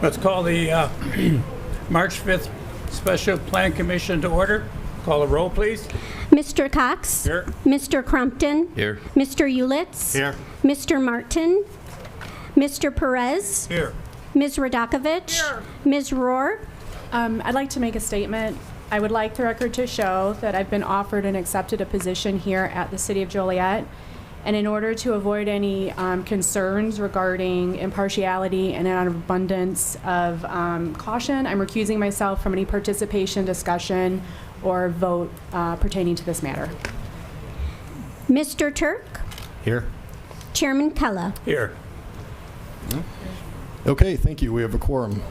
Let's call the March 5th Special Plan Commission to order. Call the roll, please. Mr. Cox. Here. Mr. Crumpton. Here. Mr. Ulitz. Here. Mr. Martin. Mr. Perez. Here. Ms. Radakovich. Here. Ms. Rohr. I'd like to make a statement. I would like the record to show that I've been offered and accepted a position here at the City of Joliet. And in order to avoid any concerns regarding impartiality and an abundance of caution, I'm recusing myself from any participation, discussion, or vote pertaining to this matter. Mr. Turk. Here. Chairman Kella. Here. Okay, thank you. We have a quorum.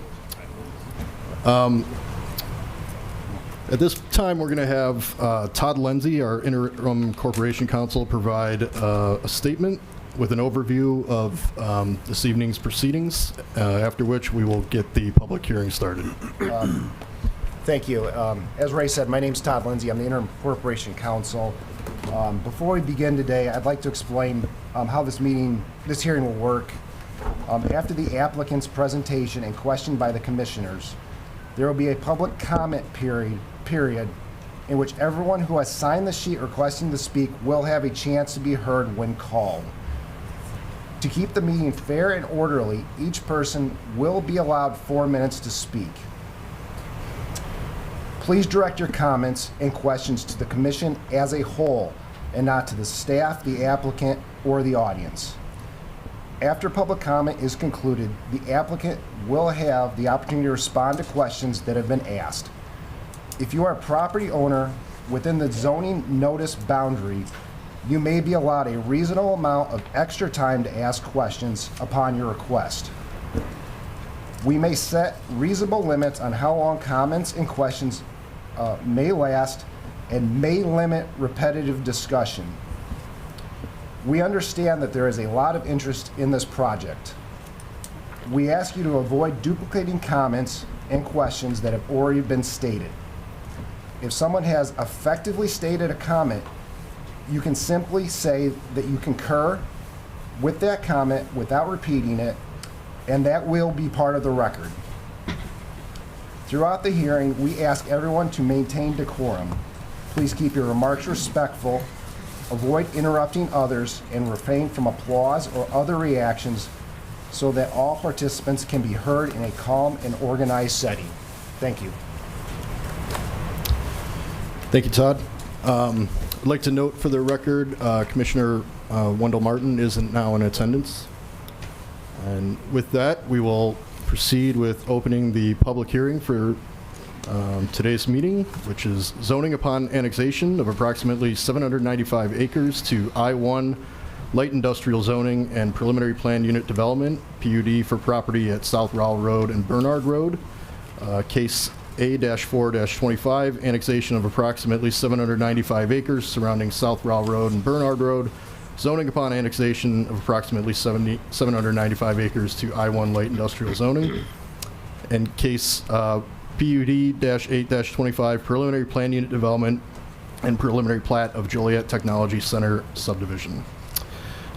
At this time, we're going to have Todd Lindsay, our interim corporation counsel, provide a statement with an overview of this evening's proceedings, after which we will get the public hearing started. Thank you. As Ray said, my name's Todd Lindsay. I'm the interim corporation counsel. Before we begin today, I'd like to explain how this hearing will work. After the applicant's presentation and question by the commissioners, there will be a public comment period in which everyone who has signed the sheet requesting to speak will have a chance to be heard when called. To keep the meeting fair and orderly, each person will be allowed 4 minutes to speak. Please direct your comments and questions to the commission as a whole and not to the staff, the applicant, or the audience. After public comment is concluded, the applicant will have the opportunity to respond to questions that have been asked. If you are a property owner within the zoning notice boundary, you may be allowed a reasonable amount of extra time to ask questions upon your request. We may set reasonable limits on how long comments and questions may last and may limit repetitive discussion. We understand that there is a lot of interest in this project. We ask you to avoid duplicating comments and questions that have already been stated. If someone has effectively stated a comment, you can simply say that you concur with that comment without repeating it, and that will be part of the record. Throughout the hearing, we ask everyone to maintain decorum. Please keep your remarks respectful, avoid interrupting others, and refrain from applause or other reactions so that all participants can be heard in a calm and organized setting. Thank you. Thank you, Todd. I'd like to note for the record, Commissioner Wendell Martin isn't now in attendance. And with that, we will proceed with opening the public hearing for today's meeting, which is zoning upon annexation of approximately 795 acres to I-1 light industrial zoning and preliminary plan unit development, PUD, for property at South Rowell Road and Bernard Road. Case A-4-25, annexation of approximately 795 acres surrounding South Rowell Road and Bernard Road, zoning upon annexation of approximately 795 acres to I-1 light industrial zoning. And case PUD-8-25, preliminary plan unit development and preliminary plat of Joliet Technology Center subdivision.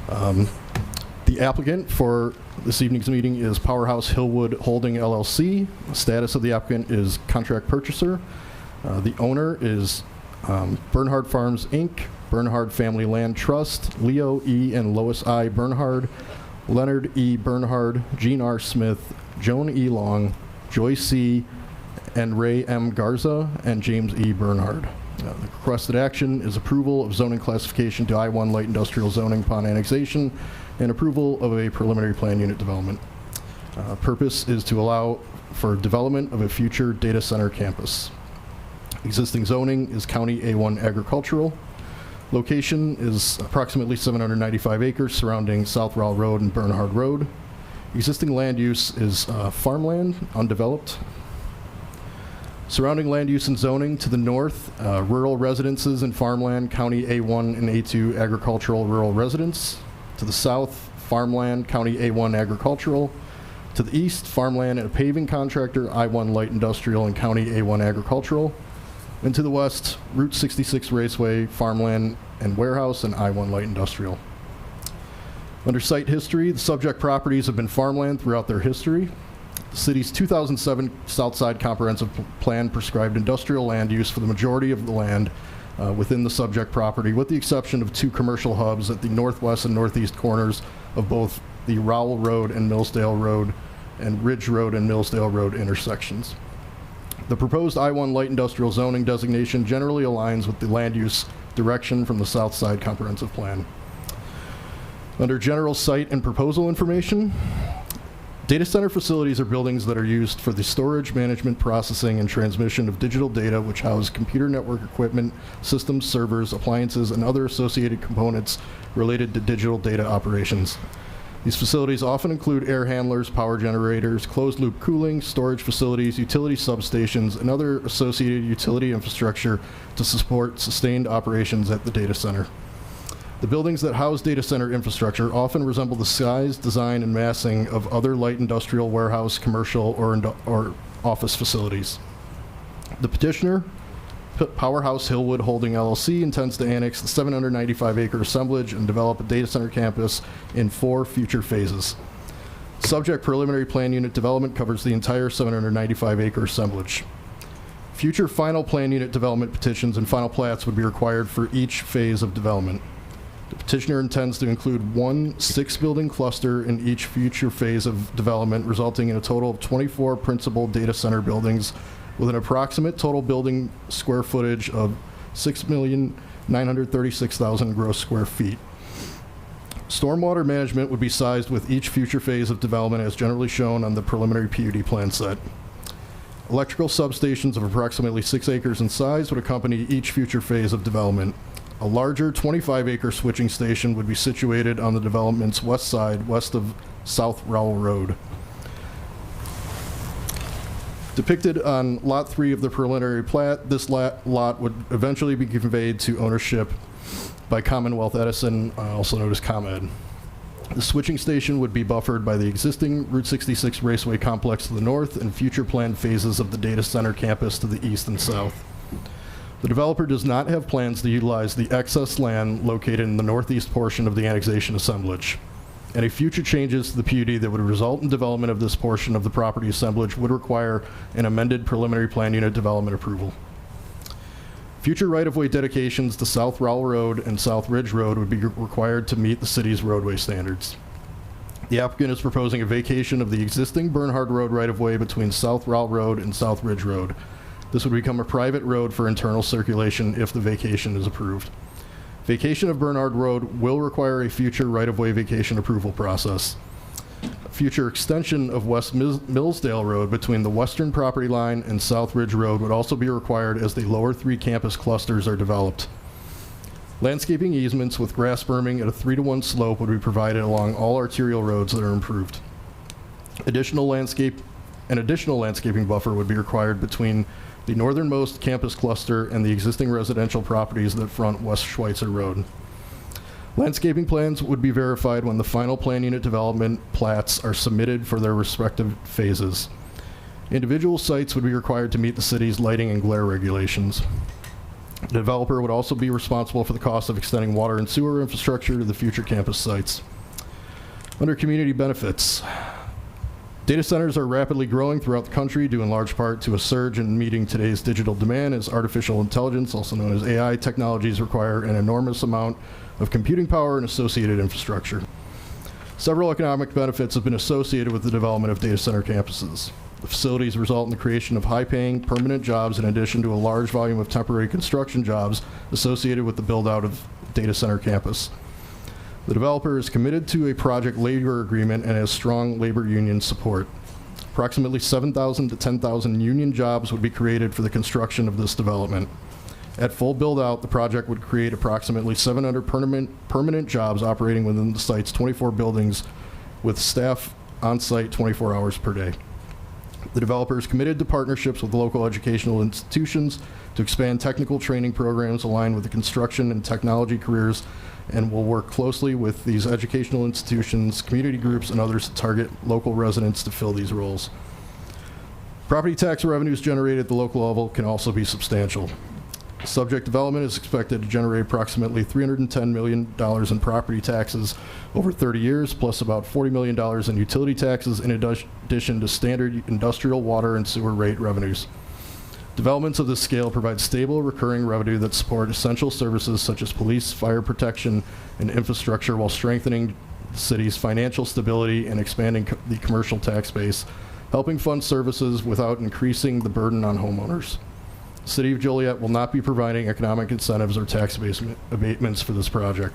The applicant for this evening's meeting is Powerhouse Hillwood Holding LLC. The status of the applicant is contract purchaser. The owner is Bernhard Farms, Inc., Bernhard Family Land Trust, Leo E. and Lois I. Bernhard, Leonard E. Bernhard, Gene R. Smith, Joan E. Long, Joyce C. and Ray M. Garza, and James E. Bernhard. The requested action is approval of zoning classification to I-1 light industrial zoning upon annexation and approval of a preliminary plan unit development. Purpose is to allow for development of a future data center campus. Existing zoning is County A1 agricultural. Location is approximately 795 acres surrounding South Rowell Road and Bernhard Road. Existing land use is farmland, undeveloped. Surrounding land use and zoning to the north, rural residences and farmland, County A1 and A2 agricultural rural residents. To the south, farmland, County A1 agricultural. To the east, farmland and a paving contractor, I-1 light industrial and County A1 agricultural. And to the west, Route 66 Raceway, farmland and warehouse, and I-1 light industrial. Under site history, the subject properties have been farmland throughout their history. The city's 2007 Southside Comprehensive Plan prescribed industrial land use for the majority of the land within the subject property, with the exception of 2 commercial hubs at the northwest and northeast corners of both the Rowell Road and Millsdale Road and Ridge Road and Millsdale Road intersections. The proposed I-1 light industrial zoning designation generally aligns with the land use direction from the Southside Comprehensive Plan. Under general site and proposal information, data center facilities are buildings that are used for the storage, management, processing, and transmission of digital data, which house computer network equipment, systems, servers, appliances, and other associated components related to digital data operations. These facilities often include air handlers, power generators, closed-loop cooling, storage facilities, utility substations, and other associated utility infrastructure to support sustained operations at the data center. The buildings that house data center infrastructure often resemble the size, design, and massing of other light industrial, warehouse, commercial, or office facilities. The petitioner, Powerhouse Hillwood Holding LLC, intends to annex the 795-acre assemblage and develop a data center campus in 4 future phases. Subject preliminary plan unit development covers the entire 795-acre assemblage. Future final plan unit development petitions and final plats would be required for each phase of development. The petitioner intends to include 1 6-building cluster in each future phase of development, resulting in a total of 24 principal data center buildings with an approximate total building square footage of 6,936,000 gross square feet. Stormwater management would be sized with each future phase of development as generally shown on the preliminary PUD plan set. Electrical substations of approximately 6 acres in size would accompany each future phase of development. A larger 25-acre switching station would be situated on the development's west side, west of South Rowell Road. Depicted on Lot 3 of the preliminary plat, this lot would eventually be conveyed to ownership by Commonwealth Edison, also known as ComEd. The switching station would be buffered by the existing Route 66 Raceway complex to the north and future planned phases of the data center campus to the east and south. The developer does not have plans to utilize the excess land located in the northeast portion of the annexation assemblage. Any future changes to the PUD that would result in development of this portion of the property assemblage would require an amended preliminary plan unit development approval. Future right-of-way dedications to South Rowell Road and South Ridge Road would be required to meet the city's roadway standards. The applicant is proposing a vacation of the existing Bernhard Road right-of-way between South Rowell Road and South Ridge Road. This would become a private road for internal circulation if the vacation is approved. Vacation of Bernhard Road will require a future right-of-way vacation approval process. A future extension of West Millsdale Road between the western property line and South Ridge Road would also be required as the lower 3 campus clusters are developed. Landscaping easements with grass berming at a 3-to-1 slope would be provided along all arterial roads that are improved. An additional landscaping buffer would be required between the northernmost campus cluster and the existing residential properties that front West Schweitzer Road. Landscaping plans would be verified when the final plan unit development plats are submitted for their respective phases. Individual sites would be required to meet the city's lighting and glare regulations. The developer would also be responsible for the cost of extending water and sewer infrastructure to the future campus sites. Under community benefits, data centers are rapidly growing throughout the country due in large part to a surge in meeting today's digital demand as artificial intelligence, also known as AI, technologies require an enormous amount of computing power and associated infrastructure. Several economic benefits have been associated with the development of data center campuses. The facilities result in the creation of high-paying, permanent jobs in addition to a large volume of temporary construction jobs associated with the build-out of data center campus. The developer is committed to a project labor agreement and has strong labor union support. Approximately 7,000 to 10,000 union jobs would be created for the construction of this development. At full build-out, the project would create approximately 700 permanent jobs operating within the site's 24 buildings with staff on site 24 hours per day. The developer is committed to partnerships with local educational institutions to expand technical training programs aligned with the construction and technology careers and will work closely with these educational institutions, community groups, and others to target local residents to fill these roles. Property tax revenues generated at the local level can also be substantial. Subject development is expected to generate approximately $310 million in property taxes over 30 years, plus about $40 million in utility taxes in addition to standard industrial water and sewer rate revenues. Developments of this scale provide stable, recurring revenue that support essential services such as police, fire protection, and infrastructure while strengthening the city's financial stability and expanding the commercial tax base, helping fund services without increasing the burden on homeowners. The City of Joliet will not be providing economic incentives or tax abatements for this project.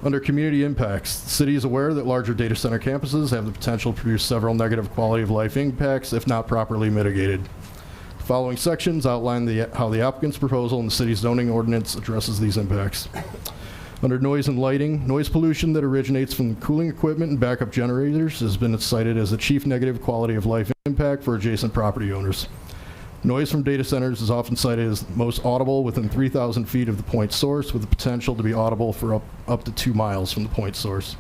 Under community impacts, the city is aware that larger data center campuses have the potential to produce several negative quality of life impacts if not properly mitigated. The following sections outline how the applicant's proposal in the city's zoning ordinance addresses these impacts. Under noise and lighting, noise pollution that originates from cooling equipment and backup generators has been cited as a chief negative quality of life impact for adjacent property owners. Noise from data centers is often cited as most audible within 3,000 feet of the point source, with the potential to be audible for up to 2 miles from the point source.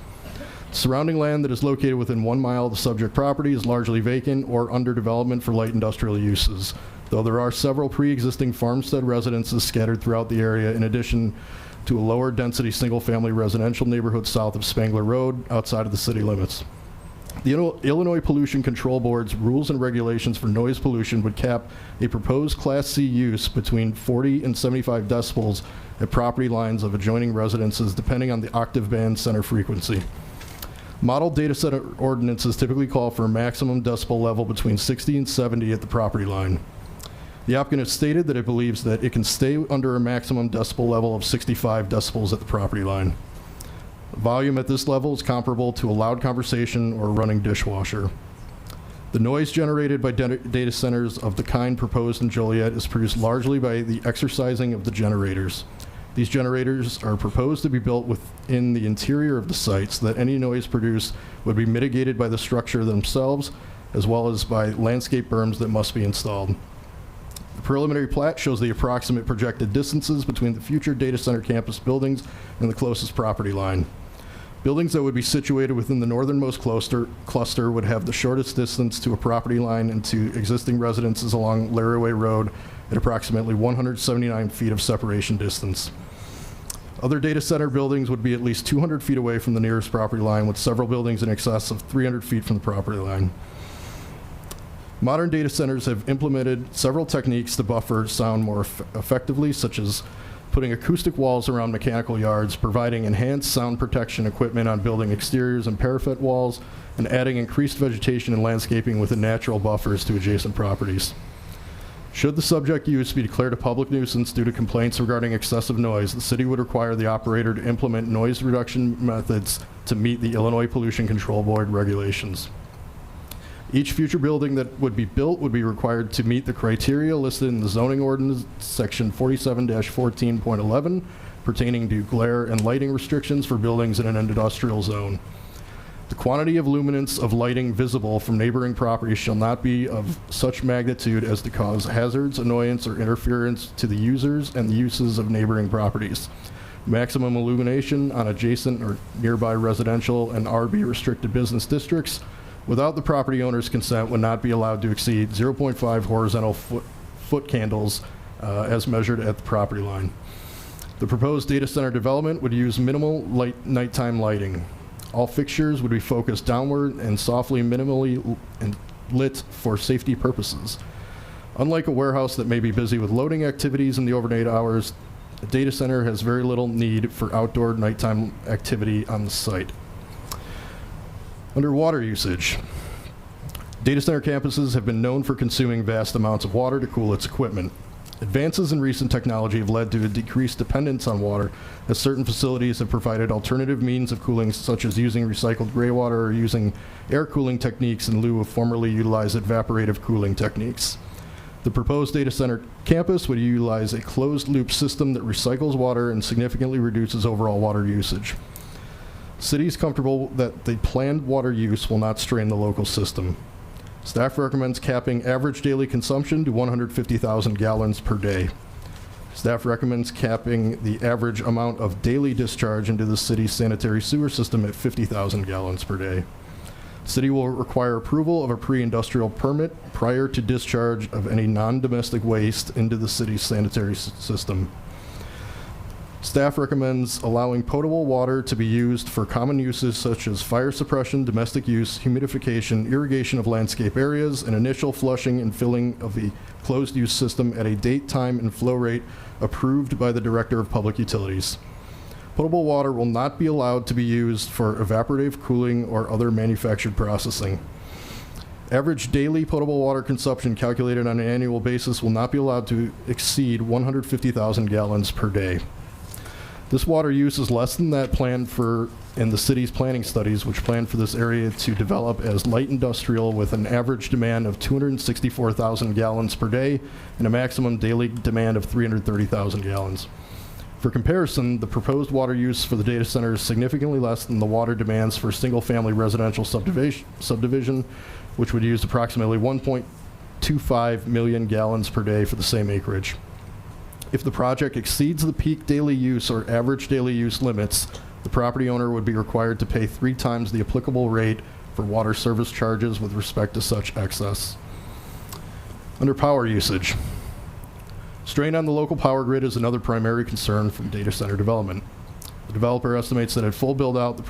Surrounding land that is located within 1 mile of the subject property is largely vacant or under development for light industrial uses, though there are several pre-existing farmstead residences scattered throughout the area in addition to a lower density single-family residential neighborhood south of Spangler Road outside of the city limits. The Illinois Pollution Control Board's rules and regulations for noise pollution would cap a proposed Class C use between 40 and 75 decibels at property lines of adjoining residences depending on the octave band center frequency. Model data center ordinances typically call for a maximum decibel level between 60 and 70 at the property line. The applicant has stated that it believes that it can stay under a maximum decibel level of 65 decibels at the property line. Volume at this level is comparable to a loud conversation or a running dishwasher. The noise generated by data centers of the kind proposed in Joliet is produced largely by the exercising of the generators. These generators are proposed to be built within the interior of the site so that any noise produced would be mitigated by the structure themselves, as well as by landscape berms that must be installed. The preliminary plat shows the approximate projected distances between the future data center campus buildings and the closest property line. Buildings that would be situated within the northernmost cluster would have the shortest distance to a property line and to existing residences along Laraway Road at approximately 179 feet of separation distance. Other data center buildings would be at least 200 feet away from the nearest property line, with several buildings in excess of 300 feet from the property line. Modern data centers have implemented several techniques to buffer sound more effectively, such as putting acoustic walls around mechanical yards, providing enhanced sound protection equipment on building exteriors and parapet walls, and adding increased vegetation and landscaping within natural buffers to adjacent properties. Should the subject use be declared a public nuisance due to complaints regarding excessive noise, the city would require the operator to implement noise reduction methods to meet the Illinois Pollution Control Board regulations. Each future building that would be built would be required to meet the criteria listed in the zoning ordinance section 47-14.11 pertaining to glare and lighting restrictions for buildings in an industrial zone. The quantity of luminance of lighting visible from neighboring properties shall not be of such magnitude as to cause hazards, annoyance, or interference to the users and the uses of neighboring properties. Maximum illumination on adjacent or nearby residential and RB restricted business districts without the property owner's consent would not be allowed to exceed 0.5 horizontal foot candles as measured at the property line. The proposed data center development would use minimal nighttime lighting. All fixtures would be focused downward and softly minimally lit for safety purposes. Unlike a warehouse that may be busy with loading activities in the overnight hours, a data center has very little need for outdoor nighttime activity on the site. Under water usage, data center campuses have been known for consuming vast amounts of water to cool its equipment. Advances in recent technology have led to a decreased dependence on water, as certain facilities have provided alternative means of cooling, such as using recycled gray water or using air cooling techniques in lieu of formerly utilized evaporative cooling techniques. The proposed data center campus would utilize a closed-loop system that recycles water and significantly reduces overall water usage. The city is comfortable that the planned water use will not strain the local system. Staff recommends capping average daily consumption to 150,000 gallons per day. Staff recommends capping the average amount of daily discharge into the city's sanitary sewer system at 50,000 gallons per day. City will require approval of a pre-industrial permit prior to discharge of any non-domestic waste into the city's sanitary system. Staff recommends allowing potable water to be used for common uses such as fire suppression, domestic use, humidification, irrigation of landscape areas, and initial flushing and filling of the closed-use system at a date, time, and flow rate approved by the Director of Public Utilities. Potable water will not be allowed to be used for evaporative cooling or other manufactured processing. Average daily potable water consumption calculated on an annual basis will not be allowed to exceed 150,000 gallons per day. This water use is less than that planned for in the city's planning studies, which plan for this area to develop as light industrial with an average demand of 264,000 gallons per day and a maximum daily demand of 330,000 gallons. For comparison, the proposed water use for the data center is significantly less than the water demands for single-family residential subdivision, which would use approximately 1.25 million gallons per day for the same acreage. If the project exceeds the peak daily use or average daily use limits, the property owner would be required to pay 3 times the applicable rate for water service charges with respect to such excess. Under power usage, strain on the local power grid is another primary concern from data center development. The developer estimates that at full build-out, the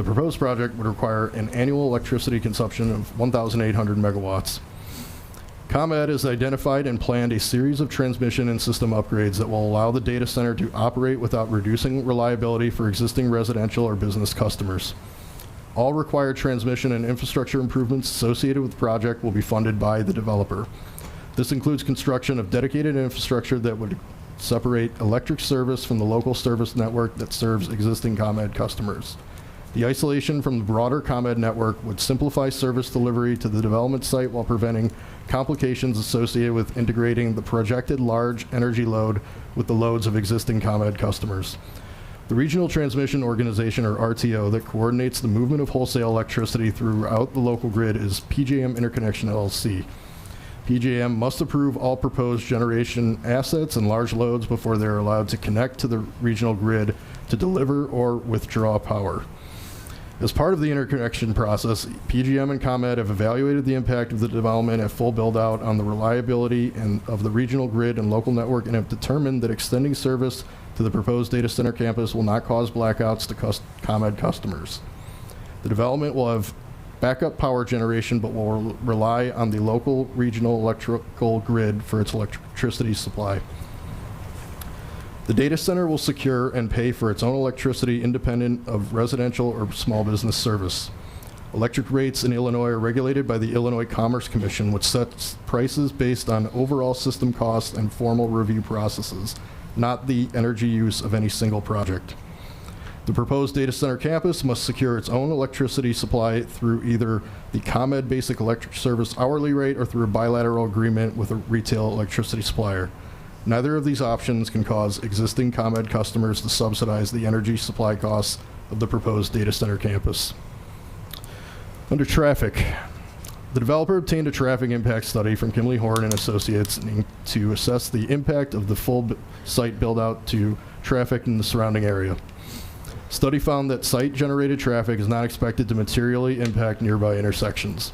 proposed project would require an annual electricity consumption of 1,800 megawatts. ComEd has identified and planned a series of transmission and system upgrades that will allow the data center to operate without reducing reliability for existing residential or business customers. All required transmission and infrastructure improvements associated with the project will be funded by the developer. This includes construction of dedicated infrastructure that would separate electric service from the local service network that serves existing ComEd customers. The isolation from the broader ComEd network would simplify service delivery to the development site while preventing complications associated with integrating the projected large energy load with the loads of existing ComEd customers. The Regional Transmission Organization, or RTO, that coordinates the movement of wholesale electricity throughout the local grid is PJM Interconnection LLC. PJM must approve all proposed generation assets and large loads before they're allowed to connect to the regional grid to deliver or withdraw power. As part of the interconnection process, PJM and ComEd have evaluated the impact of the development at full build-out on the reliability of the regional grid and local network and have determined that extending service to the proposed data center campus will not cause blackouts to ComEd customers. The development will have backup power generation but will rely on the local regional electrical grid for its electricity supply. The data center will secure and pay for its own electricity independent of residential or small business service. Electric rates in Illinois are regulated by the Illinois Commerce Commission, which sets prices based on overall system costs and formal review processes, not the energy use of any single project. The proposed data center campus must secure its own electricity supply through either the ComEd Basic Electric Service hourly rate or through a bilateral agreement with a retail electricity supplier. Neither of these options can cause existing ComEd customers to subsidize the energy supply costs of the proposed data center campus. Under traffic, the developer obtained a traffic impact study from Kimley Horn and Associates to assess the impact of the full site build-out to traffic in the surrounding area. Study found that site-generated traffic is not expected to materially impact nearby intersections.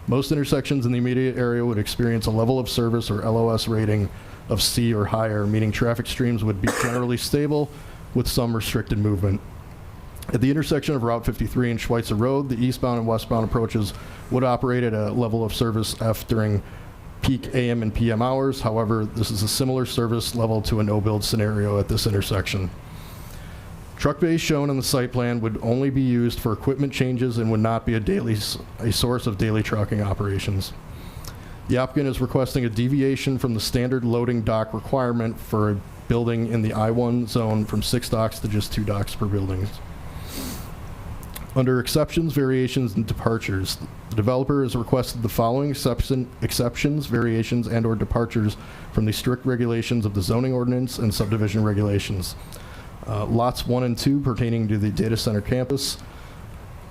Most intersections in the immediate area would experience a level of service or LOS rating of C or higher, meaning traffic streams would be generally stable with some restricted movement. At the intersection of Route 53 and Schweitzer Road, the eastbound and westbound approaches would operate at a level of service F during peak AM and PM hours. However, this is a similar service level to a no-build scenario at this intersection. Truck bays shown on the site plan would only be used for equipment changes and would not be a source of daily trucking operations. The applicant is requesting a deviation from the standard loading dock requirement for a building in the I-1 zone from 6 docks to just 2 docks per building. Under exceptions, variations, and departures, the developer has requested the following exceptions, variations, and/or departures from the strict regulations of the zoning ordinance and subdivision regulations. Lots 1 and 2 pertaining to the data center campus.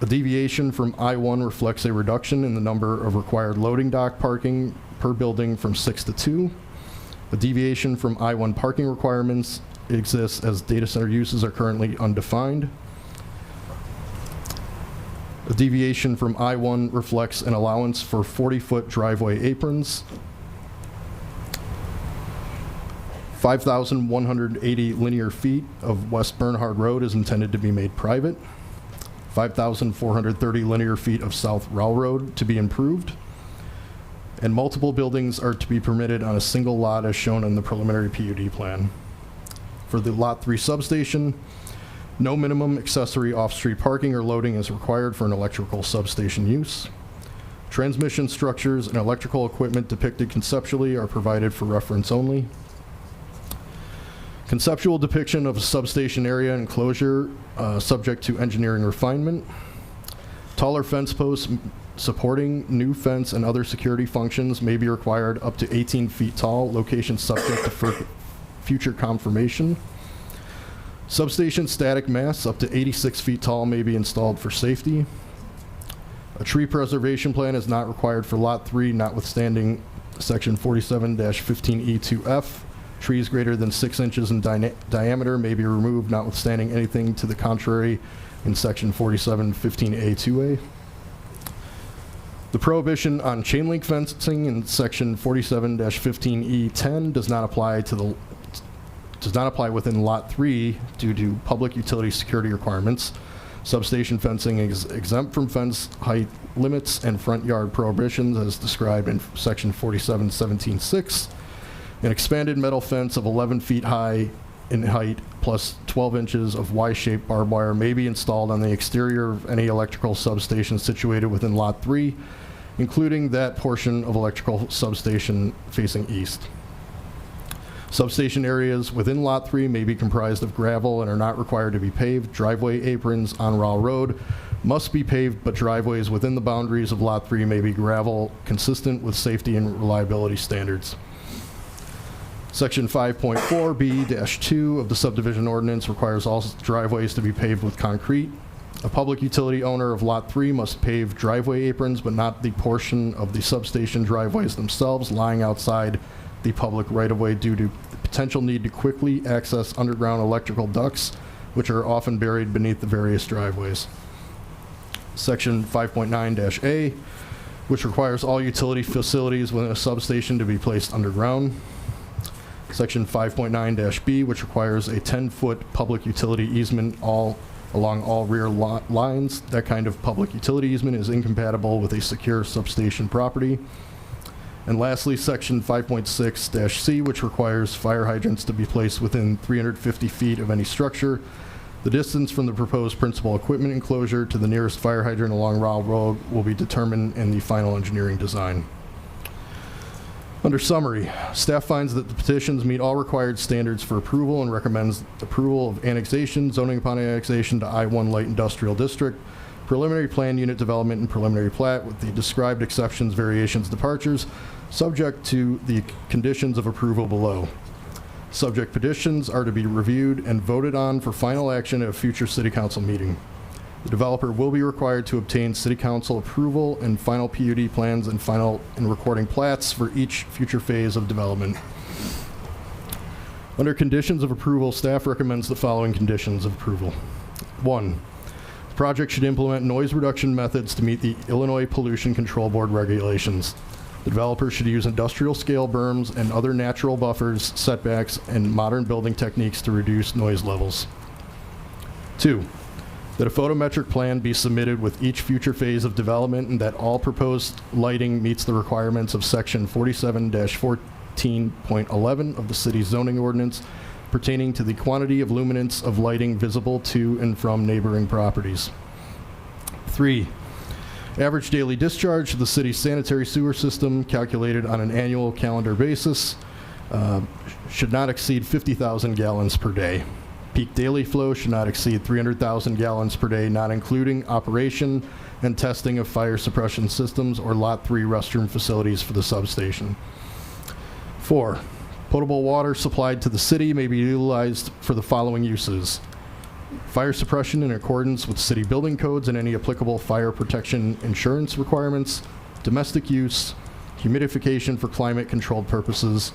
A deviation from I-1 reflects a reduction in the number of required loading dock parking per building from 6 to 2. A deviation from I-1 parking requirements exists as data center uses are currently undefined. A deviation from I-1 reflects an allowance for 40-foot driveway aprons. 5,180 linear feet of West Bernhard Road is intended to be made private. 5,430 linear feet of South Rowell Road to be improved. And multiple buildings are to be permitted on a single lot as shown in the preliminary PUD plan. For the Lot 3 substation, no minimum accessory off-street parking or loading is required for an electrical substation use. Transmission structures and electrical equipment depicted conceptually are provided for reference only. Conceptual depiction of a substation area enclosure subject to engineering refinement. Taller fence posts supporting new fence and other security functions may be required up to 18 feet tall, location subject to future confirmation. Substation static masts up to 86 feet tall may be installed for safety. A tree preservation plan is not required for Lot 3, notwithstanding Section 47-15E2F. Trees greater than 6 inches in diameter may be removed, notwithstanding anything to the contrary in Section 47-15A2A. The prohibition on chain link fencing in Section 47-15E10 does not apply within Lot 3 due to public utility security requirements. Substation fencing is exempt from fence height limits and front yard prohibitions as described in Section 47-17-6. An expanded metal fence of 11 feet high in height plus 12 inches of Y-shaped barbed wire may be installed on the exterior of any electrical substation situated within Lot 3, including that portion of electrical substation facing east. Substation areas within Lot 3 may be comprised of gravel and are not required to be paved. Driveway aprons on Rowell Road must be paved, but driveways within the boundaries of Lot 3 may be gravel, consistent with safety and reliability standards. Section 5.4B-2 of the subdivision ordinance requires all driveways to be paved with concrete. A public utility owner of Lot 3 must pave driveway aprons, but not the portion of the substation driveways themselves lying outside the public right-of-way due to the potential need to quickly access underground electrical ducts, which are often buried beneath the various driveways. Section 5.9-A, which requires all utility facilities within a substation to be placed underground. Section 5.9-B, which requires a 10-foot public utility easement along all rear lot lines. That kind of public utility easement is incompatible with a secure substation property. And lastly, Section 5.6-C, which requires fire hydrants to be placed within 350 feet of any structure. The distance from the proposed principal equipment enclosure to the nearest fire hydrant along Rowell Road will be determined in the final engineering design. Under summary, staff finds that the petitions meet all required standards for approval and recommends approval of annexation, zoning upon annexation to I-1 Light Industrial District, preliminary plan unit development and preliminary plat with the described exceptions, variations, departures, subject to the conditions of approval below. Subject petitions are to be reviewed and voted on for final action at a future City Council meeting. The developer will be required to obtain City Council approval and final PUD plans and final and recording plats for each future phase of development. Under conditions of approval, staff recommends the following conditions of approval. 1, the project should implement noise reduction methods to meet the Illinois Pollution Control Board regulations. The developer should use industrial scale berms and other natural buffers, setbacks, and modern building techniques to reduce noise levels. 2, that a photometric plan be submitted with each future phase of development and that all proposed lighting meets the requirements of Section 47-14.11 of the city's zoning ordinance pertaining to the quantity of luminance of lighting visible to and from neighboring properties. 3, average daily discharge to the city's sanitary sewer system calculated on an annual calendar basis should not exceed 50,000 gallons per day. Peak daily flow should not exceed 300,000 gallons per day, not including operation and testing of fire suppression systems or Lot 3 restroom facilities for the substation. 4, potable water supplied to the city may be utilized for the following uses: fire suppression in accordance with city building codes and any applicable fire protection insurance requirements, domestic use, humidification for climate controlled purposes,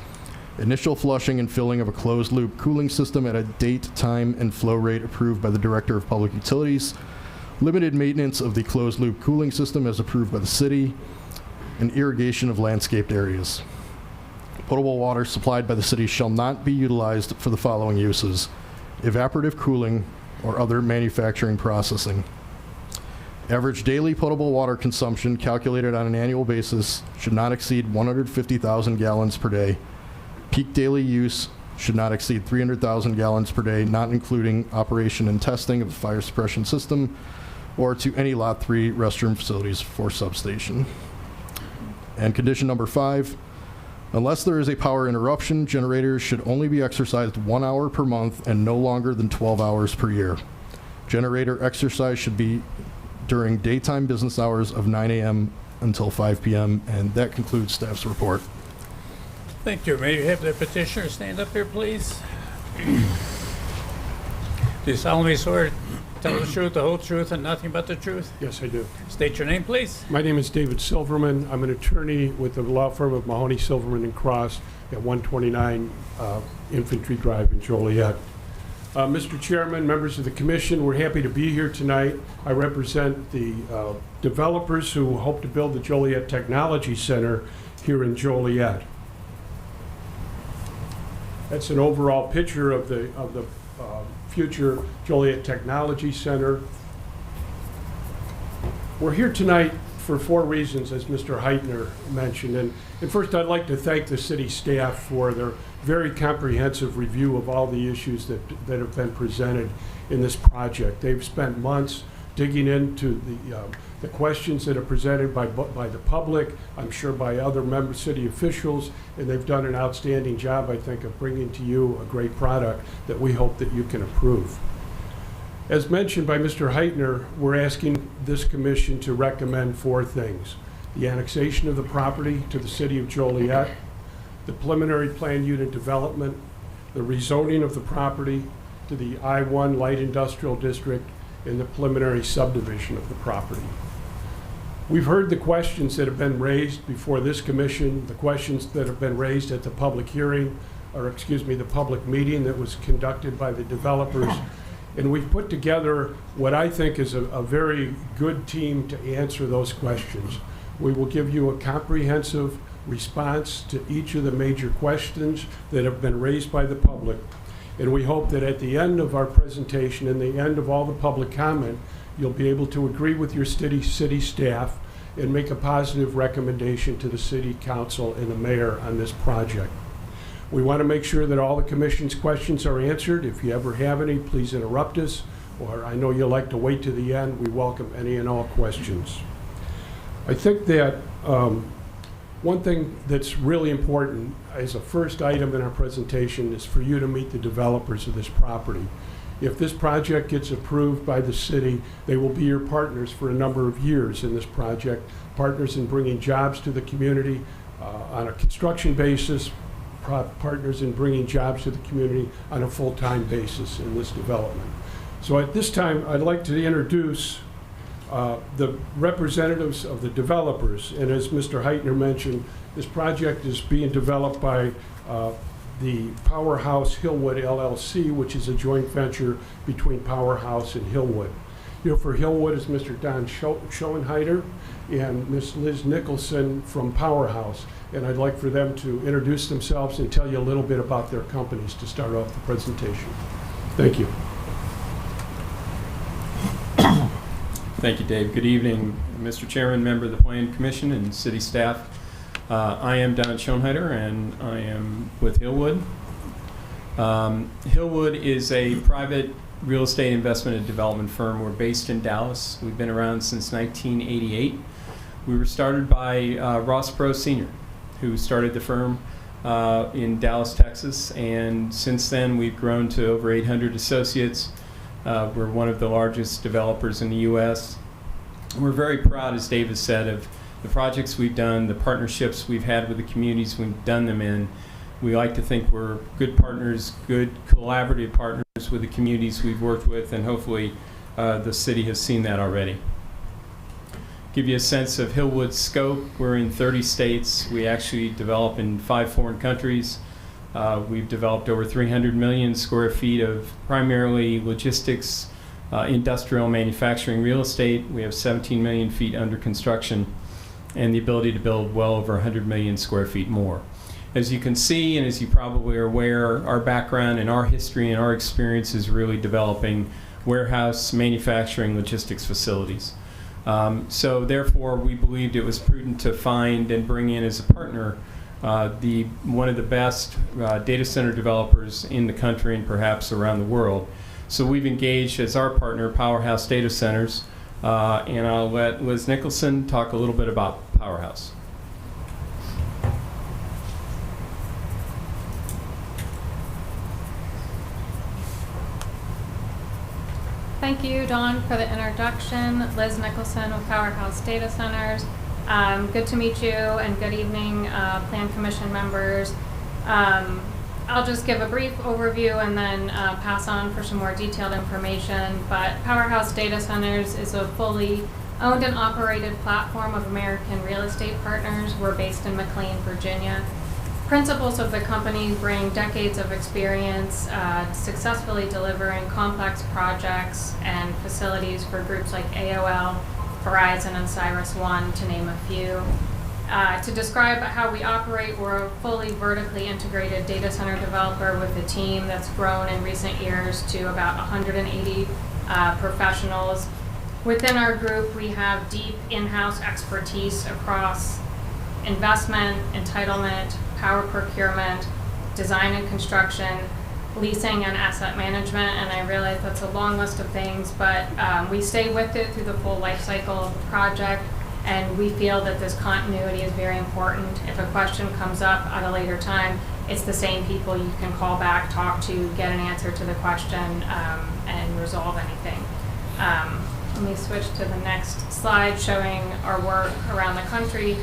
initial flushing and filling of a closed-loop cooling system at a date, time, and flow rate approved by the Director of Public Utilities, limited maintenance of the closed-loop cooling system as approved by the city, and irrigation of landscaped areas. Potable water supplied by the city shall not be utilized for the following uses: evaporative cooling or other manufacturing processing. Average daily potable water consumption calculated on an annual basis should not exceed 150,000 gallons per day. Peak daily use should not exceed 300,000 gallons per day, not including operation and testing of the fire suppression system or to any Lot 3 restroom facilities for substation. And condition number 5, unless there is a power interruption, generators should only be exercised 1 hour per month and no longer than 12 hours per year. Generator exercise should be during daytime business hours of 9 a.m. until 5 p.m. And that concludes staff's report. Thank you. May you have the petitioner stand up here, please? Do you solemnly swear to tell the truth, the whole truth, and nothing but the truth? Yes, I do. State your name, please. My name is David Silverman. I'm an attorney with the law firm of Mahoney, Silverman, and Cross at 129 Infantry Drive in Joliet. Mr. Chairman, members of the commission, we're happy to be here tonight. I represent the developers who hope to build the Joliet Technology Center here in Joliet. That's an overall picture of the future Joliet Technology Center. We're here tonight for 4 reasons, as Mr. Heitner mentioned. And first, I'd like to thank the city staff for their very comprehensive review of all the issues that have been presented in this project. They've spent months digging into the questions that are presented by the public, I'm sure by other member city officials, and they've done an outstanding job, I think, of bringing to you a great product that we hope that you can approve. As mentioned by Mr. Heitner, we're asking this commission to recommend 4 things: the annexation of the property to the city of Joliet, the preliminary plan unit development, the rezoning of the property to the I-1 light industrial district, and the preliminary subdivision of the property. We've heard the questions that have been raised before this commission, the questions that have been raised at the public hearing, or excuse me, the public meeting that was conducted by the developers. And we've put together what I think is a very good team to answer those questions. We will give you a comprehensive response to each of the major questions that have been raised by the public. And we hope that at the end of our presentation and the end of all the public comment, you'll be able to agree with your city staff and make a positive recommendation to the city council and the mayor on this project. We want to make sure that all the commission's questions are answered. If you ever have any, please interrupt us, or I know you like to wait to the end. We welcome any and all questions. I think that one thing that's really important as a first item in our presentation is for you to meet the developers of this property. If this project gets approved by the city, they will be your partners for a number of years in this project, partners in bringing jobs to the community on a construction basis, partners in bringing jobs to the community on a full-time basis in this development. So at this time, I'd like to introduce the representatives of the developers. And as Mr. Heitner mentioned, this project is being developed by the Powerhouse Hillwood LLC, which is a joint venture between Powerhouse and Hillwood. Here for Hillwood is Mr. Don Schoenheiter and Ms. Liz Nicholson from Powerhouse. And I'd like for them to introduce themselves and tell you a little bit about their companies to start off the presentation. Thank you. Thank you, Dave. Good evening, Mr. Chairman, member of the Plan Commission, and city staff. I am Don Schoenheiter, and I am with Hillwood. Hillwood is a private real estate investment and development firm. We're based in Dallas. We've been around since 1988. We were started by Ross Pro Sr., who started the firm in Dallas, Texas, and since then we've grown to over 800 associates. We're one of the largest developers in the U.S. We're very proud, as Dave has said, of the projects we've done, the partnerships we've had with the communities we've done them in. We like to think we're good partners, good collaborative partners with the communities we've worked with, and hopefully the city has seen that already. Give you a sense of Hillwood's scope. We're in 30 states. We actually develop in 5 foreign countries. We've developed over 300 million square feet of primarily logistics, industrial manufacturing real estate. We have 17 million feet under construction and the ability to build well over 100 million square feet more. As you can see, and as you probably are aware, our background and our history and our experience is really developing warehouse, manufacturing, logistics facilities. So therefore, we believed it was prudent to find and bring in as a partner one of the best data center developers in the country and perhaps around the world. So we've engaged as our partner, Powerhouse Data Centers, and I'll let Liz Nicholson talk a little bit about Powerhouse. Thank you, Dawn, for the introduction. Liz Nicholson with Powerhouse Data Centers. Good to meet you, and good evening, Plan Commission members. I'll just give a brief overview and then pass on for some more detailed information. But Powerhouse Data Centers is a fully owned and operated platform of American real estate partners. We're based in McLean, Virginia. Principals of the company bring decades of experience successfully delivering complex projects and facilities for groups like AOL, Verizon, and CyrusOne, to name a few. To describe how we operate, we're a fully vertically integrated data center developer with a team that's grown in recent years to about 180 professionals. Within our group, we have deep in-house expertise across investment, entitlement, power procurement, design and construction, leasing, and asset management. And I realize that's a long list of things, but we stay with it through the full life cycle of the project, and we feel that this continuity is very important. If a question comes up at a later time, it's the same people you can call back, talk to, get an answer to the question, and resolve anything. Let me switch to the next slide showing our work around the country.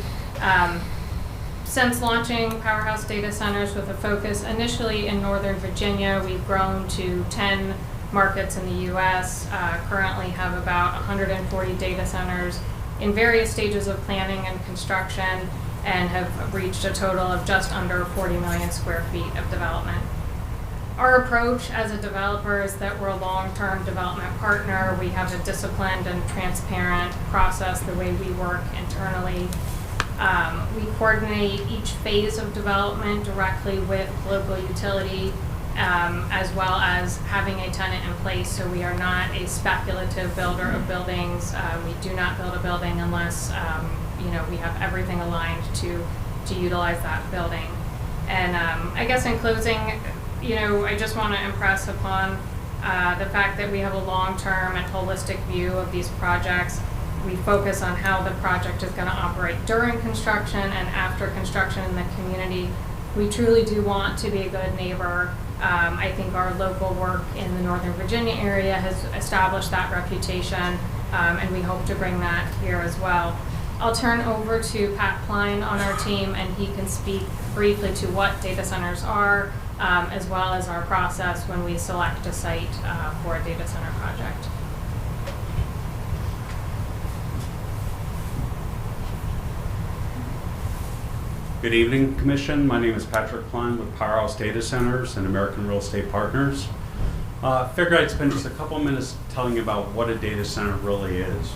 Since launching Powerhouse Data Centers with a focus initially in Northern Virginia, we've grown to 10 markets in the U.S., currently have about 140 data centers in various stages of planning and construction, and have reached a total of just under 40 million square feet of development. Our approach as a developer is that we're a long-term development partner. We have a disciplined and transparent process the way we work internally. We coordinate each phase of development directly with local utility, as well as having a tenant in place, so we are not a speculative builder of buildings. We do not build a building unless we have everything aligned to utilize that building. And I guess in closing, I just want to impress upon the fact that we have a long-term and holistic view of these projects. We focus on how the project is going to operate during construction and after construction in the community. We truly do want to be a good neighbor. I think our local work in the Northern Virginia area has established that reputation, and we hope to bring that here as well. I'll turn over to Pat Klein on our team, and he can speak briefly to what data centers are, as well as our process when we select a site for a data center project. Good evening, Commission. My name is Patrick Klein with Powerhouse Data Centers and American Real Estate Partners. Figured I'd spend just a couple of minutes telling you about what a data center really is.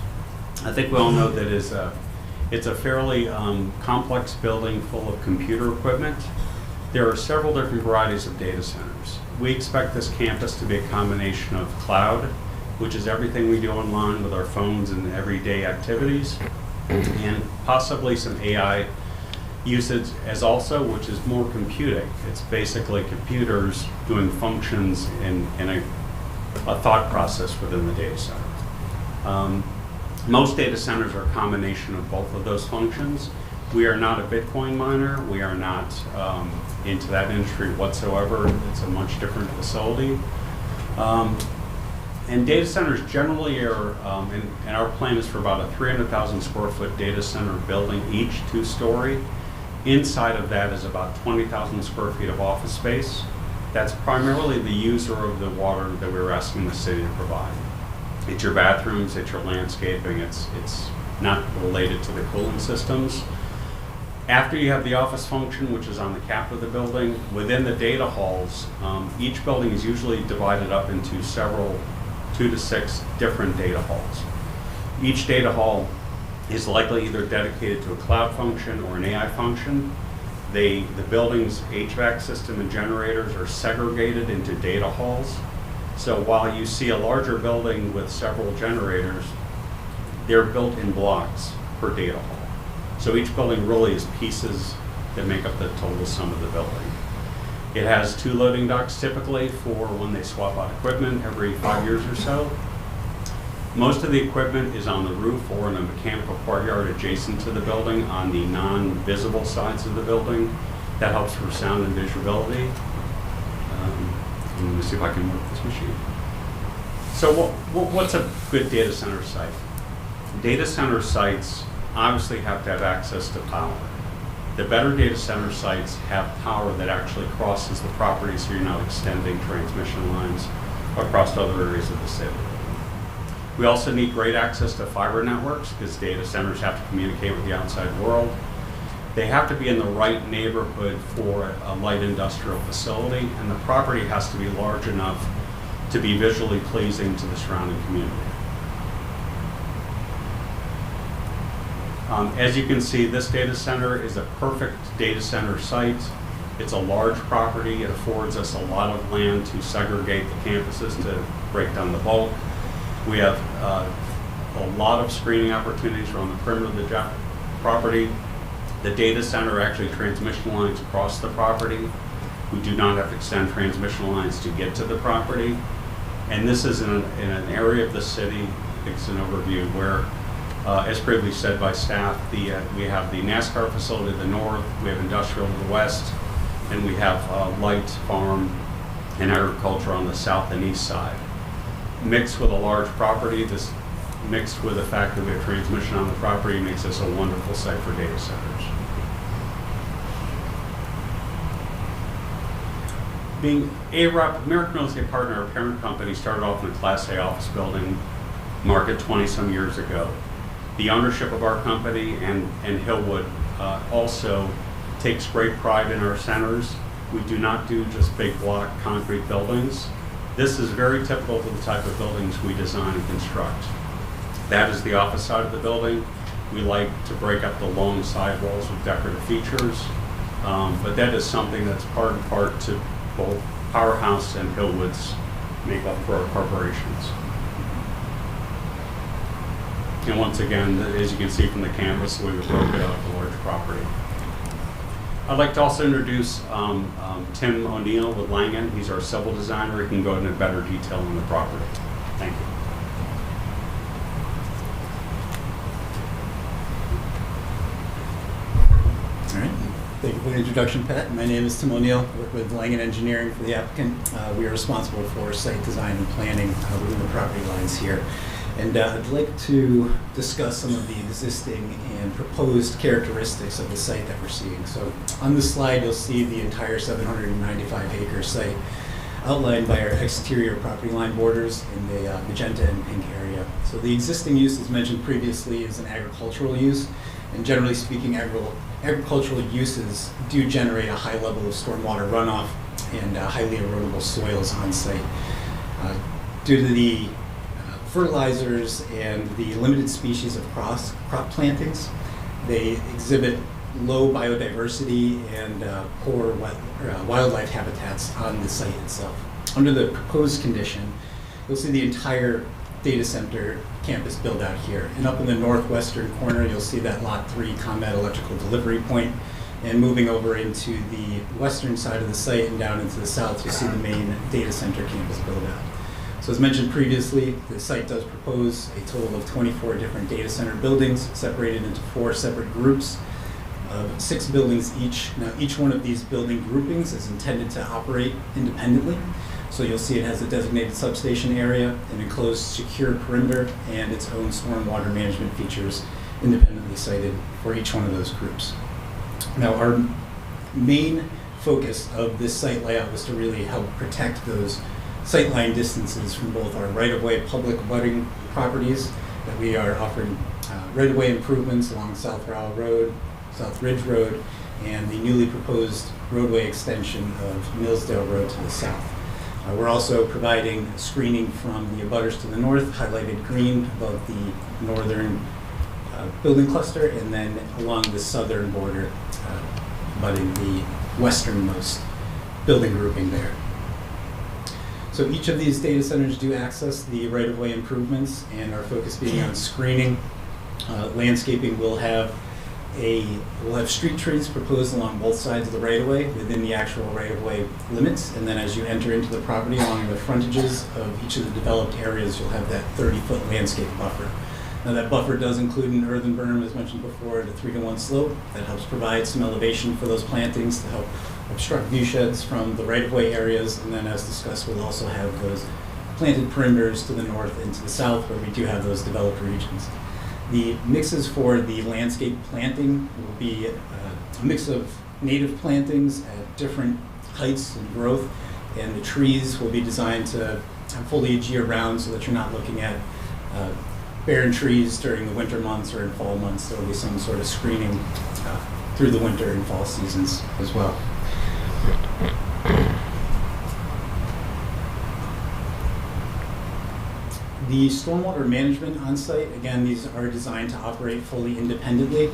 I think we all know that it's a fairly complex building full of computer equipment. There are several different varieties of data centers. We expect this campus to be a combination of cloud, which is everything we do online with our phones and everyday activities, and possibly some AI usage as also, which is more computing. It's basically computers doing functions in a thought process within the data center. Most data centers are a combination of both of those functions. We are not a Bitcoin miner. We are not into that industry whatsoever. It's a much different facility. And data centers generally are, and our plan is for about a 300,000 square foot data center building, each 2-story. Inside of that is about 20,000 square feet of office space. That's primarily the user of the water that we were asking the city to provide. It's your bathrooms, it's your landscaping, it's not related to the cooling systems. After you have the office function, which is on the cap of the building, within the data halls, each building is usually divided up into several 2 to 6 different data halls. Each data hall is likely either dedicated to a cloud function or an AI function. The building's HVAC system and generators are segregated into data halls. So while you see a larger building with several generators, they're built in blocks per data hall. So each building really is pieces that make up the total sum of the building. It has 2 loading docks typically for when they swap out equipment every 5 years or so. Most of the equipment is on the roof or in a mechanical courtyard adjacent to the building on the non-visible sides of the building. That helps for sound and visibility. Let me see if I can work this machine. So what's a good data center site? Data center sites obviously have to have access to power. The better data center sites have power that actually crosses the property, so you're not extending transmission lines across other areas of the city. We also need great access to fiber networks because data centers have to communicate with the outside world. They have to be in the right neighborhood for a light industrial facility, and the property has to be large enough to be visually pleasing to the surrounding community. As you can see, this data center is a perfect data center site. It's a large property. It affords us a lot of land to segregate the campuses to break down the bulk. We have a lot of screening opportunities around the perimeter of the property. The data center actually transmission lines across the property. We do not have to extend transmission lines to get to the property. And this is in an area of the city, it's an overview where, as previously said by staff, we have the NASCAR facility to the north, we have industrial to the west, and we have light farm and agriculture on the south and east side. Mixed with a large property, this mixed with the fact that we have transmission on the property makes this a wonderful site for data centers. Being American Real Estate Partner, our parent company, started off in a Class A office building market 20-some years ago. The ownership of our company and Hillwood also takes great pride in our centers. We do not do just big block concrete buildings. This is very typical of the type of buildings we design and construct. That is the office side of the building. We like to break up the long sidewalls with decorative features, but that is something that's part and part to both Powerhouse and Hillwood's make up for our corporations. And once again, as you can see from the canvas, we broke it out of a large property. I'd like to also introduce Tim O'Neill with Langen. He's our civil designer. He can go into better detail on the property. Thank you. All right. Thank you for the introduction, Pat. My name is Tim O'Neill. I work with Langen Engineering for the applicant. We are responsible for site design and planning within the property lines here. And I'd like to discuss some of the existing and proposed characteristics of the site that we're seeing. So on this slide, you'll see the entire 795-acre site outlined by our exterior property line borders in the magenta and pink area. So the existing use, as mentioned previously, is an agricultural use. And generally speaking, agricultural uses do generate a high level of stormwater runoff and highly erodible soils on site. Due to the fertilizers and the limited species of crop plantings, they exhibit low biodiversity and poor wildlife habitats on the site itself. Under the proposed condition, you'll see the entire data center campus build out here. And up in the northwestern corner, you'll see that Lot 3 combat electrical delivery point. And moving over into the western side of the site and down into the south, you'll see the main data center campus build out. So as mentioned previously, the site does propose a total of 24 different data center buildings separated into 4 separate groups of 6 buildings each. Now each one of these building groupings is intended to operate independently. So you'll see it has a designated substation area, an enclosed secure perimeter, and its own stormwater management features independently cited for each one of those groups. Now our main focus of this site layout was to really help protect those sightline distances from both our right-of-way public abutting properties that we are offering right-of-way improvements along South Rowell Road, South Ridge Road, and the newly proposed roadway extension of Millsdale Road to the south. We're also providing screening from the abutters to the north, highlighted green above the northern building cluster, and then along the southern border, abutting the westernmost building grouping there. So each of these data centers do access the right-of-way improvements, and our focus being on screening. Landscaping will have street trees proposed along both sides of the right-of-way within the actual right-of-way limits, and then as you enter into the property along the frontages of each of the developed areas, you'll have that 30-foot landscape buffer. Now that buffer does include an earthen berm, as mentioned before, at a 3-to-1 slope that helps provide some elevation for those plantings to help obstruct view sheds from the right-of-way areas, and then as discussed, we'll also have those planted perimeters to the north and to the south where we do have those developed regions. The mixes for the landscape planting will be a mix of native plantings at different heights and growth, and the trees will be designed to have foliage year-round so that you're not looking at barren trees during the winter months or in fall months. There will be some sort of screening through the winter and fall seasons as well. The stormwater management on site, again, these are designed to operate fully independently.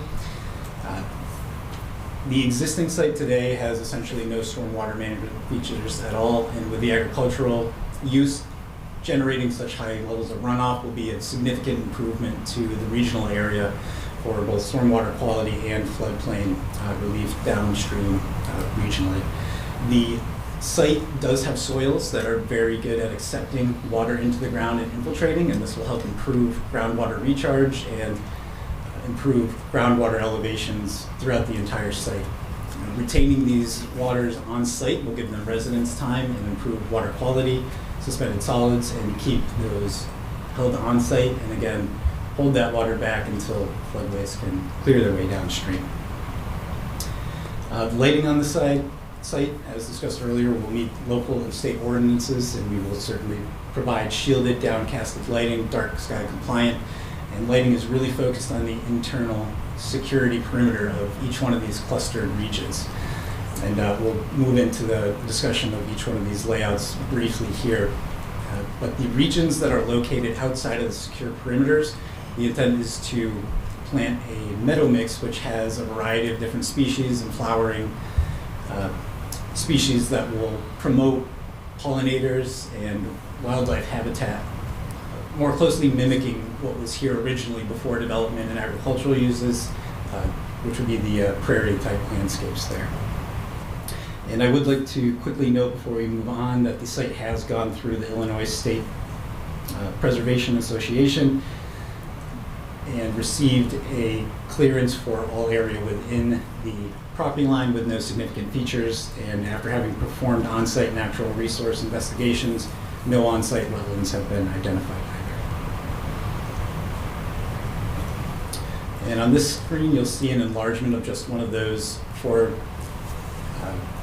The existing site today has essentially no stormwater management features at all, and with the agricultural use generating such high levels of runoff will be a significant improvement to the regional area for both stormwater quality and floodplain relief downstream regionally. The site does have soils that are very good at accepting water into the ground and infiltrating, and this will help improve groundwater recharge and improve groundwater elevations throughout the entire site. Retaining these waters on site will give them residence time and improve water quality, suspended solids, and keep those held on site, and again, hold that water back until floodways can clear their way downstream. The lighting on the site, as discussed earlier, will meet local and state ordinances, and we will certainly provide shielded, downcasted lighting, dark sky compliant, and lighting is really focused on the internal security perimeter of each one of these clustered regions. And we'll move into the discussion of each one of these layouts briefly here. But the regions that are located outside of the secure perimeters, the intent is to plant a meadow mix which has a variety of different species and flowering species that will promote pollinators and wildlife habitat, more closely mimicking what was here originally before development and agricultural uses, which would be the prairie type landscapes there. And I would like to quickly note before we move on that the site has gone through the Illinois State Preservation Association and received a clearance for all area within the property line with no significant features, and after having performed on-site natural resource investigations, no on-site wetlands have been identified either. And on this screen you'll see an enlargement of just one of those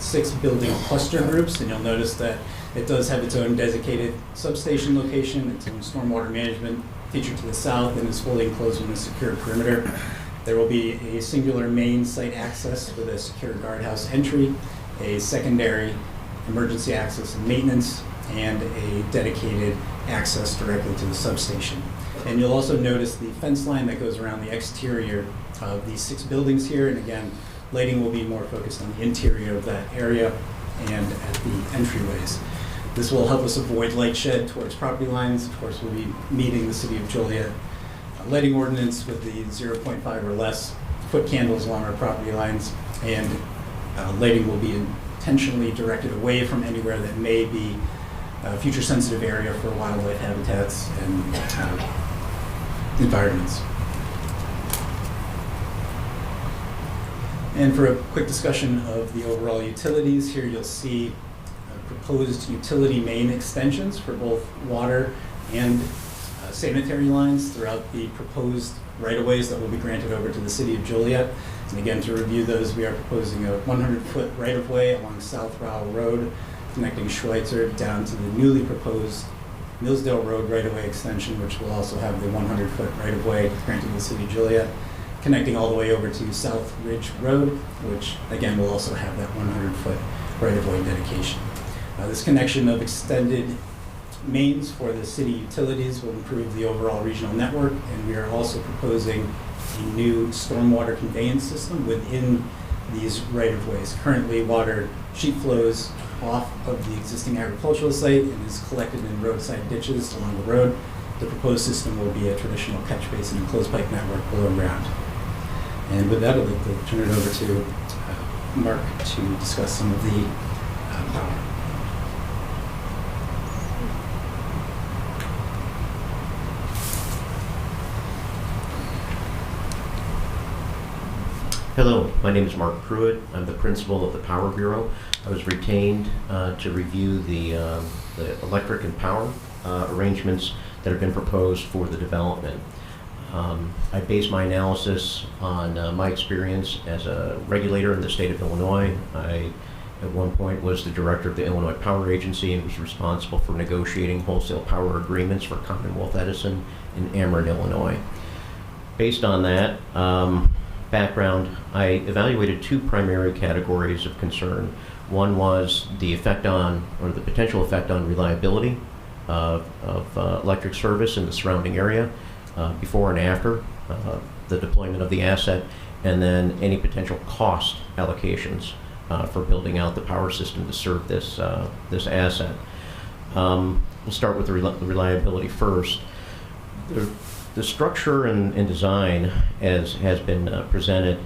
6 building cluster groups, and you'll notice that it does have its own designated substation location, its own stormwater management feature to the south, and is fully enclosed in a secure perimeter. There will be a singular main site access with a secure guardhouse entry, a secondary emergency access and maintenance, and a dedicated access directly to the substation. And you'll also notice the fence line that goes around the exterior of these 6 buildings here, and again, lighting will be more focused on the interior of that area and at the entryways. This will help us avoid light shed towards property lines. Of course, we'll be meeting the City of Joliet lighting ordinance with the 0.5 or less foot candles along our property lines, and lighting will be intentionally directed away from anywhere that may be a future sensitive area for wildlife habitats and environments. And for a quick discussion of the overall utilities, here you'll see proposed utility main extensions for both water and sanitary lines throughout the proposed right-of-ways that will be granted over to the City of Joliet. And again, to review those, we are proposing a 100-foot right-of-way along South Rowell Road, connecting Schweitzer down to the newly proposed Millsdale Road right-of-way extension, which will also have the 100-foot right-of-way granted to the City of Joliet, connecting all the way over to South Ridge Road, which again will also have that 100-foot right-of-way dedication. This connection of extended mains for the city utilities will improve the overall regional network, and we are also proposing a new stormwater conveyance system within these right-of-ways. Currently, water sheet flows off of the existing agricultural site and is collected in roadside ditches along the road. The proposed system will be a traditional catch basin and closed pipe network below ground. And with that, I'd like to turn it over to Mark to discuss some of the power. Hello, my name is Mark Pruitt. I'm the principal of the Power Bureau. I was retained to review the electric and power arrangements that have been proposed for the development. I base my analysis on my experience as a regulator in the state of Illinois. I, at one point, was the director of the Illinois Power Agency and was responsible for negotiating wholesale power agreements for Commonwealth Edison in Ameren, Illinois. Based on that background, I evaluated two primary categories of concern. One was the effect on, or the potential effect on reliability of electric service in the surrounding area before and after the deployment of the asset, and then any potential cost allocations for building out the power system to serve this asset. We'll start with the reliability first. The structure and design, as has been presented,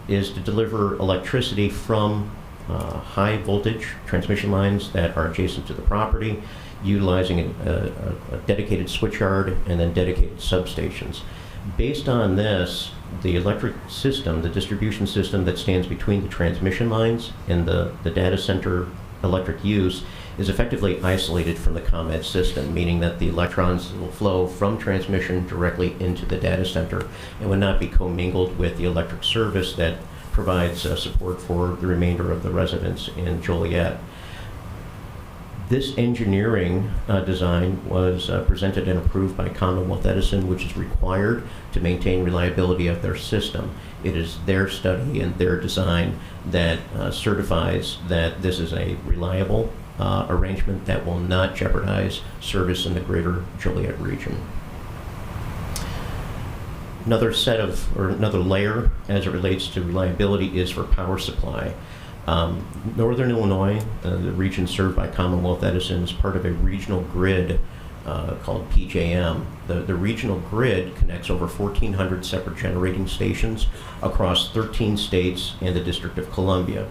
is to deliver electricity from high voltage transmission lines that are adjacent to the property, utilizing a dedicated switchyard and then dedicated substations. Based on this, the electric system, the distribution system that stands between the transmission lines and the data center electric use, is effectively isolated from the ComEd system, meaning that the electrons will flow from transmission directly into the data center and would not be commingled with the electric service that provides support for the remainder of the residents in Joliet. This engineering design was presented and approved by Commonwealth Edison, which is required to maintain reliability of their system. It is their study and their design that certifies that this is a reliable arrangement that will not jeopardize service in the greater Joliet region. Another layer as it relates to reliability is for power supply. Northern Illinois, the region served by Commonwealth Edison, is part of a regional grid called PJM. The regional grid connects over 1,400 separate generating stations across 13 states and the District of Columbia.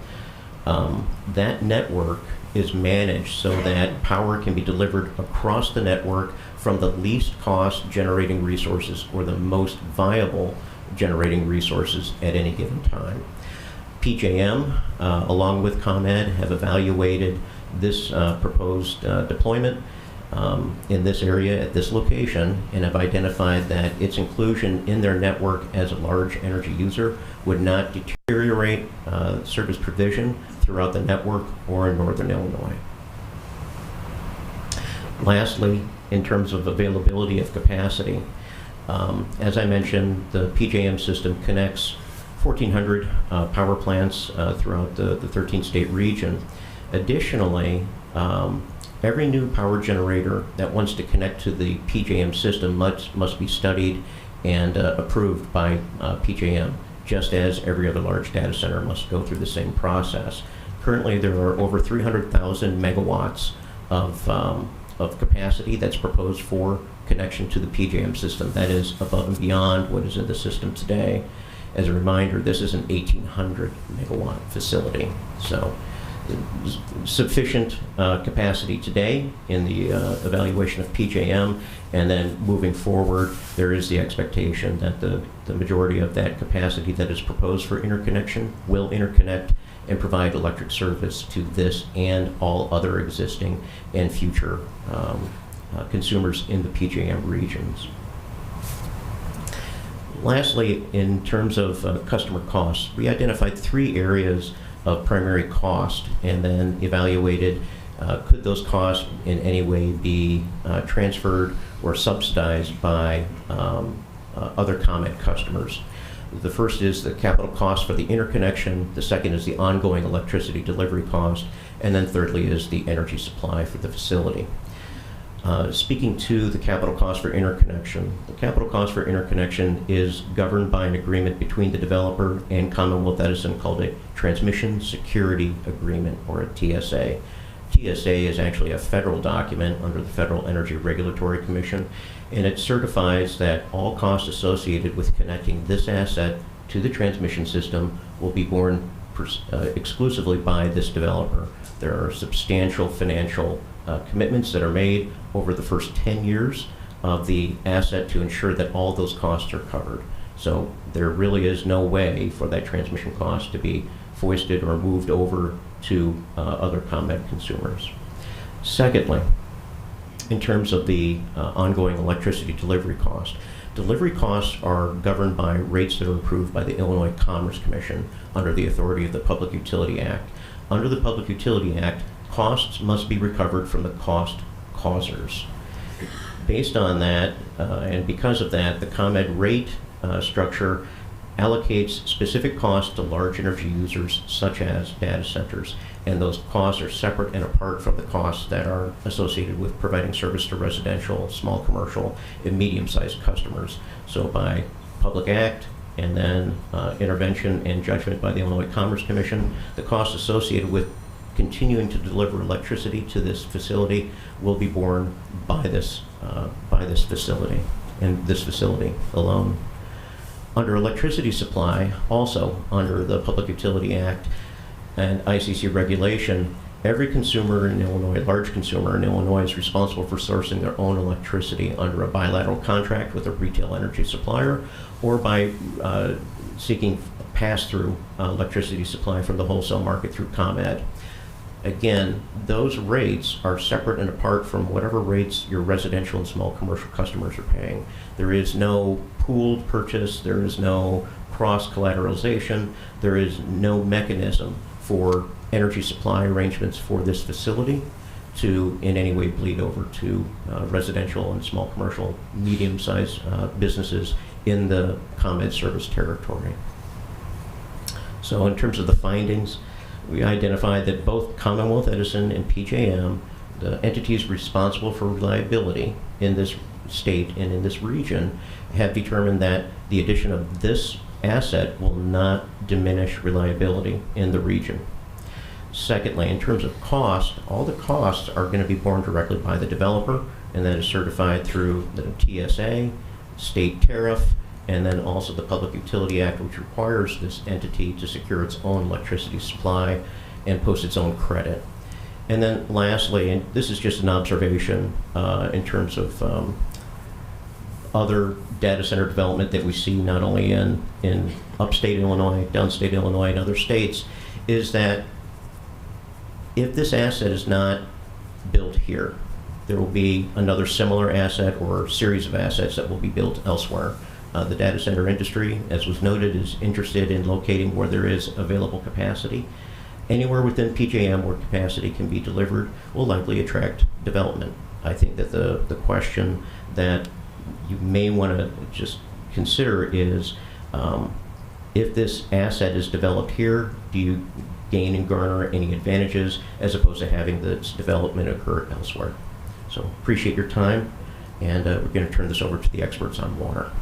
That network is managed so that power can be delivered across the network from the least cost generating resources or the most viable generating resources at any given time. PJM, along with ComEd, have evaluated this proposed deployment in this area at this location and have identified that its inclusion in their network as a large energy user would not deteriorate service provision throughout the network or in Northern Illinois. Lastly, in terms of availability of capacity, as I mentioned, the PJM system connects 1,400 power plants throughout the 13-state region. Additionally, every new power generator that wants to connect to the PJM system must be studied and approved by PJM, just as every other large data center must go through the same process. Currently, there are over 300,000 megawatts of capacity that's proposed for connection to the PJM system. That is above and beyond what is in the system today. As a reminder, this is an 1,800 megawatt facility. So sufficient capacity today in the evaluation of PJM, and then moving forward, there is the expectation that the majority of that capacity that is proposed for interconnection will interconnect and provide electric service to this and all other existing and future consumers in the PJM regions. Lastly, in terms of customer costs, we identified 3 areas of primary cost and then evaluated could those costs in any way be transferred or subsidized by other ComEd customers. The first is the capital cost for the interconnection, the second is the ongoing electricity delivery cost, and then thirdly is the energy supply for the facility. Speaking to the capital cost for interconnection, the capital cost for interconnection is governed by an agreement between the developer and Commonwealth Edison called a Transmission Security Agreement, or a TSA. TSA is actually a federal document under the Federal Energy Regulatory Commission, and it certifies that all costs associated with connecting this asset to the transmission system will be borne exclusively by this developer. There are substantial financial commitments that are made over the first 10 years of the asset to ensure that all those costs are covered. So there really is no way for that transmission cost to be foisted or moved over to other ComEd consumers. Secondly, in terms of the ongoing electricity delivery costs are governed by rates that are approved by the Illinois Commerce Commission under the authority of the Public Utility Act. Under the Public Utility Act, costs must be recovered from the cost causers. Based on that, and because of that, the ComEd rate structure allocates specific costs to large energy users such as data centers, and those costs are separate and apart from the costs that are associated with providing service to residential, small commercial, and medium-sized customers. So by public act and then intervention and judgment by the Illinois Commerce Commission, the costs associated with continuing to deliver electricity to this facility will be borne by this facility and this facility alone. Under electricity supply, also under the Public Utility Act and ICC regulation, every consumer in Illinois, large consumer in Illinois, is responsible for sourcing their own electricity under a bilateral contract with a retail energy supplier or by seeking pass-through electricity supply from the wholesale market through ComEd. Again, those rates are separate and apart from whatever rates your residential and small commercial customers are paying. There is no pooled purchase, there is no cross-collateralization, there is no mechanism for energy supply arrangements for this facility to in any way bleed over to residential and small commercial, medium-sized businesses in the ComEd service territory. So in terms of the findings, we identified that both Commonwealth Edison and PJM, the entities responsible for reliability in this state and in this region, have determined that the addition of this asset will not diminish reliability in the region. Secondly, in terms of cost, all the costs are going to be borne directly by the developer, and that is certified through the TSA, state tariff, and then also the Public Utility Act, which requires this entity to secure its own electricity supply and post its own credit. And then lastly, and this is just an observation in terms of other data center development that we see not only in upstate Illinois, downstate Illinois, and other states, is that if this asset is not built here, there will be another similar asset or series of assets that will be built elsewhere. The data center industry, as was noted, is interested in locating where there is available capacity. Anywhere within PJM where capacity can be delivered will likely attract development. I think that the question that you may want to just consider is, if this asset is developed here, do you gain and garner any advantages as opposed to having this development occur elsewhere? So appreciate your time, and we're going to turn this over to the experts on water.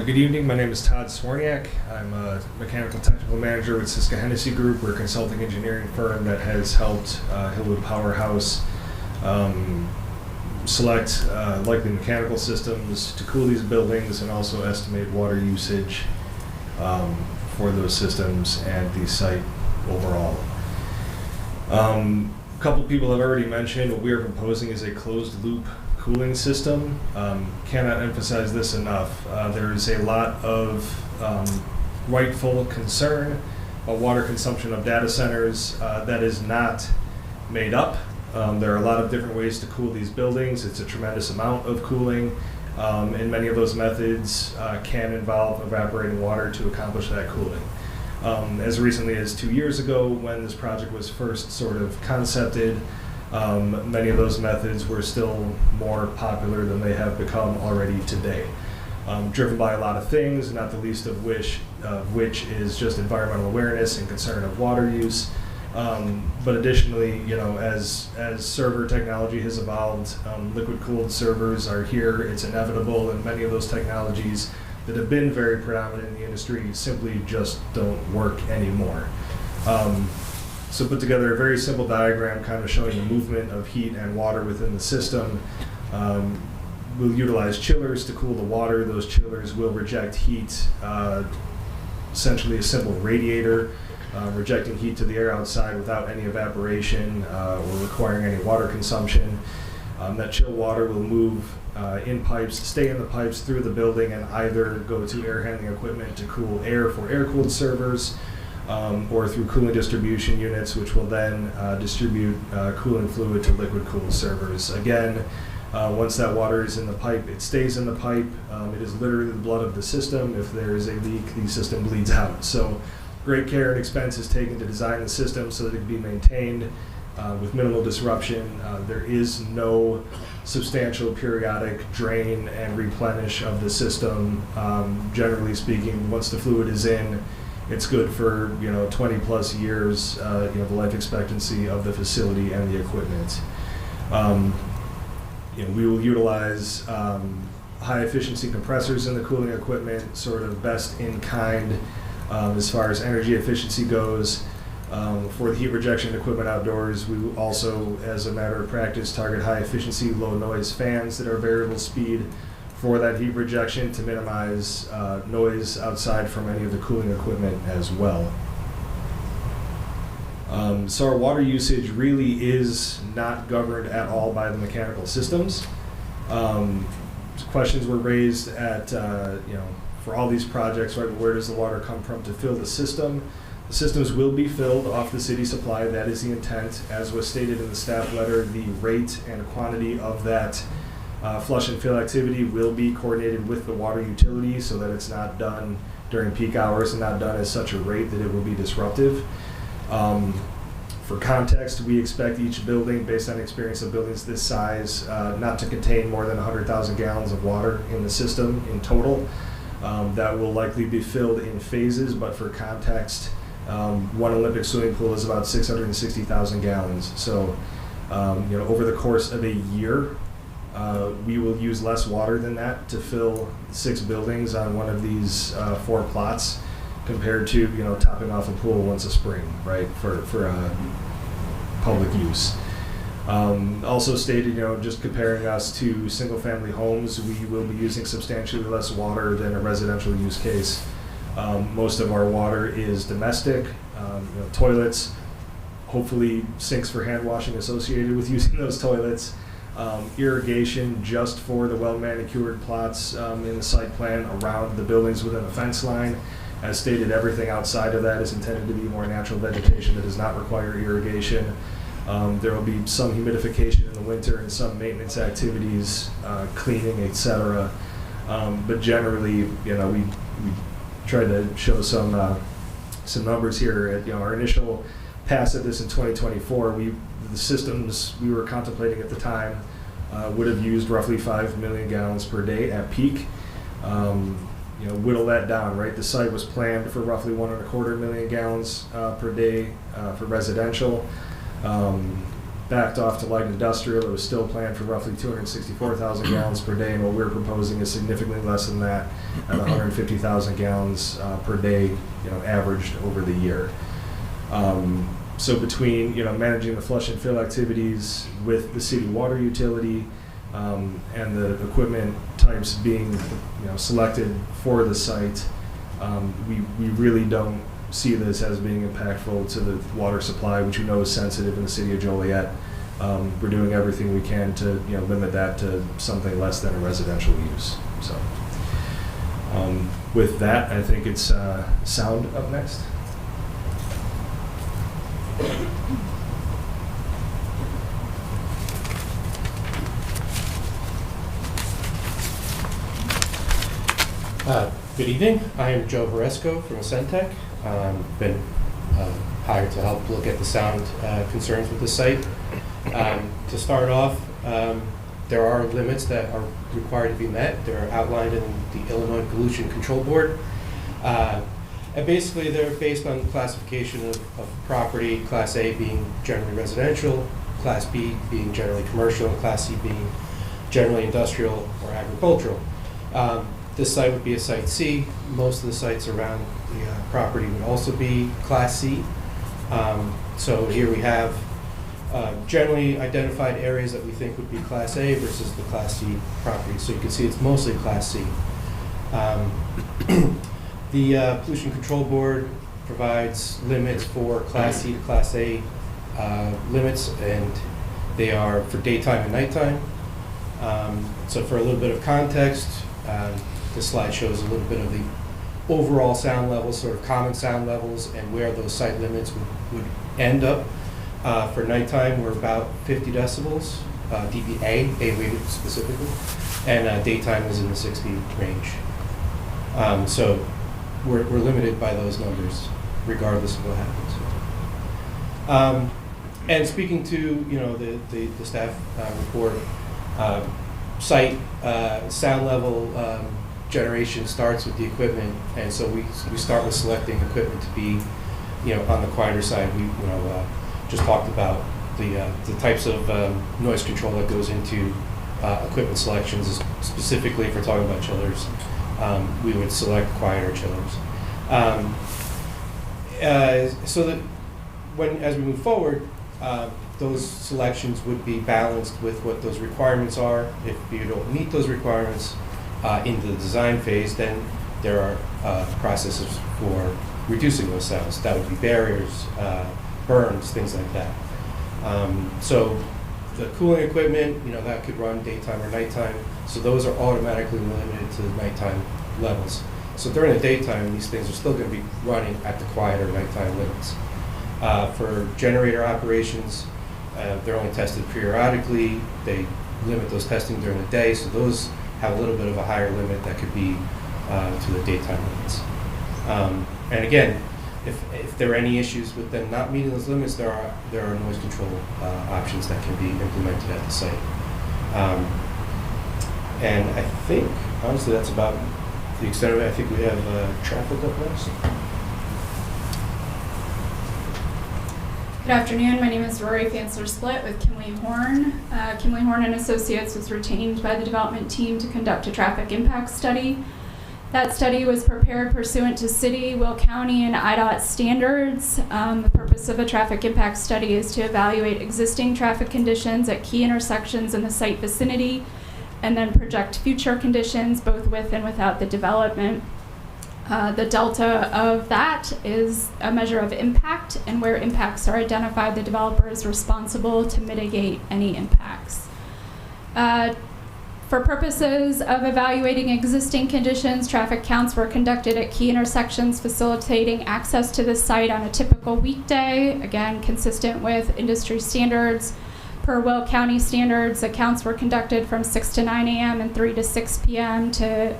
Good evening. My name is Todd Swarniak. I'm a mechanical technical manager with Siska Hennessy Group. We're a consulting engineering firm that has helped Hillwood Powerhouse select likely mechanical systems to cool these buildings and also estimate water usage for those systems and the site overall. A couple people have already mentioned what we are proposing is a closed loop cooling system. Cannot emphasize this enough. There is a lot of rightful concern about water consumption of data centers that is not made up. There are a lot of different ways to cool these buildings. It's a tremendous amount of cooling, and many of those methods can involve evaporating water to accomplish that cooling. As recently as 2 years ago, when this project was first sort of concepted, many of those methods were still more popular than they have become already today. Driven by a lot of things, not the least of which is just environmental awareness and concern of water use. But additionally, as server technology has evolved, liquid-cooled servers are here. It's inevitable, and many of those technologies that have been very predominant in the industry simply just don't work anymore. So put together a very simple diagram kind of showing the movement of heat and water within the system. We'll utilize chillers to cool the water. Those chillers will reject heat, essentially a simple radiator, rejecting heat to the air outside without any evaporation or requiring any water consumption. That chill water will move in pipes, stay in the pipes through the building, and either go to air handling equipment to cool air for air-cooled servers, or through cooling distribution units, which will then distribute cooling fluid to liquid-cooled servers. Again, once that water is in the pipe, it stays in the pipe. It is literally the blood of the system. If there is a leak, the system bleeds out. So great care and expense is taken to design the system so that it can be maintained with minimal disruption. There is no substantial periodic drain and replenish of the system. Generally speaking, once the fluid is in, it's good for 20 plus years, the life expectancy of the facility and the equipment. We will utilize high efficiency compressors in the cooling equipment, sort of best in kind as far as energy efficiency goes. For the heat rejection equipment outdoors, we will also, as a matter of practice, target high efficiency, low noise fans that are variable speed for that heat rejection to minimize noise outside from any of the cooling equipment as well. So our water usage really is not governed at all by the mechanical systems. Questions were raised at, for all these projects, right, where does the water come from to fill the system? The systems will be filled off the city supply. That is the intent. As was stated in the staff letter, the rate and quantity of that flush and fill activity will be coordinated with the water utility so that it's not done during peak hours and not done at such a rate that it will be disruptive. For context, we expect each building, based on experience of buildings this size, not to contain more than 100,000 gallons of water in the system in total. That will likely be filled in phases, but for context, one Olympic swimming pool is about 660,000 gallons. So, over the course of a year, we will use less water than that to fill 6 buildings on one of these 4 plots, compared to topping off a pool once a spring, right, for public use. Also stated, just comparing us to single-family homes, we will be using substantially less water than a residential use case. Most of our water is domestic, toilets, hopefully sinks for hand washing associated with using those toilets. Irrigation just for the well-manicured plots in the site plan around the buildings within a fence line. As stated, everything outside of that is intended to be more natural vegetation that does not require irrigation. There will be some humidification in the winter and some maintenance activities, cleaning, etc. But generally, we tried to show some numbers here. At our initial pass at this in 2024, the systems we were contemplating at the time would have used roughly 5 million gallons per day at peak. Whittle that down, right? The site was planned for roughly 1.25 million gallons per day for residential. Backed off to light industrial, it was still planned for roughly 264,000 gallons per day, and what we're proposing is significantly less than that, at 150,000 gallons per day, averaged over the year. So between managing the flush and fill activities with the city water utility and the equipment types being selected for the site, we really don't see this as being impactful to the water supply, which is sensitive in the city of Joliet. We're doing everything we can to limit that to something less than a residential use. So with that, I think it's Sound up next. Good evening. I am Joe Horesco from Ascentec. been hired to help look at the sound concerns with the site. To start off, there are limits that are required to be met. They're outlined in the Illinois Pollution Control Board. And basically, they're based on classification of property, Class A being generally residential, Class B being generally commercial, and Class C being generally industrial or agricultural. This site would be a Site C. Most of the sites around the property would also be Class C. So here we have generally identified areas that we think would be Class A versus the Class C property. So you can see it's mostly Class C. The Pollution Control Board provides limits for Class C to Class A limits, and they are for daytime and nighttime. So for a little bit of context, this slide shows a little bit of the overall sound levels, sort of common sound levels, and where those site limits would end up. For nighttime, we're about 50 decibels, dBA, A-rated specifically, and daytime is in the 60 range. So we're limited by those numbers, regardless of what happens. And speaking to the staff report, site sound level generation starts with the equipment, and so we start with selecting equipment to be on the quieter side. We just talked about the types of noise control that goes into equipment selections. Specifically, if we're talking about chillers, we would select quieter chillers. So that as we move forward, those selections would be balanced with what those requirements are. If you don't meet those requirements into the design phase, then there are processes for reducing those sounds. That would be barriers, burns, things like that. So the cooling equipment, that could run daytime or nighttime. So those are automatically limited to the nighttime levels. So during the daytime, these things are still going to be running at the quieter nighttime limits. For generator operations, they're only tested periodically. They limit those testing during the day, so those have a little bit of a higher limit that could be to the daytime limits. And again, if there are any issues with them not meeting those limits, there are noise control options that can be implemented at the site. And I think, honestly, that's about the extent of it. I think we have traffic up next. Good afternoon. My name is Rory Fansler-Split with Kimley Horn. Kimley Horn and Associates was retained by the development team to conduct a traffic impact study. That study was prepared pursuant to city, Will County, and IDOT standards. The purpose of a traffic impact study is to evaluate existing traffic conditions at key intersections in the site vicinity, and then project future conditions both with and without the development. The delta of that is a measure of impact, and where impacts are identified, the developer is responsible to mitigate any impacts. For purposes of evaluating existing conditions, traffic counts were conducted at key intersections facilitating access to the site on a typical weekday, again, consistent with industry standards. Per Will County standards, the counts were conducted from 6 to 9 a.m. and 3 to 6 p.m. to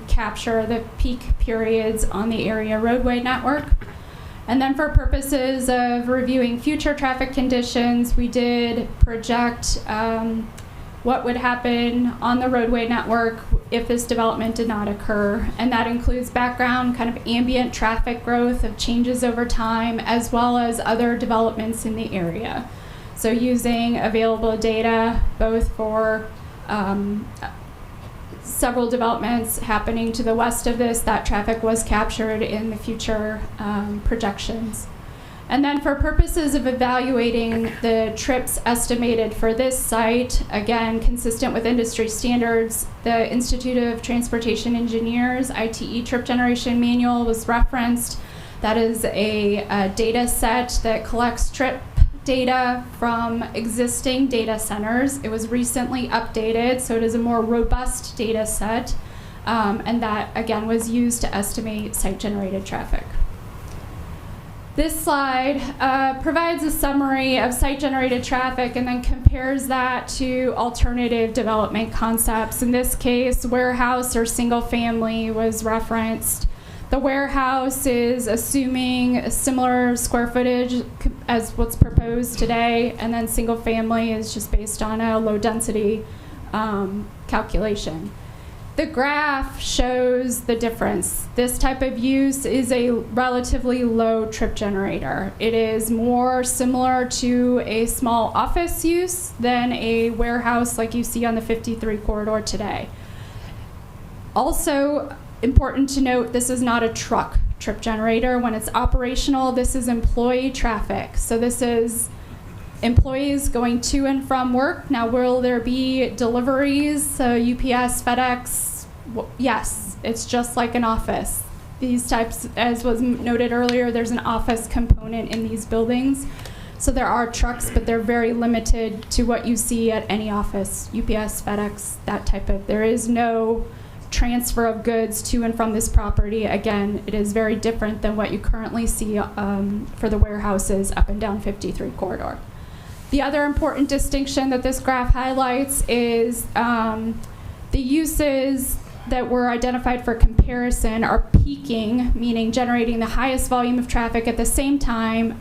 capture the peak periods on the area roadway network. And then for purposes of reviewing future traffic conditions, we did project what would happen on the roadway network if this development did not occur. And that includes background, kind of ambient traffic growth of changes over time, as well as other developments in the area. So using available data, both for several developments happening to the west of this, that traffic was captured in the future projections. And then for purposes of evaluating the trips estimated for this site, again, consistent with industry standards, the Institute of Transportation Engineers, ITE trip generation manual was referenced. That is a data set that collects trip data from existing data centers. It was recently updated, so it is a more robust data set, and that, again, was used to estimate site-generated traffic. This slide provides a summary of site-generated traffic and then compares that to alternative development concepts. In this case, warehouse or single family was referenced. The warehouse is assuming a similar square footage as what's proposed today, and then single family is just based on a low density calculation. The graph shows the difference. This type of use is a relatively low trip generator. It is more similar to a small office use than a warehouse like you see on the 53 corridor today. Also important to note, this is not a truck trip generator. When it's operational, this is employee traffic. So this is employees going to and from work. Now, will there be deliveries, so UPS, FedEx? Yes, it's just like an office. These types, as was noted earlier, there's an office component in these buildings. So there are trucks, but they're very limited to what you see at any office, UPS, FedEx, that type of. There is no transfer of goods to and from this property. Again, it is very different than what you currently see for the warehouses up and down 53 corridor. The other important distinction that this graph highlights is the uses that were identified for comparison are peaking, meaning generating the highest volume of traffic at the same time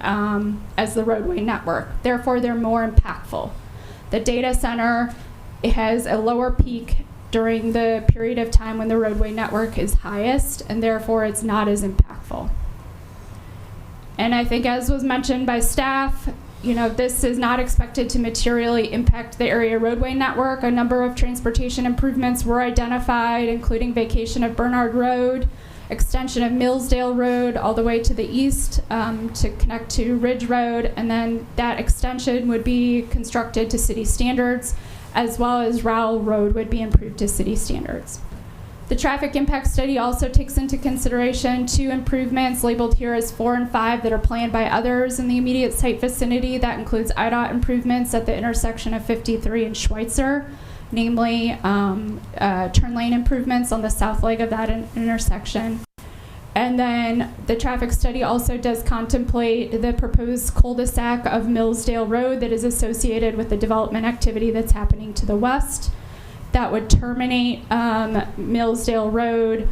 as the roadway network. Therefore, they're more impactful. The data center, it has a lower peak during the period of time when the roadway network is highest, and therefore it's not as impactful. And I think, as was mentioned by staff, this is not expected to materially impact the area roadway network. A number of transportation improvements were identified, including vacation of Bernard Road, extension of Millsdale Road all the way to the east to connect to Ridge Road, and then that extension would be constructed to city standards, as well as Rowell Road would be improved to city standards. The traffic impact study also takes into consideration 2 improvements labeled here as 4 and 5 that are planned by others in the immediate site vicinity. That includes IDOT improvements at the intersection of 53 and Schweitzer, namely turn lane improvements on the south leg of that intersection. And then the traffic study also does contemplate the proposed cul-de-sac of Millsdale Road that is associated with the development activity that's happening to the west. That would terminate Millsdale Road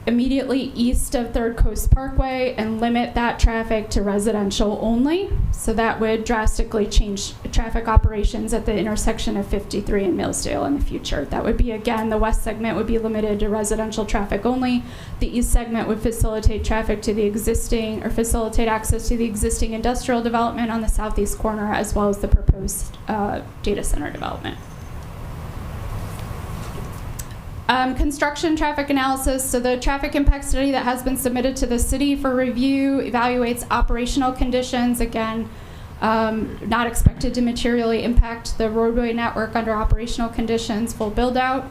immediately east of Third Coast Parkway and limit that traffic to residential only. So that would drastically change traffic operations at the intersection of 53 and Millsdale in the future. That would be, again, the west segment would be limited to residential traffic only. The east segment would facilitate traffic to the existing, or facilitate access to the existing industrial development on the southeast corner, as well as the proposed data center development. Construction traffic analysis. So the traffic impact study that has been submitted to the city for review evaluates operational conditions. Again, not expected to materially impact the roadway network under operational conditions, full build out.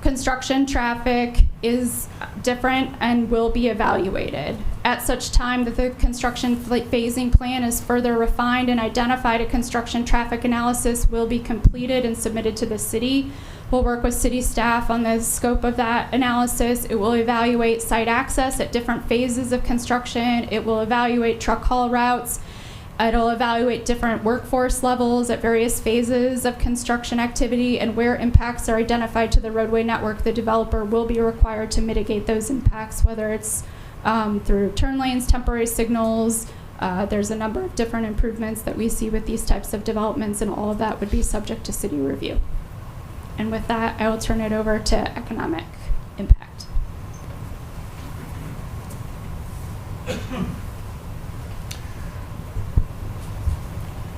Construction traffic is different and will be evaluated. At such time that the construction phasing plan is further refined and identified, a construction traffic analysis will be completed and submitted to the city. We'll work with city staff on the scope of that analysis. It will evaluate site access at different phases of construction. It will evaluate truck haul routes. It'll evaluate different workforce levels at various phases of construction activity, and where impacts are identified to the roadway network, the developer will be required to mitigate those impacts, whether it's through turn lanes, temporary signals. There's a number of different improvements that we see with these types of developments, and all of that would be subject to city review. And with that, I will turn it over to economic impact.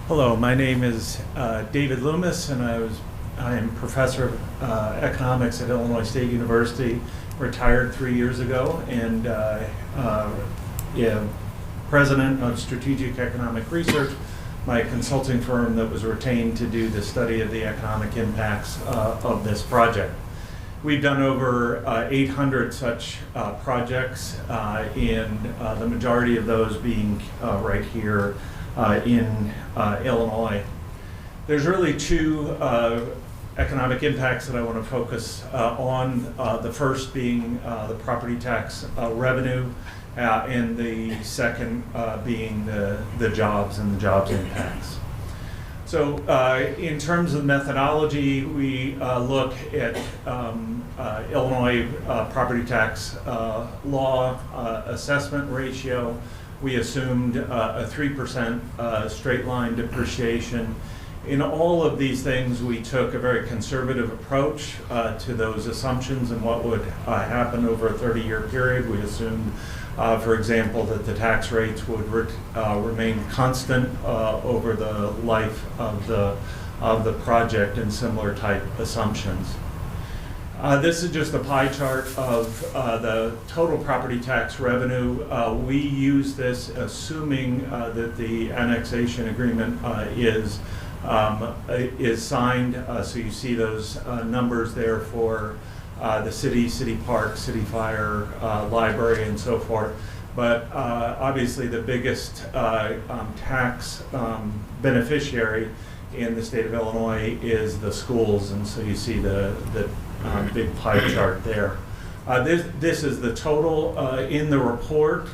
Hello, my name is David Loomis, and I am professor of economics at Illinois State University, retired 3 years ago, and president of Strategic Economic Research, my consulting firm that was retained to do the study of the economic impacts of this project. We've done over 800 such projects, in the majority of those being right here in Illinois. There's really 2 economic impacts that I want to focus on. The first being the property tax revenue, and the second being the jobs and the jobs impacts. So in terms of methodology, we look at Illinois property tax law assessment ratio. We assumed a 3% straight line depreciation. In all of these things, we took a very conservative approach to those assumptions and what would happen over a 30-year period. We assumed, for example, that the tax rates would remain constant over the life of the project and similar type assumptions. This is just a pie chart of the total property tax revenue. We use this assuming that the annexation agreement is signed. So you see those numbers there for the city park, city fire, library, and so forth. But obviously the biggest tax beneficiary in the state of Illinois is the schools, and so you see the big pie chart there. This is the total in the report.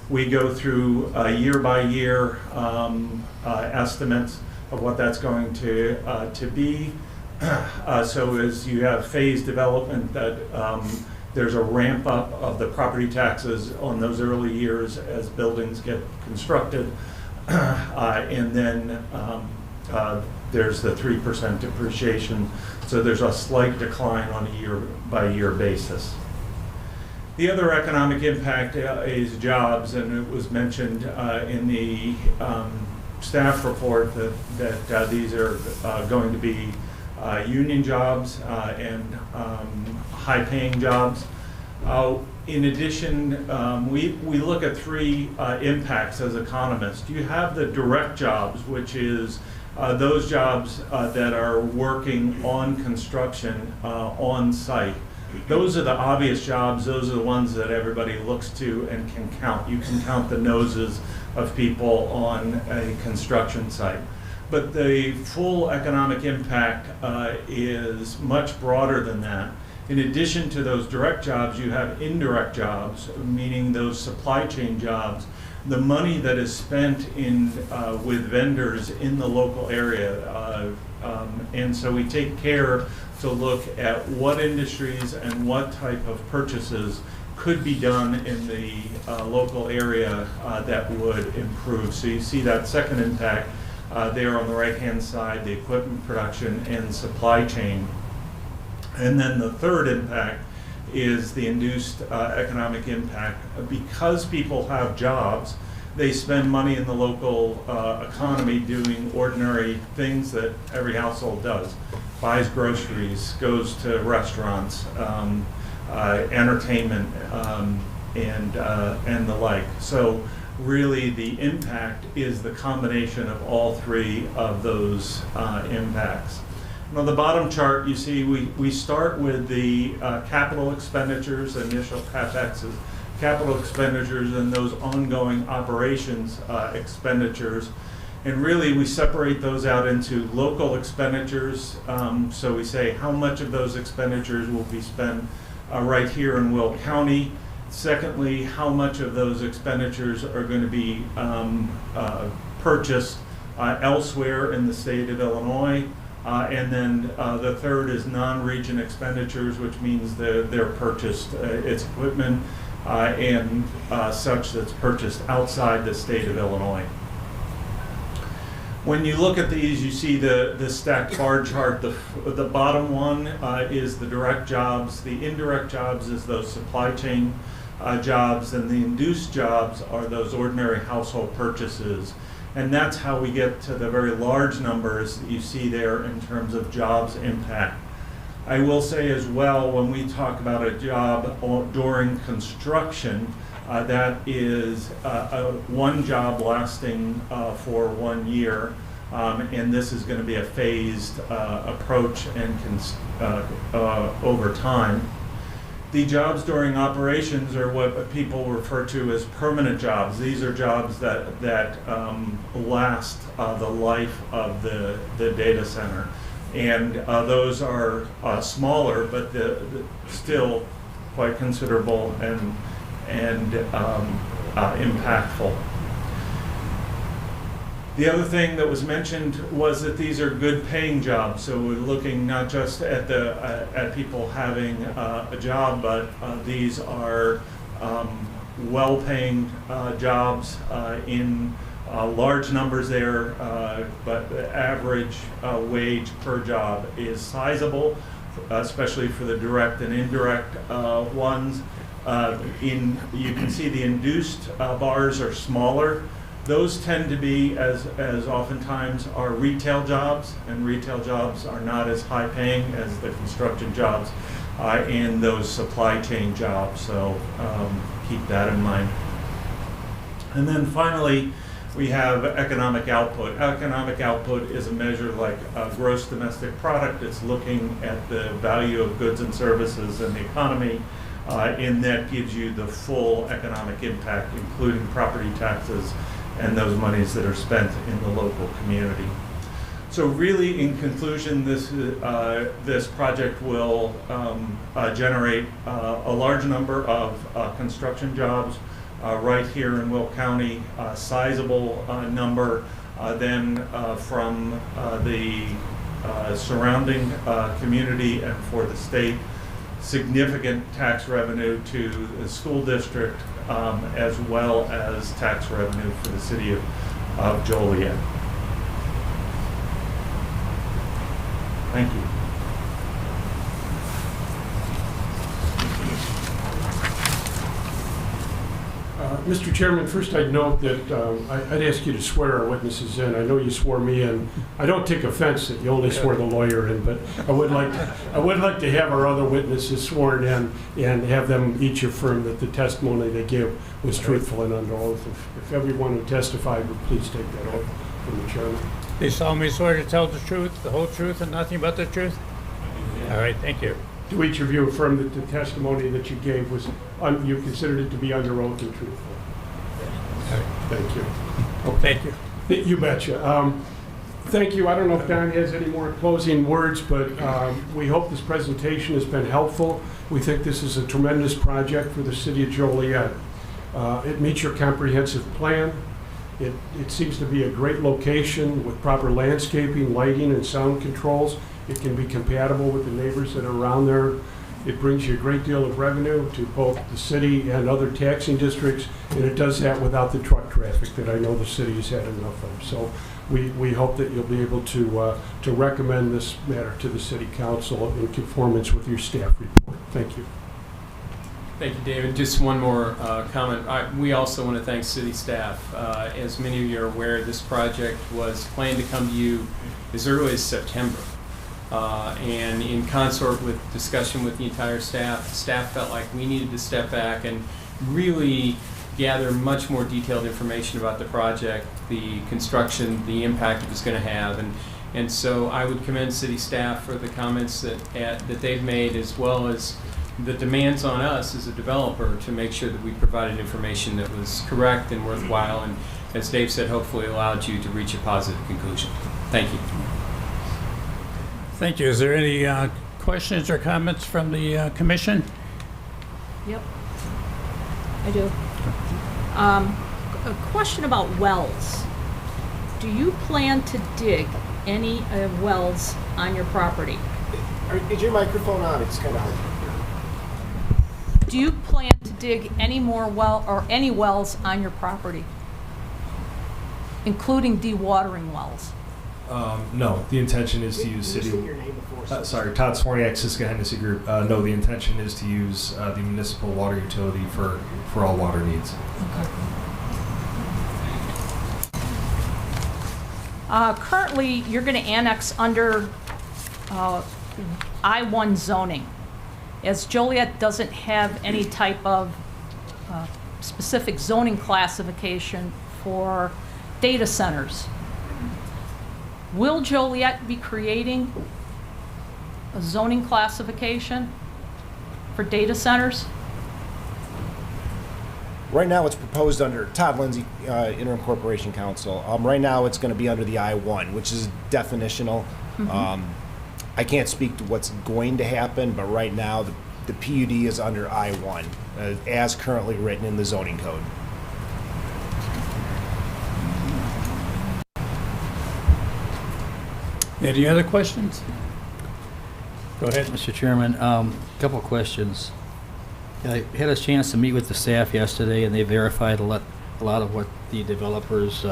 We go through year by year estimates of what that's going to be. So as you have phase development, that there's a ramp up of the property taxes on those early years as buildings get constructed, and then there's the 3% depreciation. So there's a slight decline on a year-by-year basis. The other economic impact is jobs, and it was mentioned in the staff report that these are going to be union jobs and high-paying jobs. In addition, we look at three impacts as economists. You have the direct jobs, which is those jobs that are working on construction on site. Those are the obvious jobs. Those are the ones that everybody looks to and can count. You can count the noses of people on a construction site. But the full economic impact is much broader than that. In addition to those direct jobs, you have indirect jobs, meaning those supply chain jobs. The money that is spent with vendors in the local area. And so we take care to look at what industries and what type of purchases could be done in the local area that would improve. So you see that second impact there on the right-hand side, the equipment production and supply chain. And then the third impact is the induced economic impact. Because people have jobs, they spend money in the local economy doing ordinary things that every household does. Buys groceries, goes to restaurants, entertainment, and the like. So really the impact is the combination of all three of those impacts. On the bottom chart, you see we start with the capital expenditures, initial CapExes, capital expenditures, and those ongoing operations expenditures. And really, we separate those out into local expenditures. So we say how much of those expenditures will be spent right here in Will County. Secondly, how much of those expenditures are going to be purchased elsewhere in the state of Illinois. And then the third is non-region expenditures, which means they're purchased, it's equipment and such that's purchased outside the state of Illinois. When you look at these, you see the stacked bar chart. The bottom one is the direct jobs. The indirect jobs is those supply chain jobs, and the induced jobs are those ordinary household purchases. And that's how we get to the very large numbers that you see there in terms of jobs impact. I will say as well, when we talk about a job during construction, that is one job lasting for 1 year, and this is going to be a phased approach and over time. The jobs during operations are what people refer to as permanent jobs. These are jobs that last the life of the data center. And those are smaller, but still quite considerable and impactful. The other thing that was mentioned was that these are good paying jobs. So we're looking not just at at people having a job, but these are well-paying jobs in large numbers there, but the average wage per job is sizable, especially for the direct and indirect ones. You can see the induced bars are smaller. Those tend to be, as oftentimes, are retail jobs, and retail jobs are not as high paying as the construction jobs and those supply chain jobs. So keep that in mind. And then finally, we have economic output. Economic output is a measure like gross domestic product. It's looking at the value of goods and services in the economy, and that gives you the full economic impact, including property taxes and those monies that are spent in the local community. So really, in conclusion, this project will generate a large number of construction jobs right here in Will County, a sizable number then from the surrounding community and for the state, significant tax revenue to the school district, as well as tax revenue for the city of Joliet. Thank you. Mr. Chairman, first I'd note that I'd ask you to swear our witnesses in. I know you swore me in. I don't take offense that you only swore the lawyer in, but I would like to have our other witnesses sworn in and have them each affirm that the testimony they give was truthful and under oath. If everyone who testified would please take that oath from the chairman. They solemnly swear to tell the truth, the whole truth, and nothing but the truth? All right, thank you. Do each of you affirm that the testimony that you gave was, you considered it to be under oath and truthful? Thank you. Thank you. You betcha. Thank you. I don't know if Don has any more closing words, but we hope this presentation has been helpful. We think this is a tremendous project for the city of Joliet. It meets your comprehensive plan. It seems to be a great location with proper landscaping, lighting, and sound controls. It can be compatible with the neighbors that are around there. It brings you a great deal of revenue to both the city and other taxing districts, and it does that without the truck traffic that I know the city has had enough of. So we hope that you'll be able to recommend this matter to the city council in conformance with your staff report. Thank you. Thank you, David. Just one more comment. We also want to thank city staff. As many of you are aware, this project was planned to come to you as early as September. And in consort with discussion with the entire staff felt like we needed to step back and really gather much more detailed information about the project, the construction, the impact it was going to have. And so I would commend city staff for the comments that they've made, as well as the demands on us as a developer to make sure that we provided information that was correct and worthwhile, and as Dave said, hopefully allowed you to reach a positive conclusion. Thank you. Thank you. Is there any questions or comments from the commission? Yep, I do. A question about wells. Do you plan to dig any wells on your property? Is your microphone on? It's kind of hard to hear. Do you plan to dig any more any wells on your property, including dewatering wells? No, the intention is to use city. Sorry, Todd Swarniak, Siska Hennessy Group. No, the intention is to use the municipal water utility for all water needs. Okay. Currently, you're going to annex under I-1 zoning, as Joliet doesn't have any type of specific zoning classification for data centers. Will Joliet be creating a zoning classification for data centers? Right now, it's proposed under Todd Lindsay, Interim Corporation Counsel. Right now, it's going to be under the I-1, which is definitional. Mm-hmm. I can't speak to what's going to happen, but right now, the PUD is under I-1, as currently written in the zoning code. Any other questions? Go ahead. Mr. Chairman, couple of questions. I had a chance to meet with the staff yesterday, and they verified a lot of what the developers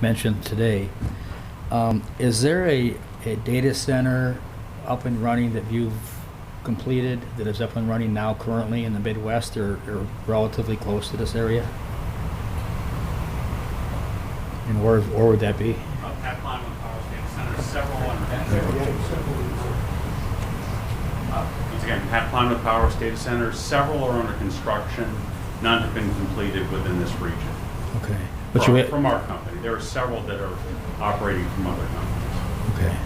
mentioned today. Is there a data center up and running that you've completed that is up and running now currently in the Midwest or relatively close to this area? And where would that be? Pat Klein with Power Data Center, several under once again, Pat Klein with Power Data Center, several are under construction, none have been completed within this region. Okay. But from our company. There are several that are operating from other companies. Okay.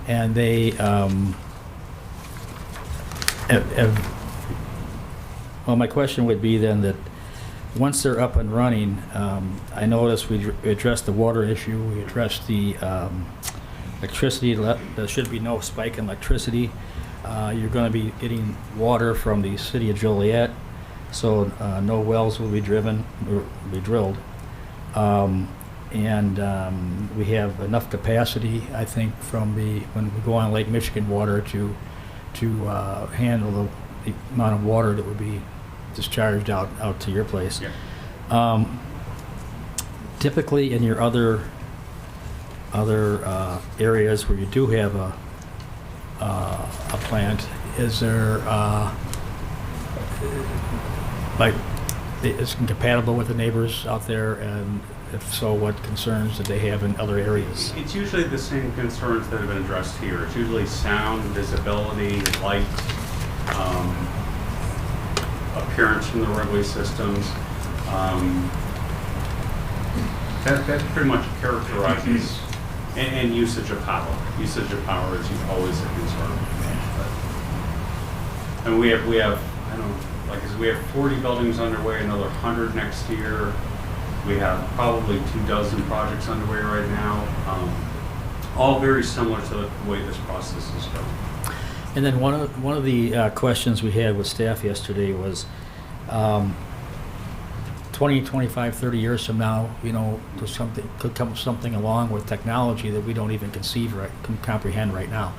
And they well, my question would be then that once they're up and running, I noticed we addressed the water issue, we addressed the electricity. There should be no spike in electricity. You're going to be getting water from the city of Joliet, so no wells will be drilled. And we have enough capacity, I think, from when we go on Lake Michigan water to handle the amount of water that would be discharged out to your place. Yeah. Typically, in your other areas where you do have a plant, is there is it compatible with the neighbors out there, and if so, what concerns did they have in other areas? It's usually the same concerns that have been addressed here. It's usually sound, visibility, light, appearance from the roadway systems. That pretty much characterizes, and usage of power. Usage of power is always a concern. And we have, I don't know, like I said, we have 40 buildings underway, another 100 next year. We have probably 24 projects underway right now, all very similar to the way this process is going. And then one of the questions we had with staff yesterday was 20, 25, 30 years from now, could come something along with technology that we don't even can comprehend right now.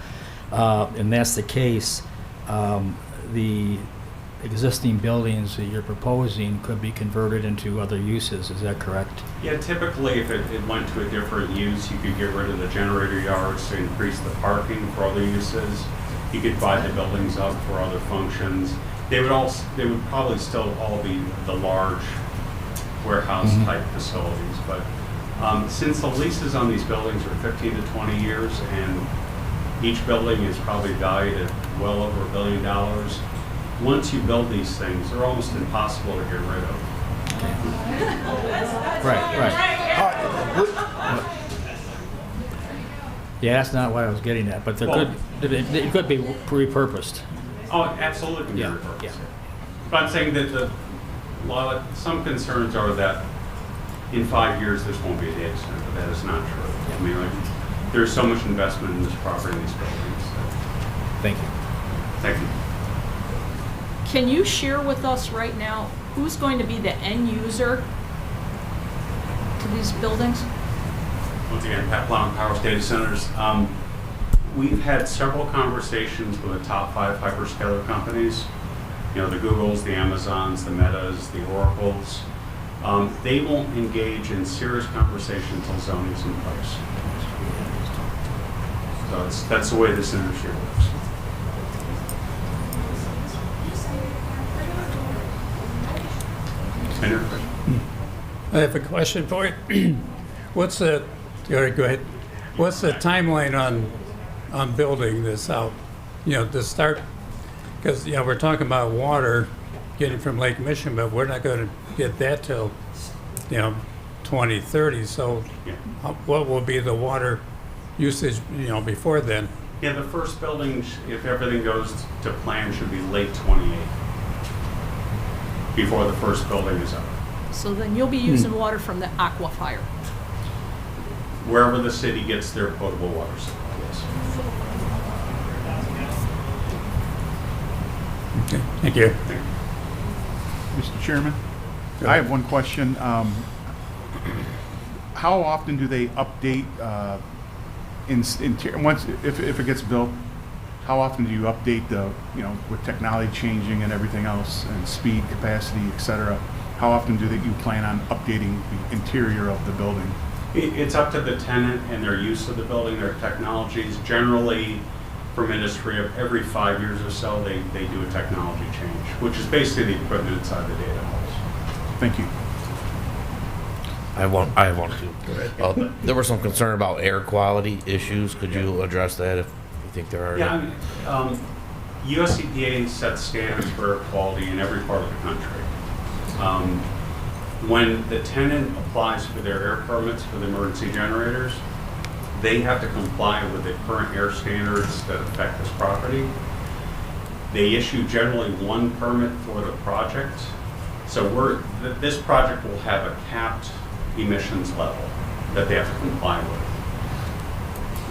And that's the case. The existing buildings that you're proposing could be converted into other uses. Is that correct? Yeah, typically if it went to a different use, you could get rid of the generator yards to increase the parking for other uses. You could divide the buildings up for other functions. They would probably still all be the large warehouse type facilities. But since the leases on these buildings are 15 to 20 years and each building is probably valued at well over $1 billion, once you build these things, they're almost impossible to get rid of. Right. Yeah, that's not what I was getting at, but it could be repurposed. Oh, absolutely can be repurposed. Yeah. But I'm saying that some concerns are that in 5 years this won't be a data center, but that is not true. Yeah. I mean, there's so much investment in this property and these buildings. Thank you. Thank you. Can you share with us right now who's going to be the end user to these buildings? Once again, Pat Blount, Power Data Centers. We've had several conversations with the top 5 hyperscaler companies. The Googles, the Amazons, the Metas, the Oracles. They won't engage in serious conversation until zoning is in place. So that's the way this industry works. I have a question for you. What's the timeline on building this out? To start, because we're talking about water getting from Lake Michigan, but we're not going to get that till 2030. So, what will be the water usage before then? Yeah, the first building, if everything goes to plan, should be late 28. Before the first building is up. So then you'll be using water from the aquifer. Wherever the city gets their potable water supply, yes. Okay, thank you. Mr. Chairman, I have one question. How often do they update once, if it gets built, how often do you update the, with technology changing and everything else, and speed, capacity, et cetera? How often do you plan on updating the interior of the building? It's up to the tenant and their use of the building, their technologies. Generally, from industry, of every 5 years or so, they do a technology change, which is basically the equipment inside the data halls. Thank you. I have one too. There was some concern about air quality issues. Could you address that if you think there are? Yeah, US EPA sets standards for air quality in every part of the country. When the tenant applies for their air permits for the emergency generators, they have to comply with the current air standards that affect this property. They issue generally one permit for the project. So this project will have a capped emissions level that they have to comply with.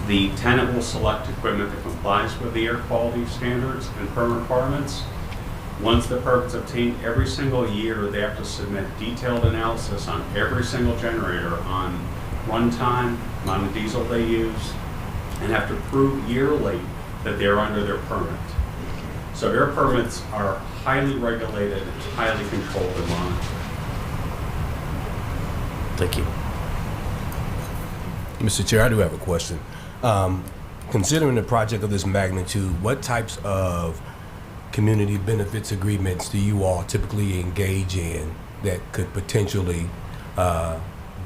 The tenant will select equipment that complies with the air quality standards and permit requirements. Once the permit's obtained, every single year they have to submit detailed analysis on every single generator on runtime, amount of diesel they use, and have to prove yearly that they're under their permit. So air permits are highly regulated, highly controlled and monitored. Thank you. Mr. Chair, I do have a question. Considering a project of this magnitude, what types of community benefits agreements do you all typically engage in that could potentially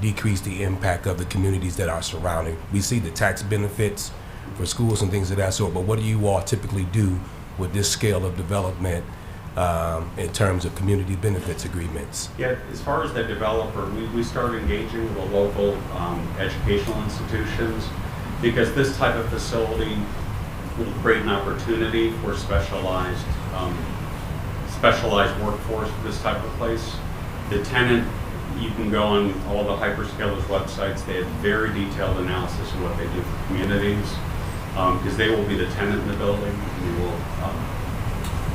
decrease the impact of the communities that are surrounding? We see the tax benefits for schools and things of that sort, but what do you all typically do with this scale of development in terms of community benefits agreements? Yeah, as far as the developer, we started engaging with the local educational institutions because this type of facility will create an opportunity for specialized workforce for this type of place. The tenant, you can go on all the hyperscalers' websites. They have very detailed analysis of what they do for communities because they will be the tenant in the building.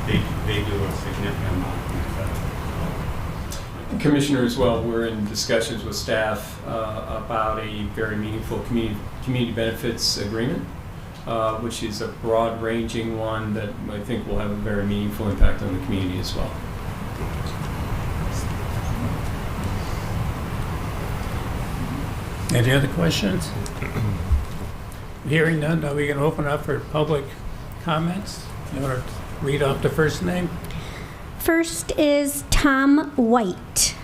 And they do a significant amount of benefit. Commissioner, as well, we're in discussions with staff about a very meaningful community benefits agreement, which is a broad-ranging one that I think will have a very meaningful impact on the community as well. Any other questions? Hearing none, are we going to open up for public comments? You want to read off the first name? First is Tom White.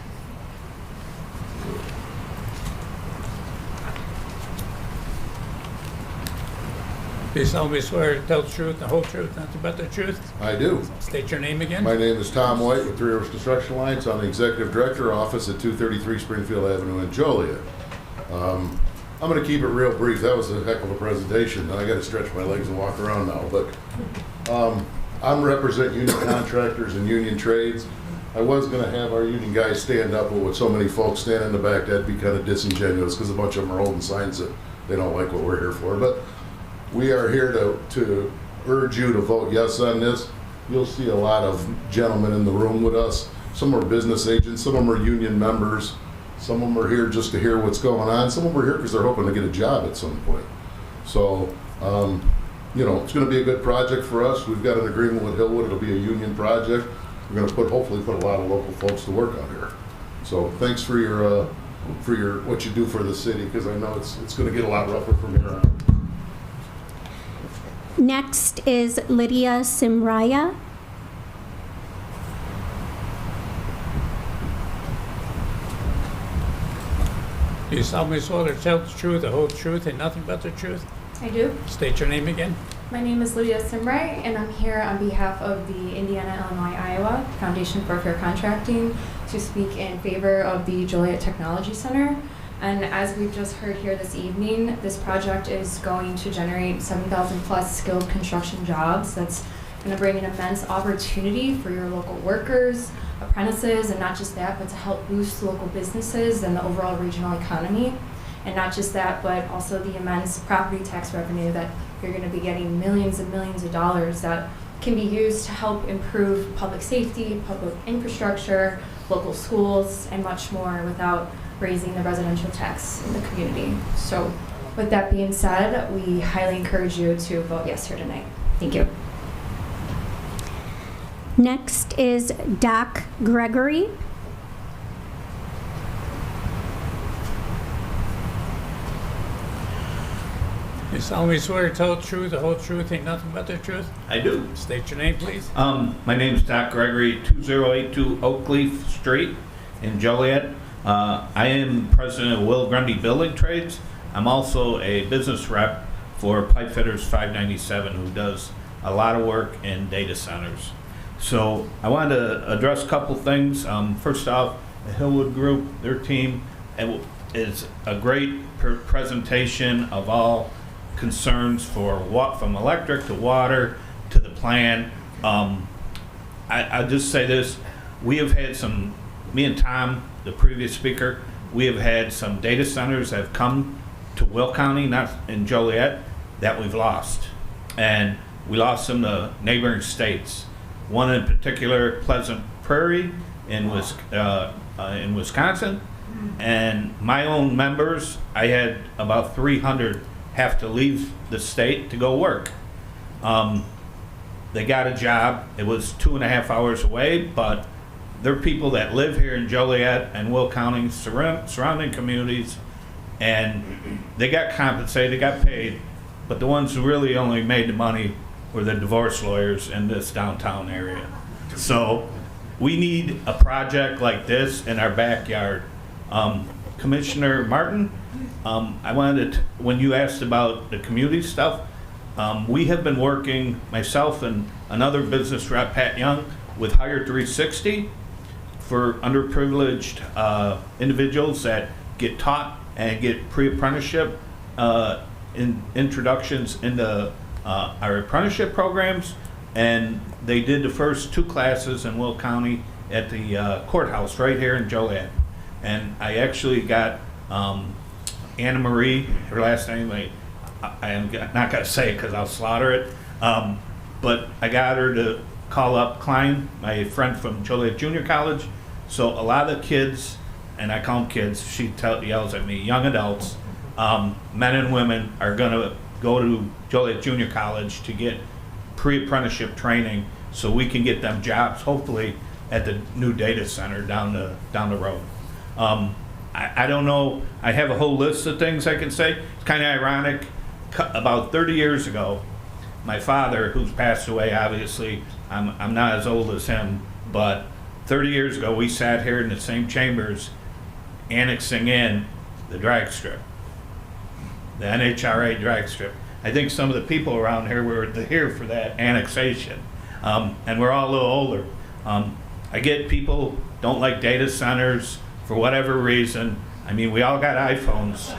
Do you solemnly swear to tell the truth, the whole truth, nothing but the truth? I do. State your name again. My name is Tom White with Three Rivers Construction Alliance. I'm the Executive Director, office at 233 Springfield Avenue in Joliet. I'm going to keep it real brief. That was a heck of a presentation. I got to stretch my legs and walk around now. But I'm represent union contractors and union trades. I was going to have our union guys stand up, but with so many folks standing in the back, that'd be kind of disingenuous because a bunch of them are holding signs that they don't like what we're here for. But we are here to urge you to vote yes on this. You'll see a lot of gentlemen in the room with us. Some are business agents, some of them are union members, some of them are here just to hear what's going on. Some of them are here because they're hoping to get a job at some point. So, it's going to be a good project for us. We've got an agreement with Hillwood. It'll be a union project. We're going to hopefully put a lot of local folks to work out here. So thanks for your what you do for the city, because I know it's going to get a lot rougher from here on. Next is Lydia Simraya. Do you solemnly swear to tell the truth, the whole truth, and nothing but the truth? I do. State your name again. My name is Lydia Simray, and I'm here on behalf of the Indiana, Illinois, Iowa Foundation for Fair Contracting to speak in favor of the Joliet Technology Center. And as we've just heard here this evening, this project is going to generate 7,000 plus skilled construction jobs. That's going to bring an immense opportunity for your local workers, apprentices, and not just that, but to help boost local businesses and the overall regional economy. And not just that, but also the immense property tax revenue that you're going to be getting millions and millions of dollars that can be used to help improve public safety, public infrastructure, local schools, and much more without raising the residential tax in the community. So With that being said, we highly encourage you to vote yes here tonight. Thank you. Next is Doc Gregory. You solemnly swear to tell the truth, the whole truth, and nothing but the truth? I do. State your name, please. My name is Doc Gregory, 2082 Oakleaf Street in Joliet. I am president of Will Grundy Building Trades. I'm also a business rep for Pipe Fitters 597, who does a lot of work in data centers. So I wanted to address a couple things. First off, the Hillwood Group, their team, is a great presentation of all concerns for what, from electric to water to the plan. I'll just say this, we have had some, me and Tom, the previous speaker, we have had some data centers that have come to Will County, not in Joliet, that we've lost. And we lost them to neighboring states. One in particular, Pleasant Prairie in Wisconsin. And my own members, I had about 300 have to leave the state to go work. They got a job. It was 2.5 hours away, but they're people that live here in Joliet and Will County, surrounding communities, and they got compensated, they got paid, but the ones who really only made the money were the divorce lawyers in this downtown area. So we need a project like this in our backyard. Commissioner Martin, I wanted to, when you asked about the community stuff, we have been working, myself and another business rep, Pat Young, with Hire 360 for underprivileged individuals that get taught and get pre-apprenticeship in introductions into our apprenticeship programs. And they did the first 2 classes in Will County at the courthouse right here in Joliet. And I actually got Anna Marie, her last name, I am not going to say it because I'll slaughter it, but I got her to call up Klein, my friend from Joliet Junior College. So a lot of the kids, and I call them kids, she yells at me, young adults, men and women are going to go to Joliet Junior College to get pre-apprenticeship training so we can get them jobs, hopefully, at the new data center down the road. I don't know, I have a whole list of things I can say. It's kind of ironic. About 30 years ago, my father, who's passed away, obviously, I'm not as old as him, but 30 years ago, we sat here in the same chambers annexing in the drag strip, the NHRA drag strip. I think some of the people around here were here for that annexation, and we're all a little older. I get people don't like data centers for whatever reason. I mean, we all got iPhones,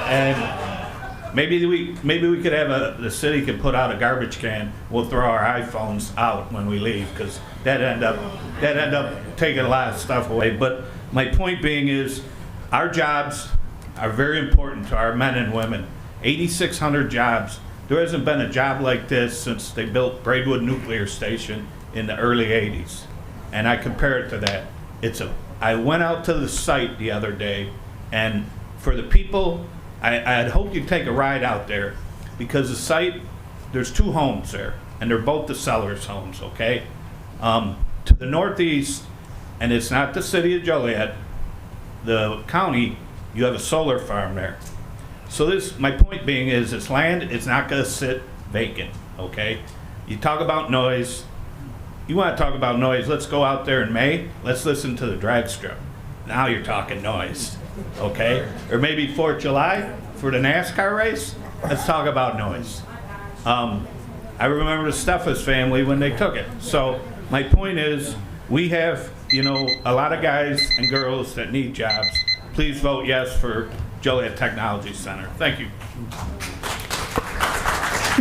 and maybe we could have the city could put out a garbage can. We'll throw our iPhones out when we leave because that end up taking a lot of stuff away. But my point being is, our jobs are very important to our men and women. 8,600 jobs. There hasn't been a job like this since they built Braidwood Nuclear Station in the early 80s. And I compare it to that. I went out to the site the other day, and for the people, I'd hope you'd take a ride out there, because the site, there's 2 homes there, and they're both the sellers' homes, okay? To the northeast, and it's not the city of Joliet, the county, you have a solar farm there. So my point being is, this land is not gonna sit vacant, okay? You talk about noise. You want to talk about noise, let's go out there in May, let's listen to the drag strip. Now you're talking noise, okay? Or maybe 4th of July for the NASCAR race, let's talk about noise. I remember the Steffes family when they took it. So my point is, we have, a lot of guys and girls that need jobs. Please vote yes for Joliet Technology Center. Thank you.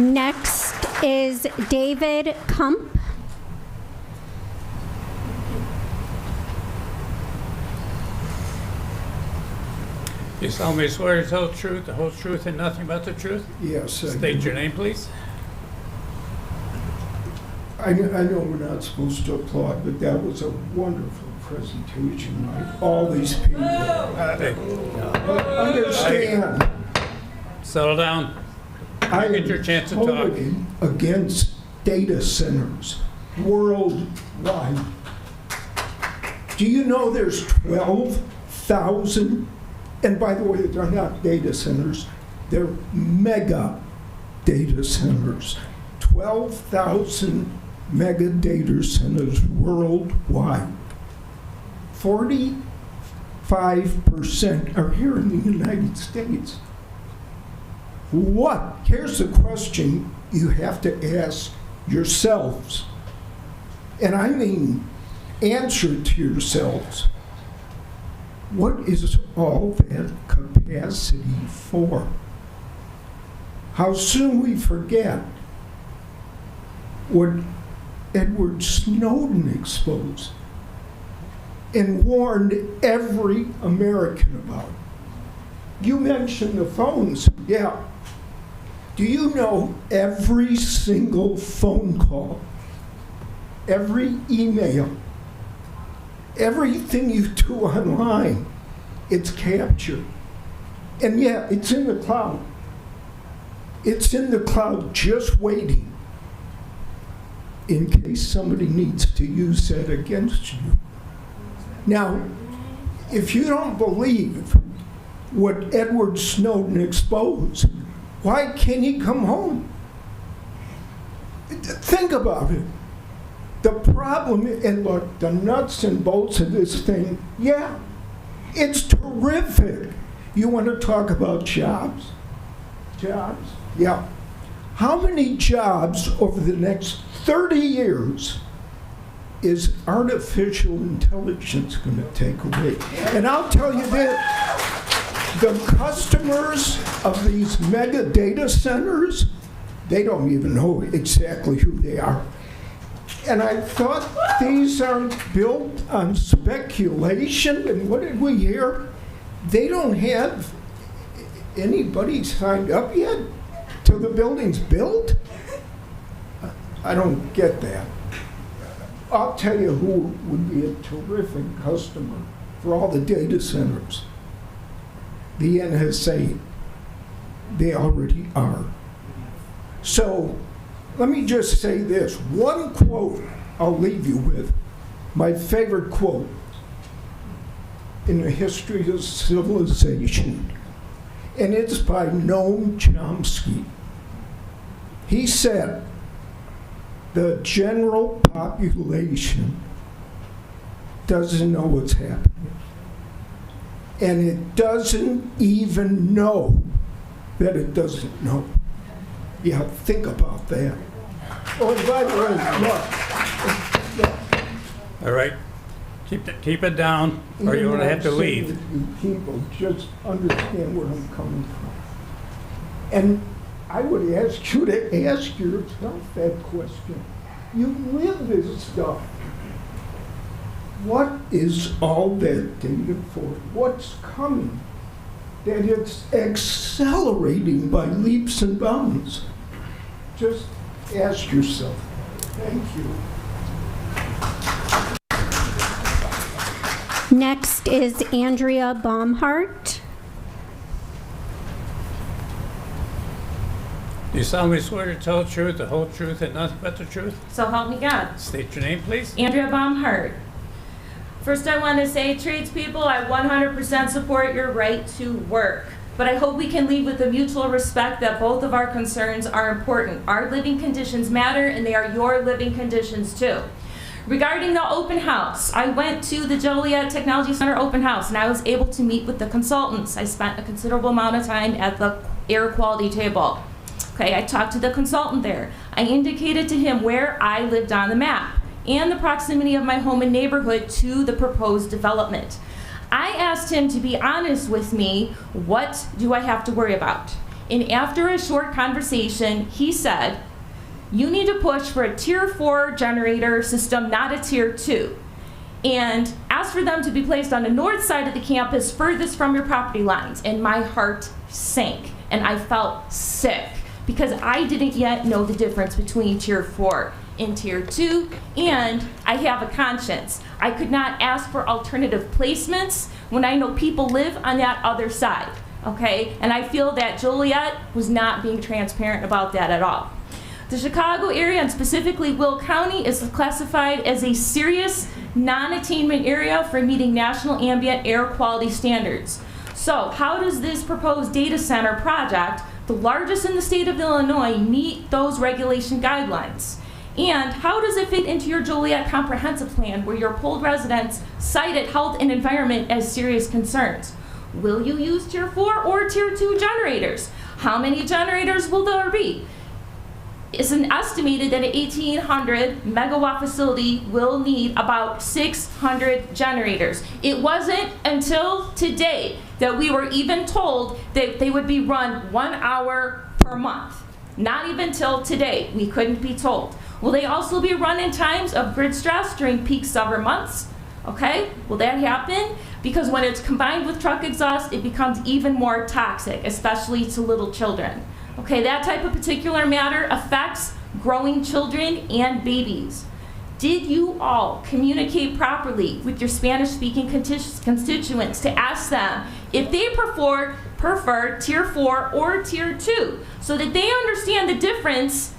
Next is David Kump. You solemnly swear to tell the truth, the whole truth, and nothing but the truth? Yes. State your name, please. I know we're not supposed to applaud, but that was a wonderful presentation. All these people understand. settle down. I You get your chance to talk. totally against data centers worldwide. Do you know there's 12,000, and by the way, they're not data centers, they're mega data centers. 12,000 mega data centers worldwide. 45% are here in the United States. What? Here's the question you have to ask yourselves. And I mean, answer to yourselves. What is all that capacity for? How soon we forget what Edward Snowden exposed and warned every American about. You mentioned the phones, yeah. Do you know every single phone call, every email, everything you do online, it's captured. And yeah, it's in the cloud. It's in the cloud just waiting in case somebody needs to use that against you. Now, if you don't believe what Edward Snowden exposed, why can't he come home? Think about it. The problem, and look, the nuts and bolts of this thing, yeah, it's terrific. You want to talk about jobs? Jobs? Yeah. How many jobs over the next 30 years is artificial intelligence going to take away? And I'll tell you this, the customers of these mega data centers, they don't even know exactly who they are. And I thought these aren't built on speculation. And what did we hear? They don't have anybody signed up yet till the building's built? I don't get that. I'll tell you who would be a terrific customer for all the data centers. The NSA. They already are. So let me just say this. One quote I'll leave you with. My favorite quote in the history of civilization. And it's by Noam Chomsky. He said, the general population doesn't know what's happening. And it doesn't even know that it doesn't know. Yeah, think about that. Oh, and by the way, look. All right, keep it down, or you're gonna have to leave. You people just understand where I'm coming from. And I would ask you to ask yourself that question. You live this stuff. What is all that data for? What's coming? That it's accelerating by leaps and bounds. Just ask yourself. Thank you. Next is Andrea Baumhart. Do you solemnly swear to tell the truth, the whole truth, and nothing but the truth? So help me God. State your name, please. Andrea Baumhart. First, I want to say, tradespeople, I 100% support your right to work. But I hope we can leave with the mutual respect that both of our concerns are important. Our living conditions matter, and they are your living conditions too. Regarding the open house, I went to the Joliet Technology Center open house, and I was able to meet with the consultants. I spent a considerable amount of time at the air quality table. Okay, I talked to the consultant there. I indicated to him where I lived on the map and the proximity of my home and neighborhood to the proposed development. I asked him to be honest with me, what do I have to worry about? And after a short conversation, he said, you need to push for a tier 4 generator system, not a tier 2. And ask for them to be placed on the north side of the campus, furthest from your property lines. And my heart sank, and I felt sick because I didn't yet know the difference between tier 4 and tier 2, and I have a conscience. I could not ask for alternative placements when I know people live on that other side. okay? And I feel that Joliet was not being transparent about that at all. The Chicago area, and specifically Will County, is classified as a serious non-attainment area for meeting national ambient air quality standards. So how does this proposed data center project, the largest in the state of Illinois, meet those regulation guidelines? And how does it fit into your Joliet comprehensive plan where your polled residents cited health and environment as serious concerns? Will you use Tier 4 or Tier 2 generators? How many generators will there be? It's estimated that an 1,800 megawatt facility will need about 600 generators. It wasn't until today that we were even told that they would be run 1 hour per month. Not even till today, we couldn't be told. Will they also be run in times of grid stress during peak summer months? Okay, will that happen? Because when it's combined with truck exhaust, it becomes even more toxic, especially to little children. Okay, that type of particular matter affects growing children and babies. Did you all communicate properly with your Spanish-speaking constituents to ask them if they prefer Tier 4 or Tier 2 so that they understand the difference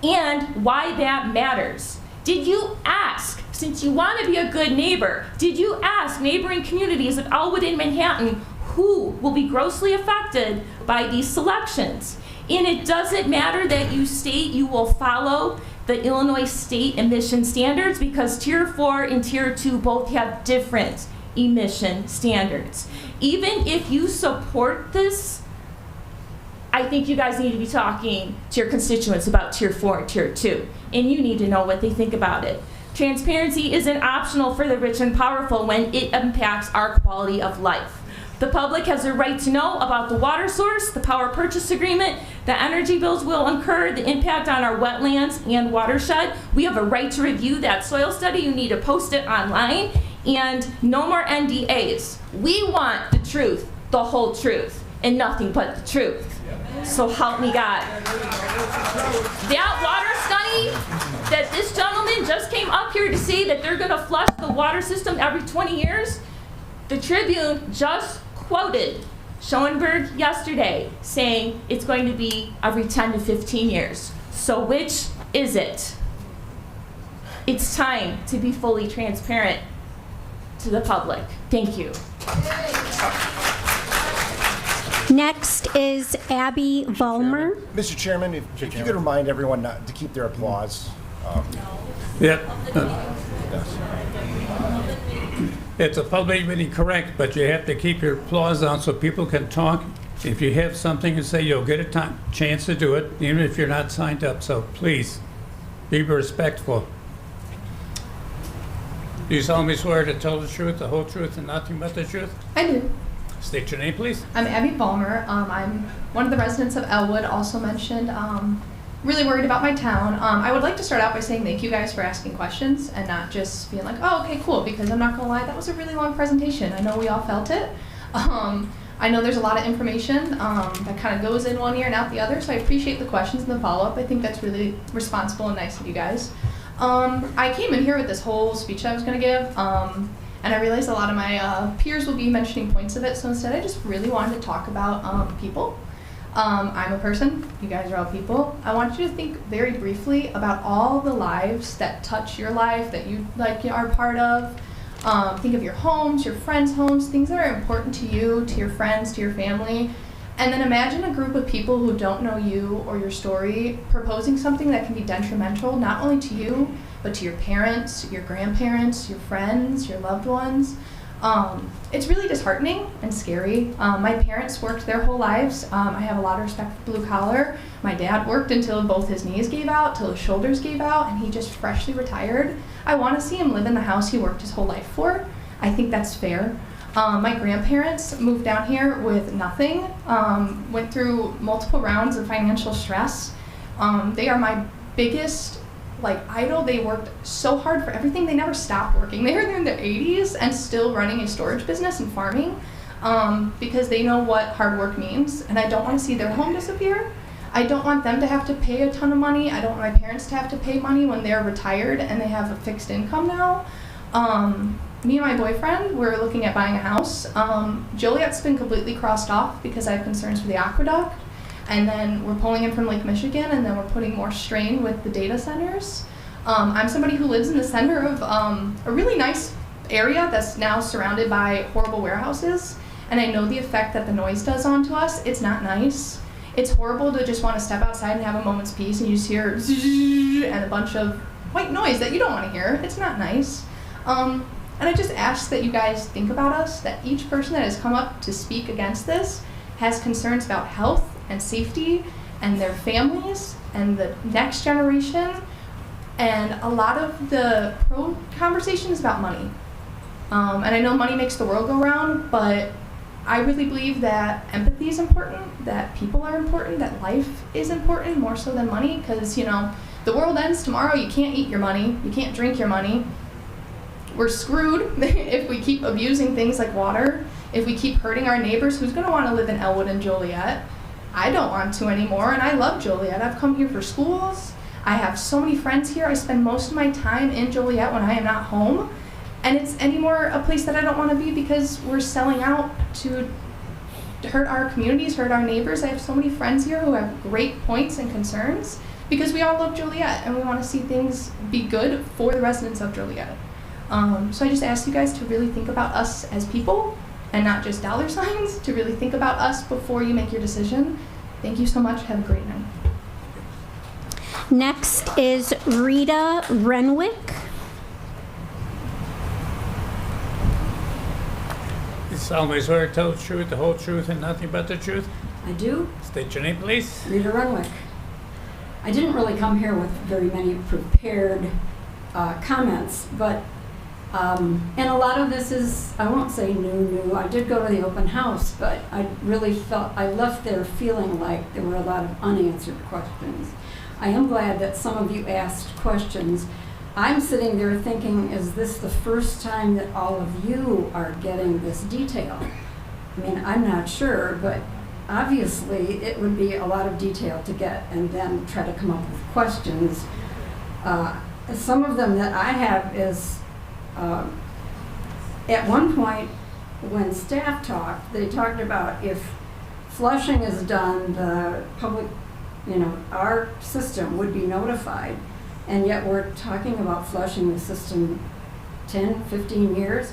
and why that matters? Did you ask, since you want to be a good neighbor, did you ask neighboring communities of Elwood and Manhattan who will be grossly affected by these selections? And it doesn't matter that you state you will follow the Illinois state emission standards, because Tier 4 and Tier 2 both have different emission standards. Even if you support this, I think you guys need to be talking to your constituents about Tier 4 and Tier 2, and you need to know what they think about it. Transparency isn't optional for the rich and powerful when it impacts our quality of life. The public has a right to know about the water source, the power purchase agreement, the energy bills will incur, the impact on our wetlands and watershed. We have a right to review that soil study. You need to post it online. And no more NDAs. We want the truth, the whole truth, and nothing but the truth. So help me God. That water study that this gentleman just came up here to say that they're going to flush the water system every 20 years, the Tribune just quoted Schoenberg yesterday saying it's going to be every 10 to 15 years. So which is it? It's time to be fully transparent to the public. Thank you. Next is Abby Vollmer. Mr. Chairman, if you could remind everyone not to keep their applause. Yeah. It's a public meeting, correct, but you have to keep your applause on so people can talk. If you have something to say, you'll get a chance to do it, even if you're not signed up. So please, be respectful. Do you solemnly swear to tell the truth, the whole truth, and nothing but the truth? I do. State your name, please. I'm Abby Balmer. I'm one of the residents of Elwood, also mentioned. Really worried about my town. I would like to start out by saying thank you guys for asking questions and not just being like, oh, okay, cool, because I'm not gonna lie, that was a really long presentation. I know we all felt it. I know there's a lot of information that kind of goes in one ear and out the other, so I appreciate the questions and the follow-up. I think that's really responsible and nice of you guys. I came in here with this whole speech I was gonna give, and I realized a lot of my peers will be mentioning points of it, so instead I just really wanted to talk about people. I'm a person, you guys are all people. I want you to think very briefly about all the lives that touch your life, that you are part of. Think of your homes, your friends' homes, things that are important to you, to your friends, to your family. And then imagine a group of people who don't know you or your story proposing something that can be detrimental not only to you, but to your parents, your grandparents, your friends, your loved ones. It's really disheartening and scary. My parents worked their whole lives. I have a lot of respect for blue collar. My dad worked until both his knees gave out, till his shoulders gave out, and he just freshly retired. I want to see him live in the house he worked his whole life for. I think that's fair. My grandparents moved down here with nothing, went through multiple rounds of financial stress. They are my biggest idol. They worked so hard for everything. They never stopped working. They were in their 80s and still running a storage business and farming because they know what hard work means. And I don't want to see their home disappear. I don't want them to have to pay a ton of money. I don't want my parents to have to pay money when they're retired and they have a fixed income now. me and my boyfriend, we're looking at buying a house. Joliet's been completely crossed off because I have concerns for the aqueduct. And then we're pulling in from Lake Michigan, and then we're putting more strain with the data centers. I'm somebody who lives in the center of a really nice area that's now surrounded by horrible warehouses. And I know the effect that the noise does onto us. It's not nice. It's horrible to just want to step outside and have a moment's peace, and you just hear zzz and a bunch of white noise that you don't want to hear. It's not nice. And I just ask that you guys think about us, that each person that has come up to speak against this has concerns about health and safety and their families and the next generation. And a lot of the pro conversation is about money. And I know money makes the world go round, but I really believe that empathy is important, that people are important, that life is important more so than money, because, you know, the world ends tomorrow. You can't eat your money. You can't drink your money. We're screwed if we keep abusing things like water, if we keep hurting our neighbors. Who's going to want to live in Elwood and Joliet? I don't want to anymore, and I love Joliet. I've come here for schools. I have so many friends here. I spend most of my time in Joliet when I am not home. And it's anymore a place that I don't want to be because we're selling out to hurt our communities, hurt our neighbors. I have so many friends here who have great points and concerns because we all love Joliet and we want to see things be good for the residents of Joliet. So I just ask you guys to really think about us as people and not just dollar signs, to really think about us before you make your decision. Thank you so much. Have a great night. Next is Rita Renwick. You solemnly swear to tell the truth, the whole truth, and nothing but the truth? I do. State your name, please. Rita Renwick. I didn't really come here with very many prepared comments, but and a lot of this is, I won't say new. I did go to the open house, but I really felt, I left there feeling like there were a lot of unanswered questions. I am glad that some of you asked questions. I'm sitting there thinking, is this the first time that all of you are getting this detail? I mean, I'm not sure, but obviously it would be a lot of detail to get and then try to come up with questions. Some of them that I have is, at one point when staff talked, they talked about if flushing is done, the public, our system would be notified. And yet we're talking about flushing the system 10, 15 years.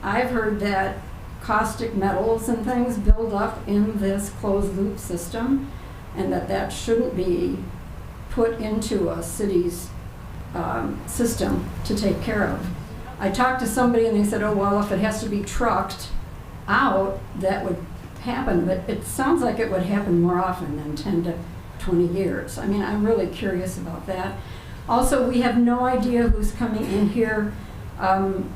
I've heard that caustic metals and things build up in this closed loop system and that shouldn't be put into a city's system to take care of. I talked to somebody and they said, oh, well, if it has to be trucked out, that would happen. But it sounds like it would happen more often than 10 to 20 years. I mean, I'm really curious about that. Also, we have no idea who's coming in here. And,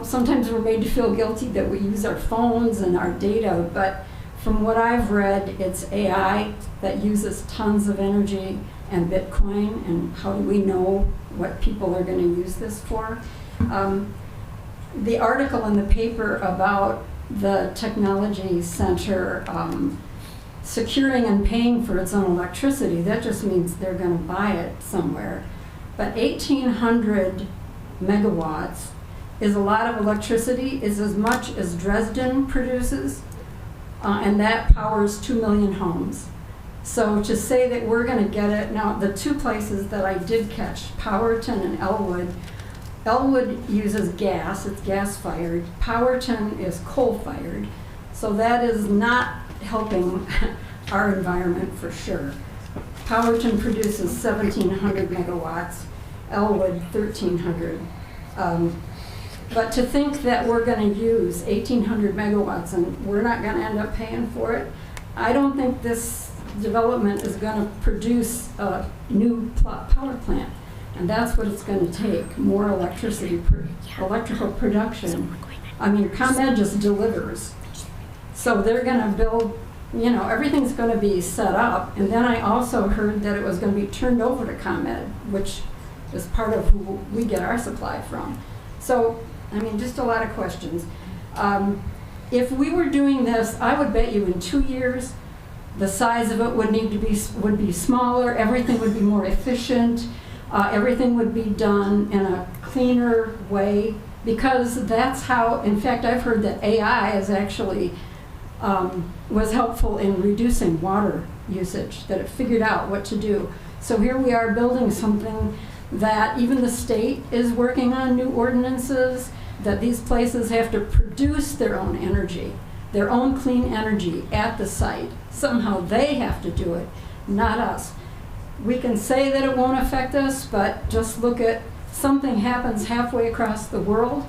sometimes we're made to feel guilty that we use our phones and our data, but from what I've read, it's AI that uses tons of energy and Bitcoin, and how do we know what people are going to use this for? The article in the paper about the technology center securing and paying for its own electricity, that just means they're going to buy it somewhere. But 1,800 megawatts is a lot of electricity, is as much as Dresden produces, and that powers 2 million homes. So to say that we're going to get it, now the two places that I did catch, Powerton and Elwood, Elwood uses gas, it's gas-fired. Powerton is coal-fired. So that is not helping our environment for sure. Powerton produces 1,700 megawatts, Elwood 1,300. But to think that we're going to use 1,800 megawatts and we're not going to end up paying for it, I don't think this development is going to produce a new power plant. And that's what it's going to take, more electricity, electrical production. I mean, ComEd just delivers. So they're going to build, everything's going to be set up. And then I also heard that it was going to be turned over to ComEd, which is part of who we get our supply from. So, just a lot of questions. If we were doing this, I would bet you in 2 years, the size of it would be smaller, everything would be more efficient, everything would be done in a cleaner way because that's how, in fact, I've heard that AI is actually was helpful in reducing water usage, that it figured out what to do. So here we are building something that even the state is working on new ordinances, that these places have to produce their own energy, their own clean energy at the site. Somehow they have to do it, not us. We can say that it won't affect us, but just look at something happens halfway across the world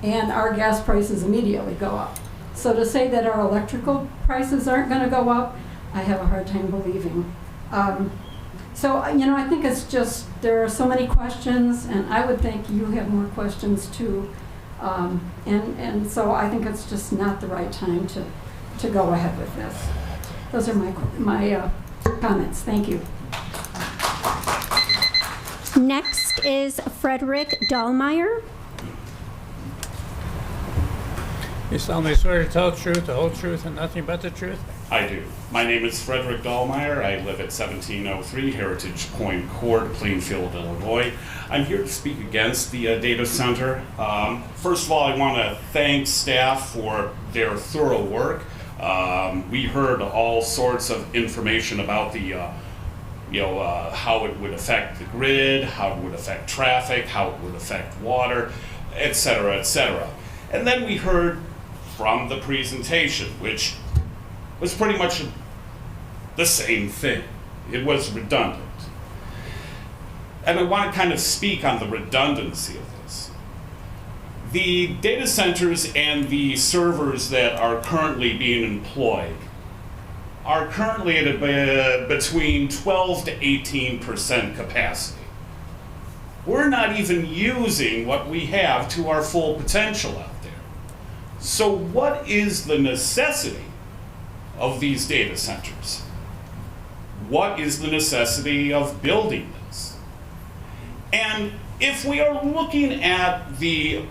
and our gas prices immediately go up. So to say that our electrical prices aren't going to go up, I have a hard time believing. So, you know, I think it's just, there are so many questions, and I would think you have more questions too. And so I think it's just not the right time to go ahead with this. Those are my comments. Thank you. Next is Frederick Dahlmeyer. You solemnly swear to tell the truth, the whole truth, and nothing but the truth? I do. My name is Frederick Dahlmeyer. I live at 1703 Heritage Point Court, Plainfield, Illinois. I'm here to speak against the data center. First of all, I want to thank staff for their thorough work. We heard all sorts of information about the, how it would affect the grid, how it would affect traffic, how it would affect water, et cetera, et cetera. And then we heard from the presentation, which was pretty much the same thing. It was redundant. And I want to kind of speak on the redundancy of this. The data centers and the servers that are currently being employed are currently at between 12 to 18% capacity. We're not even using what we have to our full potential out there. So what is the necessity of these data centers? What is the necessity of building this? And if we are looking at the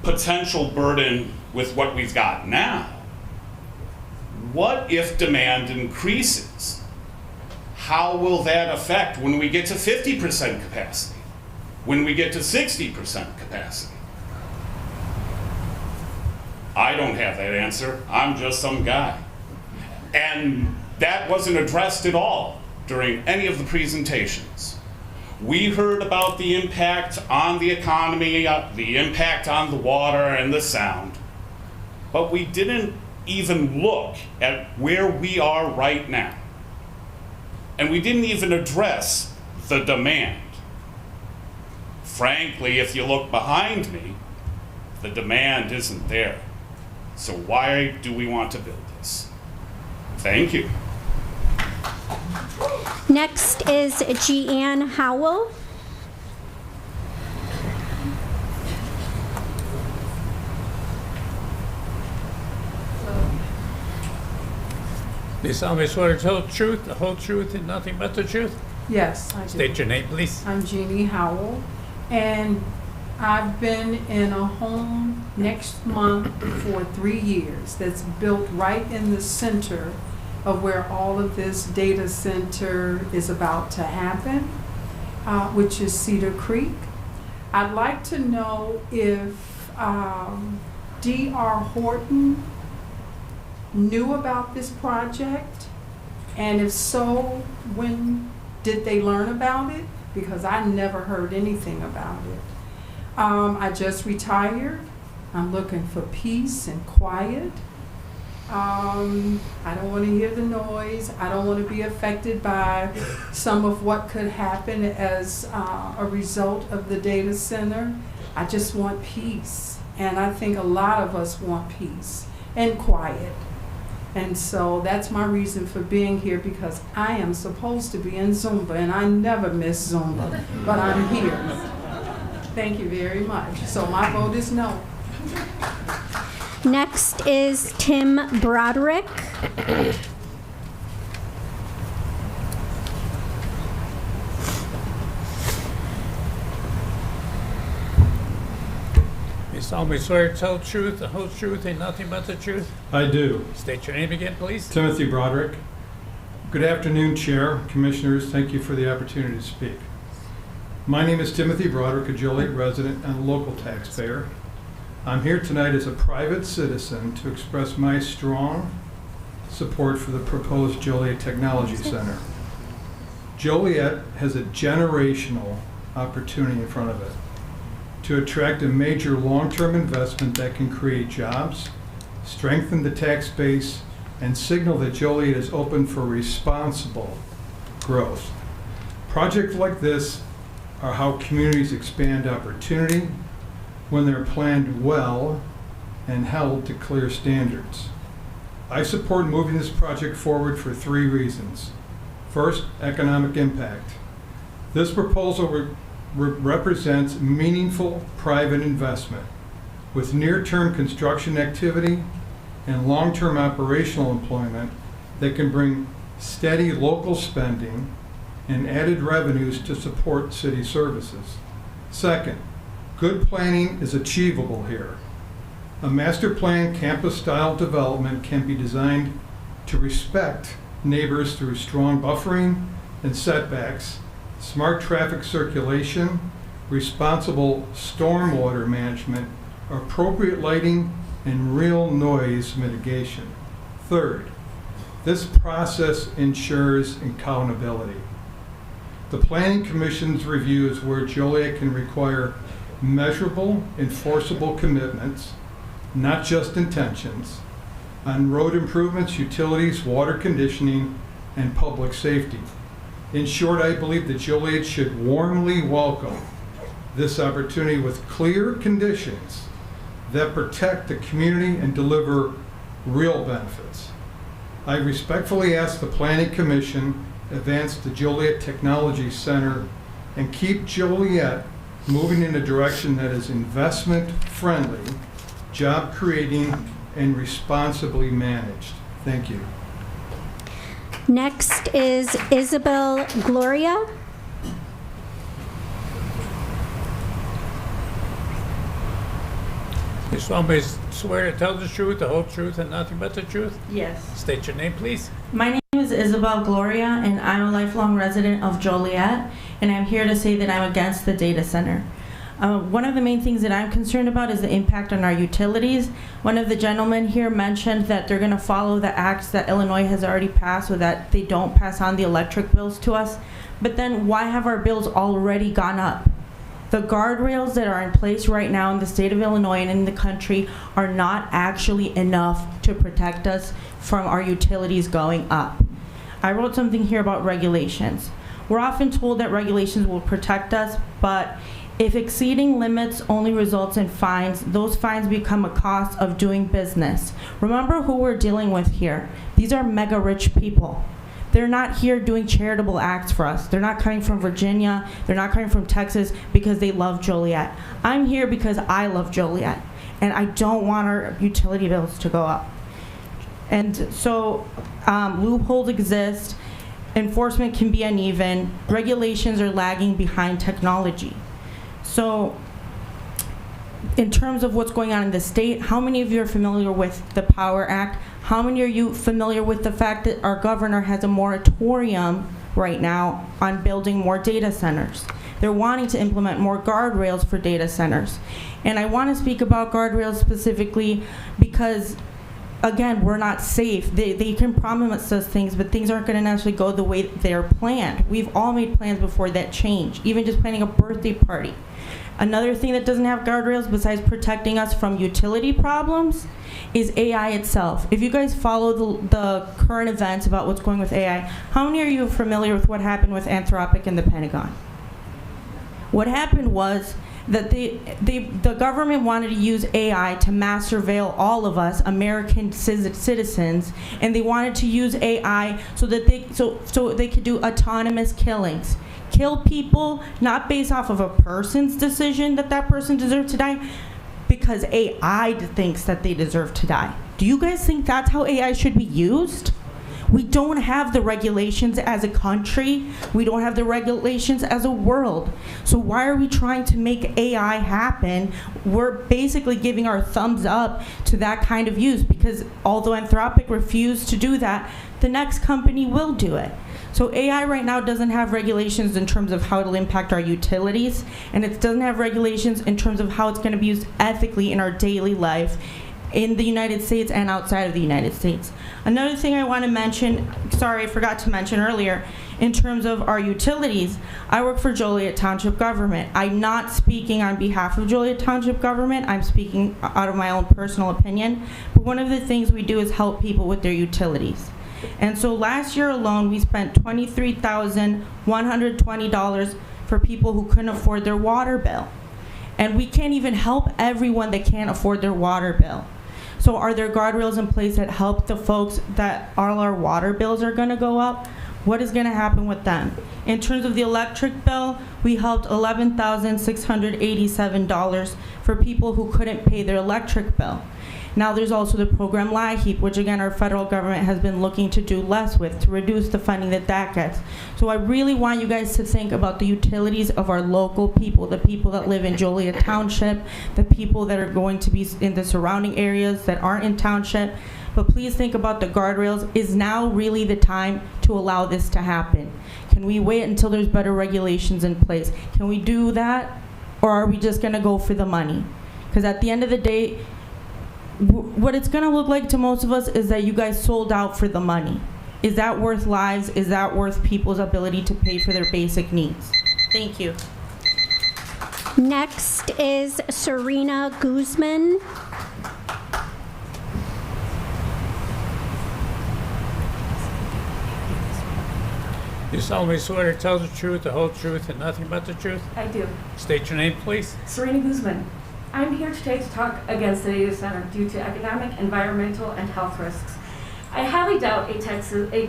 potential burden with what we've got now, what if demand increases? How will that affect when we get to 50% capacity? When we get to 60% capacity? I don't have that answer. I'm just some guy. And that wasn't addressed at all during any of the presentations. We heard about the impact on the economy, the impact on the water and the sound, but we didn't even look at where we are right now. And we didn't even address the demand. Frankly, if you look behind me, the demand isn't there. So why do we want to build this? Thank you. Next is Jeanne Howell. You solemnly swear to tell the truth, the whole truth, and nothing but the truth? Yes, I do. State your name, please. I'm Jeannie Howell, and I've been in a home next month for 3 years that's built right in the center of where all of this data center is about to happen, which is Cedar Creek. I'd like to know if D.R. Horton knew about this project, and if so, when did they learn about it? Because I never heard anything about it. I just retired. I'm looking for peace and quiet. I don't want to hear the noise. I don't want to be affected by some of what could happen as a result of the data center. I just want peace. And I think a lot of us want peace and quiet. And so that's my reason for being here, because I am supposed to be in Zumba, and I never miss Zumba, but I'm here. Thank you very much. So my vote is no. Next is Tim Broderick. You solemnly swear to tell the truth, the whole truth, and nothing but the truth? I do. State your name again, please. Timothy Broderick. Good afternoon, Chair, Commissioners. Thank you for the opportunity to speak. My name is Timothy Broderick, a Joliet resident and a local taxpayer. I'm here tonight as a private citizen to express my strong support for the proposed Joliet Technology Center. Joliet has a generational opportunity in front of it to attract a major long-term investment that can create jobs, strengthen the tax base, and signal that Joliet is open for responsible growth. Projects like this are how communities expand opportunity when they're planned well and held to clear standards. I support moving this project forward for 3 reasons. First, economic impact. This proposal represents meaningful private investment with near-term construction activity and long-term operational employment that can bring steady local spending and added revenues to support city services. Second, good planning is achievable here. A master plan campus-style development can be designed to respect neighbors through strong buffering and setbacks, smart traffic circulation, responsible stormwater management, appropriate lighting, and real noise mitigation. Third, this process ensures accountability. The Planning Commission's review is where Joliet can require measurable, enforceable commitments, not just intentions, on road improvements, utilities, water conditioning, and public safety. In short, I believe that Joliet should warmly welcome this opportunity with clear conditions that protect the community and deliver real benefits. I respectfully ask the Planning Commission advance the Joliet Technology Center and keep Joliet moving in a direction that is investment-friendly, job-creating, and responsibly managed. Thank you. Next is Isabel Gloria. You solemnly swear to tell the truth, the whole truth, and nothing but the truth? Yes. State your name, please. My name is Isabel Gloria, and I'm a lifelong resident of Joliet, and I'm here to say that I'm against the data center. One of the main things that I'm concerned about is the impact on our utilities. One of the gentlemen here mentioned that they're going to follow the acts that Illinois has already passed so that they don't pass on the electric bills to us. But then why have our bills already gone up? The guardrails that are in place right now in the state of Illinois and in the country are not actually enough to protect us from our utilities going up. I wrote something here about regulations. We're often told that regulations will protect us, but if exceeding limits only results in fines, those fines become a cost of doing business. Remember who we're dealing with here. These are mega rich people. They're not here doing charitable acts for us. They're not coming from Virginia. They're not coming from Texas because they love Joliet. I'm here because I love Joliet, and I don't want our utility bills to go up. And so loopholes exist. Enforcement can be uneven. Regulations are lagging behind technology. So in terms of what's going on in the state, how many of you are familiar with the Power Act? How many are you familiar with the fact that our governor has a moratorium right now on building more data centers? They're wanting to implement more guardrails for data centers. And I want to speak about guardrails specifically because, again, we're not safe. They can promise us things, but things aren't going to necessarily go the way they're planned. We've all made plans before that change, even just planning a birthday party. Another thing that doesn't have guardrails besides protecting us from utility problems is AI itself. If you guys follow the current events about what's going with AI, how many are you familiar with what happened with Anthropic and the Pentagon? What happened was that the government wanted to use AI to mass surveil all of us American citizens, and they wanted to use AI so that they could do autonomous killings. Kill people not based off of a person's decision that that person deserves to die, because AI thinks that they deserve to die. Do you guys think that's how AI should be used? We don't have the regulations as a country. We don't have the regulations as a world. So why are we trying to make AI happen? We're basically giving our thumbs up to that kind of use, because although Anthropic refused to do that, the next company will do it. So AI right now doesn't have regulations in terms of how it'll impact our utilities, and it doesn't have regulations in terms of how it's going to be used ethically in our daily life in the United States and outside of the United States. Another thing I want to mention, sorry, I forgot to mention earlier, in terms of our utilities, I work for Joliet Township Government. I'm not speaking on behalf of Joliet Township Government, I'm speaking out of my own personal opinion, but one of the things we do is help people with their utilities. And so last year alone, we spent $23,120 for people who couldn't afford their water bill. And we can't even help everyone that can't afford their water bill. So are there guardrails in place that help the folks that all our water bills are gonna go up? What is gonna happen with them? In terms of the electric bill, we helped $11,687 for people who couldn't pay their electric bill. Now there's also the program LIHEAP, which again our federal government has been looking to do less with, to reduce the funding that gets. So I really want you guys to think about the utilities of our local people, the people that live in Joliet Township, the people that are going to be in the surrounding areas that aren't in township. But please think about the guardrails. Is now really the time to allow this to happen? Can we wait until there's better regulations in place? Can we do that? Or are we just gonna go for the money? Because at the end of the day, what it's gonna look like to most of us is that you guys sold out for the money. Is that worth lives? Is that worth people's ability to pay for their basic needs? Thank you. Next is Serena Guzman. You solemnly swear to tell the truth, the whole truth, and nothing but the truth? I do. State your name, please. Serena Guzman. I'm here today to talk against the data center due to economic, environmental, and health risks. I highly doubt a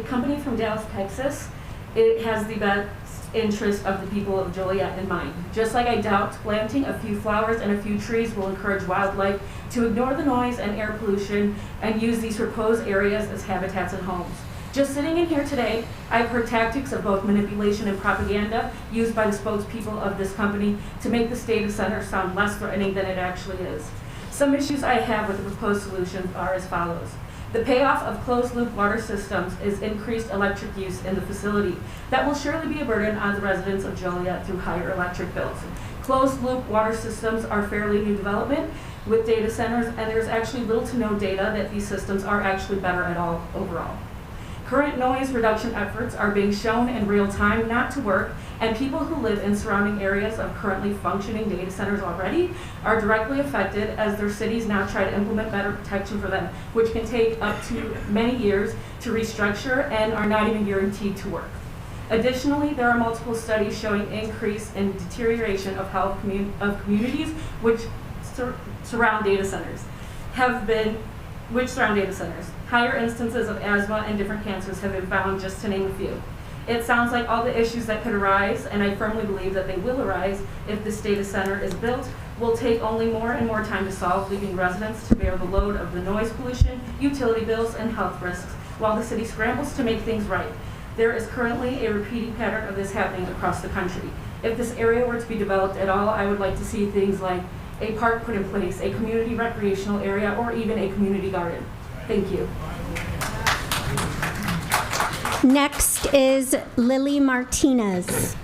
company from Dallas, Texas, it has the best interest of the people of Joliet in mind. Just like I doubt planting a few flowers and a few trees will encourage wildlife to ignore the noise and air pollution and use these proposed areas as habitats and homes. Just sitting in here today, I've heard tactics of both manipulation and propaganda used by the spokespeople of this company to make this data center sound less threatening than it actually is. Some issues I have with the proposed solutions are as follows. The payoff of closed-loop water systems is increased electric use in the facility. That will surely be a burden on the residents of Joliet through higher electric bills. Closed-loop water systems are fairly new development with data centers, and there's actually little to no data that these systems are actually better at all overall. Current noise reduction efforts are being shown in real time not to work, and people who live in surrounding areas of currently functioning data centers already are directly affected as their cities now try to implement better protection for them, which can take up to many years to restructure and are not even guaranteed to work. Additionally, there are multiple studies showing increase in deterioration of health of communities which surround data centers. Higher instances of asthma and different cancers have been found, just to name a few. It sounds like all the issues that could arise, and I firmly believe that they will arise if this data center is built, will take only more and more time to solve, leaving residents to bear the load of the noise pollution, utility bills, and health risks, while the city scrambles to make things right. There is currently a repeating pattern of this happening across the country. If this area were to be developed at all, I would like to see things like a park put in place, a community recreational area, or even a community garden. Thank you. Next is Lily Martinez.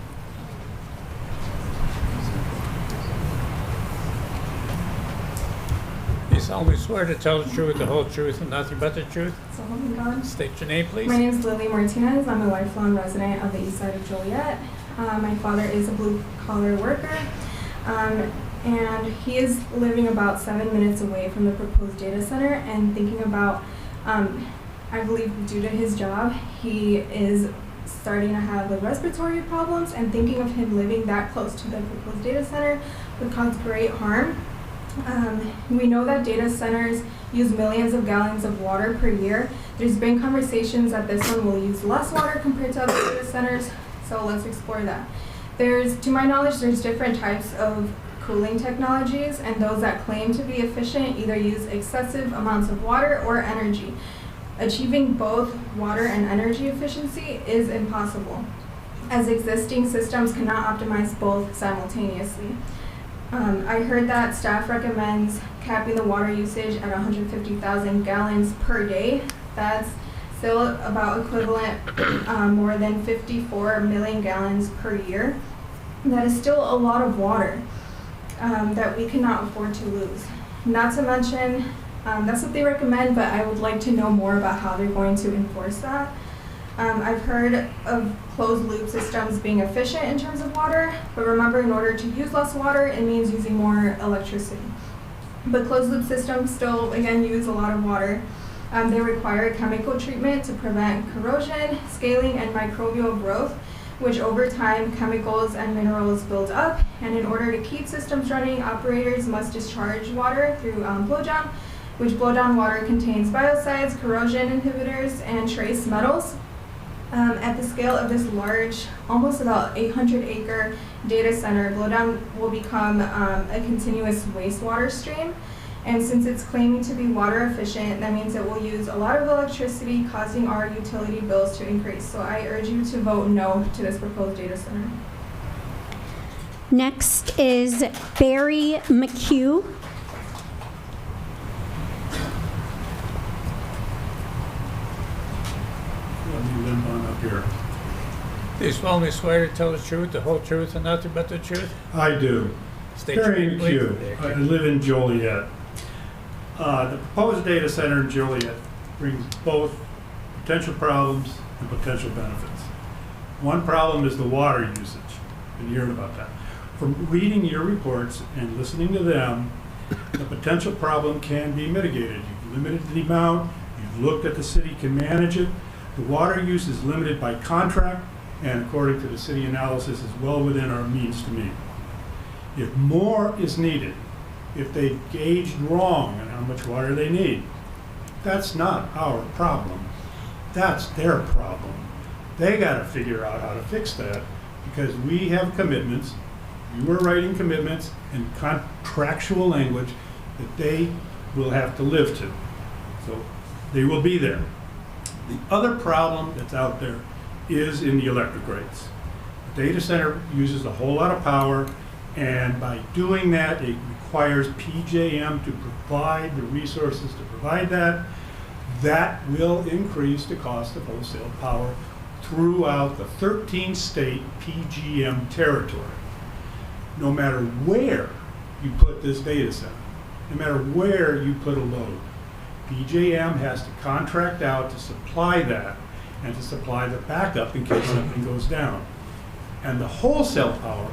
You solemnly swear to tell the truth, the whole truth, and nothing but the truth? So help me God. State your name, please. My name is Lily Martinez. I'm a lifelong resident of the east side of Joliet. My father is a blue-collar worker, and he is living about 7 minutes away from the proposed data center, and thinking about, I believe due to his job, he is starting to have like respiratory problems, and thinking of him living that close to the proposed data center would cause great harm. We know that data centers use millions of gallons of water per year. There's been conversations that this one will use less water compared to other data centers, so let's explore that. To my knowledge, there's different types of cooling technologies, and those that claim to be efficient either use excessive amounts of water or energy. Achieving both water and energy efficiency is impossible, as existing systems cannot optimize both simultaneously. I heard that staff recommends capping the water usage at 150,000 gallons per day. That's still about equivalent more than 54 million gallons per year. That is still a lot of water that we cannot afford to lose. Not to mention, that's what they recommend, but I would like to know more about how they're going to enforce that. I've heard of closed loop systems being efficient in terms of water, but remember, in order to use less water, it means using more electricity. But closed loop systems still, again, use a lot of water. They require chemical treatment to prevent corrosion, scaling, and microbial growth, which over time, chemicals and minerals build up. And in order to keep systems running, operators must discharge water through blowdown, which blowdown water contains biocides, corrosion inhibitors, and trace metals. At the scale of this large, almost about 800-acre data center, blowdown will become a continuous wastewater stream. And since it's claiming to be water efficient, that means it will use a lot of electricity, causing our utility bills to increase. So I urge you to vote no to this proposed data center. Next is Barry McHugh. Up here. Do you solemnly swear to tell the truth, the whole truth, and nothing but the truth? I do. State your Very name, please. cute. I live in Joliet. The proposed data center in Joliet brings both potential problems and potential benefits. One problem is the water usage. Been hearing about that. From reading your reports and listening to them, the potential problem can be mitigated. You've limited the amount. You've looked at the city can manage it. The water use is limited by contract, and according to the city analysis, is well within our means to meet. If more is needed, if they gauged wrong on how much water they need, that's not our problem. That's their problem. They got to figure out how to fix that, because we have commitments. You are writing commitments in contractual language that they will have to live to. So they will be there. The other problem that's out there is in the electric rates. The data center uses a whole lot of power, and by doing that, it requires PJM to provide the resources to provide that. That will increase the cost of wholesale power throughout the 13-state PJM territory. No matter where you put this data center, no matter where you put a load, PJM has to contract out to supply that and to supply the backup in case something goes down. And the wholesale power,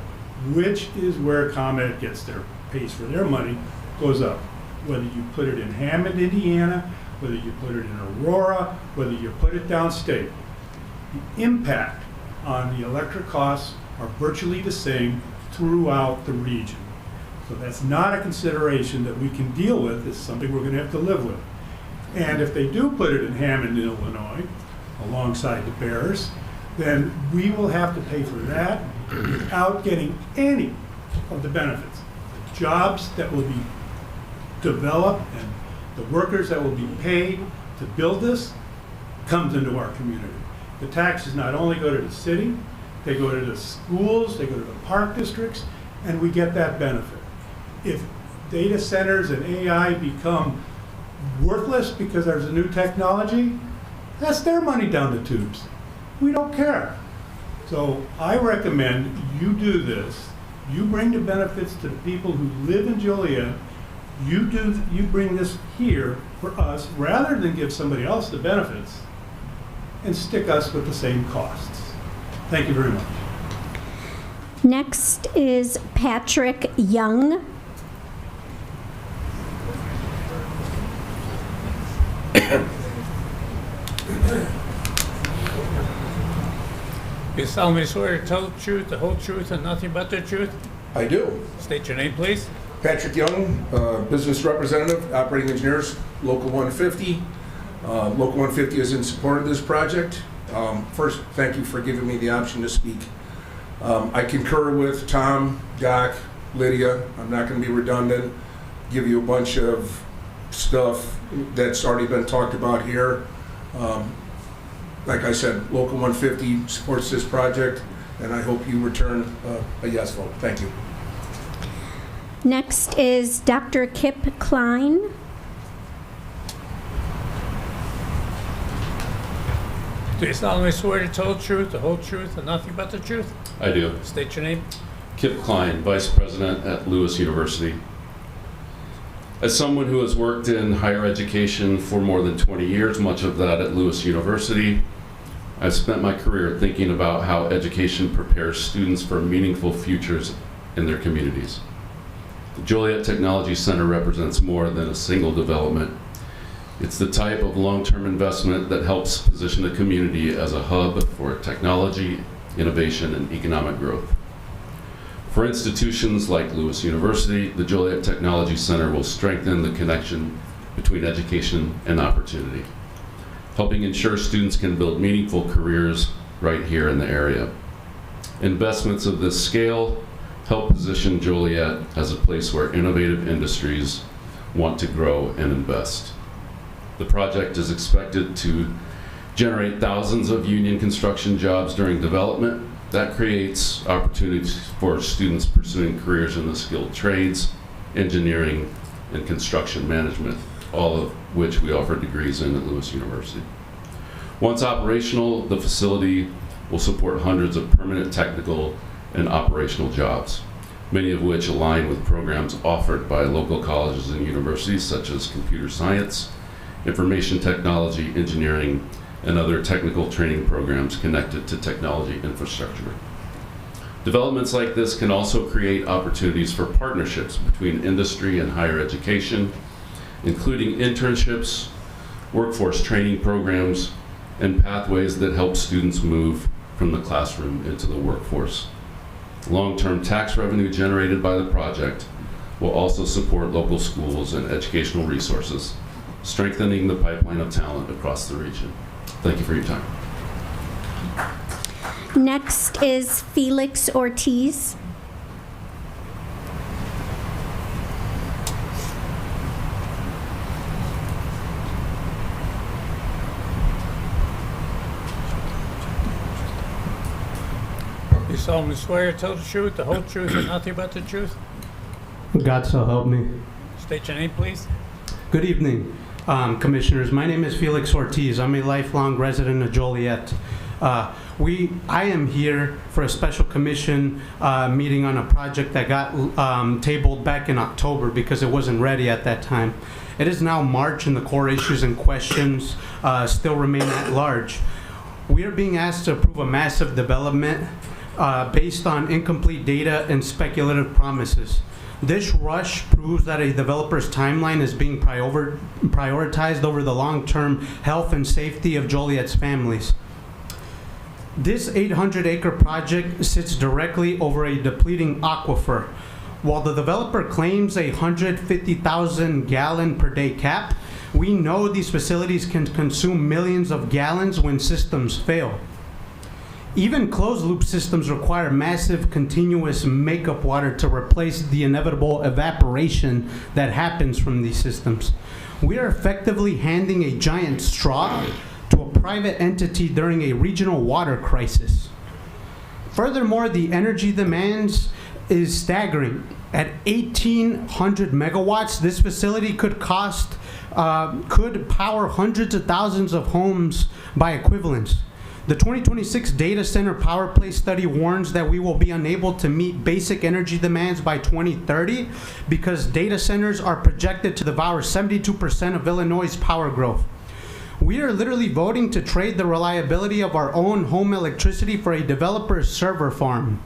which is where ComEd pays for their money, goes up. Whether you put it in Hammond, Indiana, whether you put it in Aurora, whether you put it downstate, the impact on the electric costs are virtually the same throughout the region. So that's not a consideration that we can deal with. It's something we're going to have to live with. And if they do put it in Hammond, Illinois, alongside the Bears, then we will have to pay for that without getting any of the benefits. The jobs that will be developed and the workers that will be paid to build this comes into our community. The taxes not only go to the city, they go to the schools, they go to the park districts, and we get that benefit. If data centers and AI become worthless because there's a new technology, that's their money down the tubes. We don't care. So I recommend you do this. You bring the benefits to the people who live in Joliet. You bring this here for us rather than give somebody else the benefits and stick us with the same costs. Thank you very much. Next is Patrick Young. You solemnly swear to tell the truth, the whole truth, and nothing but the truth? I do. State your name, please. Patrick Young, business representative, operating engineers, Local 150. Local 150 is in support of this project. First, thank you for giving me the option to speak. I concur with Tom, Doc, Lydia. I'm not going to be redundant, give you a bunch of stuff that's already been talked about here. Like I said, Local 150 supports this project, and I hope you return a yes vote. Thank you. Next is Dr. Kip Klein. Do you solemnly swear to tell the truth, the whole truth, and nothing but the truth? I do. State your name. Kip Klein, Vice President at Lewis University. As someone who has worked in higher education for more than 20 years, much of that at Lewis University, I've spent my career thinking about how education prepares students for meaningful futures in their communities. The Joliet Technology Center represents more than a single development. It's the type of long-term investment that helps position a community as a hub for technology, innovation, and economic growth. For institutions like Lewis University, the Joliet Technology Center will strengthen the connection between education and opportunity, helping ensure students can build meaningful careers right here in the area. Investments of this scale help position Joliet as a place where innovative industries want to grow and invest. The project is expected to generate thousands of union construction jobs during development. That creates opportunities for students pursuing careers in the skilled trades, engineering, and construction management, all of which we offer degrees in at Lewis University. Once operational, the facility will support hundreds of permanent technical and operational jobs, many of which align with programs offered by local colleges and universities such as computer science, information technology, engineering, and other technical training programs connected to technology infrastructure. Developments like this can also create opportunities for partnerships between industry and higher education, including internships, workforce training programs, and pathways that help students move from the classroom into the workforce. Long-term tax revenue generated by the project will also support local schools and educational resources, strengthening the pipeline of talent across the region. Thank you for your time. Next is Felix Ortiz. You solemnly swear to tell the truth, the whole truth, and nothing but the truth? God so help me. State your name, please. Good evening, Commissioners. My name is Felix Ortiz. I'm a lifelong resident of Joliet. I am here for a special commission meeting on a project that got tabled back in October because it wasn't ready at that time. It is now March and the core issues and questions still remain at large. We are being asked to approve a massive development based on incomplete data and speculative promises. This rush proves that a developer's timeline is being prioritized over the long-term health and safety of Joliet's families. This 800-acre project sits directly over a depleting aquifer. While the developer claims a 150,000 gallon per day cap, we know these facilities can consume millions of gallons when systems fail. Even closed-loop systems require massive continuous makeup water to replace the inevitable evaporation that happens from these systems. We are effectively handing a giant straw to a private entity during a regional water crisis. Furthermore, the energy demands is staggering. At 1,800 megawatts, this facility could power hundreds of thousands of homes by equivalence. The 2026 Data Center Power Play Study warns that we will be unable to meet basic energy demands by 2030 because data centers are projected to devour 72% of Illinois' power growth. We are literally voting to trade the reliability of our own home electricity for a developer's server farm.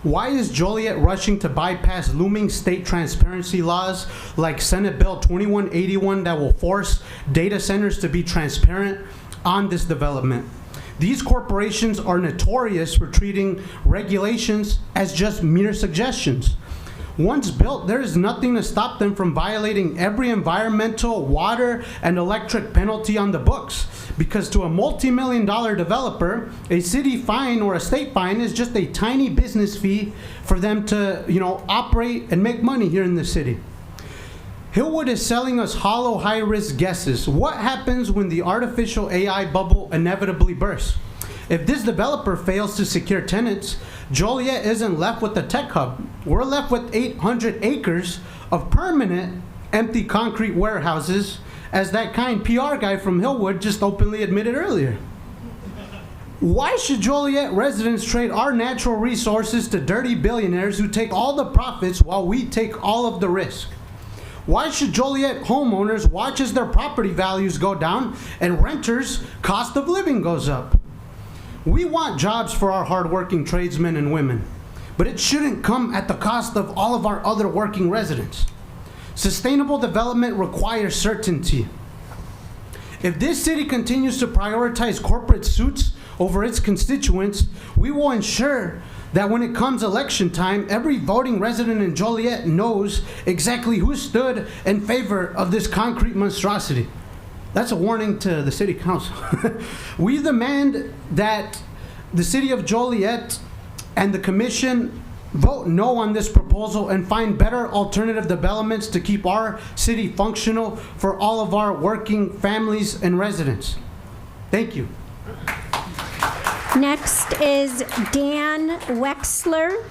Why is Joliet rushing to bypass looming state transparency laws like Senate Bill 2181 that will force data centers to be transparent on this development? These corporations are notorious for treating regulations as just mere suggestions. Once built, there is nothing to stop them from violating every environmental, water, and electric penalty on the books. Because to a multi-million-dollar developer, a city fine or a state fine is just a tiny business fee for them to, operate and make money here in the city. Hillwood is selling us hollow, high-risk guesses. What happens when the artificial AI bubble inevitably bursts? If this developer fails to secure tenants, Joliet isn't left with a tech hub. We're left with 800 acres of permanent empty concrete warehouses, as that kind PR guy from Hillwood just openly admitted earlier. Why should Joliet residents trade our natural resources to dirty billionaires who take all the profits while we take all of the risk? Why should Joliet homeowners watch as their property values go down and renters' cost of living goes up? We want jobs for our hardworking tradesmen and women, but it shouldn't come at the cost of all of our other working residents. Sustainable development requires certainty. If this city continues to prioritize corporate suits over its constituents, we will ensure that when it comes election time, every voting resident in Joliet knows exactly who stood in favor of this concrete monstrosity. That's a warning to the city council. We demand that the city of Joliet and the commission vote no on this proposal and find better alternative developments to keep our city functional for all of our working families and residents. Thank you. Next is Dan Wexler.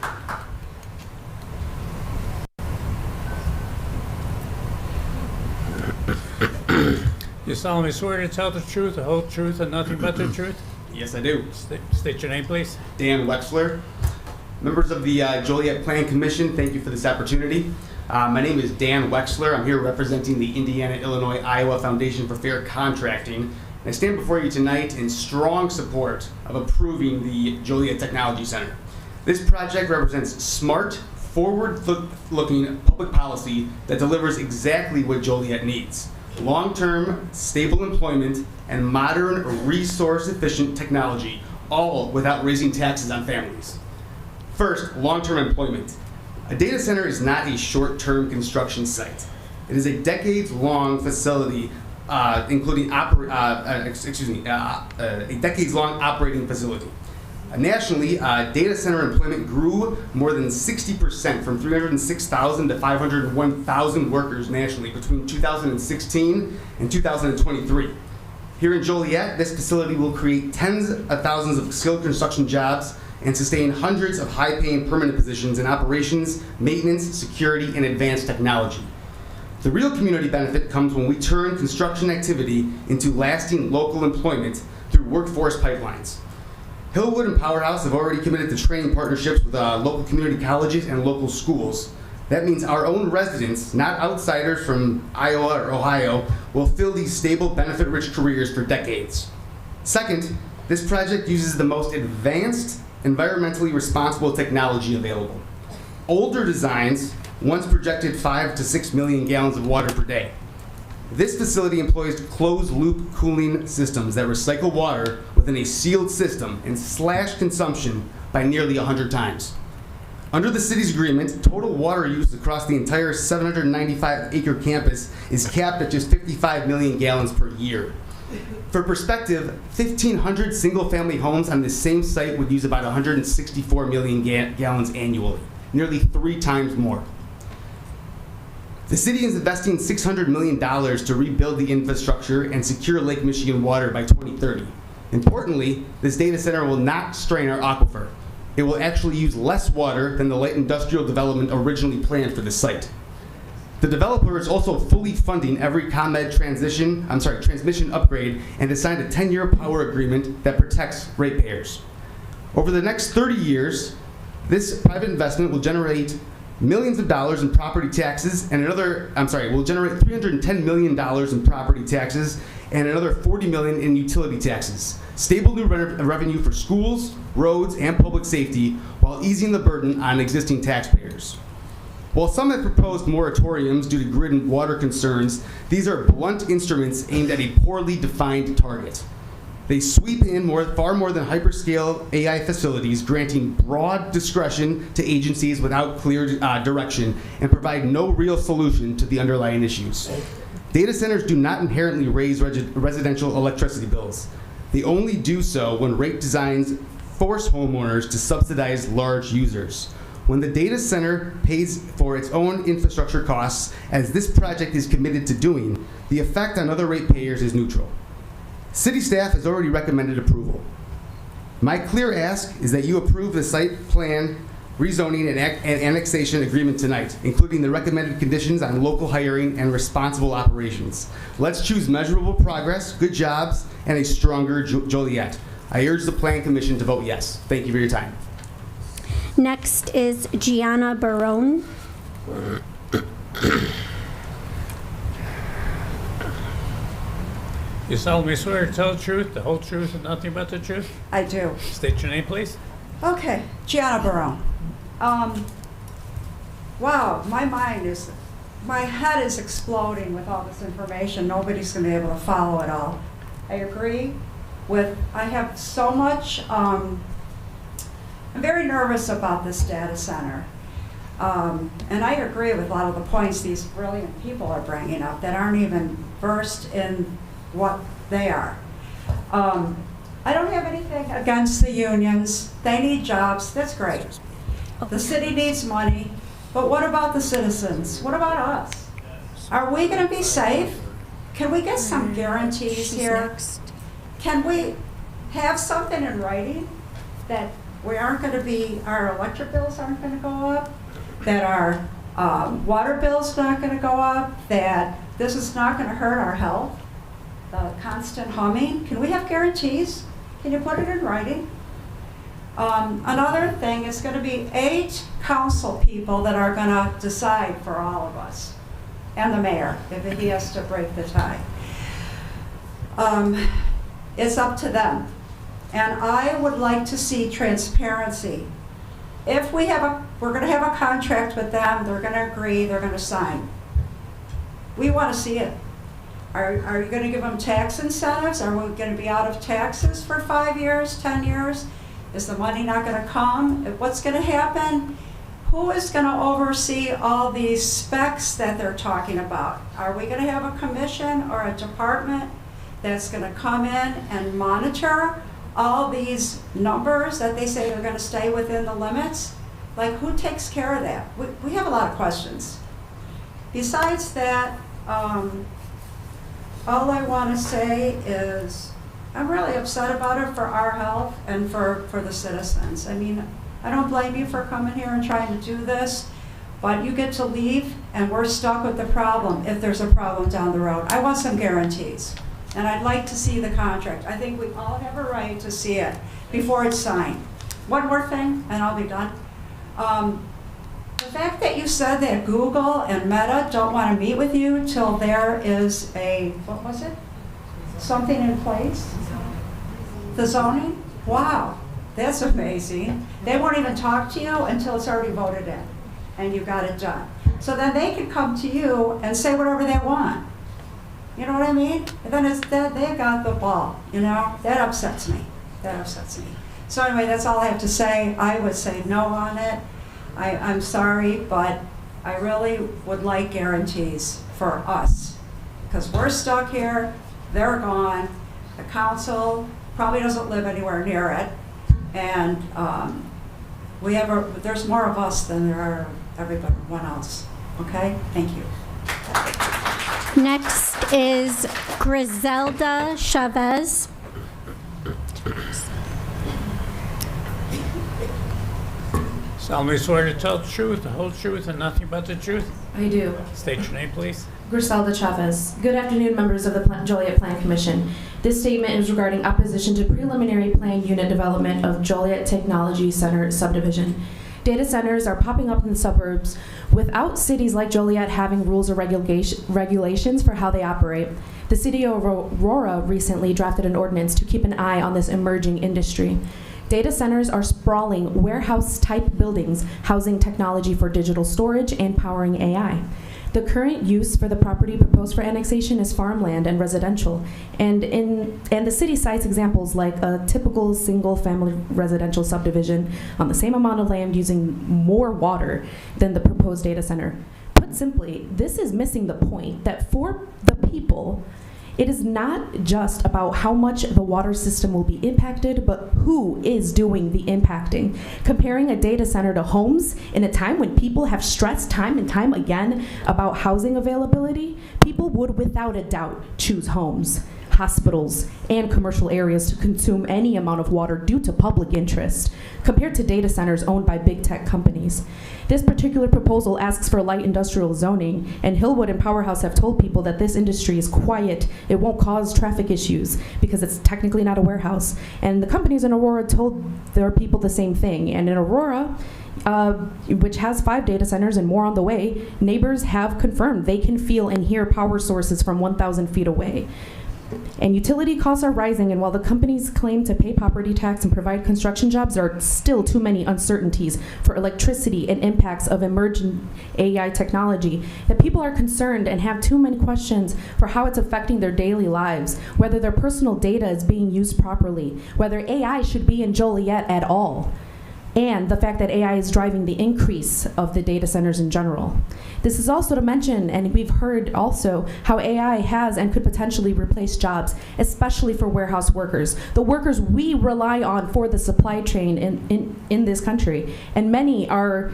You solemnly swear to tell the truth, the whole truth, and nothing but the truth? Yes, I do. State your name, please. Dan Wexler. Members of the Joliet Planning Commission, thank you for this opportunity. My name is Dan Wexler. I'm here representing the Indiana, Illinois, Iowa Foundation for Fair Contracting. And I stand before you tonight in strong support of approving the Joliet Technology Center. This project represents smart, forward-looking public policy that delivers exactly what Joliet needs: long-term, stable employment and modern, resource-efficient technology, all without raising taxes on families. First, long-term employment. A data center is not a short-term construction site. It is a decades-long facility, including a decades-long operating facility. Nationally, data center employment grew more than 60%, from 306,000 to 501,000 workers nationally between 2016 and 2023. Here in Joliet, this facility will create tens of thousands of skilled construction jobs and sustain hundreds of high-paying permanent positions in operations, maintenance, security, and advanced technology. The real community benefit comes when we turn construction activity into lasting local employment through workforce pipelines. Hillwood and Powerhouse have already committed to training partnerships with local community colleges and local schools. That means our own residents, not outsiders from Iowa or Ohio, will fill these stable, benefit-rich careers for decades. Second, this project uses the most advanced, environmentally responsible technology available. Older designs once projected 5 to 6 million gallons of water per day. This facility employs closed-loop cooling systems that recycle water within a sealed system and slash consumption by nearly 100 times. Under the city's agreement, total water use across the entire 795-acre campus is capped at just 55 million gallons per year. For perspective, 1,500 single-family homes on this same site would use about 164 million gallons annually, nearly 3 times more. The city is investing $600 million to rebuild the infrastructure and secure Lake Michigan water by 2030. Importantly, this data center will not strain our aquifer. It will actually use less water than the light industrial development originally planned for this site. The developer is also fully funding every ComEd transmission upgrade and has signed a 10-year power agreement that protects ratepayers. Over the next 30 years, this private investment will generate millions of dollars in property taxes and will generate $310 million in property taxes and another $40 million in utility taxes. Stable new revenue for schools, roads, and public safety while easing the burden on existing taxpayers. While some have proposed moratoriums due to grid and water concerns, these are blunt instruments aimed at a poorly defined target. They sweep in far more than hyperscale AI facilities, granting broad discretion to agencies without clear direction and provide no real solution to the underlying issues. Data centers do not inherently raise residential electricity bills. They only do so when rate designs force homeowners to subsidize large users. When the data center pays for its own infrastructure costs, as this project is committed to doing, the effect on other ratepayers is neutral. City staff has already recommended approval. My clear ask is that you approve the site plan, rezoning, and annexation agreement tonight, including the recommended conditions on local hiring and responsible operations. Let's choose measurable progress, good jobs, and a stronger Joliet. I urge the Plan Commission to vote yes. Thank you for your time. Next is Gianna Barone. You solemnly swear to tell the truth, the whole truth, and nothing but the truth? I do. State your name, please. Okay, Gianna Barone. Wow, my head is exploding with all this information. Nobody's going to be able to follow it all. I agree with, I have so much, I'm very nervous about this data center. And I agree with a lot of the points these brilliant people are bringing up that aren't even versed in what they are. I don't have anything against the unions. They need jobs. That's great. The city needs money. But what about the citizens? What about us? Are we going to be safe? Can we get some guarantees here? Next. Can we have something in writing that we aren't going to be, our electric bills aren't going to go up, that our water bills not going to go up, that this is not going to hurt our health? The constant humming. Can we have guarantees? Can you put it in writing? Another thing is going to be 8 council people that are going to decide for all of us, and the mayor, if he has to break the tie. It's up to them. And I would like to see transparency. If we're going to have a contract with them, they're going to agree, they're going to sign. We want to see it. Are you going to give them tax incentives? Are we going to be out of taxes for 5 years, 10 years? Is the money not going to come? What's going to happen? Who is going to oversee all these specs that they're talking about? Are we going to have a commission or a department that's going to come in and monitor all these numbers that they say they're going to stay within the limits? Like, who takes care of that? We have a lot of questions. Besides that, all I want to say is I'm really upset about it for our health and for the citizens. I mean, I don't blame you for coming here and trying to do this, but you get to leave and we're stuck with the problem if there's a problem down the road. I want some guarantees, and I'd like to see the contract. I think we all have a right to see it before it's signed. One more thing, and I'll be done. The fact that you said that Google and Meta don't want to meet with you till there is a, what was it? Something in place? The zoning? Wow, that's amazing. They won't even talk to you until it's already voted in and you got it done. So then they can come to you and say whatever they want. You know what I mean? And then they got the ball, you know? That upsets me. That upsets me. So anyway, that's all I have to say. I would say no on it. I'm sorry, but I really would like guarantees for us because we're stuck here, they're gone, the council probably doesn't live anywhere near it, and there's more of us than there are everyone else. Okay? Thank you. Next is Griselda Chavez. Solemnly swear to tell the truth, the whole truth, and nothing but the truth? I do. State your name, please. Griselda Chavez. Good afternoon, members of the Joliet Plan Commission. This statement is regarding opposition to preliminary plan unit development of Joliet Technology Center subdivision. Data centers are popping up in the suburbs without cities like Joliet having rules or regulations for how they operate. The city of Aurora recently drafted an ordinance to keep an eye on this emerging industry. Data centers are sprawling warehouse-type buildings housing technology for digital storage and powering AI. The current use for the property proposed for annexation is farmland and residential, and the city cites examples like a typical single-family residential subdivision on the same amount of land using more water than the proposed data center. Put simply, this is missing the point that for the people, it is not just about how much the water system will be impacted, but who is doing the impacting. Comparing a data center to homes in a time when people have stressed time and time again about housing availability, people would without a doubt choose homes. hospitals, and commercial areas to consume any amount of water due to public interest, compared to data centers owned by big tech companies. This particular proposal asks for light industrial zoning, and Hillwood and Powerhouse have told people that this industry is quiet, it won't cause traffic issues because it's technically not a warehouse. And the companies in Aurora told their people the same thing. And in Aurora, which has 5 data centers and more on the way, neighbors have confirmed they can feel and hear power sources from 1,000 feet away. And utility costs are rising, and while the companies claim to pay property tax and provide construction jobs, there are still too many uncertainties for electricity and impacts of emerging AI technology that people are concerned and have too many questions for how it's affecting their daily lives, whether their personal data is being used properly, whether AI should be in Joliet at all, and the fact that AI is driving the increase of the data centers in general. This is also to mention, and we've heard also, how AI has and could potentially replace jobs, especially for warehouse workers, the workers we rely on for the supply chain in this country. And many are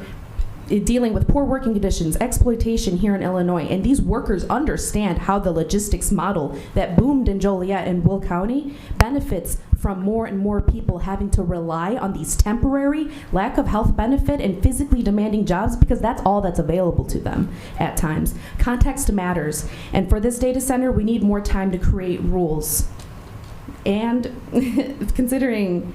dealing with poor working conditions, exploitation here in Illinois, and these workers understand how the logistics model that boomed in Joliet and Will County benefits from more and more people having to rely on these temporary, lack of health benefit and physically demanding jobs because that's all that's available to them at times. Context matters, and for this data center, we need more time to create rules. And considering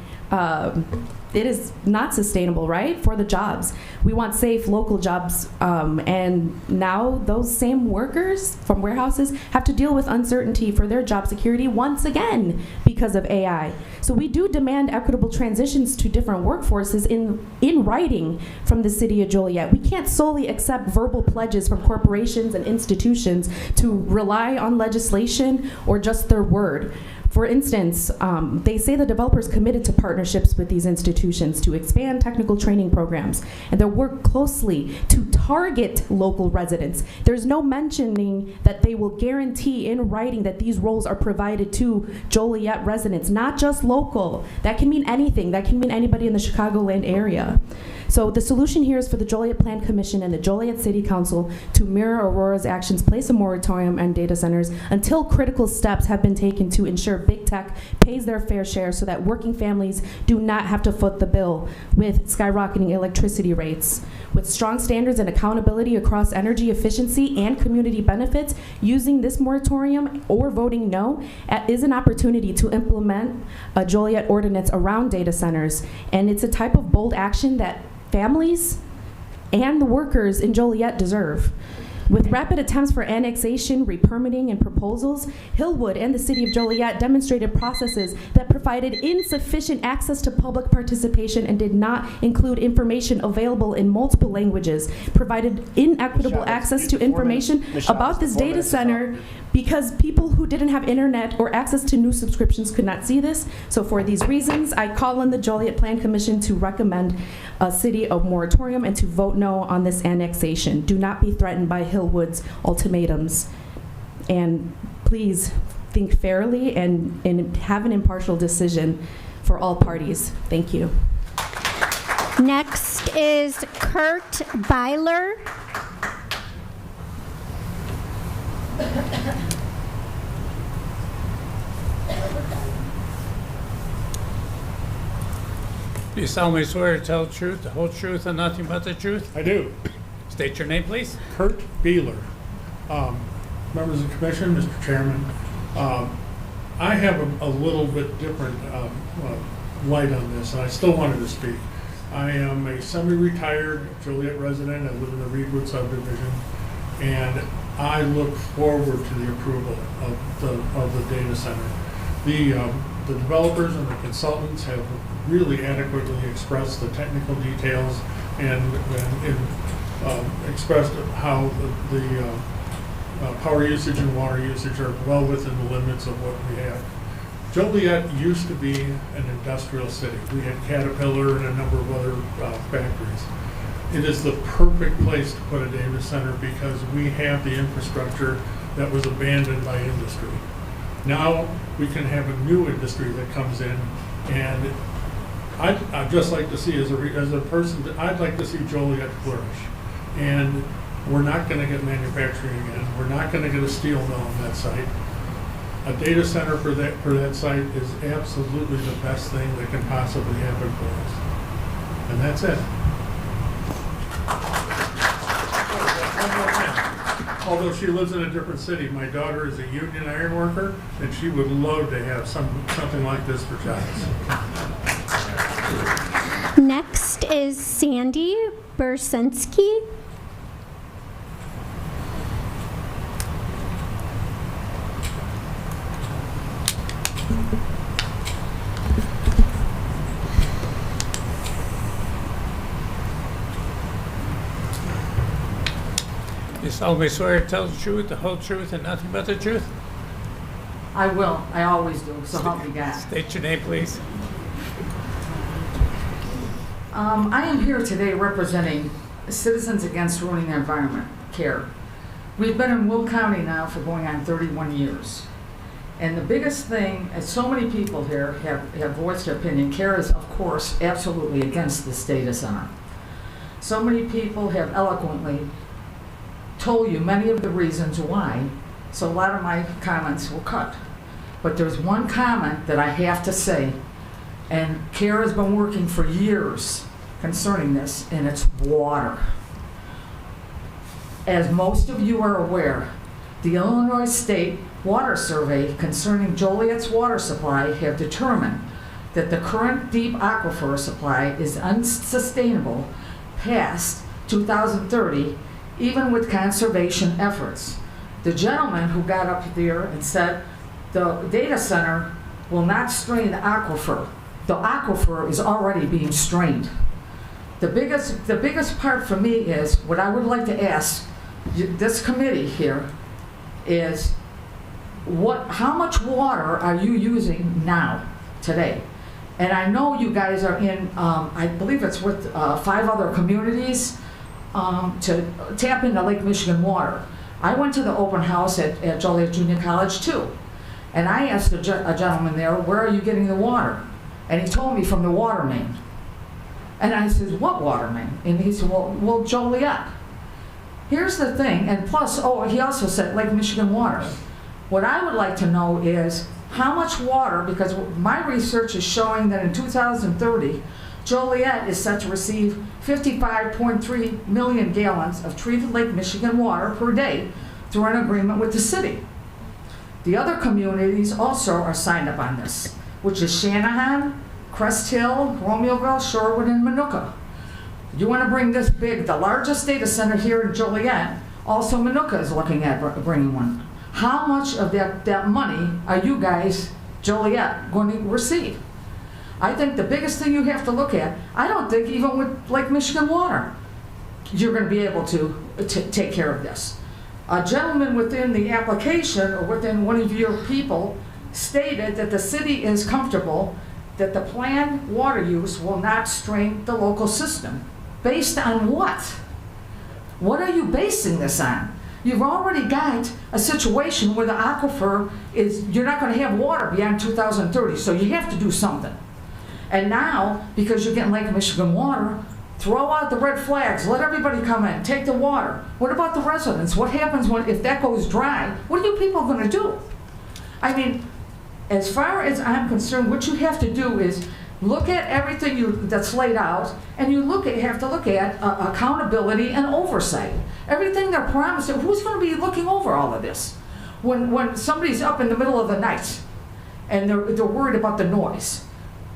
it is not sustainable, right, for the jobs. We want safe local jobs, and now those same workers from warehouses have to deal with uncertainty for their job security once again because of AI. So we do demand equitable transitions to different workforces in writing from the city of Joliet. We can't solely accept verbal pledges from corporations and institutions to rely on legislation or just their word. For instance, they say the developers committed to partnerships with these institutions to expand technical training programs, and they'll work closely to target local residents. There's no mentioning that they will guarantee in writing that these roles are provided to Joliet residents, not just local. That can mean anything. That can mean anybody in the Chicagoland area. So the solution here is for the Joliet Plan Commission and the Joliet City Council to mirror Aurora's actions, place a moratorium on data centers until critical steps have been taken to ensure big tech pays their fair share so that working families do not have to foot the bill with skyrocketing electricity rates. With strong standards and accountability across energy efficiency and community benefits, using this moratorium or voting no is an opportunity to implement a Joliet ordinance around data centers. And it's a type of bold action that families and the workers in Joliet deserve. With rapid attempts for annexation, re-permitting, and proposals, Hillwood and the City of Joliet demonstrated processes that provided insufficient access to public participation and did not include information available in multiple languages, provided inequitable access to information about this data center because people who didn't have internet or access to news subscriptions could not see this. So for these reasons, I call on the Joliet Plan Commission to recommend a city of moratorium and to vote no on this annexation. Do not be threatened by Hillwood's ultimatums. And please think fairly and have an impartial decision for all parties. Thank you. Next is Kurt Byler. Do you solemnly swear to tell the truth, the whole truth, and nothing but the truth? I do. State your name, please. Kurt Beeler. Members of the Commission, Mr. Chairman, I have a little bit different light on this, and I still wanted to speak. I am a semi-retired Joliet resident. I live in the Reedwood subdivision, and I look forward to the approval of the data center. The developers and the consultants have really adequately expressed the technical details and expressed how the power usage and water usage are well within the limits of what we have. Joliet used to be an industrial city. We had Caterpillar and a number of other factories. It is the perfect place to put a data center because we have the infrastructure that was abandoned by industry. Now we can have a new industry that comes in, and I'd just like to see, as a person, I'd like to see Joliet flourish. And we're not going to get manufacturing again. We're not going to get a steel mill on that site. A data center for that site is absolutely the best thing that can possibly happen for us. And that's it. Although she lives in a different city, my daughter is a union iron worker, and she would love to have something like this for jobs. Next is Sandy Bursinski. You solemnly swear to tell the truth, the whole truth, and nothing but the truth? I will. I always do, so help me God. State your name, please. I am here today representing Citizens Against Ruining the Environment, CARE. We've been in Will County now for going on 31 years. And the biggest thing, as so many people here have voiced their opinion, CARE is, of course, absolutely against this data center. So many people have eloquently told you many of the reasons why, so a lot of my comments will cut. But there's one comment that I have to say, and CARE has been working for years concerning this, and it's water. As most of you are aware, the Illinois State Water Survey concerning Joliet's water supply have determined that the current deep aquifer supply is unsustainable past 2030, even with conservation efforts. The gentleman who got up there and said the data center will not strain the aquifer. The aquifer is already being strained. The biggest part for me is, what I would like to ask this committee here is, how much water are you using now, today? And I know you guys are in, I believe it's with 5 other communities to tap into Lake Michigan water. I went to the open house at Joliet Junior College too. And I asked a gentleman there, where are you getting the water? And he told me from the water main. And I said, what water main? And he said, well, Joliet. Here's the thing, and plus, he also said Lake Michigan water. What I would like to know is how much water, because my research is showing that in 2030, Joliet is set to receive 55.3 million gallons of treated Lake Michigan water per day through an agreement with the city. The other communities also are signed up on this, which is Shanahan, Crest Hill, Romeoville, Shorewood, and Minooka. You want to bring this big, the largest data center here in Joliet, also Minooka is looking at bringing one. How much of that money are you guys, Joliet, going to receive? I think the biggest thing you have to look at, I don't think even with Lake Michigan water, you're going to be able to take care of this. A gentleman within the application, or within one of your people, stated that the city is comfortable that the planned water use will not strain the local system. Based on what? What are you basing this on? You've already got a situation where the aquifer is, you're not going to have water beyond 2030, so you have to do something. And now, because you're getting Lake Michigan water, throw out the red flags, let everybody come in, take the water. What about the residents? What happens if that goes dry? What are you people going to do? I mean, as far as I'm concerned, what you have to do is look at everything that's laid out, and you have to look at accountability and oversight. Everything they're promised, who's going to be looking over all of this? When somebody's up in the middle of the night and they're worried about the noise,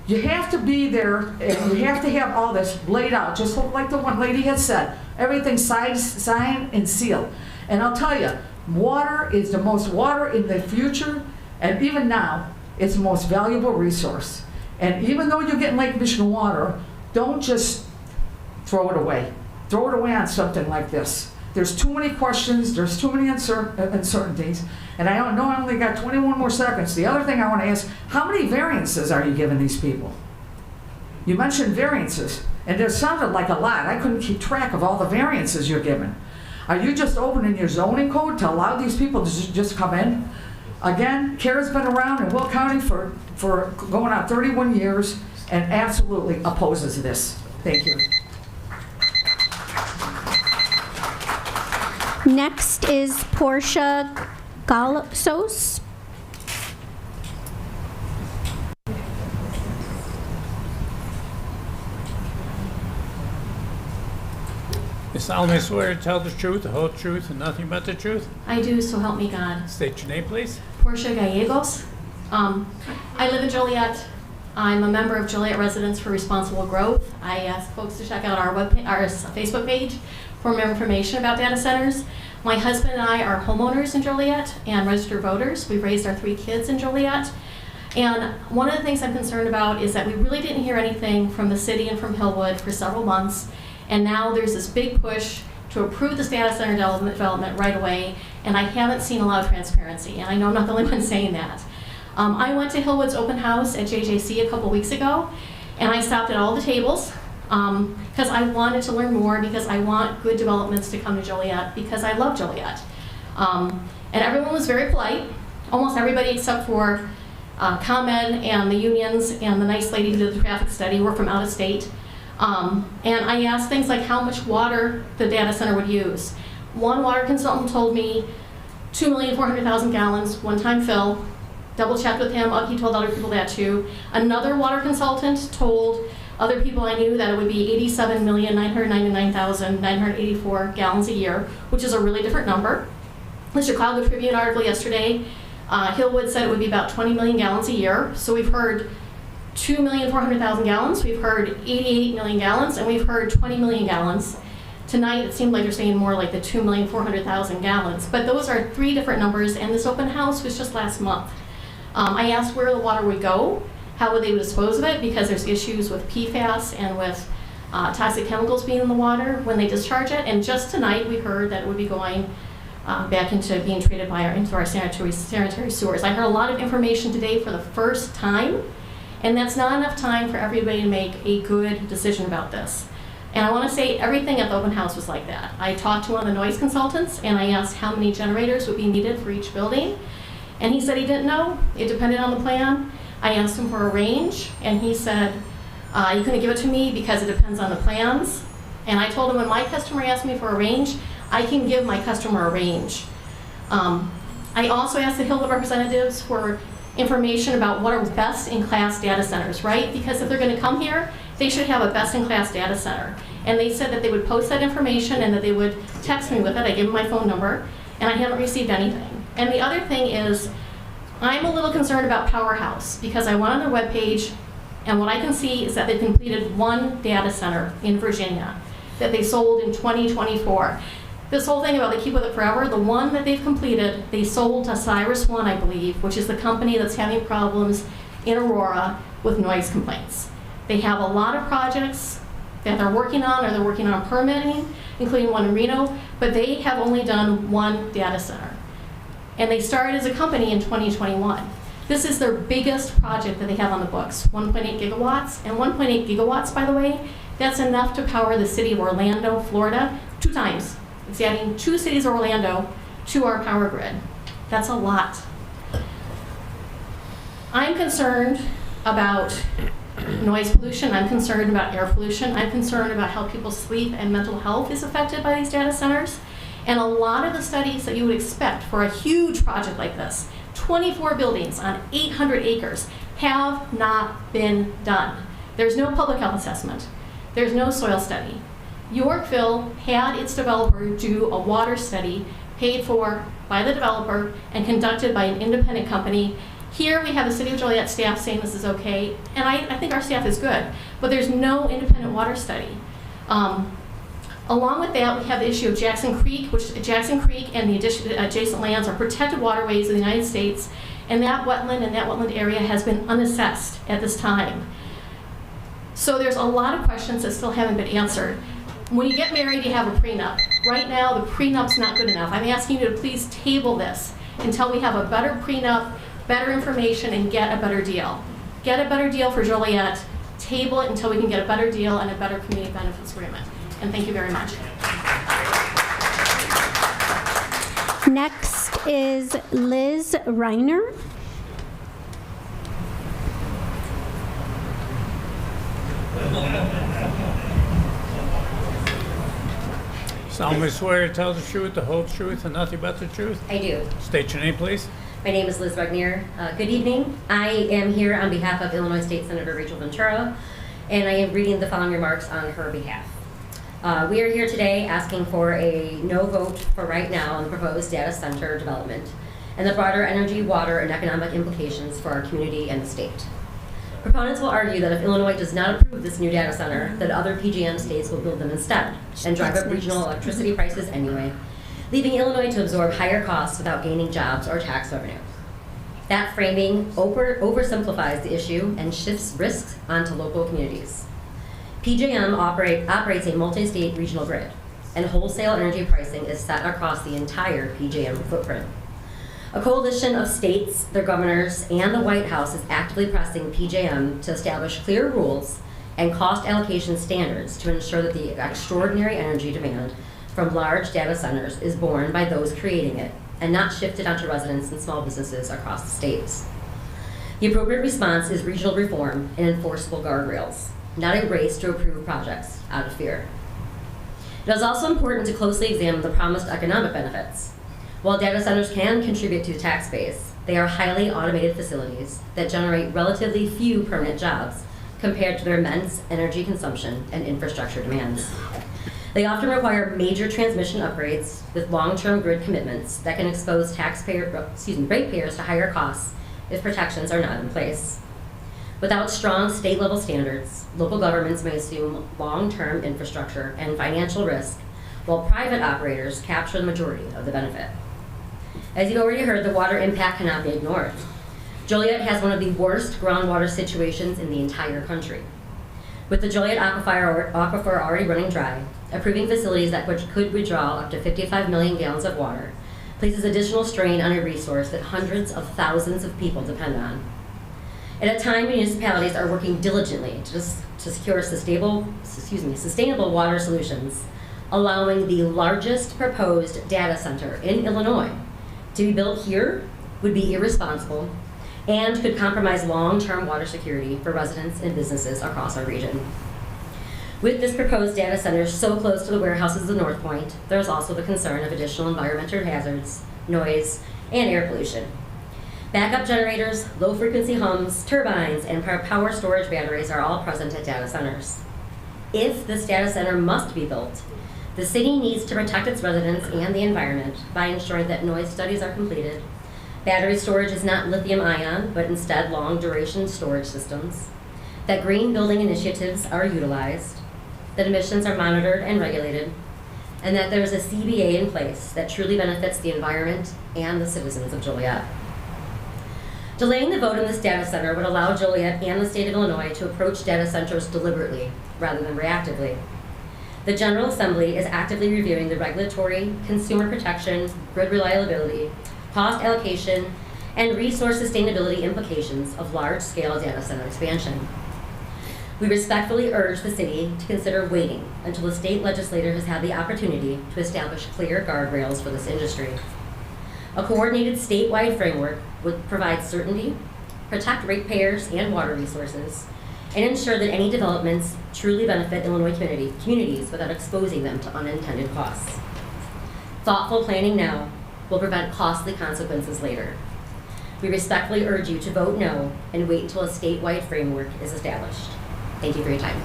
you have to be there, and you have to have all this laid out, just like the one lady had said. Everything signed and sealed. And I'll tell you, water is the most water in the future, and even now, it's the most valuable resource. And even though you're getting Lake Michigan water, don't just throw it away. Throw it away on something like this. There's too many questions, there's too many uncertainties, and I know I only got 21 more seconds. The other thing I want to ask, how many variances are you giving these people? You mentioned variances, and there sounded like a lot. I couldn't keep track of all the variances you're giving. Are you just opening your zoning code to allow these people to just come in? Again, CARE's been around in Will County for going on 31 years and absolutely opposes this. Thank you. Next is Portia Galsos. You solemnly swear to tell the truth, the whole truth, and nothing but the truth? I do, so help me God. State your name, please. Portia Gallegos. I live in Joliet. I'm a member of Joliet Residents for Responsible Growth. I ask folks to check out our Facebook page for more information about data centers. My husband and I are homeowners in Joliet and registered voters. We've raised our 3 kids in Joliet. And one of the things I'm concerned about is that we really didn't hear anything from the city and from Hillwood for several months. And now there's this big push to approve this data center development right away. And I haven't seen a lot of transparency. And I know I'm not the only one saying that. I went to Hillwood's open house at JJC a couple weeks ago. And I stopped at all the tables because I wanted to learn more, because I want good developments to come to Joliet, because I love Joliet. And everyone was very polite. Almost everybody except for ComEd and the unions and the nice lady who did the traffic study were from out of state. And I asked things like how much water the data center would use. One water consultant told me 2,400,000 gallons, one-time fill. Double checked with him, he told other people that too. Another water consultant told other people I knew that it would be 87,999,984 gallons a year, which is a really different number. The Chicago Tribune article yesterday, Hillwood said it would be about 20 million gallons a year. So we've heard 2,400,000 gallons, we've heard 88 million gallons, and we've heard 20 million gallons. Tonight, it seemed like they're saying more like the 2,400,000 gallons. But those are 3 different numbers, and this open house was just last month. I asked where the water would go, how would they dispose of it, because there's issues with PFAS and with toxic chemicals being in the water when they discharge it. And just tonight, we heard that it would be going back into being treated into our sanitary sewers. I heard a lot of information today for the first time, and that's not enough time for everybody to make a good decision about this. And I want to say everything at the open house was like that. I talked to one of the noise consultants, and I asked how many generators would be needed for each building. And he said he didn't know. It depended on the plan. I asked him for a range, and he said he couldn't give it to me because it depends on the plans. And I told him when my customer asked me for a range, I can give my customer a range. I also asked the Hillwood representatives for information about what are best-in-class data centers, right? Because if they're going to come here, they should have a best-in-class data center. And they said that they would post that information and that they would text me with it. I gave them my phone number, and I haven't received anything. And the other thing is, I'm a little concerned about Powerhouse, because I went on their webpage, and what I can see is that they completed 1 data center in Virginia that they sold in 2024. This whole thing about they keep with it forever, the one that they've completed, they sold to Cyrus One, I believe, which is the company that's having problems in Aurora with noise complaints. They have a lot of projects that they're working on, or they're working on permitting, including one in Reno, but they have only done 1 data center. And they started as a company in 2021. This is their biggest project that they have on the books, 1.8 gigawatts. And 1.8 gigawatts, by the way, that's enough to power the city of Orlando, Florida, 2 times. It's adding 2 cities of Orlando to our power grid. That's a lot. I'm concerned about noise pollution. I'm concerned about air pollution. I'm concerned about how people's sleep and mental health is affected by these data centers. And a lot of the studies that you would expect for a huge project like this, 24 buildings on 800 acres, have not been done. There's no public health assessment. There's no soil study. Yorkville had its developer do a water study paid for by the developer and conducted by an independent company. Here we have the City of Joliet staff saying this is okay, and I think our staff is good, but there's no independent water study. Along with that, we have the issue of Jackson Creek, which Jackson Creek and the adjacent lands are protected waterways of the United States, and that wetland area has been unassessed at this time. So there's a lot of questions that still haven't been answered. When you get married, you have a prenup. Right now, the prenup's not good enough. I'm asking you to please table this until we have a better prenup, better information, and get a better deal. Get a better deal for Joliet. Table it until we can get a better deal and a better community benefits agreement. And thank you very much. Next is Liz Reiner. Solemnly swear to tell the truth, the whole truth, and nothing but the truth? I do. State your name, please. My name is Liz Wagner. Good evening. I am here on behalf of Illinois State Senator Rachel Ventura, and I am reading the following remarks on her behalf. We are here today asking for a no vote for right now on the proposed data center development and the broader energy, water, and economic implications for our community and the state. Proponents will argue that if Illinois does not approve this new data center, that other PJM states will build them instead and drive up regional electricity prices anyway, leaving Illinois to absorb higher costs without gaining jobs or tax revenue. That framing oversimplifies the issue and shifts risks onto local communities. PJM operates a multi-state regional grid, and wholesale energy pricing is set across the entire PJM footprint. A coalition of states, their governors, and the White House is actively pressing PJM to establish clear rules and cost allocation standards to ensure that the extraordinary energy demand from large data centers is borne by those creating it and not shifted onto residents and small businesses across the states. The appropriate response is regional reform and enforceable guardrails, not a race to approve projects out of fear. It is also important to closely examine the promised economic benefits. While data centers can contribute to the tax base, they are highly automated facilities that generate relatively few permanent jobs compared to their immense energy consumption and infrastructure demands. They often require major transmission upgrades with long-term grid commitments that can expose ratepayers to higher costs if protections are not in place. Without strong state-level standards, local governments may assume long-term infrastructure and financial risk, while private operators capture the majority of the benefit. As you've already heard, the water impact cannot be ignored. Joliet has one of the worst groundwater situations in the entire country. With the Joliet aquifer already running dry, approving facilities that could withdraw up to 55 million gallons of water places additional strain on a resource that hundreds of thousands of people depend on. At a time, municipalities are working diligently to secure sustainable water solutions, allowing the largest proposed data center in Illinois to be built here would be irresponsible and could compromise long-term water security for residents and businesses across our region. With this proposed data center so close to the warehouses of North Point, there is also the concern of additional environmental hazards, noise, and air pollution. Backup generators, low-frequency hums, turbines, and power storage batteries are all present at data centers. If this data center must be built, the city needs to protect its residents and the environment by ensuring that noise studies are completed, battery storage is not lithium-ion, but instead long-duration storage systems, that green building initiatives are utilized, that emissions are monitored and regulated, and that there is a CBA in place that truly benefits the environment and the citizens of Joliet. Delaying the vote on this data center would allow Joliet and the state of Illinois to approach data centers deliberately rather than reactively. The General Assembly is actively reviewing the regulatory, consumer protection, grid reliability, cost allocation, and resource sustainability implications of large-scale data center expansion. We respectfully urge the city to consider waiting until the state legislature has had the opportunity to establish clear guardrails for this industry. A coordinated statewide framework would provide certainty, protect ratepayers and water resources, and ensure that any developments truly benefit Illinois communities without exposing them to unintended costs. Thoughtful planning now will prevent costly consequences later. We respectfully urge you to vote no and wait until a statewide framework is established. Thank you for your time.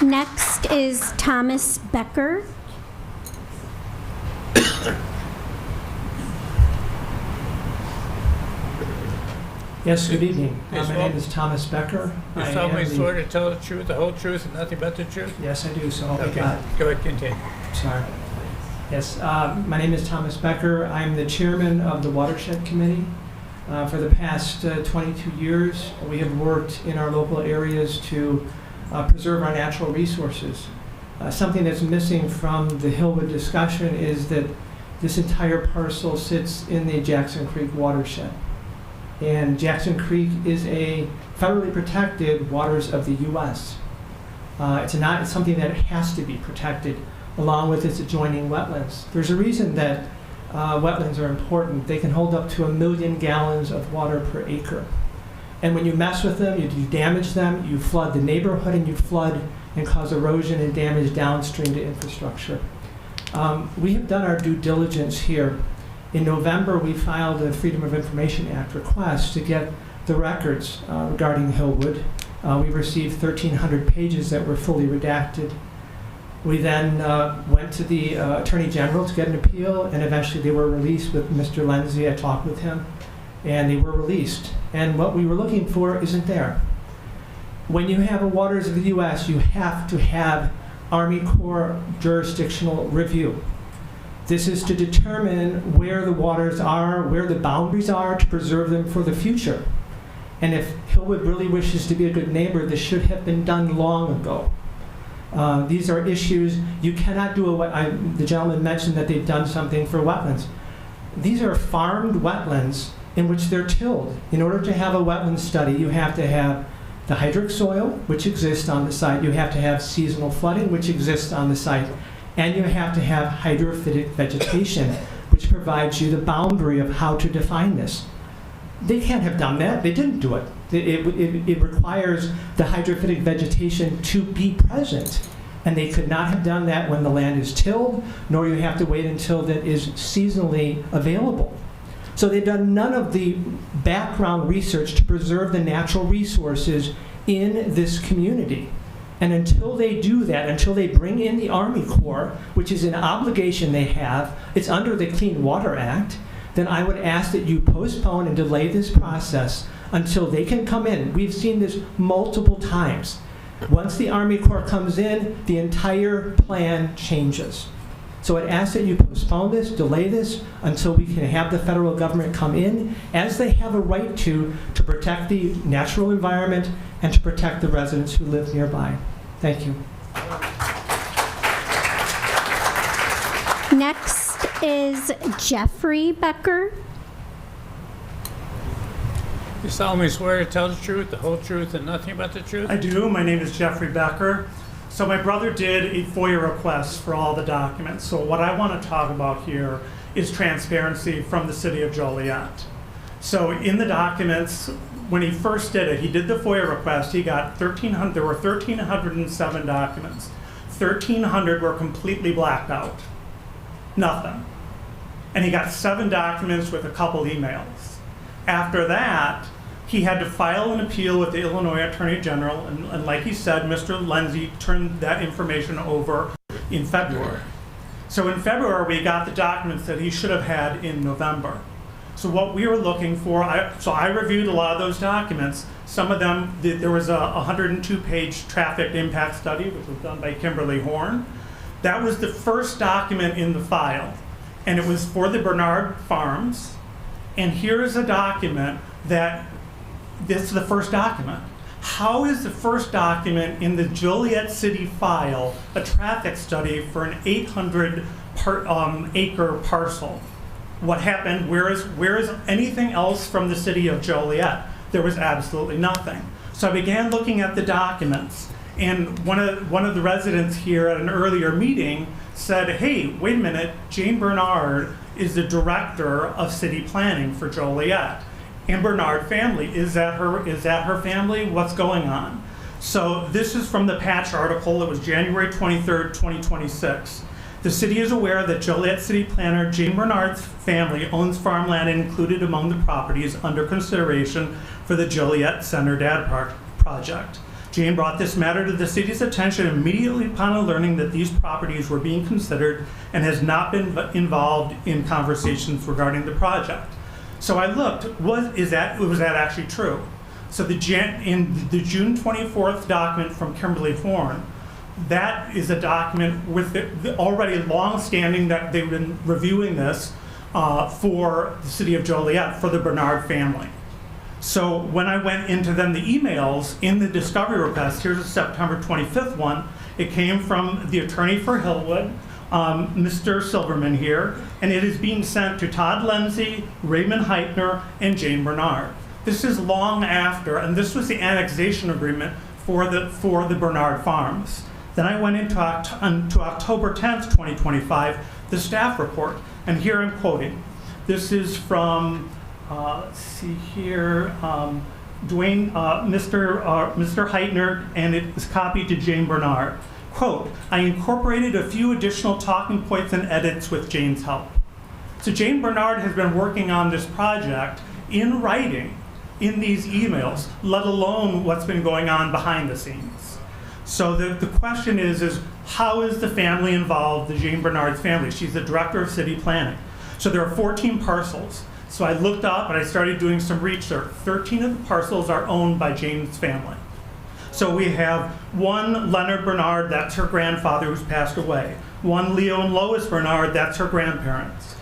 Next is Thomas Becker. Yes, good evening. Yes, My name is Thomas Becker. You I am solemnly the- swear to tell the truth, the whole truth, and nothing but the truth? Yes, I do, so help me Okay, God. go ahead, continue. Sorry. Yes, my name is Thomas Becker. I'm the chairman of the Watershed Committee. For the past 22 years, we have worked in our local areas to preserve our natural resources. Something that's missing from the Hillwood discussion is that this entire parcel sits in the Jackson Creek watershed. And Jackson Creek is a federally protected waters of the U.S. It's something that has to be protected along with its adjoining wetlands. There's a reason that wetlands are important. They can hold up to 1 million gallons of water per acre. And when you mess with them, you damage them, you flood the neighborhood, and you flood and cause erosion and damage downstream to infrastructure. We have done our due diligence here. In November, we filed a Freedom of Information Act request to get the records regarding Hillwood. We received 1,300 pages that were fully redacted. We then went to the Attorney General to get an appeal, and eventually they were released with Mr. Lindsay. I talked with him, and they were released. And what we were looking for isn't there. When you have a Waters of the U.S., you have to have Army Corps jurisdictional review. This is to determine where the waters are, where the boundaries are, to preserve them for the future. And if Hillwood really wishes to be a good neighbor, this should have been done long ago. These are issues you cannot do. The gentleman mentioned that they've done something for wetlands. These are farmed wetlands in which they're tilled. In order to have a wetland study, you have to have the hydric soil, which exists on the site. You have to have seasonal flooding, which exists on the site. And you have to have hydrophytic vegetation, which provides you the boundary of how to define this. They can't have done that. They didn't do it. It requires the hydrophytic vegetation to be present. And they could not have done that when the land is tilled, nor you have to wait until that is seasonally available. So they've done none of the background research to preserve the natural resources in this community. And until they do that, until they bring in the Army Corps, which is an obligation they have, it's under the Clean Water Act, then I would ask that you postpone and delay this process until they can come in. We've seen this multiple times. Once the Army Corps comes in, the entire plan changes. So I'd ask that you postpone this, delay this, until we can have the federal government come in, as they have a right to protect the natural environment and to protect the residents who live nearby. Thank you. Next is Jeffrey Becker. You solemnly swear to tell the truth, the whole truth, and nothing but the truth? I do. My name is Jeffrey Becker. So my brother did a FOIA request for all the documents. So what I want to talk about here is transparency from the city of Joliet. So in the documents, when he first did it, he did the FOIA request, he got 1,300, there were 1,307 documents. 1,300 were completely blacked out. Nothing. And he got 7 documents with a couple emails. After that, he had to file an appeal with the Illinois Attorney General, and like he said, Mr. Lindsay turned that information over in February. So in February, we got the documents that he should have had in November. So what we were looking for, I reviewed a lot of those documents. Some of them, there was a 102-page traffic impact study, which was done by Kimberly Horn. That was the first document in the file, and it was for the Bernard Farms. And here is a document that, this is the first document. How is the first document in the Joliet City file a traffic study for an 800-acre parcel? What happened? Where is anything else from the city of Joliet? There was absolutely nothing. So I began looking at the documents, and one of the residents here at an earlier meeting said, hey, wait a minute, Jane Bernard is the director of city planning for Joliet. And Bernard family, is that her family? What's going on? So this is from the Patch article. It was January 23rd, 2026. The city is aware that Joliet City Planner Jane Bernard's family owns farmland included among the properties under consideration for the Joliet Center Dad Park project. Jane brought this matter to the city's attention immediately upon learning that these properties were being considered and has not been involved in conversations regarding the project. So I looked, was that actually true? So in the June 24th document from Kimberly Horn, that is a document with the already long-standing that they've been reviewing this for the city of Joliet, for the Bernard family. So when I went into then the emails in the discovery request, here's a September 25th one, it came from the attorney for Hillwood, Mr. Silverman here, and it is being sent to Todd Lindsay, Raymond Heitner, and Jane Bernard. This is long after, and this was the annexation agreement for the Bernard Farms. Then I went into October 10th, 2025, the staff report, and here I'm quoting. This is from, let's see here, Mr. Heitner, and it is copied to Jane Bernard. Quote, I incorporated a few additional talking points and edits with Jane's help. So Jane Bernard has been working on this project in writing in these emails, let alone what's been going on behind the scenes. So the question is how is the family involved, the Jane Bernard's family? She's the director of city planning. So there are 14 parcels. So I looked up and I started doing some research. 13 of the parcels are owned by Jane's family. So we have one Leonard Bernard, that's her grandfather who's passed away. One Leo and Lois Bernard, that's her grandparents.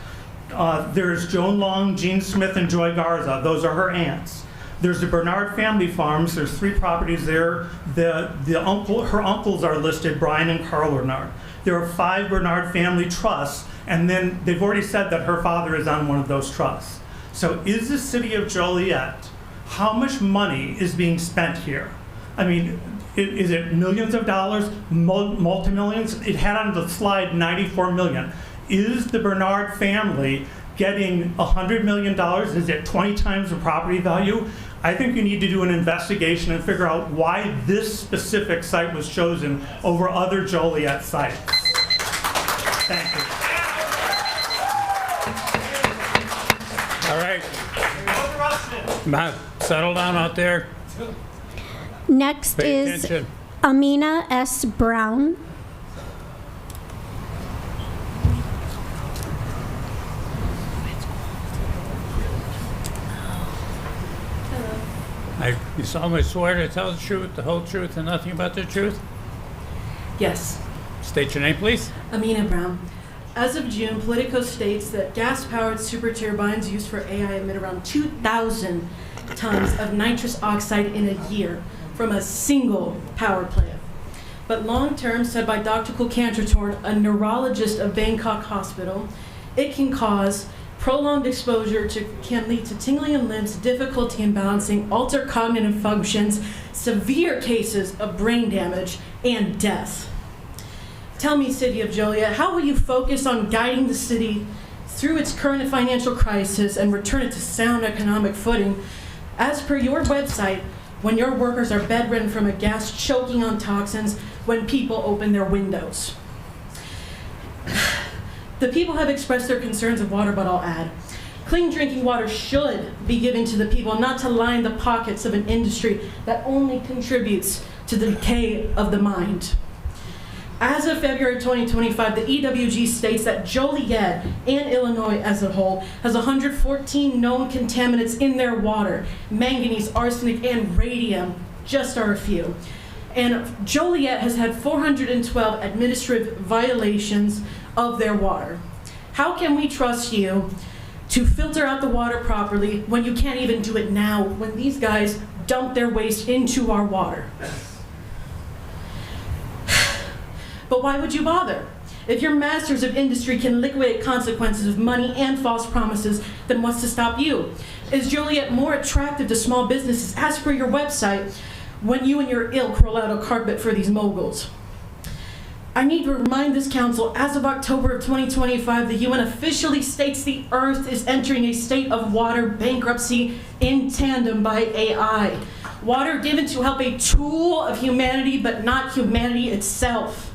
There's Joan Long, Jean Smith, and Joy Garza. Those are her aunts. There's the Bernard family farms. There's 3 properties there. Her uncles are listed, Brian and Carl Bernard. There are 5 Bernard family trusts, and then they've already said that her father is on one of those trusts. So is the city of Joliet, how much money is being spent here? I mean, is it millions of dollars, multi-millions? It had on the slide 94 million. Is the Bernard family getting $100 million? Is it 20 times the property value? I think you need to do an investigation and figure out why this specific site was chosen over other Joliet sites. Thank you. All right. Settle down out there. Next Pay is attention. Amina S. Brown. You solemnly swear to tell the truth, the whole truth, and nothing but the truth? Yes. State your name, please. Amina Brown. As of June, Politico states that gas-powered super turbines used for AI emit around 2,000 tons of nitrous oxide in a year from a single power plant. But long-term, said by Dr. Kulkantratorn, a neurologist of Bangkok Hospital, it can cause prolonged exposure can lead to tingling in limbs, difficulty in balancing, altered cognitive functions, severe cases of brain damage, and death. Tell me, City of Joliet, how will you focus on guiding the city through its current financial crisis and return it to sound economic footing? As per your website, when your workers are bedridden from a gas choking on toxins when people open their windows. The people have expressed their concerns of water, but I'll add. Clean drinking water should be given to the people, not to line the pockets of an industry that only contributes to the decay of the mind. As of February 2025, the EWG states that Joliet and Illinois as a whole has 114 known contaminants in their water. Manganese, arsenic, and radium just are a few. And Joliet has had 412 administrative violations of their water. How can we trust you to filter out the water properly when you can't even do it now, when these guys dump their waste into our water? But why would you bother? If your masters of industry can liquidate consequences of money and false promises, then what's to stop you? Is Joliet more attractive to small businesses, as per your website, when you and your ilk roll out a carpet for these moguls? I need to remind this council, as of October of 2025, the UN officially states the Earth is entering a state of water bankruptcy in tandem by AI. Water given to help a tool of humanity, but not humanity itself.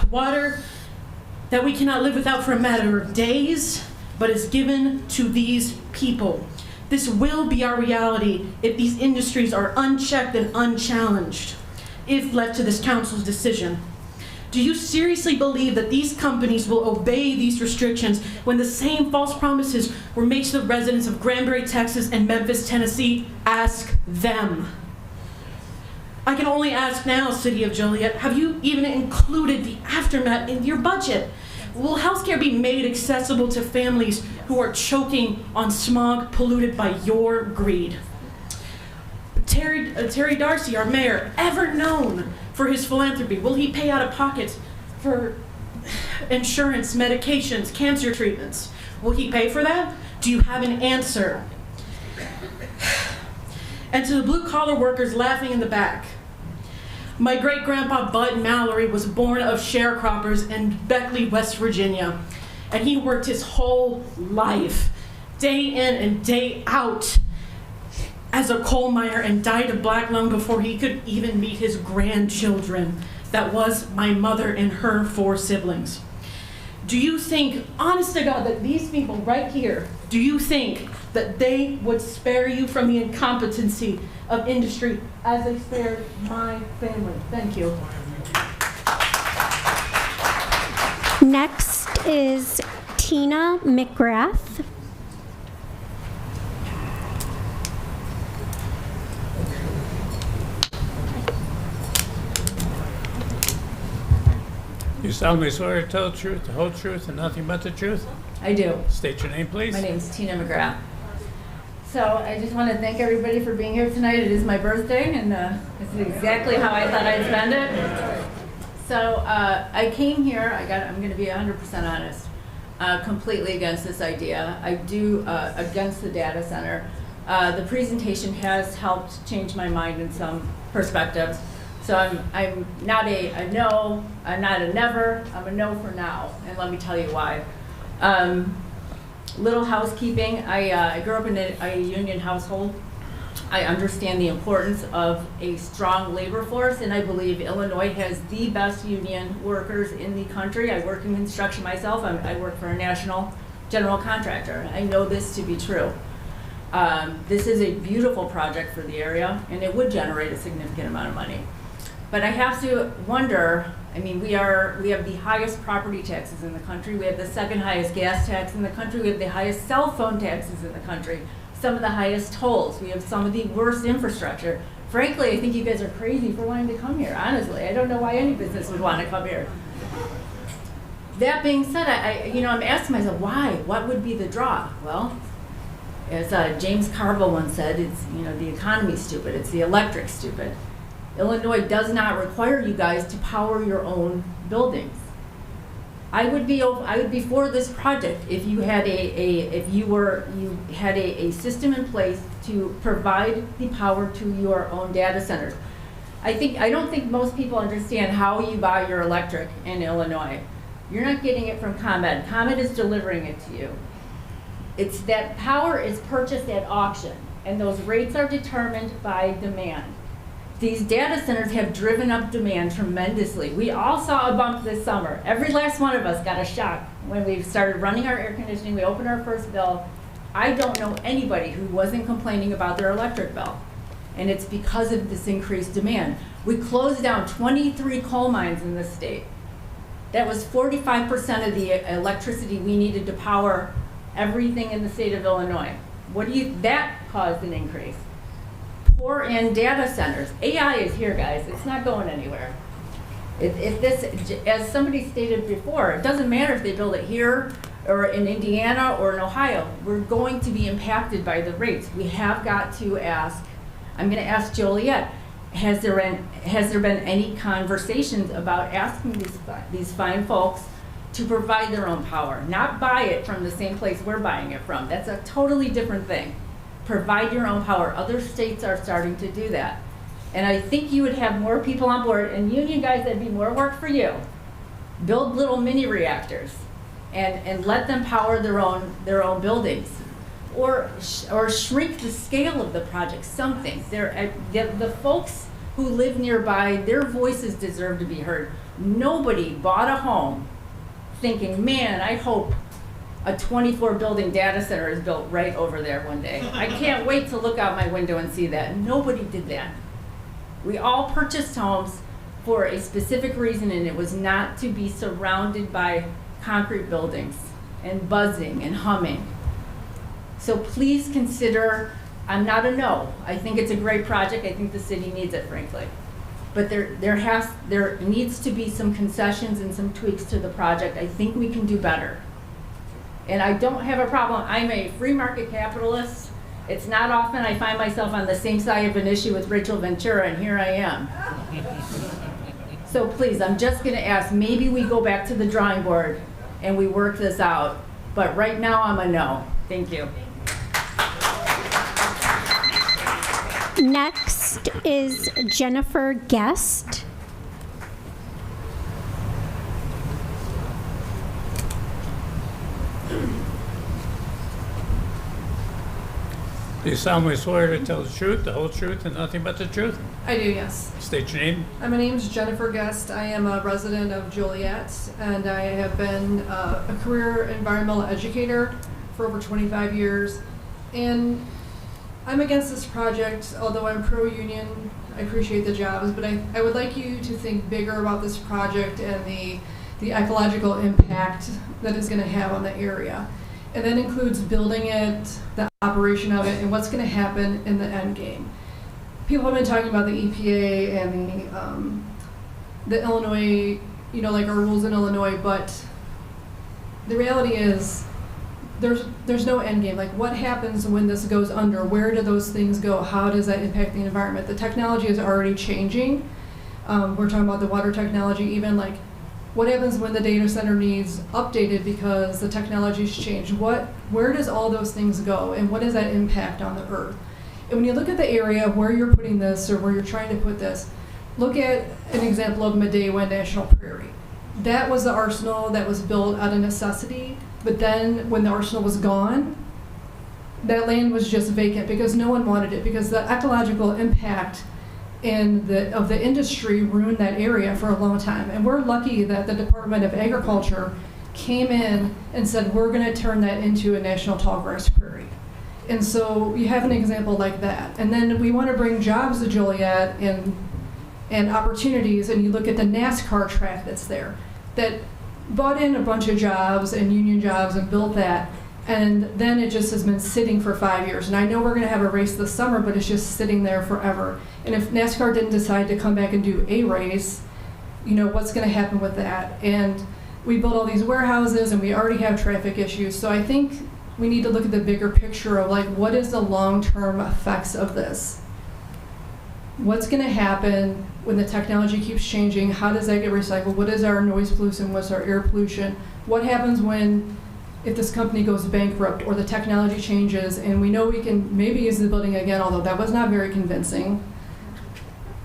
Water that we cannot live without for a matter of days, but is given to these people. This will be our reality if these industries are unchecked and unchallenged, if left to this council's decision. Do you seriously believe that these companies will obey these restrictions when the same false promises were made to the residents of Granbury, Texas and Memphis, Tennessee? Ask them. I can only ask now, City of Joliet, have you even included the aftermath in your budget? Will healthcare be made accessible to families who are choking on smog polluted by your greed? Terry Darcy, our mayor, ever known for his philanthropy, will he pay out of pocket for insurance, medications, cancer treatments? Will he pay for that? Do you have an answer? And to the blue-collar workers laughing in the back, my great-grandpa Bud Mallory was born of sharecroppers in Beckley, West Virginia, and he worked his whole life, day in and day out, as a coal miner and died of black lung before he could even meet his grandchildren. That was my mother and her 4 siblings. Do you think, honest to God, that these people right here, do you think that they would spare you from the incompetency of industry as they spared my family. Thank you. Next is Tina McGrath. You solemnly swear to tell the truth, the whole truth, and nothing but the truth? I do. State your name, please. My name's Tina McGrath. So I just want to thank everybody for being here tonight. It is my birthday, and this is exactly how I thought I'd spend it. So I came here, I'm going to be 100% honest, completely against this idea. I do against the data center. The presentation has helped change my mind in some perspectives. So I'm not a no, I'm not a never, I'm a no for now, and let me tell you why. Little housekeeping, I grew up in a union household. I understand the importance of a strong labor force, and I believe Illinois has the best union workers in the country. I work in construction myself. I work for a national general contractor. I know this to be true. This is a beautiful project for the area, and it would generate a significant amount of money. But I have to wonder, I mean, we have the highest property taxes in the country. We have the second highest gas tax in the country. We have the highest cell phone taxes in the country. Some of the highest tolls. We have some of the worst infrastructure. Frankly, I think you guys are crazy for wanting to come here, honestly. I don't know why any business would want to come here. That being said, I'm asking myself, why? What would be the draw? Well, as James Carville once said, it's, the economy's stupid. It's the electric stupid. Illinois does not require you guys to power your own buildings. I would be for this project if you had a system in place to provide the power to your own data centers. I don't think most people understand how you buy your electric in Illinois. You're not getting it from ComEd. ComEd is delivering it to you. It's that power is purchased at auction, and those rates are determined by demand. These data centers have driven up demand tremendously. We all saw a bump this summer. Every last one of us got a shock when we started running our air conditioning. We opened our first bill. I don't know anybody who wasn't complaining about their electric bill. And it's because of this increased demand. We closed down 23 coal mines in this state. That was 45% of the electricity we needed to power everything in the state of Illinois. That caused an increase. Pour in data centers. AI is here, guys. It's not going anywhere. If this, as somebody stated before, it doesn't matter if they build it here or in Indiana or in Ohio. We're going to be impacted by the rates. We have got to ask. I'm going to ask Joliet. Has there been any conversations about asking these fine folks to provide their own power, not buy it from the same place we're buying it from? That's a totally different thing. Provide your own power. Other states are starting to do that. And I think you would have more people on board, and union guys, that'd be more work for you. Build little mini reactors and let them power their own buildings. Or shrink the scale of the project, something. The folks who live nearby, their voices deserve to be heard. Nobody bought a home thinking, man, I hope a 24-building data center is built right over there one day. I can't wait to look out my window and see that. Nobody did that. We all purchased homes for a specific reason, and it was not to be surrounded by concrete buildings and buzzing and humming. So please consider, I'm not a no. I think it's a great project. I think the city needs it, frankly. But there needs to be some concessions and some tweaks to the project. I think we can do better. And I don't have a problem. I'm a free market capitalist. It's not often I find myself on the same side of an issue with Rachel Ventura, and here I am. So please, I'm just going to ask, maybe we go back to the drawing board and we work this out. But right now, I'm a no. Thank you. Next is Jennifer Guest. Do you solemnly swear to tell the truth, the whole truth, and nothing but the truth? I do, yes. State your name. My name's Jennifer Guest. I am a resident of Joliet, and I have been a career environmental educator for over 25 years. And I'm against this project, although I'm pro-union. I appreciate the jobs, but I would like you to think bigger about this project and the ecological impact that it's going to have on the area. And that includes building it, the operation of it, and what's going to happen in the end game. People have been talking about the EPA and the Illinois, like our rules in Illinois, but the reality is there's no end game. Like, what happens when this goes under? Where do those things go? How does that impact the environment? The technology is already changing. We're talking about the water technology, even like what happens when the data center needs updated because the technology's changed? Where does all those things go, and what does that impact on the earth? And when you look at the area where you're putting this or where you're trying to put this, look at an example of Medewa National Prairie. That was the arsenal that was built out of necessity, but then when the arsenal was gone, that land was just vacant because no one wanted it, because the ecological impact of the industry ruined that area for a long time. And we're lucky that the Department of Agriculture came in and said, we're going to turn that into a national tallgrass prairie. And so you have an example like that. And then we want to bring jobs to Joliet and opportunities, and you look at the NASCAR track that's there, that bought in a bunch of jobs and union jobs and built that, and then it just has been sitting for 5 years. And I know we're going to have a race this summer, but it's just sitting there forever. And if NASCAR didn't decide to come back and do a race, what's going to happen with that? And we built all these warehouses, and we already have traffic issues. So I think we need to look at the bigger picture of, like, what is the long-term effects of this? What's going to happen when the technology keeps changing? How does that get recycled? What is our noise pollution? What's our air pollution? What happens if this company goes bankrupt or the technology changes and we know we can maybe use the building again, although that was not very convincing?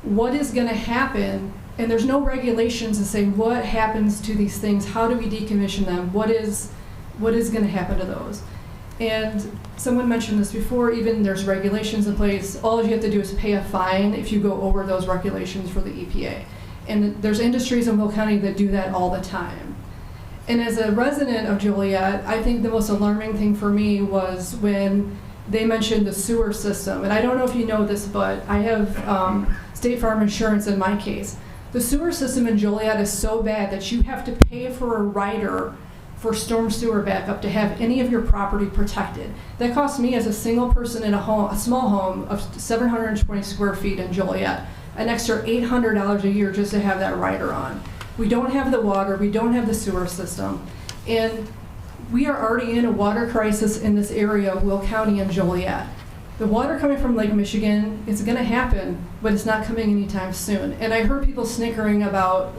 What is going to happen? And there's no regulations to say what happens to these things. How do we decommission them? What is going to happen to those? And someone mentioned this before, even there's regulations in place. All you have to do is pay a fine if you go over those regulations for the EPA. And there's industries in Will County that do that all the time. And as a resident of Joliet, I think the most alarming thing for me was when they mentioned the sewer system. And I don't know if you know this, but I have State Farm insurance in my case. The sewer system in Joliet is so bad that you have to pay for a rider for storm sewer backup to have any of your property protected. That costs me, as a single person in a small home of 720 square feet in Joliet, an extra $800 a year just to have that rider on. We don't have the water, we don't have the sewer system, and we are already in a water crisis in this area of Will County and Joliet. The water coming from Lake Michigan, it's gonna happen, but it's not coming anytime soon. And I heard people snickering about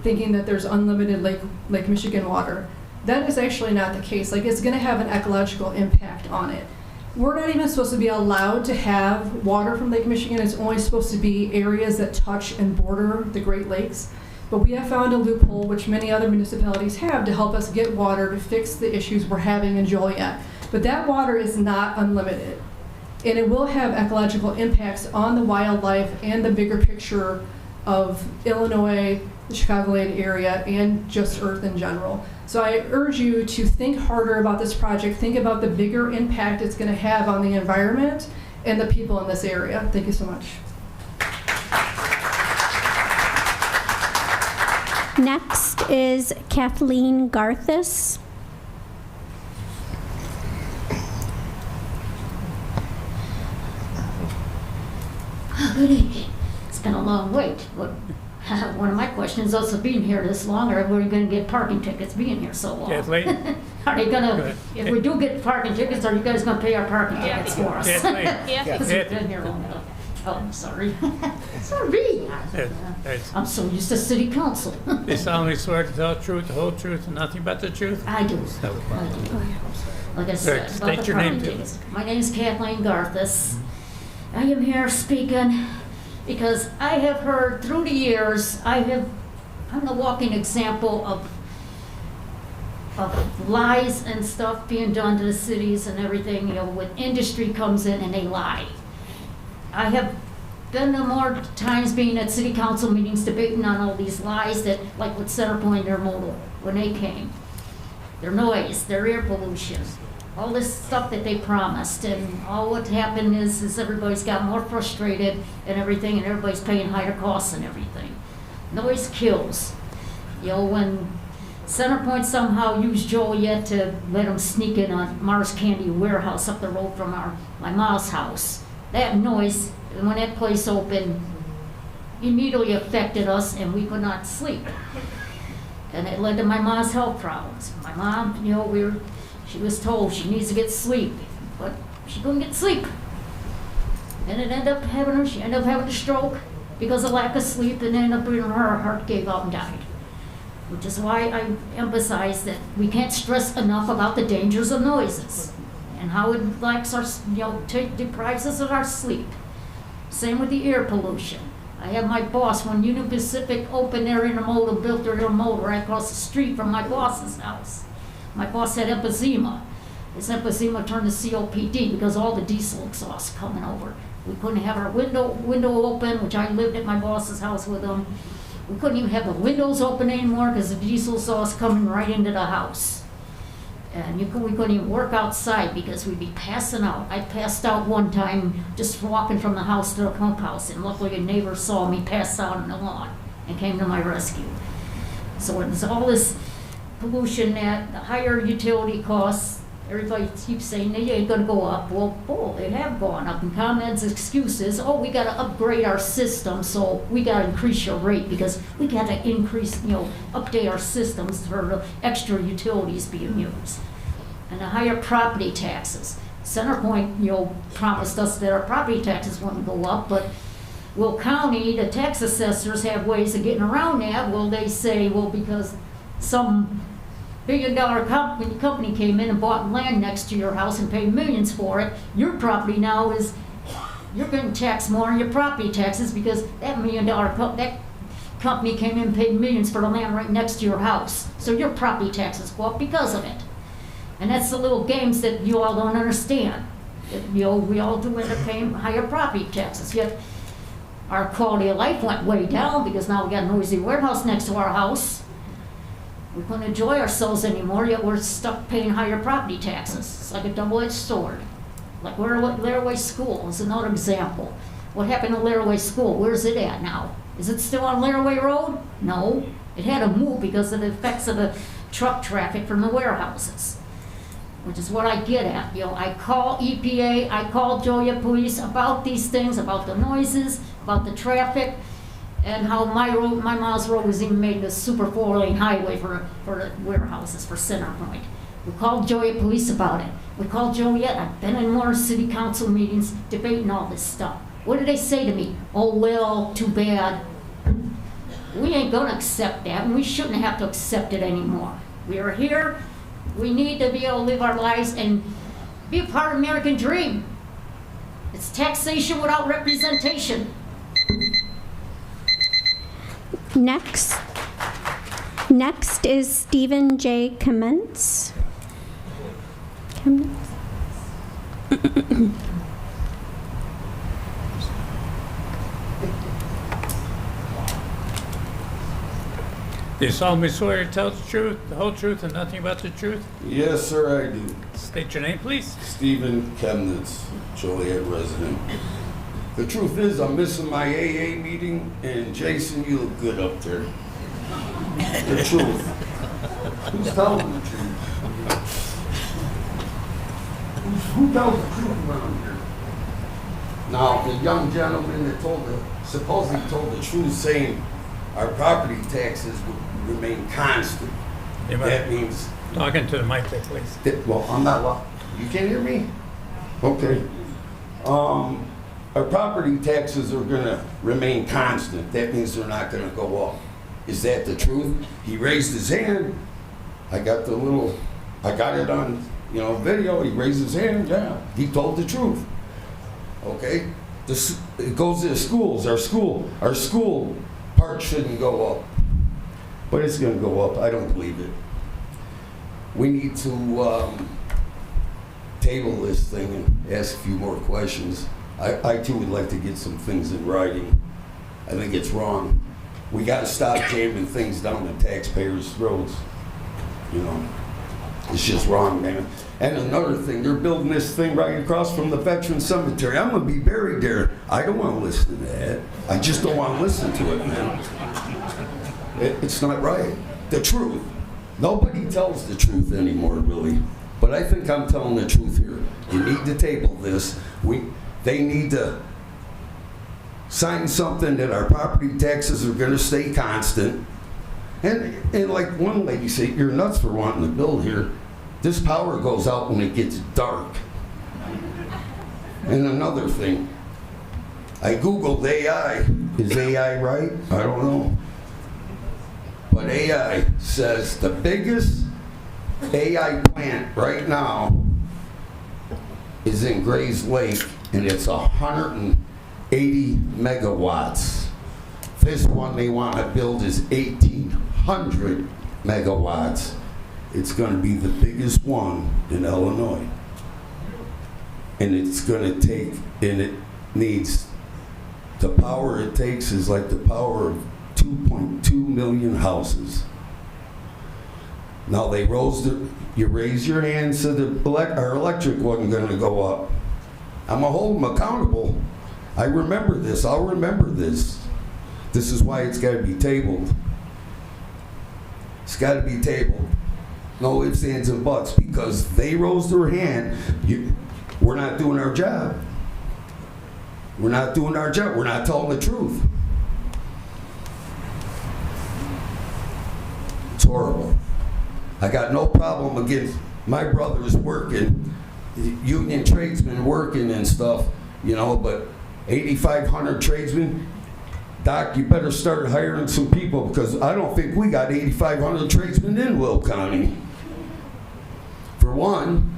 thinking that there's unlimited Lake Michigan water. That is actually not the case. Like, it's going to have an ecological impact on it. We're not even supposed to be allowed to have water from Lake Michigan. It's only supposed to be areas that touch and border the Great Lakes. But we have found a loophole, which many other municipalities have, to help us get water to fix the issues we're having in Joliet. But that water is not unlimited. And it will have ecological impacts on the wildlife and the bigger picture of Illinois, the Chicagoland area, and just Earth in general. So I urge you to think harder about this project, think about the bigger impact it's going to have on the environment and the people in this area. Thank you so much. Next is Kathleen Garthis. Good evening. It's been a long wait, but one of my questions also being here this long, are we going to get parking tickets being here so long? Kathleen? Are they going to, if we do get parking tickets, are you guys going to pay our parking tickets for us? Because we've been here long enough. Oh, I'm sorry. Sorry. I'm so used to city council. You solemnly swear to tell the truth, the whole truth, and nothing but the truth? I do. Okay. I do. Like I said, about the State your name, parking too. tickets. My name is Kathleen Garthis. I am here speaking because I have heard through the years, I'm a walking example of lies and stuff being done to the cities and everything, when industry comes in and they lie. I have been to more times being at city council meetings debating on all these lies that, like with Centerpoint Intermodal, when they came. Their noise, their air pollution, all this stuff that they promised, and all what happened is everybody's got more frustrated and everything, and everybody's paying higher costs and everything. Noise kills. You know, when Centerpoint somehow used Joliet to let them sneak in on Mars Candy Warehouse up the road from my mom's house, that noise, when that place opened, immediately affected us, and we could not sleep. And it led to my mom's health problems. My mom, you know, she was told she needs to get sleep, but she couldn't get sleep. And she ended up having a stroke because of lack of sleep, and ended up bringing her heart gave out and died. Which is why I emphasize that we can't stress enough about the dangers of noises and how it lacks our, deprives us of our sleep. Same with the air pollution. I have my boss, when Union Pacific opened their intermodal, built their intermodal right across the street from my boss's house. My boss had emphysema. His emphysema turned to COPD because all the diesel exhaust coming over. We couldn't have our window open, which I lived at my boss's house with him. We couldn't even have the windows open anymore because the diesel exhaust coming right into the house. And we couldn't even work outside because we'd be passing out. I passed out one time just walking from the house to the pump house, and luckily a neighbor saw me pass out on the lawn and came to my rescue. So it's all this pollution, that the higher utility costs, everybody keeps saying they ain't gonna go up. Well, they have gone up. And ComEd's excuses, we gotta upgrade our system, so we gotta increase your rate because we gotta update our systems for the extra utilities being used. And the higher property taxes. Centerpoint, promised us that our property taxes wouldn't go up, but Will County, the tax assessors have ways of getting around that. Well, they say, because some billion-dollar company came in and bought land next to your house and paid millions for it. Your property now you're getting taxed more on your property taxes because that that company came in and paid millions for the land right next to your house. So your property taxes go up because of it. And that's the little games that you all don't understand. We all do end up paying higher property taxes. Yet our quality of life went way down because now we got a noisy warehouse next to our house. We couldn't enjoy ourselves anymore, yet we're stuck paying higher property taxes. It's like a double-edged sword. Like Laraway School is another example. What happened to Laraway School? Where's it at now? Is it still on Laraway Road? No. It had to move because of the effects of the truck traffic from the warehouses, which is what I get at. I call EPA, I call Joliet Police about these things, about the noises, about the traffic, and how my mom's road was even made a super 4-lane highway for the warehouses for Centerpoint. We called Joliet Police about it. We called Joliet. I've been in more city council meetings debating all this stuff. What did they say to me? Oh, well, too bad. We ain't gonna accept that, and we shouldn't have to accept it anymore. We are here. We need to be able to live our lives and be a part of the American dream. It's taxation without representation. Next is Stephen J. Commence. Do you solemnly swear to tell the truth, the whole truth, and nothing but the truth? Yes, sir, I do. State your name, please. Stephen Chemnitz, Joliet resident. The truth is, I'm missing my AA meeting, and Jason, you look good up there. The truth. Who's telling the truth? Who tells the truth around here? Now, the young gentleman that supposedly told the truth, saying our property taxes would remain constant. That means... Talking to the mic there, please. Well, I'm not loud. You can't hear me? Okay. Our property taxes are going to remain constant. That means they're not going to go up. Is that the truth? He raised his hand. I got it on, video. He raised his hand. Yeah, he told the truth. Okay. It goes to the schools. Our school part shouldn't go up, but it's going to go up. I don't believe it. We need to table this thing and ask a few more questions. I too would like to get some things in writing. I think it's wrong. We got to stop jamming things down the taxpayers' throats. It's just wrong, man. And another thing, they're building this thing right across from the Veteran Cemetery. I'm gonna be buried there. I don't wanna listen to that. I just don't wanna listen to it, man. It's not right. The truth. Nobody tells the truth anymore, really. But I think I'm telling the truth here. You need to table this. They need to sign something that our property taxes are gonna stay constant. And like one lady said, you're nuts for wanting to build here. This power goes out when it gets dark. And another thing, I Googled AI. Is AI right? I don't know. But AI says the biggest AI plant right now is in Grays Lake, and it's 180 megawatts. This one they want to build is 1,800 megawatts. It's going to be the biggest one in Illinois. And it's going to take, and it needs, the power it takes is like the power of 2.2 million houses. Now they you raise your hand so our electric wasn't going to go up. I'm going to hold them accountable. I remember this, I'll remember this. This is why it's got to be tabled. It's got to be tabled. No ifs, ands, and buts, because they rose their hand. We're not doing our job. We're not doing our job. We're not telling the truth. It's horrible. I got no problem against my brothers working, union tradesmen working and stuff, you know, but 8,500 tradesmen, Doc, you better start hiring some people, because I don't think we got 8,500 tradesmen in Will County. For one.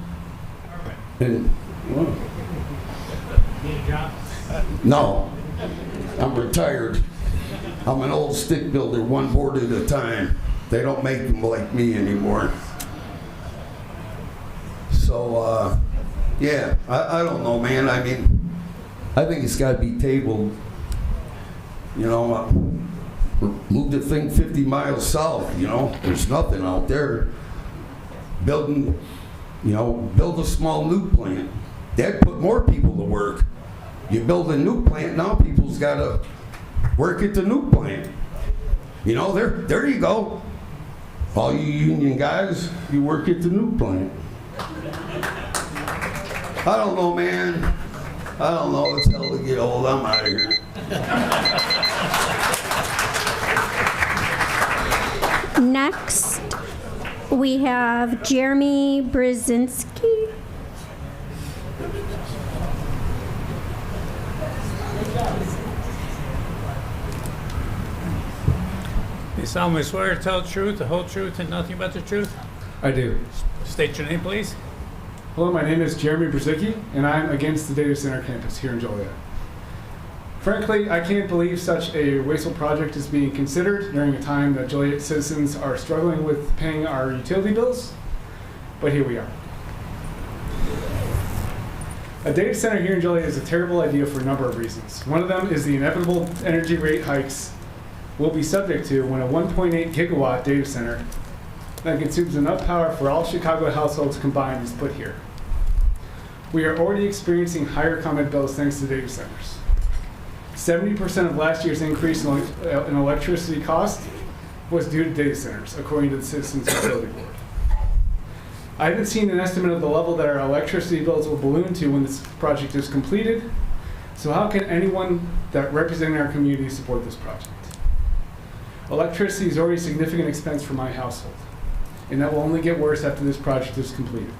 And, well, need a job? no, I'm retired. I'm an old stick builder, one board at a time. They don't make them like me anymore. So, yeah, I don't know, man. I mean, I think it's got to be tabled. You know, move the thing 50 miles south, you know, there's nothing out there. Building, you know, build a small nuke plant. That'd put more people to work. You build a nuke plant, now people's got to work at the nuke plant. You know, there you go. All you union guys, you work at the nuke plant. I don't know, man. I don't know. It's hell to get old. I'm out of here. Next, we have Jeremy Brzezinski. You solemnly swear to tell the truth, the whole truth, and nothing but the truth? I do. State your name, please. Hello, my name is Jeremy Brzezinski, and I'm against the data center campus here in Joliet. Frankly, I can't believe such a wasteful project is being considered during a time that Joliet citizens are struggling with paying our utility bills, but here we are. A data center here in Joliet is a terrible idea for a number of reasons. One of them is the inevitable energy rate hikes we'll be subject to when a 1.8 gigawatt data center that consumes enough power for all Chicago households combined is put here. We are already experiencing higher common bills thanks to data centers. 70% of last year's increase in electricity cost was due to data centers, according to the Citizens Utility Board. I haven't seen an estimate of the level that our electricity bills will balloon to when this project is completed, so how can anyone that represents our community support this project? Electricity is already a significant expense for my household, and that will only get worse after this project is completed.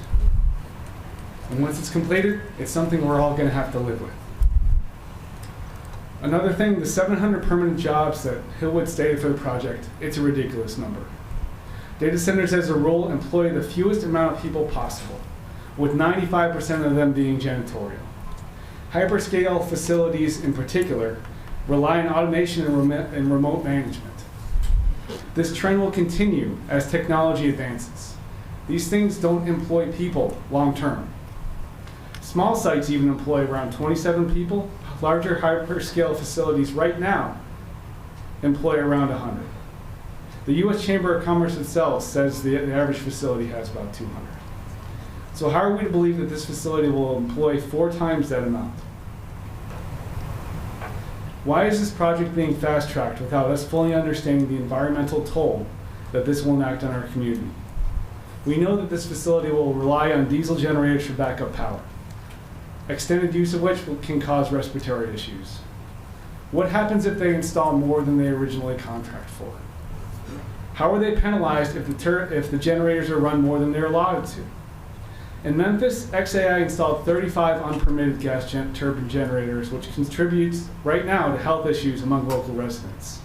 And once it's completed, it's something we're all going to have to live with. Another thing, the 700 permanent jobs that Hillwood stated for the project, it's a ridiculous number. Data centers, as a rule, employ the fewest amount of people possible, with 95% of them being janitorial. Hyperscale facilities, in particular, rely on automation and remote management. This trend will continue as technology advances. These things don't employ people long-term. Small sites even employ around 27 people. Larger hyperscale facilities right now employ around 100. The U.S. Chamber of Commerce itself says the average facility has about 200. So how are we to believe that this facility will employ 4 times that amount? Why is this project being fast-tracked without us fully understanding the environmental toll that this will enact on our community? We know that this facility will rely on diesel generators for backup power, extended use of which can cause respiratory issues. What happens if they install more than they originally contracted for? How are they penalized if the generators are run more than they're allotted to? In Memphis, XAI installed 35 unpermitted gas turbine generators, which contributes right now to health issues among local residents.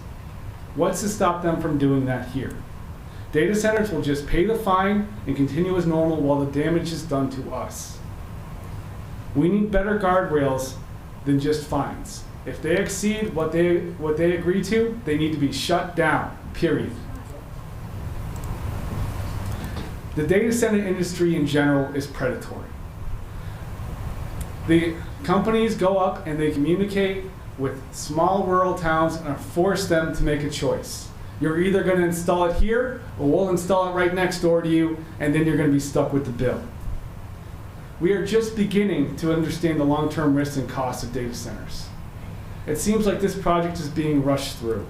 What's to stop them from doing that here? Data centers will just pay the fine and continue as normal while the damage is done to us. We need better guardrails than just fines. If they exceed what they agree to, they need to be shut down, period. The data center industry in general is predatory. The companies go up and they communicate with small rural towns and force them to make a choice. You're either going to install it here, or we'll install it right next door to you, and then you're going to be stuck with the bill. We are just beginning to understand the long-term risks and costs of data centers. It seems like this project is being rushed through.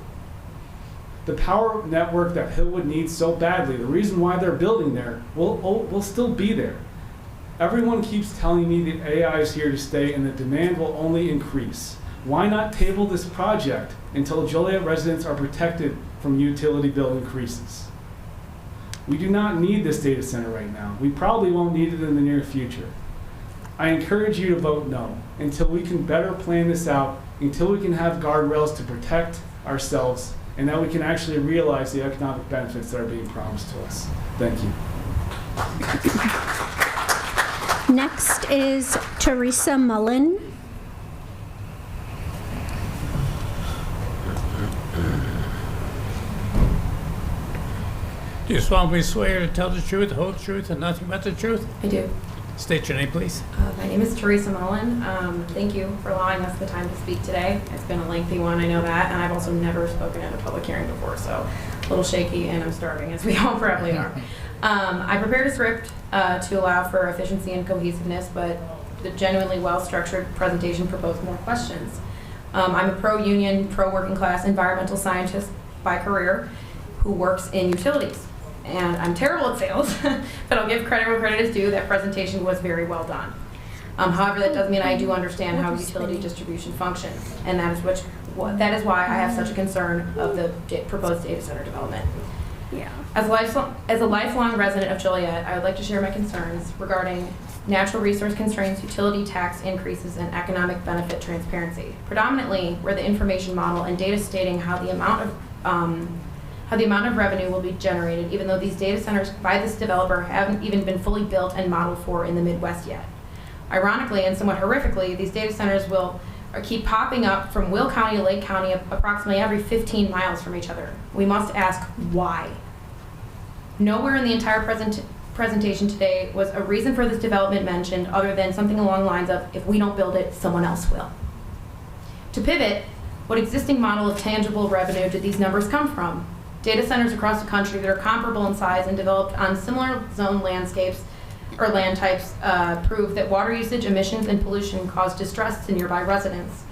The power network that Hillwood needs so badly, the reason why they're building there, will still be there. Everyone keeps telling me that AI is here to stay and the demand will only increase. Why not table this project until Joliet residents are protected from utility bill increases? We do not need this data center right now. We probably won't need it in the near future. I encourage you to vote no until we can better plan this out, until we can have guardrails to protect ourselves, and that we can actually realize the economic benefits that are being promised to us. Thank you. Next is Teresa Mullen. Do you solemnly swear to tell the truth, the whole truth, and nothing but the truth? I do. State your name, please. My name is Teresa Mullen. Thank you for allowing us the time to speak today. It's been a lengthy one, I know that, and I've also never spoken at a public hearing before, so a little shaky and I'm starving, as we all probably are. I prepared a script to allow for efficiency and cohesiveness, but the genuinely well-structured presentation proposed more questions. I'm a pro-union, pro-working class environmental scientist by career who works in utilities. And I'm terrible at sales, but I'll give credit where credit is due. That presentation was very well done. However, that does mean I do understand how utility distribution functions, and that is why I have such a concern of the proposed data center development. Yeah. As a lifelong resident of Joliet, I would like to share my concerns regarding natural resource constraints, utility tax increases, and economic benefit transparency. Predominantly, where the information model and data stating how the amount of revenue will be generated, even though these data centers by this developer haven't even been fully built and modeled for in the Midwest yet. Ironically and somewhat horrifically, these data centers will keep popping up from Will County to Lake County approximately every 15 miles from each other. We must ask why. Nowhere in the entire presentation today was a reason for this development mentioned other than something along the lines of, if we don't build it, someone else will. To pivot, what existing model of tangible revenue did these numbers come from? Data centers across the country that are comparable in size and developed on similar zone landscapes or land types prove that water usage, emissions, and pollution cause distress to nearby residents.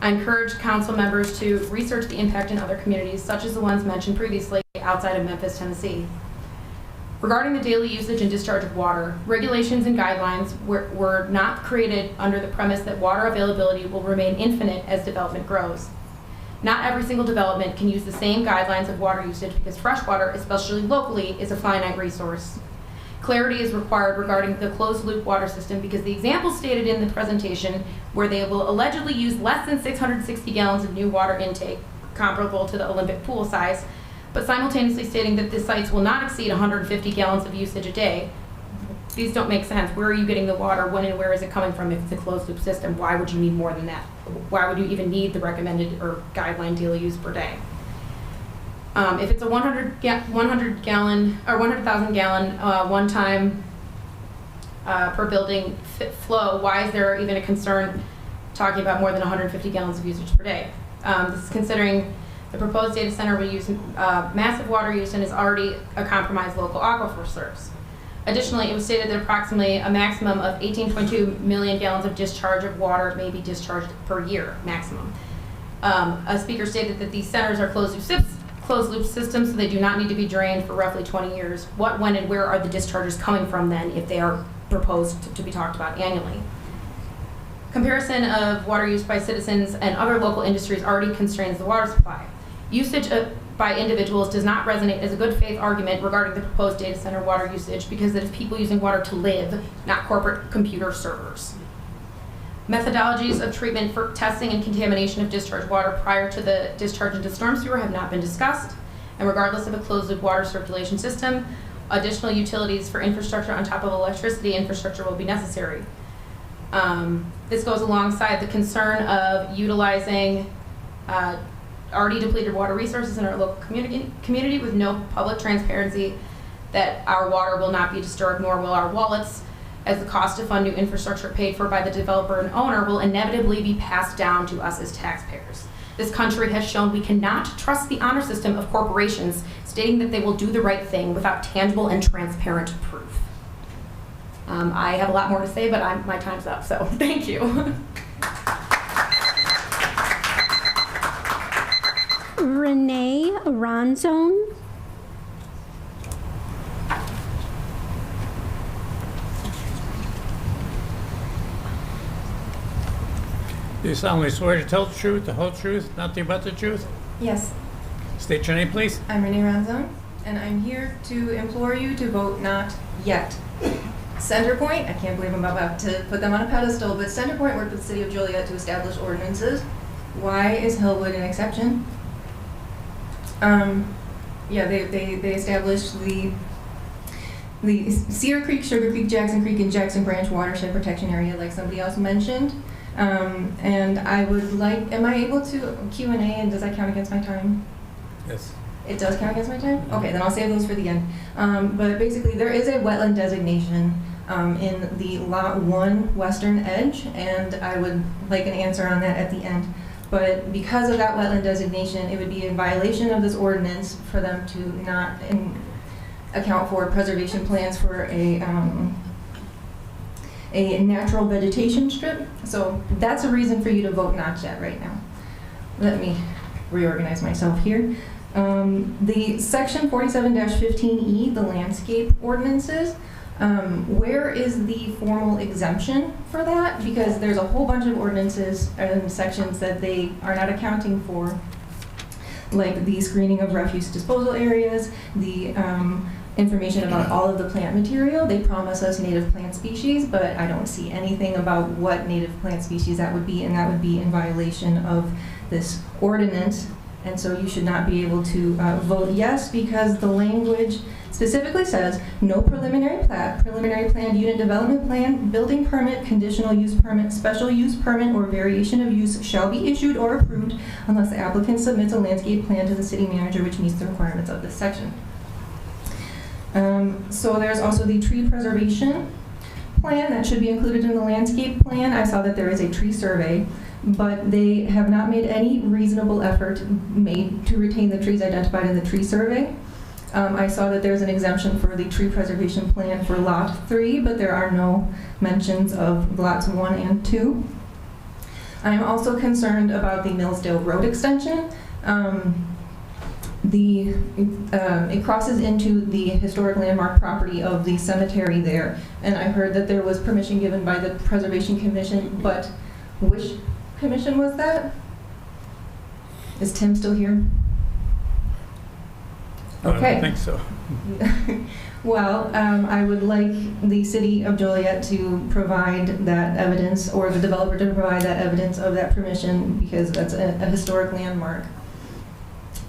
I encourage council members to research the impact in other communities, such as the ones mentioned previously outside of Memphis, Tennessee. Regarding the daily usage and discharge of water, regulations and guidelines were not created under the premise that water availability will remain infinite as development grows. Not every single development can use the same guidelines of water usage because fresh water, especially locally, is a finite resource. Clarity is required regarding the closed-loop water system because the examples stated in the presentation where they will allegedly use less than 660 gallons of new water intake, comparable to the Olympic pool size, but simultaneously stating that the sites will not exceed 150 gallons of usage a day. These don't make sense. Where are you getting the water? When and where is it coming from if it's a closed-loop system? Why would you need more than that? Why would you even need the recommended or guideline daily use per day? If it's a 100 gallon or 100,000 gallon one-time per building flow, why is there even a concern talking about more than 150 gallons of usage per day? This is considering The proposed data center will use massive water use and is already a compromised local aquifer source. Additionally, it was stated that approximately a maximum of 18.2 million gallons of discharge of water may be discharged per year, maximum. A speaker stated that these centers are closed loop systems, so they do not need to be drained for roughly 20 years. What, when, and where are the discharges coming from then if they are proposed to be talked about annually? Comparison of water use by citizens and other local industries already constrains the water supply. Usage by individuals does not resonate as a good faith argument regarding the proposed data center water usage because it is people using water to live, not corporate computer servers. Methodologies of treatment for testing and contamination of discharged water prior to the discharge into storm sewer have not been discussed. And regardless of a closed-loop water circulation system, additional utilities for infrastructure on top of electricity infrastructure will be necessary. This goes alongside the concern of utilizing already depleted water resources in our local community with no public transparency that our water will not be disturbed, nor will our wallets, as the cost to fund new infrastructure paid for by the developer and owner will inevitably be passed down to us as taxpayers. This country has shown we cannot trust the honor system of corporations stating that they will do the right thing without tangible and transparent proof. I have a lot more to say, but my time's up, so thank you. Renee Ronzone. Do you solemnly swear to tell the truth, the whole truth, nothing but the truth? Yes, State your name, please. I'm Renee Ranzone, and I'm here to implore you to vote not yet. Centerpoint, I can't believe I'm about to put them on a pedestal, but Centerpoint worked with the City of Joliet to establish ordinances. Why is Hillwood an exception? Yeah, they established the Cedar Creek, Sugar Creek, Jackson Creek, and Jackson Branch watershed protection area, like somebody else mentioned. And I would like, am I able to Q&A, and does that count against my time? Yes. It does count against my time? Okay, then I'll save those for the end. But basically, there is a wetland designation in the Lot 1 western edge, and I would like an answer on that at the end. But because of that wetland designation, it would be in violation of this ordinance for them to not account for preservation plans for a natural vegetation strip. So that's a reason for you to vote not yet right now. Let me reorganize myself here. The section 47-15E, the landscape ordinances, where is the formal exemption for that? Because there's a whole bunch of ordinances and sections that they are not accounting for, like the screening of refuse disposal areas, the information about all of the plant material. They promise us native plant species, but I don't see anything about what native plant species that would be, and that would be in violation of this ordinance. And so you should not be able to vote yes, because the language specifically says no preliminary plat, preliminary planned unit development plan, building permit, conditional use permit, special use permit, or variation of use shall be issued or approved unless the applicant submits a landscape plan to the city manager which meets the requirements of this section. So there's also the tree preservation plan that should be included in the landscape plan. I saw that there is a tree survey, but they have not made any reasonable effort made to retain the trees identified in the tree survey. I saw that there's an exemption for the tree preservation plan for Lot 3, but there are no mentions of Lots 1 and 2. I'm also concerned about the Millsdale Road extension. It crosses into the historic landmark property of the cemetery there, and I heard that there was permission given by the Preservation Commission, but which commission was that? Is Tim still here? Okay. I don't think so. Well, I would like the City of Joliet to provide that evidence, or the developer to provide that evidence of that permission, because that's a historic landmark.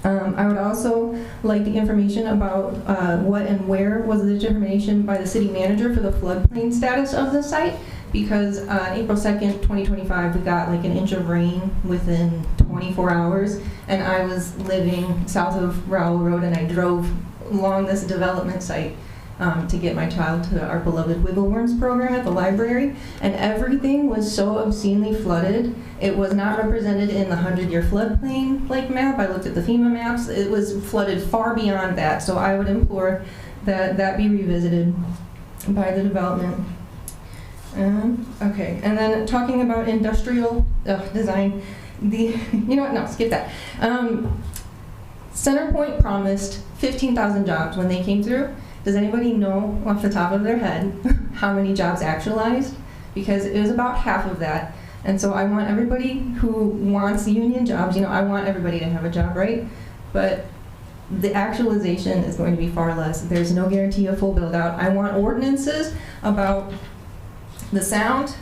I would also like the information about what and where was the determination by the city manager for the floodplain status of the site, because April 2nd, 2025, we got like an inch of rain within 24 hours, and I was living south of Rowell Road, and I drove along this development site, to get my child to our beloved Wiggle Worms program at the library, and everything was so obscenely flooded. It was not represented in the 100-year floodplain like map. I looked at the FEMA maps. It was flooded far beyond that, so I would implore that that be revisited by the development. Okay, and then talking about industrial design, you know what, no, skip that. Centerpoint promised 15,000 jobs when they came through. Does anybody know off the top of their head how many jobs actualized? Because it was about half of that. And so I want everybody who wants union jobs, I want everybody to have a job, right? But the actualization is going to be far less. There's no guarantee of full build out. I want ordinances about the sound.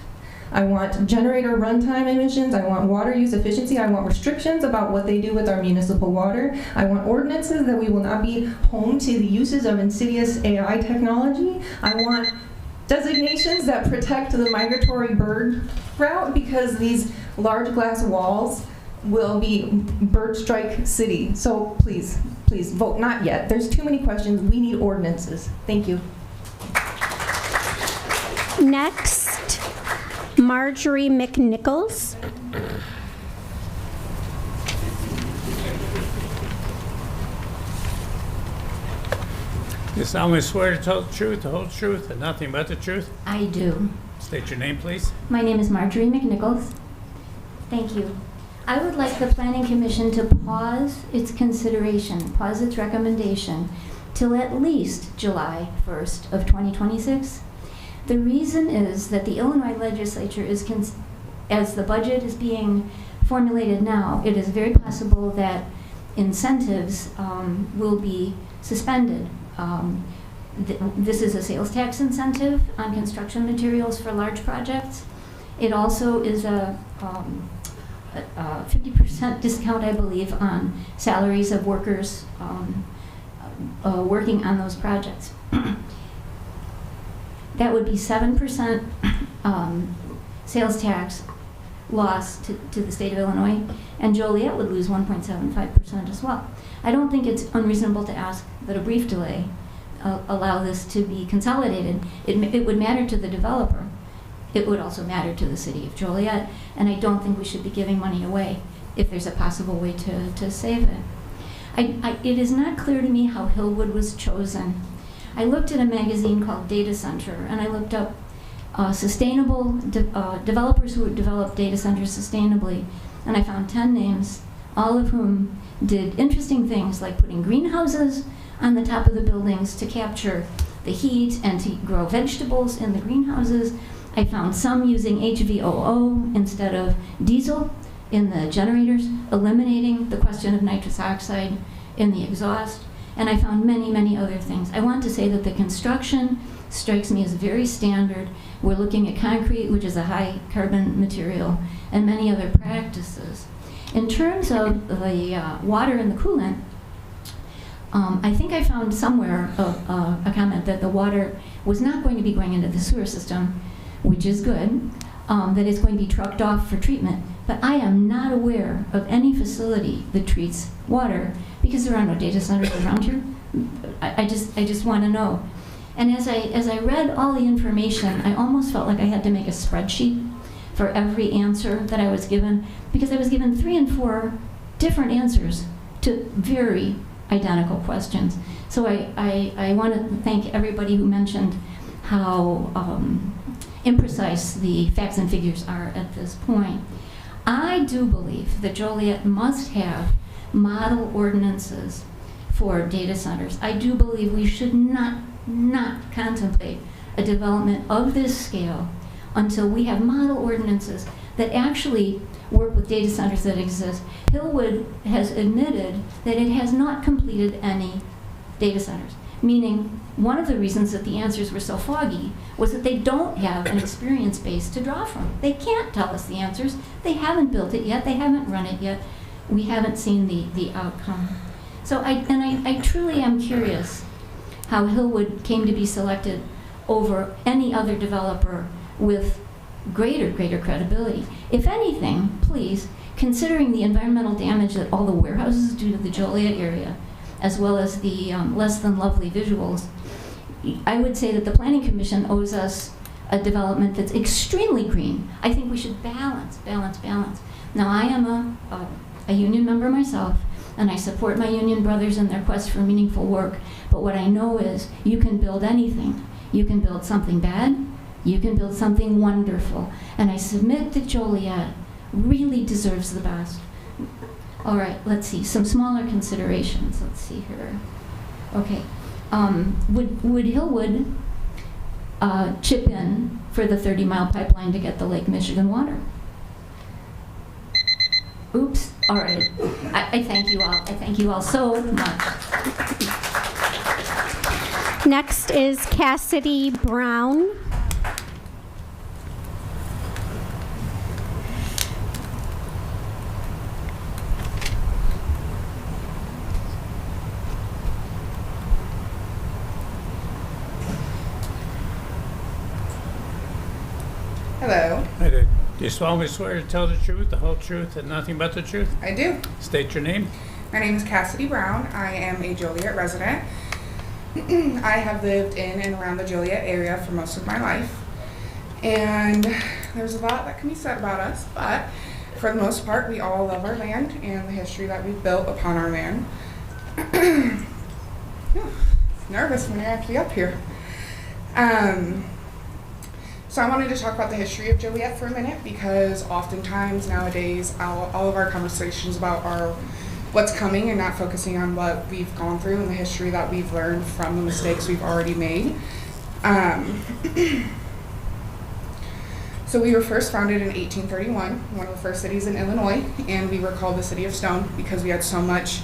I want generator runtime emissions. I want water use efficiency. I want restrictions about what they do with our municipal water. I want ordinances that we will not be home to the uses of insidious AI technology. I want designations that protect the migratory bird route, because these large glass walls will be bird strike city. So please, please vote not yet. There's too many questions. We need ordinances. Thank you. Next, Marjorie McNichols. You solemnly swear to tell the truth, the whole truth, and nothing but the truth? I do. State your name, please. My name is Marjorie McNichols. Thank you. I would like the Planning Commission to pause its consideration, pause its recommendation, till at least July 1st of 2026. The reason is that the Illinois legislature is, as the budget is being formulated now, it is very possible that incentives will be suspended. This is a sales tax incentive on construction materials for large projects. It also is a 50% discount, I believe, on salaries of workers working on those projects. That would be 7% sales tax loss to the state of Illinois, and Joliet would lose 1.75% as well. I don't think it's unreasonable to ask that a brief delay allow this to be consolidated. It would matter to the developer. It would also matter to the city of Joliet, and I don't think we should be giving money away if there's a possible way to save it. It is not clear to me how Hillwood was chosen. I looked at a magazine called Data Center, and I looked up sustainable developers who would develop data centers sustainably, and I found 10 names, all of whom did interesting things like putting greenhouses on the top of the buildings to capture the heat and to grow vegetables in the greenhouses. I found some using HVOO instead of diesel in the generators, eliminating the question of nitrous oxide in the exhaust. And I found many, many other things. I want to say that the construction strikes me as very standard. We're looking at concrete, which is a high carbon material, and many other practices. In terms of the water and the coolant, I think I found somewhere a comment that the water was not going to be going into the sewer system, which is good, that it's going to be trucked off for treatment. But I am not aware of any facility that treats water, because there are no data centers around here. I just want to know. And as I read all the information, I almost felt like I had to make a spreadsheet for every answer that I was given, because I was given 3 and 4 different answers to very identical questions. So I want to thank everybody who mentioned how imprecise the facts and figures are at this point. I do believe that Joliet must have model ordinances for data centers. I do believe we should not contemplate a development of this scale until we have model ordinances that actually work with data centers that exist. Hillwood has admitted that it has not completed any data centers, meaning one of the reasons that the answers were so foggy was that they don't have an experience base to draw from. They can't tell us the answers. They haven't built it yet. They haven't run it yet. We haven't seen the outcome. So I truly am curious how Hillwood came to be selected over any other developer with greater credibility. If anything, please, considering the environmental damage that all the warehouses do to the Joliet area, as well as the less than lovely visuals, I would say that the Planning Commission owes us a development that's extremely green. I think we should balance. Now, I am a union member myself, and I support my union brothers in their quest for meaningful work. But what I know is you can build anything. You can build something bad, you can build something wonderful. And I submit that Joliet really deserves the best. All right, let's see, some smaller considerations. Let's see here. Okay, would Hillwood chip in for the 30-mile pipeline to get the Lake Michigan water? Oops, all right. I thank you all. I thank you all so much. Next is Cassidy Brown. Hello. Hi there. Do you solemnly swear to tell the truth, the whole truth, and nothing but the truth? I do. State your name. My name is Cassidy Brown. I am a Joliet resident. I have lived in and around the Joliet area for most of my life. And there's a lot that can be said about us, but for the most part, we all love our land and the history that we've built upon our land. Nervous when you're actually up here. So I wanted to talk about the history of Joliet for a minute, because oftentimes nowadays all of our conversations about what's coming and not focusing on what we've gone through and the history that we've learned from the mistakes we've already made. So we were first founded in 1831, one of the first cities in Illinois, and we were called the City of Stone because we had so much,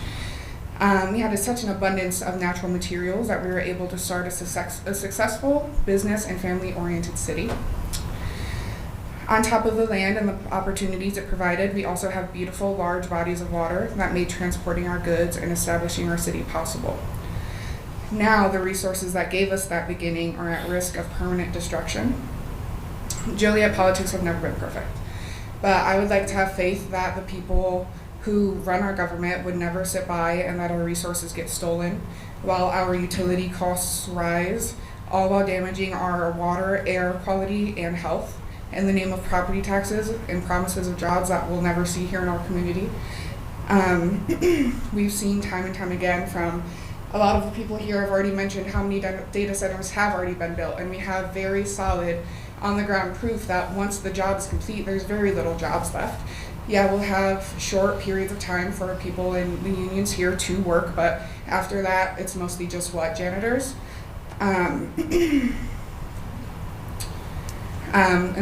we had such an abundance of natural materials that we were able to start a successful business and family-oriented city. On top of the land and the opportunities it provided, we also have beautiful, large bodies of water that made transporting our goods and establishing our city possible. Now, the resources that gave us that beginning are at risk of permanent destruction. Joliet politics have never been perfect, but I would like to have faith that the people who run our government would never sit by and let our resources get stolen while our utility costs rise, all while damaging our water, air quality, and health in the name of property taxes and promises of jobs that we'll never see here in our community. We've seen time and time again from a lot of the people here have already mentioned how many data centers have already been built, and we have very solid on-the-ground proof that once the job is complete, there's very little jobs left. Yeah, we'll have short periods of time for people in the unions here to work, but after that, it's mostly just janitors. And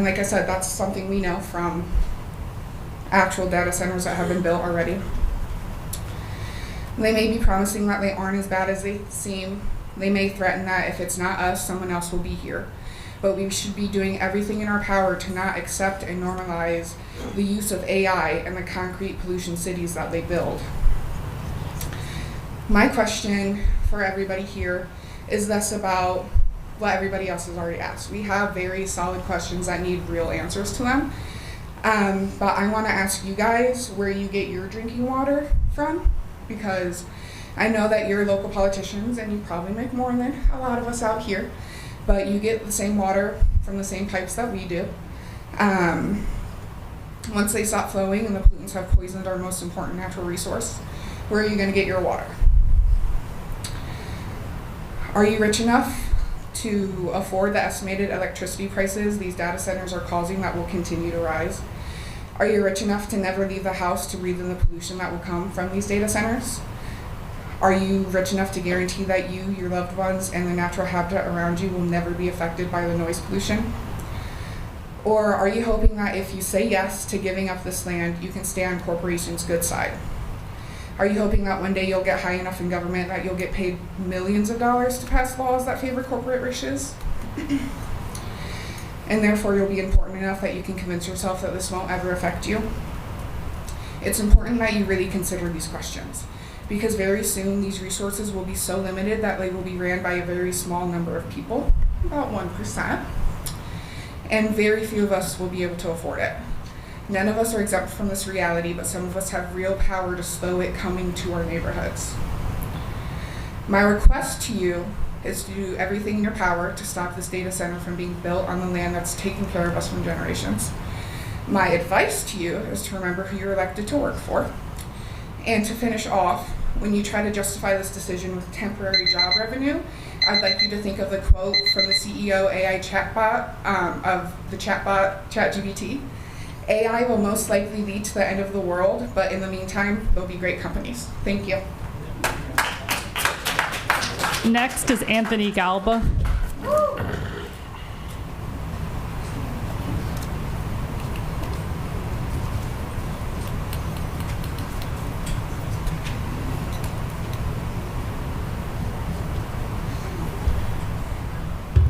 like I said, that's something we know from actual data centers that have been built already. They may be promising that they aren't as bad as they seem. They may threaten that if it's not us, someone else will be here. But we should be doing everything in our power to not accept and normalize the use of AI and the concrete pollution cities that they build. My question for everybody here is less about what everybody else has already asked. We have very solid questions that need real answers to them. But I want to ask you guys where you get your drinking water from, because I know that you're local politicians and you probably make more than a lot of us out here, but you get the same water from the same pipes that we do. Once they stop flowing and the pollutants have poisoned our most important natural resource, where are you going to get your water? Are you rich enough to afford the estimated electricity prices these data centers are causing that will continue to rise? Are you rich enough to never leave the house to breathe in the pollution that will come from these data centers? Are you rich enough to guarantee that you, your loved ones, and the natural habitat around you will never be affected by the noise pollution? Or are you hoping that if you say yes to giving up this land, you can stay on corporations' good side? Are you hoping that one day you'll get high enough in government that you'll get paid millions of dollars to pass laws that favor corporate riches? And therefore you'll be important enough that you can convince yourself that this won't ever affect you? It's important that you really consider these questions, because very soon these resources will be so limited that they will be ran by a very small number of people, about 1%, and very few of us will be able to afford it. None of us are exempt from this reality, but some of us have real power to slow it coming to our neighborhoods. My request to you is to do everything in your power to stop this data center from being built on the land that's taken care of us from generations. My advice to you is to remember who you're elected to work for. And to finish off, when you try to justify this decision with temporary job revenue, I'd like you to think of the quote from the CEO AI chatbot of the chatbot ChatGPT. AI will most likely lead to the end of the world, but in the meantime, there'll be great companies. Thank you. Next is Anthony Galba.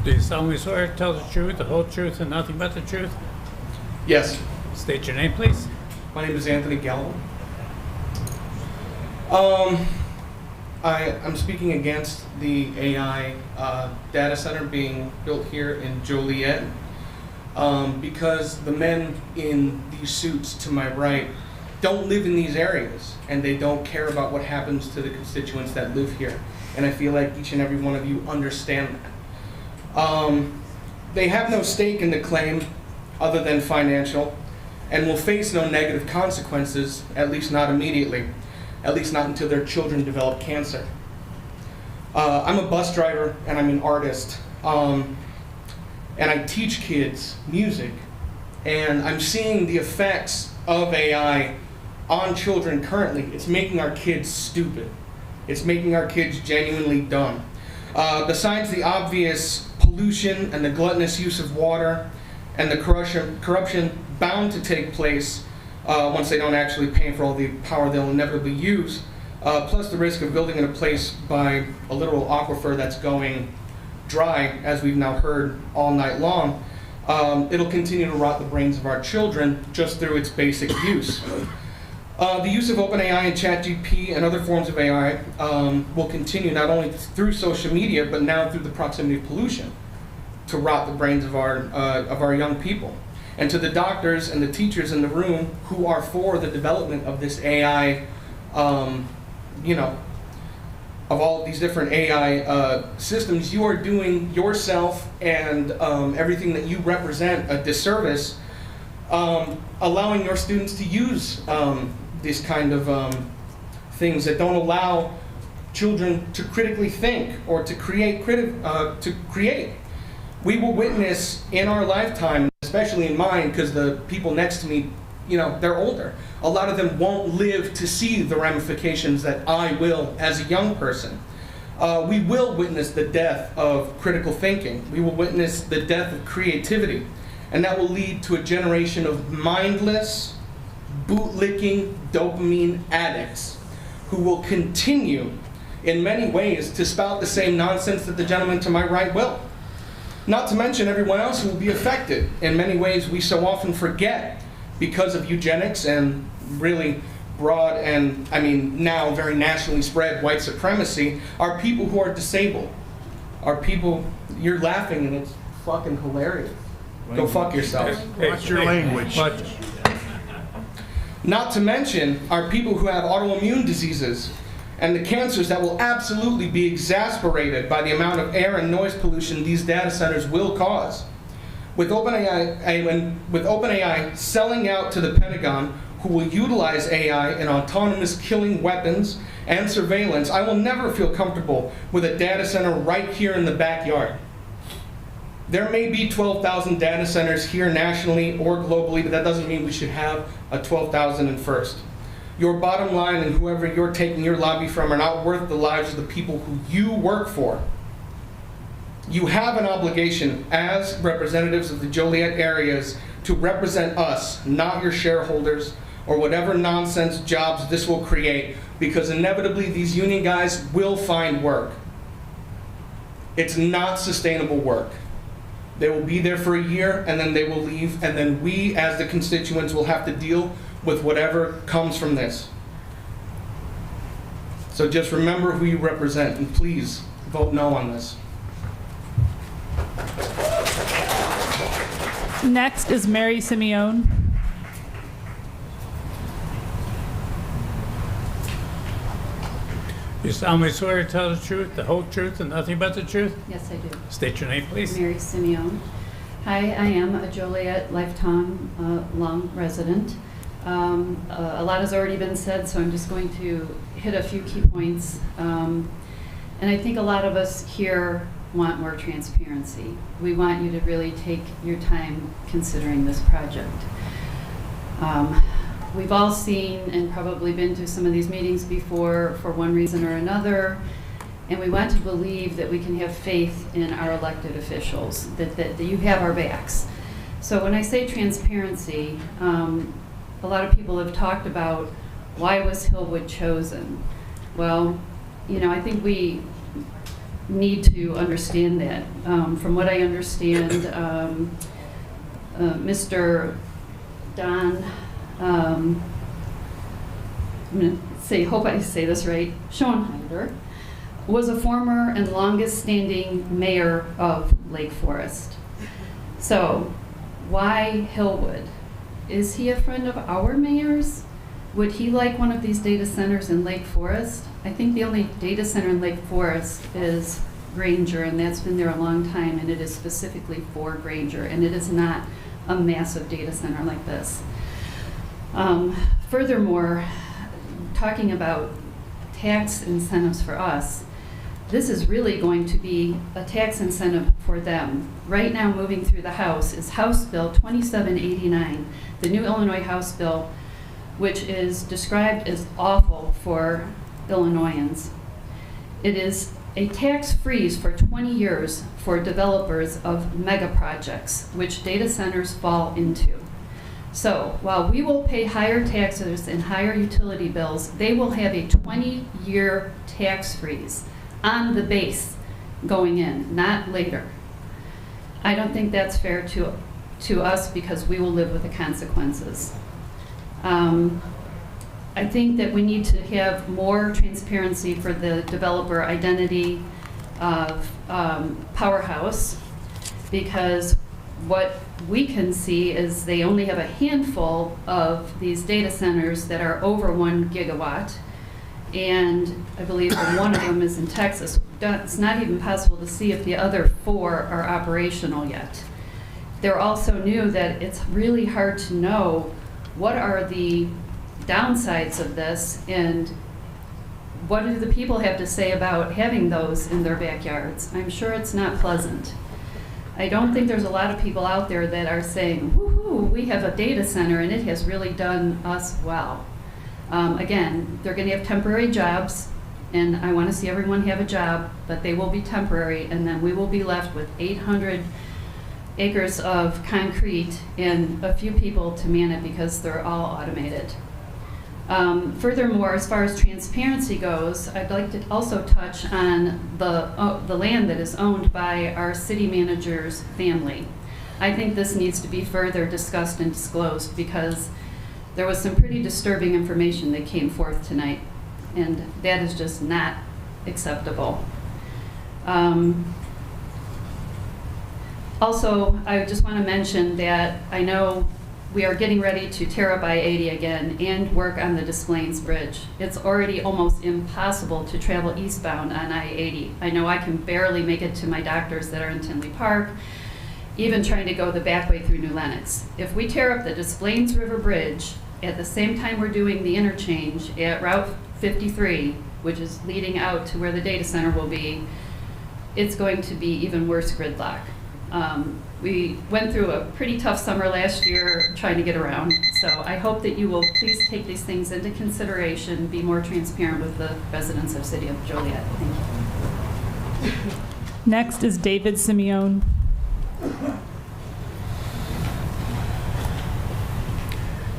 Do you solemnly swear to tell the truth, the whole truth, and nothing but the truth? Yes. State your name, please. My name is Anthony Gallo. I'm speaking against the AI data center being built here in Joliet because the men in these suits to my right don't live in these areas and they don't care about what happens to the constituents that live here. And I feel like each and every one of you understand that. They have no stake in the claim other than financial and will face no negative consequences, at least not immediately, at least not until their children develop cancer. I'm a bus driver and I'm an artist, and I teach kids music, and I'm seeing the effects of AI on children currently. It's making our kids stupid. It's making our kids genuinely dumb. Besides the obvious pollution and the gluttonous use of water and the corruption bound to take place once they don't actually pay for all the power they'll inevitably use, plus the risk of building in a place by a literal aquifer that's going dry, as we've now heard all night long, it'll continue to rot the brains of our children just through its basic use. The use of OpenAI and ChatGPT and other forms of AI will continue not only through social media, but now through the proximity of pollution to rot the brains of our young people. And to the doctors and the teachers in the room who are for the development of this AI, of all of these different AI systems, you are doing yourself and everything that you represent a disservice, allowing your students to use these kind of things that don't allow children to critically think or to create. We will witness in our lifetime, especially in mine, because the people next to me, they're older. A lot of them won't live to see the ramifications that I will as a young person. We will witness the death of critical thinking. We will witness the death of creativity. And that will lead to a generation of mindless, bootlicking dopamine addicts who will continue in many ways to spout the same nonsense that the gentleman to my right will. Not to mention everyone else who will be affected in many ways we so often forget because of eugenics and really broad and, now very nationally spread white supremacy, are people who are disabled. Are people, you're laughing and it's fucking hilarious. Go fuck yourself. Watch your language. Not to mention are people who have autoimmune diseases and the cancers that will absolutely be exacerbated by the amount of air and noise pollution these data centers will cause. With OpenAI selling out to the Pentagon, who will utilize AI in autonomous killing weapons and surveillance, I will never feel comfortable with a data center right here in the backyard. There may be 12,000 data centers here nationally or globally, but that doesn't mean we should have a 12,001st. Your bottom line and whoever you're taking your lobby from are not worth the lives of the people who you work for. You have an obligation as representatives of the Joliet areas to represent us, not your shareholders or whatever nonsense jobs this will create, because inevitably these union guys will find work. It's not sustainable work. They will be there for a year and then they will leave, and then we as the constituents will have to deal with whatever comes from this. So just remember who you represent and please vote no on this. Next is Mary Simeone. You solemnly swear to tell the truth, the whole truth, and nothing but the truth? Yes, I do. State your name, please. Mary Simeone. Hi, I am a Joliet lifetime long resident. A lot has already been said, so I'm just going to hit a few key points. And I think a lot of us here want more transparency. We want you to really take your time considering this project. We've all seen and probably been to some of these meetings before for one reason or another, and we want to believe that we can have faith in our elected officials, that you have our backs. So when I say transparency, a lot of people have talked about why was Hillwood chosen. Well, you know, I think we need to understand that. From what I understand, Mr. Don, I'm going to say, hope I say this right, Schoenheider, was a former and longest standing mayor of Lake Forest. So why Hillwood? Is he a friend of our mayor's? Would he like one of these data centers in Lake Forest? I think the only data center in Lake Forest is Granger, and that's been there a long time, and it is specifically for Granger, and it is not a massive data center like this. Furthermore, talking about tax incentives for us, this is really going to be a tax incentive for them. Right now, moving through the House is House Bill 2789, the new Illinois House Bill, which is described as awful for Illinoisans. It is a tax freeze for 20 years for developers of mega projects, which data centers fall into. So while we will pay higher taxes and higher utility bills, they will have a 20-year tax freeze on the base going in, not later. I don't think that's fair to us because we will live with the consequences. I think that we need to have more transparency for the developer identity of Powerhouse, because what we can see is they only have a handful of these data centers that are over 1 gigawatt, and I believe that one of them is in Texas. It's not even possible to see if the other 4 are operational yet. They're also new that it's really hard to know what are the downsides of this and what do the people have to say about having those in their backyards. I'm sure it's not pleasant. I don't think there's a lot of people out there that are saying, woohoo, we have a data center and it has really done us well. Again, they're going to have temporary jobs, and I want to see everyone have a job, but they will be temporary, and then we will be left with 800 acres of concrete and a few people to man it because they're all automated. Furthermore, as far as transparency goes, I'd like to also touch on the land that is owned by our city manager's family. I think this needs to be further discussed and disclosed because there was some pretty disturbing information that came forth tonight, and that is just not acceptable. Also, I just want to mention that I know we are getting ready to tear up I-80 again and work on the Des Plaines Bridge. It's already almost impossible to travel eastbound on I-80. I know I can barely make it to my doctors that are in Tinley Park, even trying to go the back way through New Lenox. If we tear up the Des Plaines River Bridge at the same time we're doing the interchange at Route 53, which is leading out to where the data center will be, it's going to be even worse gridlock. We went through a pretty tough summer last year trying to get around, so I hope that you will please take these things into consideration, be more transparent with the residents of City of Joliet. Thank you. Next is David Simeone.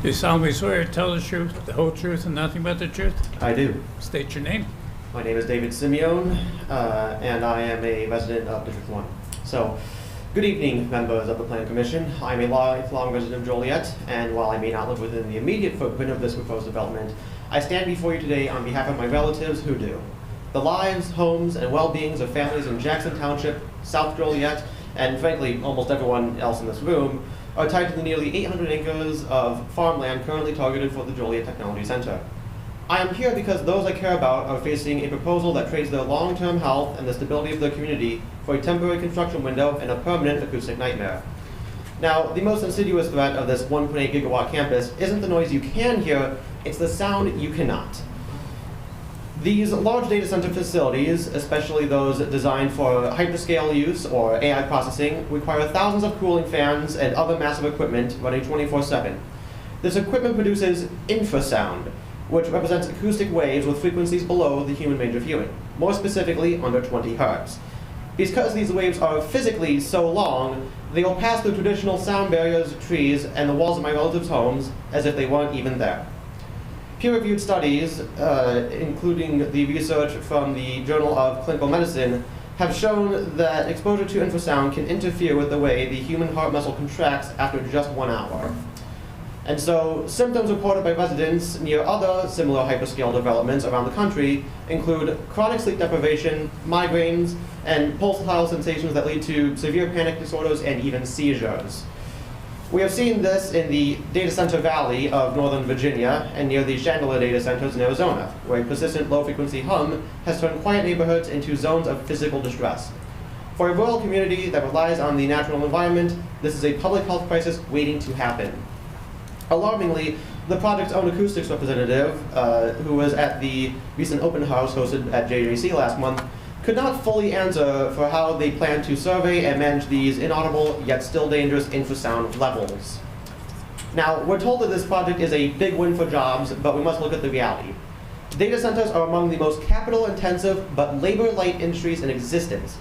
You solemnly swear to tell the truth, the whole truth, and nothing but the truth? I do. State your name. My name is David Simeone, and I am a resident of District 1. So, good evening, members of the Plan Commission. I'm a lifelong resident of Joliet, and while I may not live within the immediate footprint of this proposed development, I stand before you today on behalf of my relatives who do. The lives, homes, and well-beings of families in Jackson Township, South Joliet, and frankly, almost everyone else in this room, are tied to the nearly 800 acres of farmland currently targeted for the Joliet Technology Center. I am here because those I care about are facing a proposal that trades their long-term health and the stability of their community for a temporary construction window and a permanent acoustic nightmare. Now, the most insidious threat of this 1.8 gigawatt campus isn't the noise you can hear, it's the sound you cannot. These large data center facilities, especially those designed for hyperscale use or AI processing, require thousands of cooling fans and other massive equipment running 24/7. This equipment produces infrasound, which represents acoustic waves with frequencies below the human range of hearing, more specifically under 20 hertz. Because these waves are physically so long, they will pass through traditional sound barriers, trees, and the walls of my relatives' homes as if they weren't even there. Peer-reviewed studies, including the research from the Journal of Clinical Medicine, have shown that exposure to infrasound can interfere with the way the human heart muscle contracts after just 1 hour. And so, symptoms reported by residents near other similar hyperscale developments around the country include chronic sleep deprivation, migraines, and pulsatile sensations that lead to severe panic disorders and even seizures. We have seen this in the data center valley of Northern Virginia and near the Chandler data centers in Arizona, where a persistent low-frequency hum has turned quiet neighborhoods into zones of physical distress. For a rural community that relies on the natural environment, this is a public health crisis waiting to happen. Alarmingly, the project's own acoustics representative, who was at the recent open house hosted at JJC last month, could not fully answer for how they plan to survey and manage these inaudible yet still dangerous infrasound levels. Now, we're told that this project is a big win for jobs, but we must look at the reality. Data centers are among the most capital-intensive but labor-light industries in existence.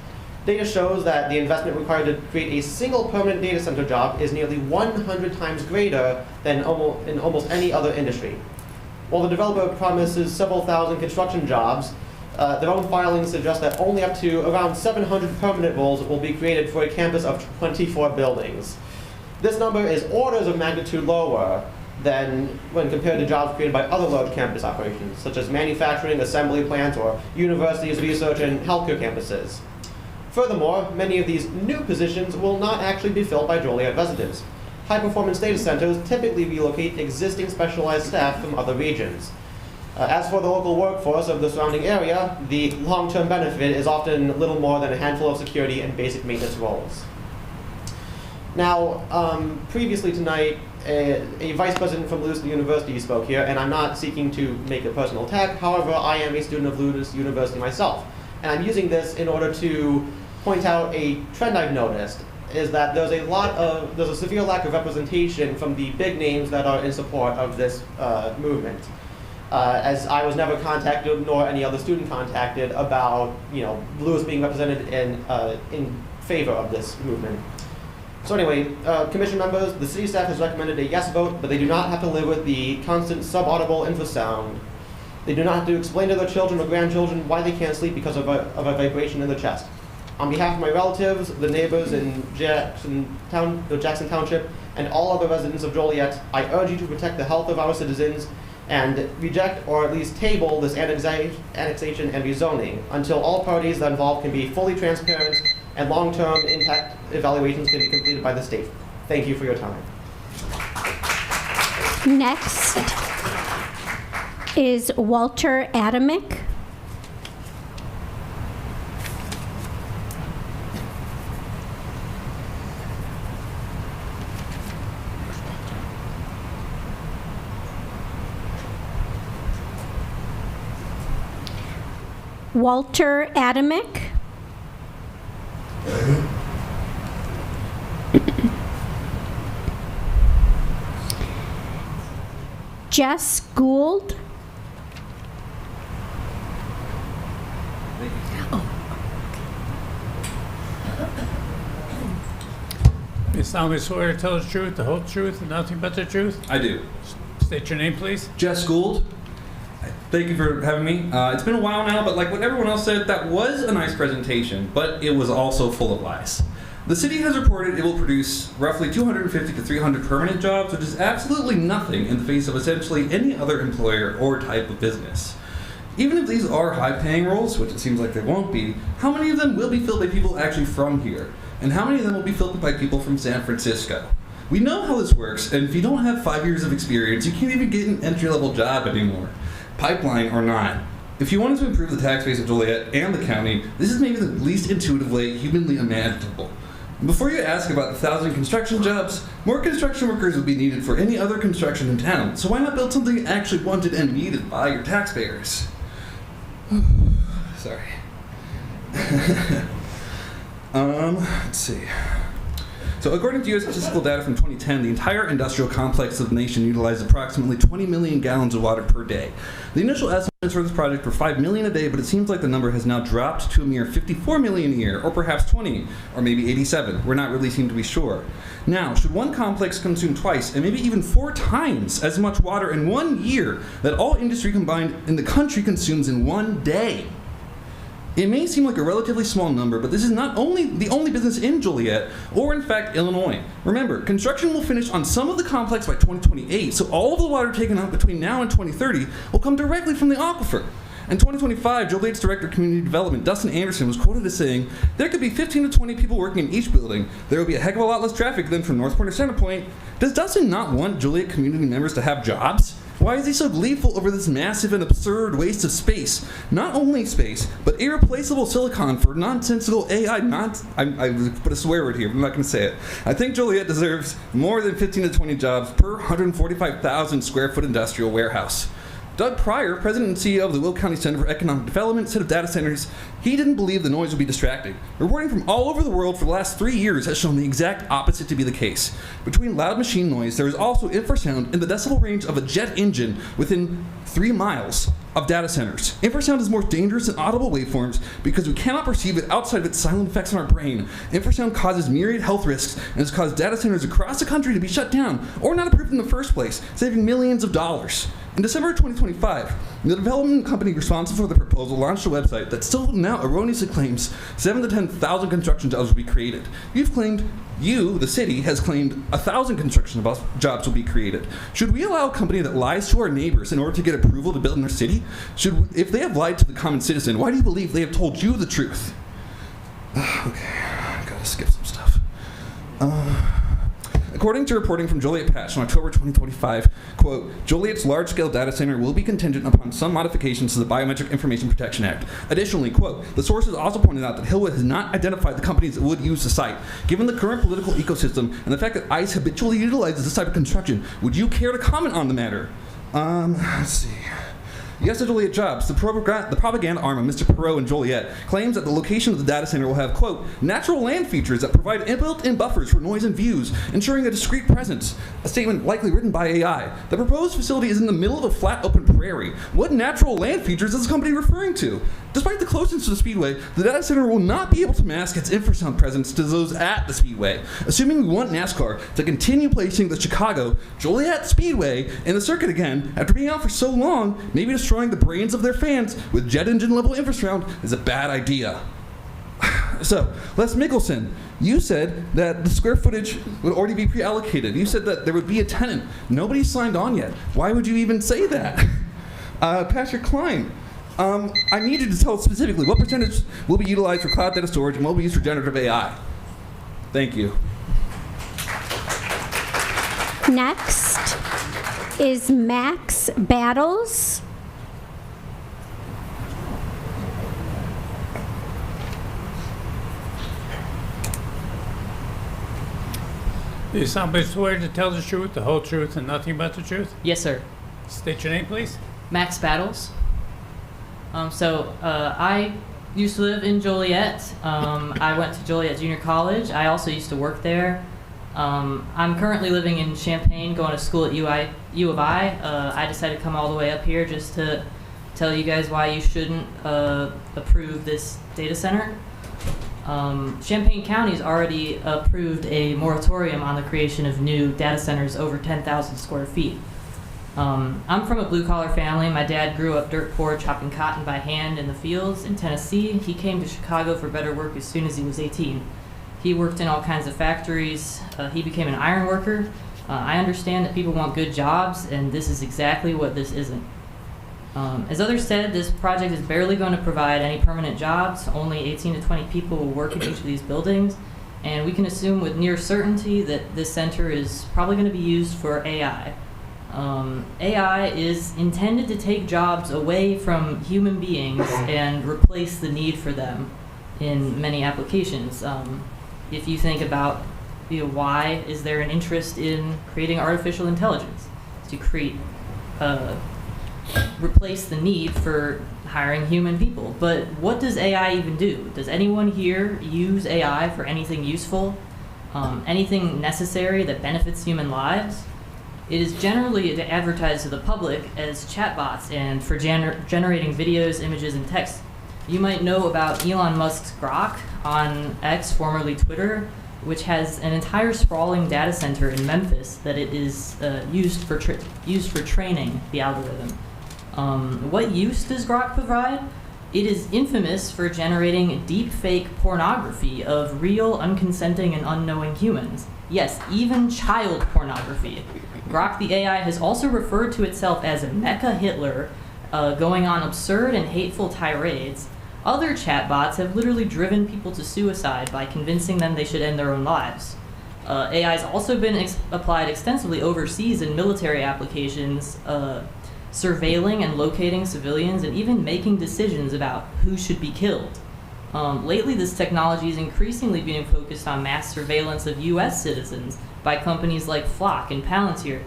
Data shows that the investment required to create a single permanent data center job is nearly 100 times greater than in almost any other industry. While the developer promises several thousand construction jobs, their own filings suggest that only up to around 700 permanent roles will be created for a campus of 24 buildings. This number is orders of magnitude lower than when compared to jobs created by other large campus operations, such as manufacturing, assembly plants, or universities, research, and healthcare campuses. Furthermore, many of these new positions will not actually be filled by Joliet residents. High-performance data centers typically relocate existing specialized staff from other regions. As for the local workforce of the surrounding area, the long-term benefit is often little more than a handful of security and basic maintenance roles. Now, previously tonight, a vice president from Lewis University spoke here, and I'm not seeking to make a personal attack. However, I am a student of Lewis University myself, and I'm using this in order to point out a trend I've noticed, is that there's a severe lack of representation from the big names that are in support of this movement. As I was never contacted, nor any other student contacted, about Lewis being represented in favor of this movement. So anyway, commission members, the city staff has recommended a yes vote, but they do not have to live with the constant subaudible infrasound. They do not have to explain to their children or grandchildren why they can't sleep because of a vibration in their chest. On behalf of my relatives, the neighbors in Jackson Township, and all other residents of Joliet, I urge you to protect the health of our citizens and reject or at least table this annexation and rezoning until all parties that involved can be fully transparent and long-term impact evaluations can be completed by the state. Thank you for your time. Next is Walter Adamick. Walter Adamick. Jess Gould. You solemnly swear to tell the truth, the whole truth, and nothing but the truth? I do. State your name, please. Jess Gould. Thank you for having me. It's been a while now, but like what everyone else said, that was a nice presentation, but it was also full of lies. The city has reported it will produce roughly 250 to 300 permanent jobs, which is absolutely nothing in the face of essentially any other employer or type of business. Even if these are high-paying roles, which it seems like they won't be, how many of them will be filled by people actually from here? And how many of them will be filled by people from San Francisco? We know how this works, and if you don't have 5 years of experience, you can't even get an entry-level job anymore. pipeline or not. If you wanted to improve the tax base of Joliet and the county, this is maybe the least intuitive way humanly imaginable. Before you ask about the 1,000 construction jobs, more construction workers would be needed for any other construction in town, so why not build something actually wanted and needed by your taxpayers? Sorry. Let's see. So according to U.S. statistical data from 2010, the entire industrial complex of the nation utilized approximately 20 million gallons of water per day. The initial estimates for this project were 5 million a day, but it seems like the number has now dropped to a mere 54 million a year, or perhaps 20, or maybe 87. We're not really seem to be sure. Now, should one complex consume twice, and maybe even 4 times as much water in 1 year that all industry combined in the country consumes in 1 day? It may seem like a relatively small number, but this is not only the only business in Joliet, or in fact, Illinois. Remember, construction will finish on some of the complex by 2028, so all of the water taken out between now and 2030 will come directly from the aquifer. In 2025, Joliet's Director of Community Development, Dustin Anderson, was quoted as saying, "There could be 15 to 20 people working in each building. There will be a heck of a lot less traffic than from North Point or Center Point." Does Dustin not want Joliet community members to have jobs? Why is he so gleeful over this massive and absurd waste of space? Not only space, but irreplaceable silicon for nonsensical AI I put a swear word here, but I'm not going to say it. I think Joliet deserves more than 15 to 20 jobs per 145,000 square foot industrial warehouse. Doug Pryor, president and CEO of the Will County Center for Economic Development, said of data centers, he didn't believe the noise would be distracting. Reporting from all over the world for the last 3 years has shown the exact opposite to be the case. Between loud machine noise, there is also infrasound in the decibel range of a jet engine within 3 miles of data centers. Infrasound is more dangerous than audible waveforms because we cannot perceive it outside of its silent effects on our brain. Infrasound causes myriad health risks and has caused data centers across the country to be shut down or not approved in the first place, saving millions of dollars. In December 2025, the development company responsible for the proposal launched a website that still now erroneously claims 7,000 to 10,000 construction jobs will be created. You, the city, has claimed 1,000 construction jobs will be created. Should we allow a company that lies to our neighbors in order to get approval to build in our city? If they have lied to the common citizen, why do you believe they have told you the truth? Okay, gotta skip some stuff. According to reporting from Joliet Patch in October 2025, quote, Joliet's large-scale data center will be contingent upon some modifications to the Biometric Information Protection Act. Additionally, quote, the sources also pointed out that Hillwood has not identified the companies that would use the site. Given the current political ecosystem and the fact that ICE habitually utilizes this type of construction, would you care to comment on the matter? Let's see. Yes to Joliet jobs. The propaganda arm of Mr. Perot in Joliet claims that the location of the data center will have, quote, natural land features that provide built-in buffers for noise and views, ensuring a discrete presence. A statement likely written by AI. The proposed facility is in the middle of a flat, open prairie. What natural land features is the company referring to? Despite the closeness to the Speedway, the data center will not be able to mask its infrasound presence to those at the Speedway. Assuming we want NASCAR to continue placing the Chicago Joliet Speedway in the circuit again, after being out for so long, maybe destroying the brains of their fans with jet engine level infrasound is a bad idea. So, Les Mickelson, you said that the square footage would already be pre-allocated. You said that there would be a tenant. Nobody's signed on yet. Why would you even say that? Patrick Klein, I need you to tell us specifically what percentage will be utilized for cloud data storage and what will be used for generative AI. Thank you. Next is Max Battles. Do you solemnly swear to tell the truth, the whole truth, and nothing but the truth? Yes, sir. State your name, please. Max Battles. I used to live in Joliet. I went to Joliet Junior College. I also used to work there. I'm currently living in Champaign, going to school at U of I. I decided to come all the way up here just to tell you guys why you shouldn't approve this data center. Champaign County's already approved a moratorium on the creation of new data centers over 10,000 square feet. I'm from a blue-collar family. My dad grew up dirt poor, chopping cotton by hand in the fields in Tennessee. He came to Chicago for better work as soon as he was 18. He worked in all kinds of factories. He became an iron worker. I understand that people want good jobs, and this is exactly what this isn't. As others said, this project is barely going to provide any permanent jobs. Only 18 to 20 people will work in each of these buildings, and we can assume with near certainty that this center is probably going to be used for AI. AI is intended to take jobs away from human beings and replace the need for them in many applications. If you think about, why is there an interest in creating artificial intelligence? To replace the need for hiring human people. But what does AI even do? Does anyone here use AI for anything useful? Anything necessary that benefits human lives? It is generally advertised to the public as chatbots and for generating videos, images, and text. You might know about Elon Musk's Grok on X, formerly Twitter, which has an entire sprawling data center in Memphis that it is used for training the algorithm. What use does Grok provide? It is infamous for generating deep fake pornography of real, unconsenting, and unknowing humans. Yes, even child pornography. Grok the AI has also referred to itself as a Mecha Hitler, going on absurd and hateful tirades. Other chatbots have literally driven people to suicide by convincing them they should end their own lives. AI has also been applied extensively overseas in military applications, surveilling and locating civilians, and even making decisions about who should be killed. Lately, this technology is increasingly being focused on mass surveillance of U.S. citizens by companies like Flock and Palantir.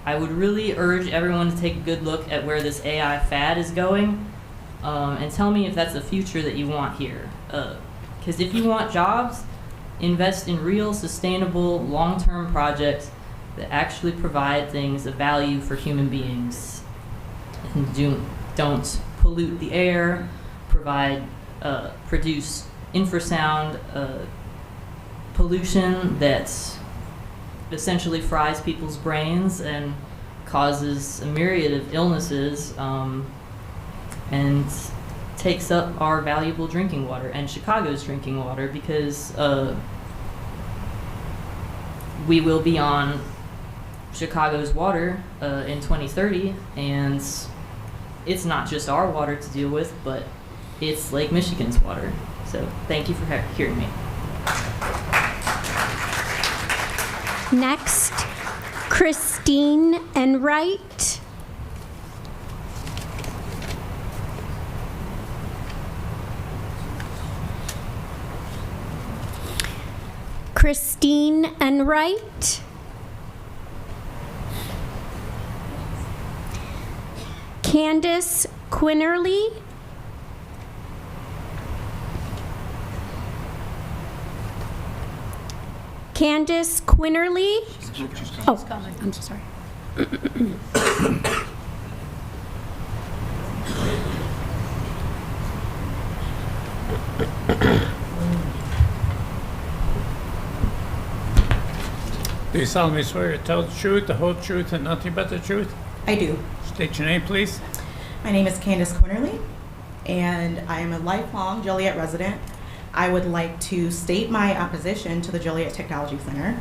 I would really urge everyone to take a good look at where this AI fad is going, and tell me if that's the future that you want here. Because if you want jobs, invest in real, sustainable, long-term projects that actually provide things of value for human beings. And don't pollute the air, produce infrasound pollution that essentially fries people's brains and causes a myriad of illnesses, and takes up our valuable drinking water and Chicago's drinking water, because we will be on Chicago's water in 2030, and it's not just our water to deal with, but it's Lake Michigan's water. So thank you for hearing me. Next, Christine Enright. Christine Enright. Candace Quinnerly. Candace Quinnerly. Oh, I'm so sorry. Do you solemnly swear to tell the truth, the whole truth, and nothing but the truth? I do. State your name, please. My name is Candace Quinnerly, and I am a lifelong Joliet resident. I would like to state my opposition to the Joliet Technology Center.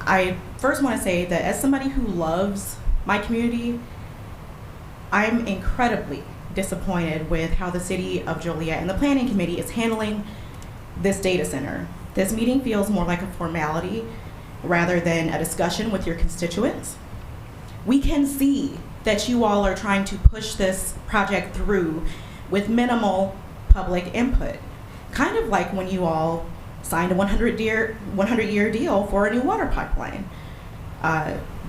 I first want to say that as somebody who loves my community, I'm incredibly disappointed with how the city of Joliet and the planning committee is handling this data center. This meeting feels more like a formality rather than a discussion with your constituents. We can see that you all are trying to push this project through with minimal public input. Kind of like when you all signed a 100-year deal for a new water pipeline.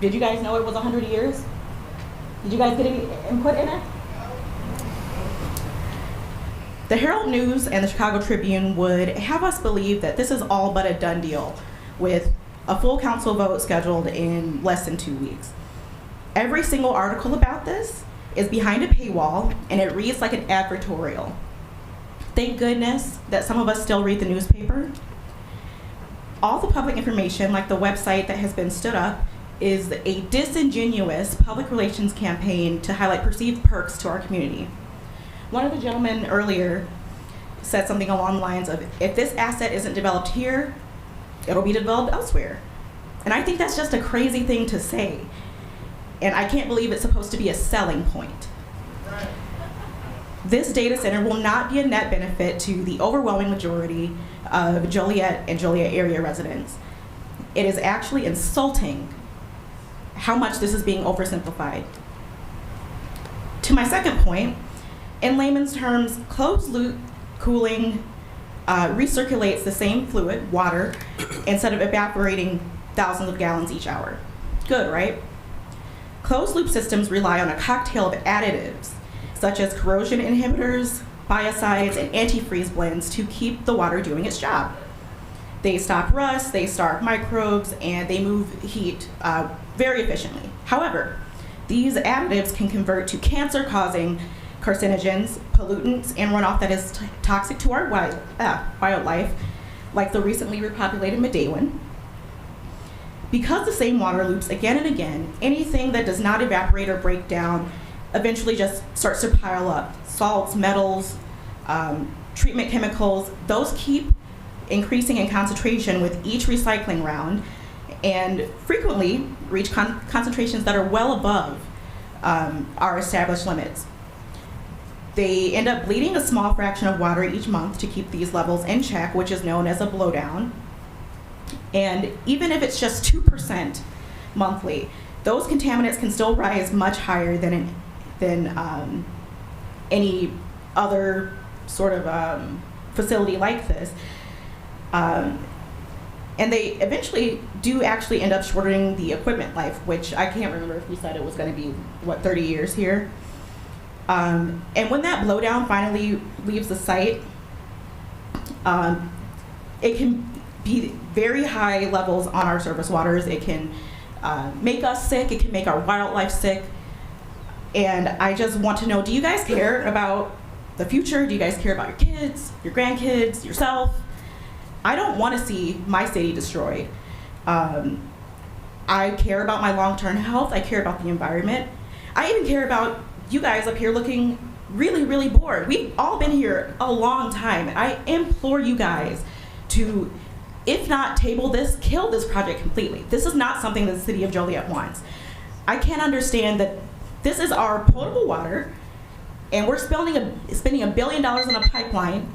Did you guys know it was 100 years? Did you guys get any input in it? The Herald News and the Chicago Tribune would have us believe that this is all but a done deal, with a full council vote scheduled in less than 2 weeks. Every single article about this is behind a paywall, and it reads like an advertorial. Thank goodness that some of us still read the newspaper. All the public information, like the website that has been stood up, is a disingenuous public relations campaign to highlight perceived perks to our community. One of the gentlemen earlier said something along the lines of, if this asset isn't developed here, it'll be developed elsewhere. And I think that's just a crazy thing to say. And I can't believe it's supposed to be a selling point. This data center will not be a net benefit to the overwhelming majority of Joliet and Joliet area residents. It is actually insulting how much this is being oversimplified. To my second point, in layman's terms, closed loop cooling recirculates the same fluid, water, instead of evaporating thousands of gallons each hour. Good, right? Closed loop systems rely on a cocktail of additives, such as corrosion inhibitors, biocides, and antifreeze blends to keep the water doing its job. They stop rust, they stop microbes, and they move heat very efficiently. However, these additives can convert to cancer-causing carcinogens, pollutants, and runoff that is toxic to our wildlife, like the recently repopulated Medewan. Because the same water loops again and again, anything that does not evaporate or break down eventually just starts to pile up. Salts, metals, treatment chemicals, those keep increasing in concentration with each recycling round and frequently reach concentrations that are well above our established limits. They end up bleeding a small fraction of water each month to keep these levels in check, which is known as a blowdown. And even if it's just 2% monthly, those contaminants can still rise much higher than any other sort of facility like this. And they eventually do actually end up shortening the equipment life, which I can't remember if we said it was going to be, 30 years here. And when that blowdown finally leaves the site, it can be very high levels on our surface waters. It can make us sick. It can make our wildlife sick. And I just want to know, do you guys care about the future? Do you guys care about your kids, your grandkids, yourself? I don't want to see my city destroyed. I care about my long-term health. I care about the environment. I even care about you guys up here looking really, really bored. We've all been here a long time. And I implore you guys to, if not table this, kill this project completely. This is not something that the city of Joliet wants. I can't understand that this is our potable water, and we're spending $1 billion on a pipeline,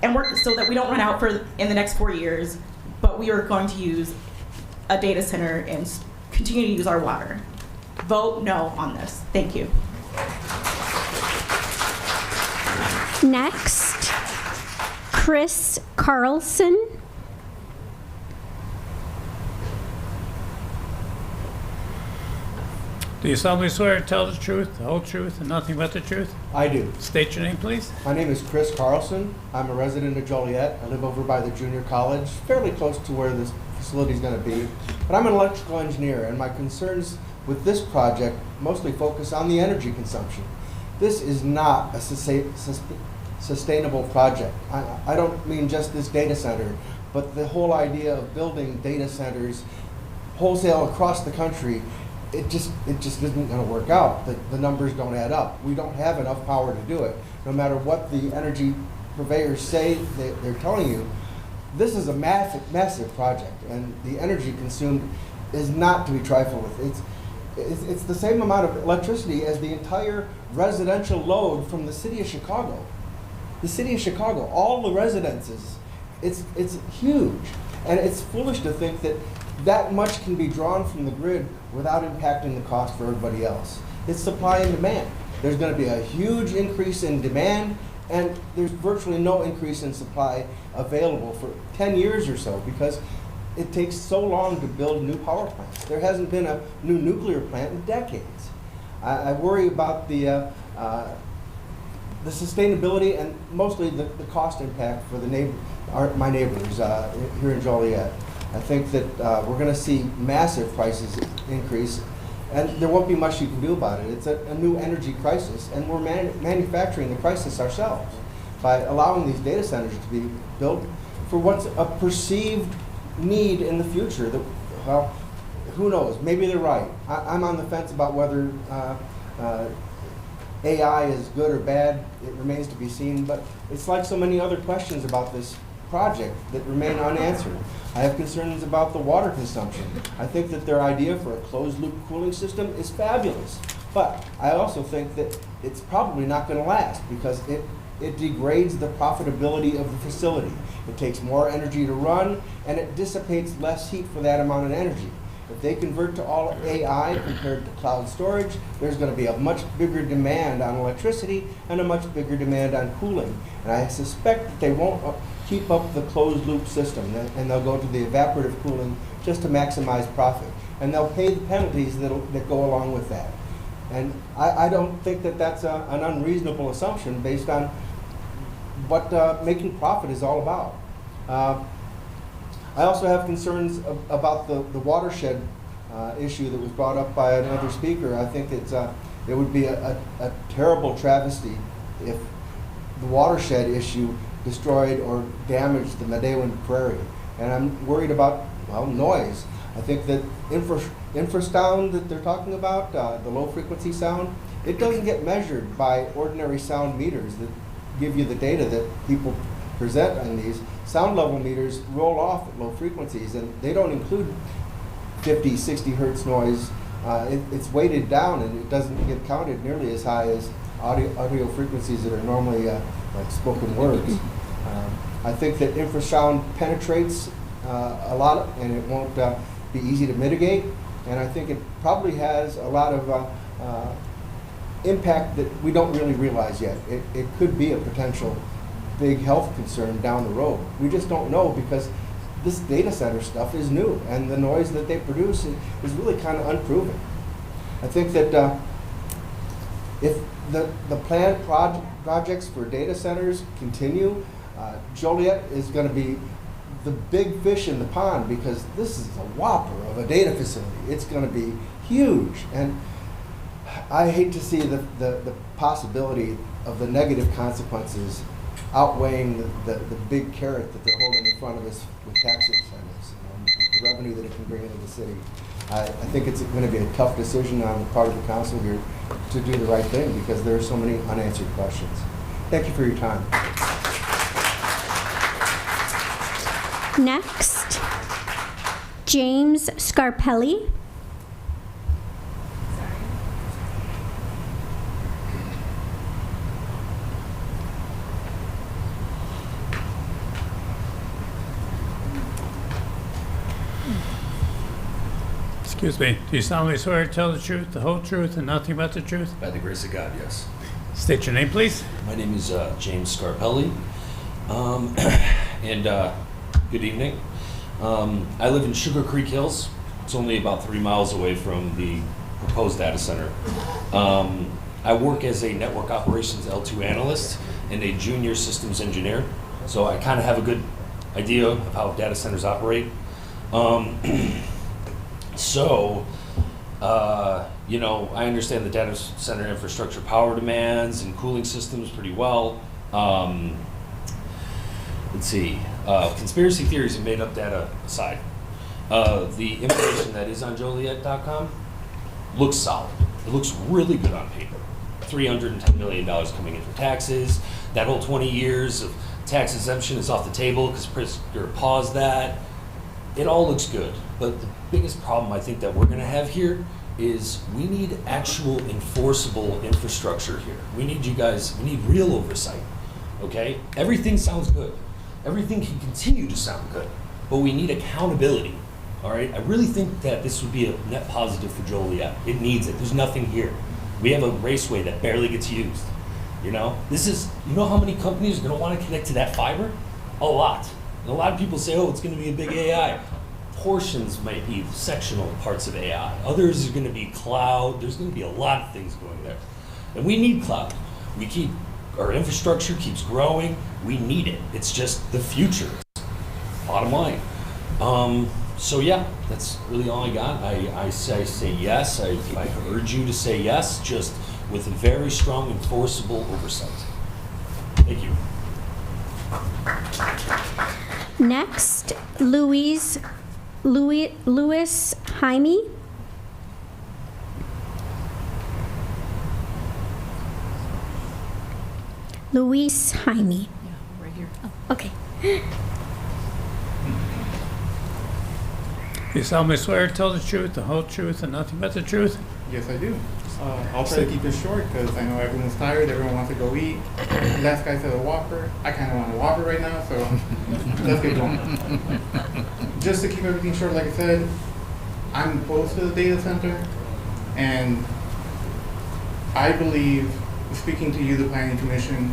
and so that we don't run out in the next 4 years, but we are going to use a data center and continue to use our water. Vote no on this. Thank you. Next, Chris Carlson. Do you solemnly swear to tell the truth, the whole truth, and nothing but the truth? I do. State your name, please. My name is Chris Carlson. I'm a resident of Joliet. I live over by the junior college, fairly close to where this facility is going to be. But I'm an electrical engineer, and my concerns with this project mostly focus on the energy consumption. This is not a sustainable project. I don't mean just this data center, but the whole idea of building data centers wholesale across the country. It just isn't going to work out. The numbers don't add up. We don't have enough power to do it. No matter what the energy purveyors say they're telling you, this is a massive project, and the energy consumed is not to be trifled with. It's the same amount of electricity as the entire residential load from the city of Chicago. The city of Chicago, all the residences, it's huge, and it's foolish to think that much can be drawn from the grid without impacting the cost for everybody else. It's supply and demand. There's going to be a huge increase in demand, and there's virtually no increase in supply available for 10 years or so because it takes so long to build new power plants. There hasn't been a new nuclear plant in decades. I worry about the sustainability and mostly the cost impact for my neighbors here in Joliet. I think that we're going to see massive prices increase, and there won't be much you can do about it. It's a new energy crisis, and we're manufacturing the crisis ourselves by allowing these data centers to be built for what's a perceived need in the future. Well, who knows? Maybe they're right. I'm on the fence about whether AI is good or bad. It remains to be seen, but it's like so many other questions about this project that remain unanswered. I have concerns about the water consumption. I think that their idea for a closed-loop cooling system is fabulous, but I also think that it's probably not going to last because it degrades the profitability of the facility. It takes more energy to run, and it dissipates less heat for that amount of energy. If they convert to all AI compared to cloud storage, there's going to be a much bigger demand on electricity and a much bigger demand on cooling. And I suspect that they won't keep up the closed loop system, and they'll go to the evaporative cooling just to maximize profit. And they'll pay the penalties that go along with that. And I don't think that that's an unreasonable assumption based on what making profit is all about. I also have concerns about the watershed issue that was brought up by another speaker. I think it would be a terrible travesty if the watershed issue destroyed or damaged the Medewan Prairie. And I'm worried about, well, noise. I think that infrasound that they're talking about, the low frequency sound, it doesn't get measured by ordinary sound meters that give you the data that people present on these. Sound level meters roll off at low frequencies, and they don't include 50, 60 hertz noise. It's weighted down, and it doesn't get counted nearly as high as audio frequencies that are normally like spoken words. I think that infrasound penetrates a lot, and it won't be easy to mitigate. And I think it probably has a lot of impact that we don't really realize yet. It could be a potential big health concern down the road. We just don't know because this data center stuff is new, and the noise that they produce is really kind of unproven. I think that if the planned projects for data centers continue, Joliet is going to be the big fish in the pond because this is a whopper of a data facility. It's going to be huge, and I hate to see the possibility of the negative consequences outweighing the big carrot that they're holding in front of us with tax incentives, the revenue that it can bring into the city. I think it's going to be a tough decision on the part of the council here to do the right thing because there are so many unanswered questions. Thank you for your time. Next, James Scarpelli. Excuse me, do you solemnly swear to tell the truth, the whole truth, and nothing but the truth? By the grace of God, yes. State your name, please. My name is James Scarpelli, and good evening. I live in Sugar Creek Hills. It's only about 3 miles away from the proposed data center. I work as a network operations L2 analyst and a junior systems engineer, so I kind of have a good idea of how data centers operate. You know, I understand the data center infrastructure power demands and cooling systems pretty well. Let's see, conspiracy theories and made up data aside. The information that is on Joliet.com looks solid. It looks really good on paper. $310 million coming in for taxes. That whole 20 years of tax exemption is off the table because Pritzker paused that. It all looks good, but the biggest problem I think that we're going to have here is we need actual enforceable infrastructure here. We need you guys, we need real oversight, okay? Everything sounds good. Everything can continue to sound good, but we need accountability, all right? I really think that this would be a net positive for Joliet. It needs it. There's nothing here. We have a raceway that barely gets used, you know? You know how many companies are going to want to connect to that fiber? A lot. And a lot of people say, oh, it's going to be a big AI. Portions might be sectional parts of AI. Others are going to be cloud. There's going to be a lot of things going there. And we need cloud. Our infrastructure keeps growing. We need it. It's just the future. Bottom line. So yeah, that's really all I got. I say yes. I urge you to say yes, just with a very strong enforceable oversight. Thank you. Next, Louis Jaime. Louis Jaime. Yeah, right here. Oh, okay. You solemnly swear to tell the truth, the whole truth, and nothing but the truth? Yes, I do. I'll try to keep it short because I know everyone's tired. Everyone wants to go eat. Last guy said a Whopper. I kind of want a Whopper right now, so let's get going. Just to keep everything short, like I said, I'm opposed to the data center, and I believe, speaking to you, the Planning Commission,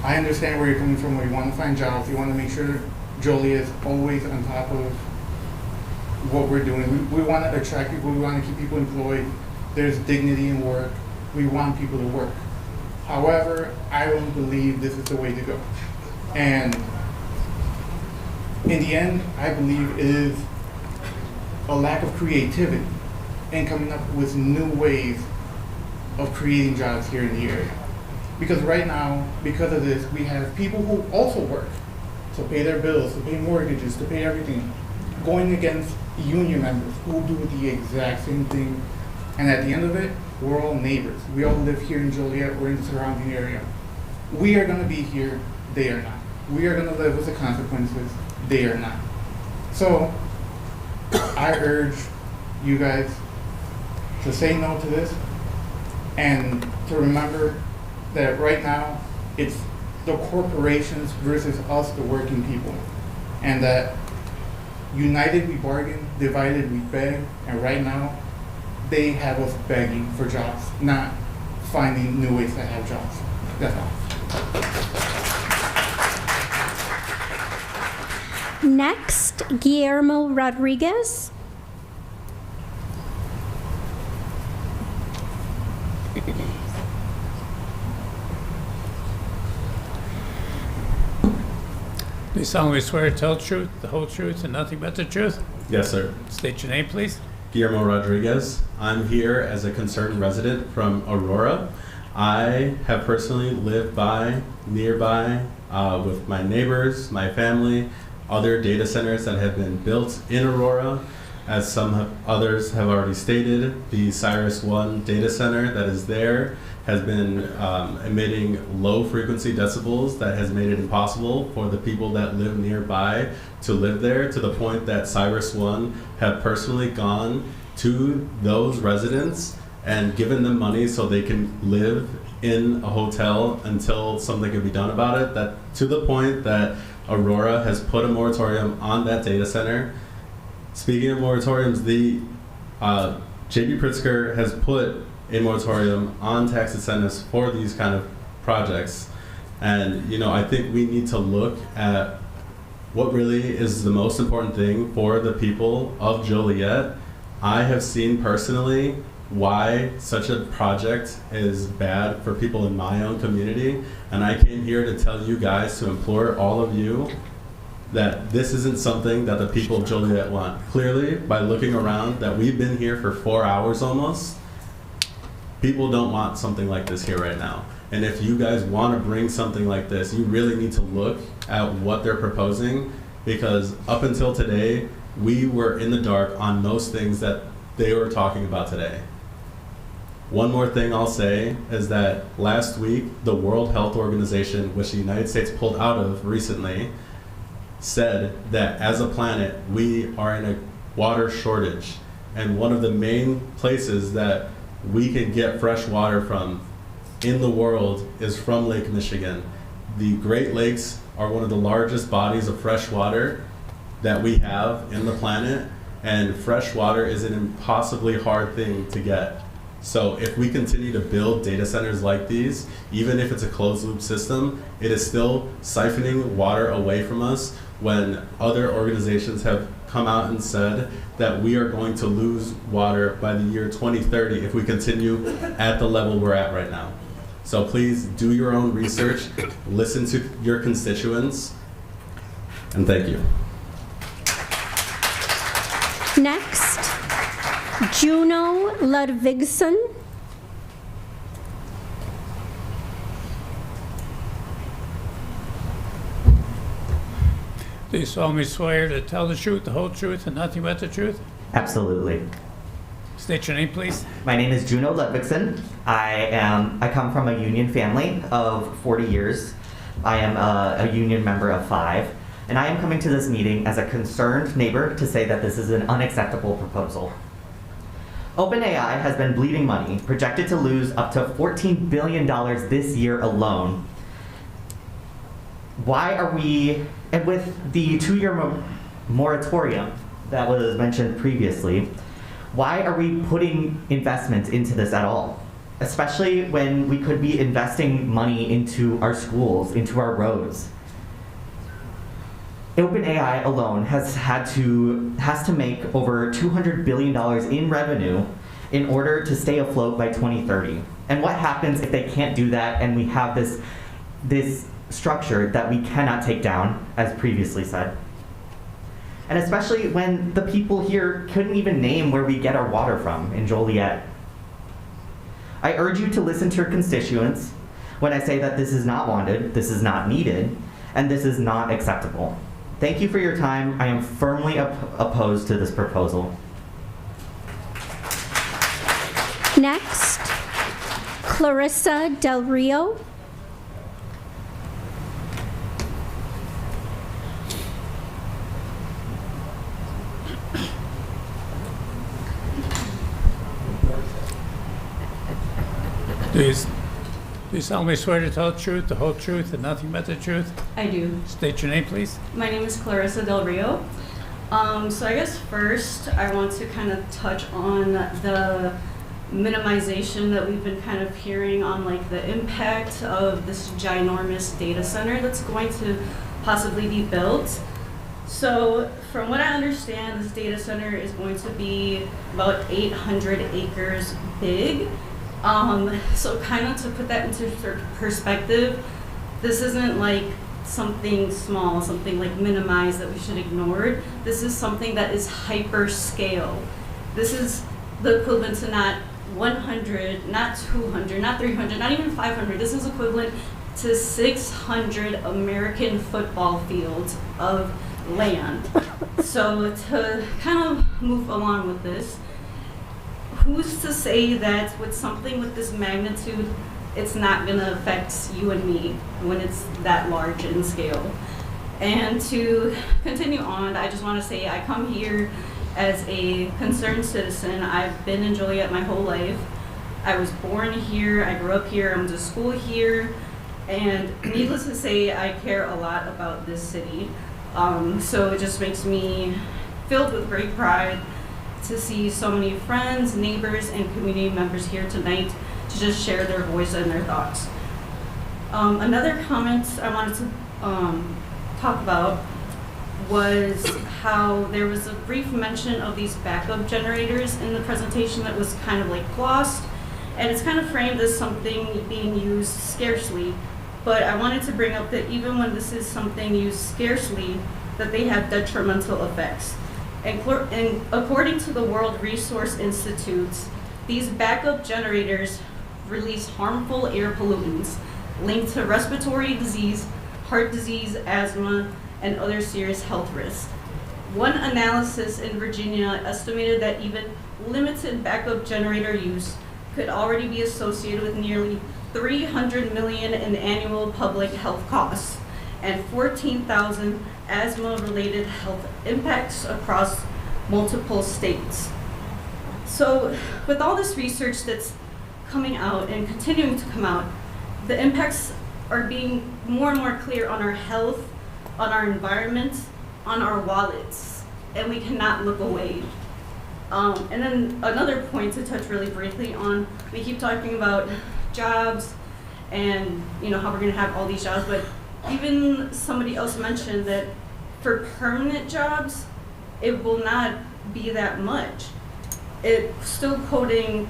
I understand where you're coming from, where you want to find jobs, you want to make sure Joliet is always on top of what we're doing. We want to attract people, we want to keep people employed. There's dignity in work. We want people to work. However, I don't believe this is the way to go. And in the end, I believe it is a lack of creativity in coming up with new ways of creating jobs here in the area. Because right now, because of this, we have people who also work to pay their bills, to pay mortgages, to pay everything, going against union members who do the exact same thing. And at the end of it, we're all neighbors. We all live here in Joliet, we're in the surrounding area. We are gonna be here, they are not. We are gonna live with the consequences, they are not. So, I urge you guys to say no to this and to remember that right now, it's the corporations versus us, the working people. And that united we bargain, divided we beg, and right now, they have us begging for jobs, not finding new ways to have jobs. That's all. Next, Guillermo Rodriguez. Do you solemnly swear to tell the truth, the whole truth, and nothing but the truth? Yes, sir. State your name, please. Guillermo Rodriguez. I'm here as a concerned resident from Aurora. I have personally lived nearby with my neighbors, my family, other data centers that have been built in Aurora. As others have already stated, the Cyrus 1 data center that is there has been emitting low frequency decibels that has made it impossible for the people that live nearby to live there, to the point that Cyrus 1 have personally gone to those residents and given them money so they can live in a hotel until something can be done about it, that to the point that Aurora has put a moratorium on that data center. Speaking of moratoriums, the J.B. Pritzker has put a moratorium on tax incentives for these kind of projects. And I think we need to look at what really is the most important thing for the people of Joliet. I have seen personally why such a project is bad for people in my own community, and I came here to tell you guys, to implore all of you, that this isn't something that the people of Joliet want. Clearly, by looking around, that we've been here for 4 hours almost, people don't want something like this here right now. And if you guys want to bring something like this, you really need to look at what they're proposing, because up until today, we were in the dark on most things that they were talking about today. One more thing I'll say is that last week, the World Health Organization, which the United States pulled out of recently, said that as a planet, we are in a water shortage. And one of the main places that we can get fresh water from in the world is from Lake Michigan. The Great Lakes are one of the largest bodies of fresh water that we have in the planet, and fresh water is an impossibly hard thing to get. So if we continue to build data centers like these, even if it's a closed loop system, it is still siphoning water away from us, when other organizations have come out and said that we are going to lose water by the year 2030 if we continue at the level we're at right now. So please do your own research, listen to your constituents, and thank you. Next, Juno Ludvigsen. Do you solemnly swear to tell the truth, the whole truth, and nothing but the truth? Absolutely. State your name, please. My name is Juno Ludvigsen. I come from a union family of 40 years. I am a union member of 5, and I am coming to this meeting as a concerned neighbor to say that this is an unacceptable proposal. OpenAI has been bleeding money, projected to lose up to $14 billion this year alone. Why are we, and with the 2-year moratorium, that was mentioned previously, why are we putting investments into this at all? Especially when we could be investing money into our schools, into our roads. OpenAI alone has to make over $200 billion in revenue in order to stay afloat by 2030. And what happens if they can't do that and we have this structure that we cannot take down, as previously said? And especially when the people here couldn't even name where we get our water from in Joliet. I urge you to listen to your constituents when I say that this is not wanted, this is not needed, and this is not acceptable. Thank you for your time. I am firmly opposed to this proposal. Next, Clarissa Del Rio. Do you solemnly swear to tell the truth, the whole truth, and nothing but the truth? I do. State your name, please. My name is Clarissa Del Rio. So I guess first I want to kind of touch on the minimization that we've been kind of hearing on like the impact of this ginormous data center that's going to possibly be built. So from what I understand, this data center is going to be about 800 acres big. So kind of to put that into perspective, this isn't like something small, something like minimized that we should ignore. This is something that is hyper scale. This is the equivalent to not 100, not 200, not 300, not even 500. This is equivalent to 600 American football fields of land. So to kind of move along with this, who's to say that with something with this magnitude, it's not going to affect you and me when it's that large in scale? And to continue on, I just want to say I come here as a concerned citizen. I've been in Joliet my whole life. I was born here, I grew up here, I went to school here, and needless to say, I care a lot about this city. So it just makes me filled with great pride to see so many friends, neighbors, and community members here tonight to just share their voice and their thoughts. Another comment I wanted to talk about was how there was a brief mention of these backup generators in the presentation that was kind of like glossed, and it's kind of framed as something being used scarcely. But I wanted to bring up that even when this is something used scarcely, that they have detrimental effects. And according to the World Resource Institute, these backup generators release harmful air pollutants linked to respiratory disease, heart disease, asthma, and other serious health risks. One analysis in Virginia estimated that even limited backup generator use could already be associated with nearly $300 million in annual public health costs and 14,000 asthma-related health impacts across multiple states. So with all this research that's coming out and continuing to come out, the impacts are being more and more clear on our health, on our environment, on our wallets, and we cannot look away. And then another point to touch really briefly on, we keep talking about jobs and how we're gonna have all these jobs, but even somebody else mentioned that for permanent jobs, it will not be that much. It's still quoting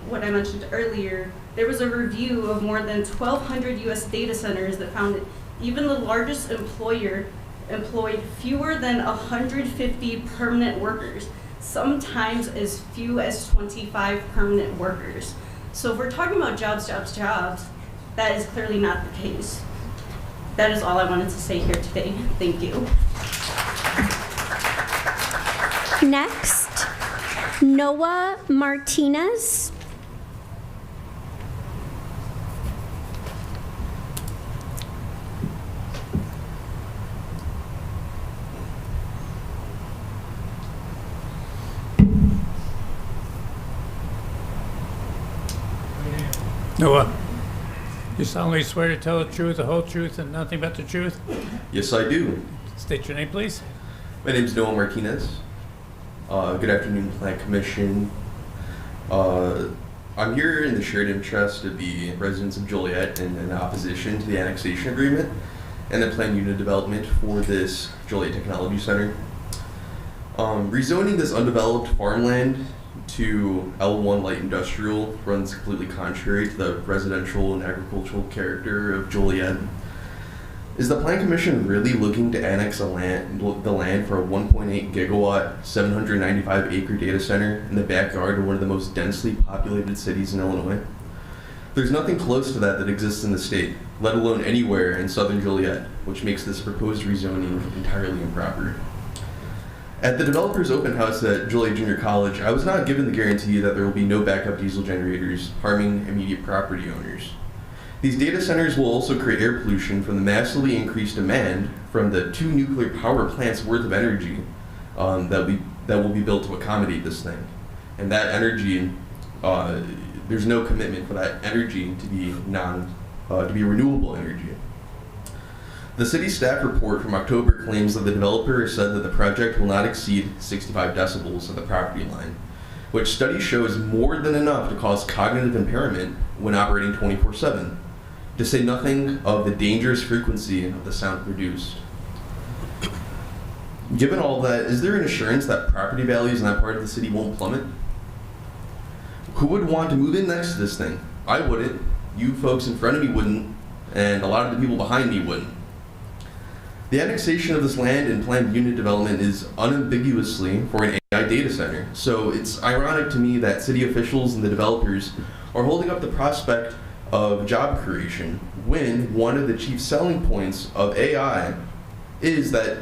what I mentioned earlier. There was a review of more than 1,200 US data centers that found that even the largest employer employed fewer than 150 permanent workers, sometimes as few as 25 permanent workers. So if we're talking about jobs, that is clearly not the case. That is all I wanted to say here today. Thank you. Next, Noah Martinez. Noah, you solemnly swear to tell the truth, the whole truth, and nothing but the truth? Yes, I do. State your name, please. My name is Noah Martinez. Good afternoon, Plan Commission. I'm here in the shared interest of the residents of Joliet and in opposition to the annexation agreement and the planned unit development for this Joliet Technology Center. Rezoning this undeveloped farmland to L1 light industrial runs completely contrary to the residential and agricultural character of Joliet. Is the Plan Commission really looking to annex the land for a 1.8 gigawatt, 795 acre data center in the backyard of one of the most densely populated cities in Illinois? There's nothing close to that exists in the state, let alone anywhere in southern Joliet, which makes this proposed rezoning entirely improper. At the developer's open house at Joliet Junior College, I was not given the guarantee that there will be no backup diesel generators, harming immediate property owners. These data centers will also create air pollution from the massively increased demand from the 2 nuclear power plants worth of energy that will be built to accommodate this thing. And that energy, there's no commitment for that energy to be renewable energy. The city staff report from October claims that the developer said that the project will not exceed 65 decibels at the property line, which study shows more than enough to cause cognitive impairment when operating 24/7, to say nothing of the dangerous frequency of the sound produced. Given all that, is there an assurance that property values in that part of the city won't plummet? Who would want to move in next to this thing? I wouldn't, you folks in front of me wouldn't, and a lot of the people behind me wouldn't. The annexation of this land and planned unit development is unambiguously for an AI data center, so it's ironic to me that city officials and the developers are holding up the prospect of job creation when one of the chief selling points of AI is that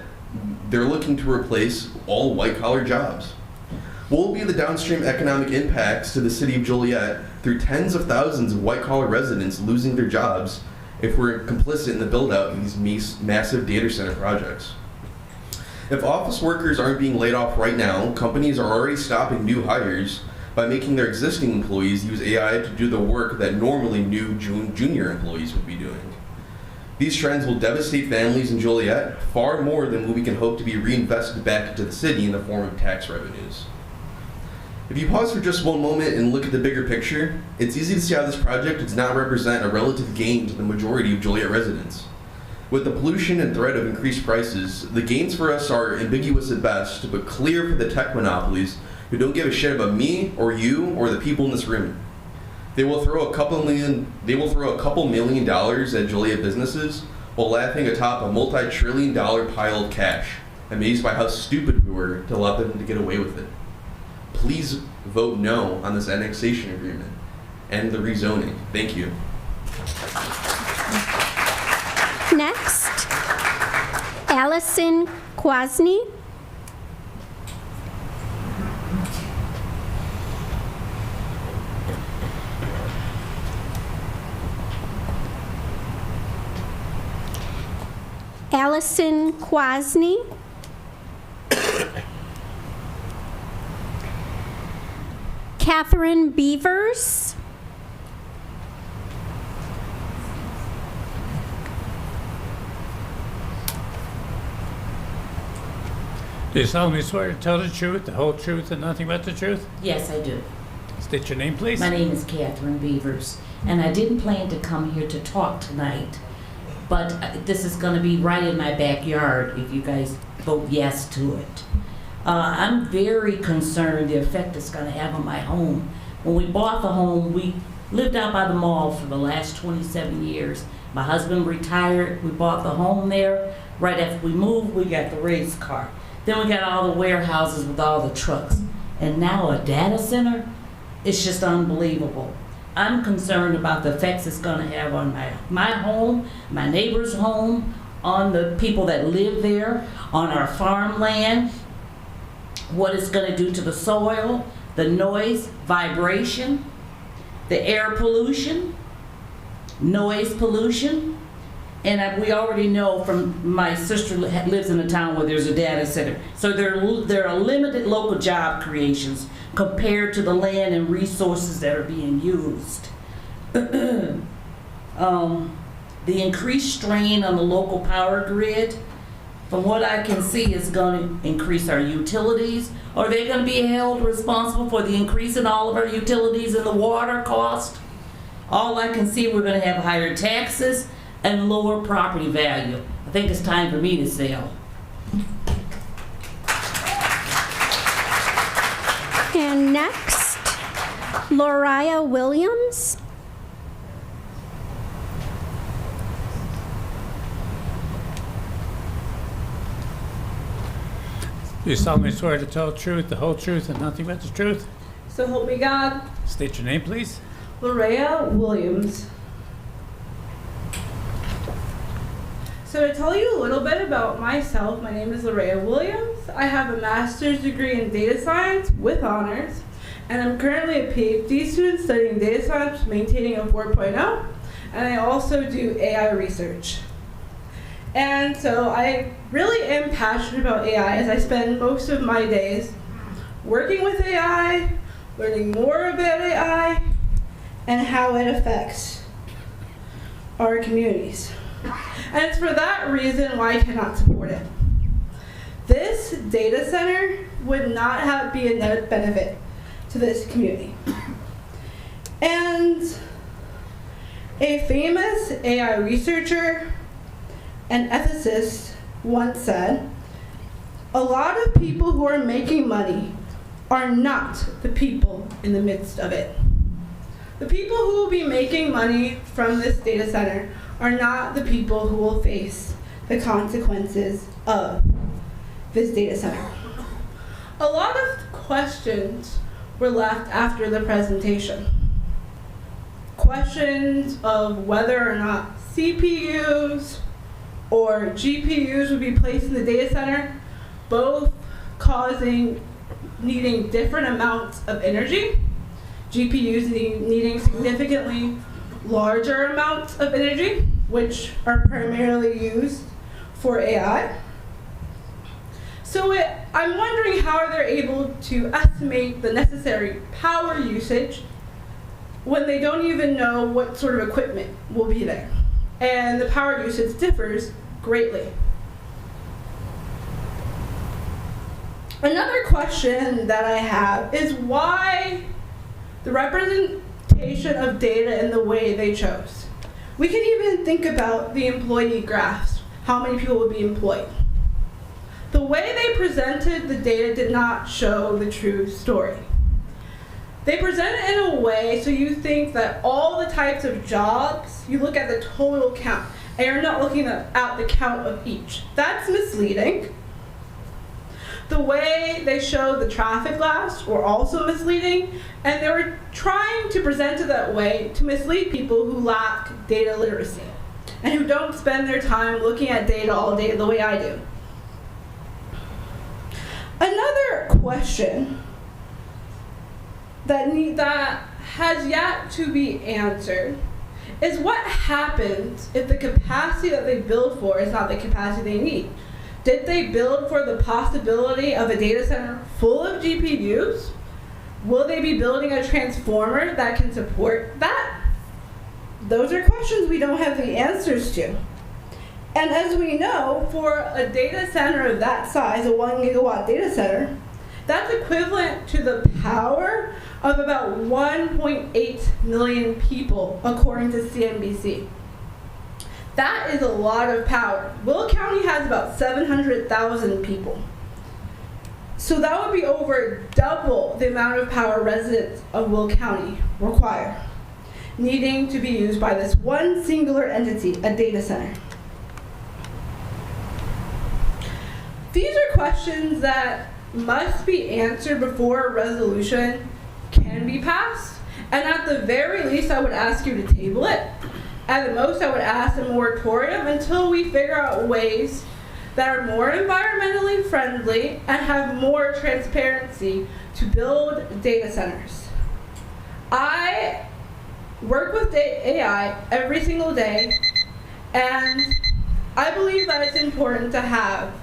they're looking to replace all white-collar jobs. What will be the downstream economic impacts to the city of Joliet through tens of thousands of white-collar residents losing their jobs if we're complicit in the build-out of these massive data center projects? If office workers aren't being laid off right now, companies are already stopping new hires by making their existing employees use AI to do the work that normally new junior employees would be doing. These trends will devastate families in Joliet far more than what we can hope to be reinvested back into the city in the form of tax revenues. If you pause for just one moment and look at the bigger picture, it's easy to see how this project does not represent a relative gain to the majority of Joliet residents. With the pollution and threat of increased prices, the gains for us are ambiguous at best, but clear for the tech monopolies who don't give a shit about me or you or the people in this room. They will throw a couple million dollars at Joliet businesses while laughing atop a multi-trillion-dollar pile of cash, amazed by how stupid we were to allow them to get away with it. Please vote no on this annexation agreement and the rezoning. Thank you. Next, Allison Kwasny. Allison Kwasny. Catherine Beavers. Do you solemnly swear to tell the truth, the whole truth, and nothing but the truth? Yes, I do. State your name, please. My name is Catherine Beavers, and I didn't plan to come here to talk tonight, but this is going to be right in my backyard if you guys vote yes to it. I'm very concerned the effect it's going to have on my home. When we bought the home, we lived out by the mall for the last 27 years. My husband retired. We bought the home there. Right after we moved, we got the race car. Then we got all the warehouses with all the trucks. And now a data center? It's just unbelievable. I'm concerned about the effects it's going to have on my home, my neighbor's home, on the people that live there, on our farmland, what it's going to do to the soil, the noise, vibration, the air pollution, noise pollution. And we already know from my sister lives in a town where there's a data center. So there are limited local job creations compared to the land and resources that are being used. The increased strain on the local power grid From what I can see, it's going to increase our utilities. Are they going to be held responsible for the increase in all of our utilities and the water cost? All I can see, we're going to have higher taxes and lower property value. I think it's time for me to sell. And next, Loriah Williams. You solemnly swear to tell the truth, the whole truth, and nothing but the truth? So help me God. State your name, please. Loriah Williams. So to tell you a little bit about myself, my name is Loriah Williams. I have a master's degree in data science with honors, and I'm currently a PhD student studying data science, maintaining a 4.0, and I also do AI research. And so I really am passionate about AI as I spend most of my days working with AI, learning more about AI, and how it affects our communities. And it's for that reason why I cannot support it. This data center would not be a net benefit to this community. And a famous AI researcher and ethicist once said, a lot of people who are making money are not the people in the midst of it. The people who will be making money from this data center are not the people who will face the consequences of this data center. A lot of questions were left after the presentation. Questions of whether or not CPUs or GPUs would be placed in the data center, both needing different amounts of energy. GPUs needing significantly larger amounts of energy, which are primarily used for AI. So I'm wondering how they're able to estimate the necessary power usage when they don't even know what sort of equipment will be there. And the power usage differs greatly. Another question that I have is why the representation of data in the way they chose. We can even think about the employee graphs, how many people would be employed. The way they presented the data did not show the true story. They present it in a way so you think that all the types of jobs, you look at the total count, and you're not looking at the count of each. That's misleading. The way they showed the traffic laws were also misleading, and they were trying to present it that way to mislead people who lack data literacy and who don't spend their time looking at data all day the way I do. Another question that has yet to be answered is what happens if the capacity that they build for is not the capacity they need. Did they build for the possibility of a data center full of GPUs? Will they be building a transformer that can support that? Those are questions we don't have the answers to. And as we know, for a data center of that size, a 1 gigawatt data center, that's equivalent to the power of about 1.8 million people, according to CNBC. That is a lot of power. Will County has about 700,000 people. So that would be over double the amount of power residents of Will County require, needing to be used by this one singular entity, a data center. These are questions that must be answered before a resolution can be passed. And at the very least, I would ask you to table it. At the most, I would ask a moratorium until we figure out ways that are more environmentally friendly and have more transparency to build data centers. I work with AI every single day, and I believe that it's important to have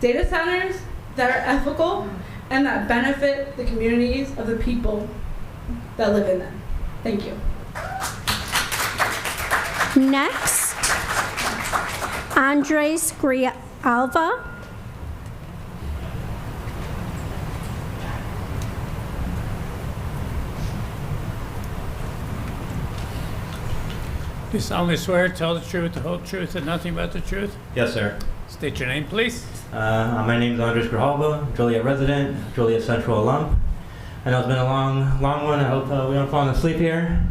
data centers that are ethical and that benefit the communities of the people that live in them. Thank you. Next, Andres Alva. Do you solemnly swear to tell the truth, the whole truth, and nothing but the truth? Yes, sir. State your name, please. My name is Andres Grijalva, Joliet resident, Joliet Central alum. I know it's been a long one. I hope we don't fall asleep here.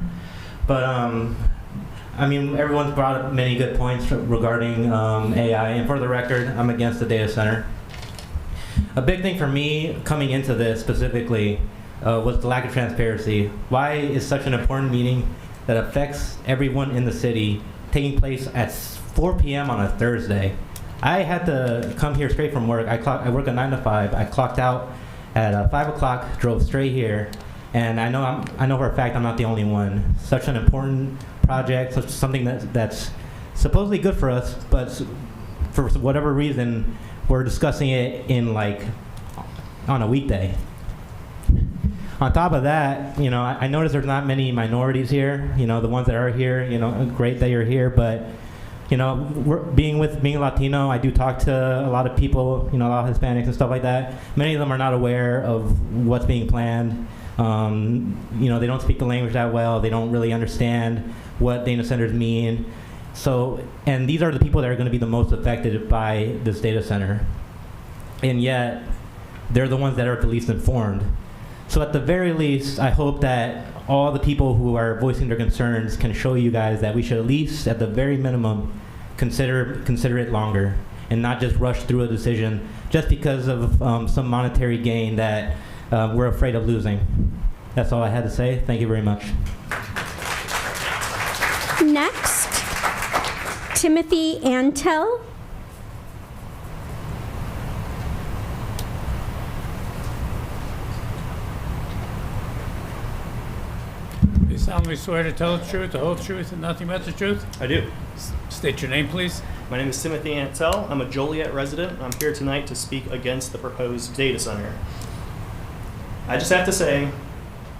But, I mean, everyone's brought up many good points regarding AI. And for the record, I'm against the data center. A big thing for me coming into this specifically was the lack of transparency. Why is such an important meeting that affects everyone in the city taking place at 4 p.m. on a Thursday? I had to come here straight from work. I work a 9 to 5. I clocked out at 5 o'clock, drove straight here, and I know for a fact I'm not the only one. Such an important project, something that's supposedly good for us, but for whatever reason, we're discussing it in on a weekday. On top of that, I noticed there's not many minorities here. The ones that are here, great that you're here, but being Latino, I do talk to a lot of people, a lot of Hispanics and stuff like that. Many of them are not aware of what's being planned. They don't speak the language that well. They don't really understand what data centers mean. And these are the people that are going to be the most affected by this data center. And yet, they're the ones that are the least informed. So at the very least, I hope that all the people who are voicing their concerns can show you guys that we should at least, at the very minimum, consider it longer and not just rush through a decision just because of some monetary gain that we're afraid of losing. That's all I had to say. Thank you very much. Next, Timothy Antel. Do you solemnly swear to tell the truth, the whole truth, and nothing but the truth? I do. State your name, please. My name is Timothy Antel. I'm a Joliet resident. I'm here tonight to speak against the proposed data center. I just have to say,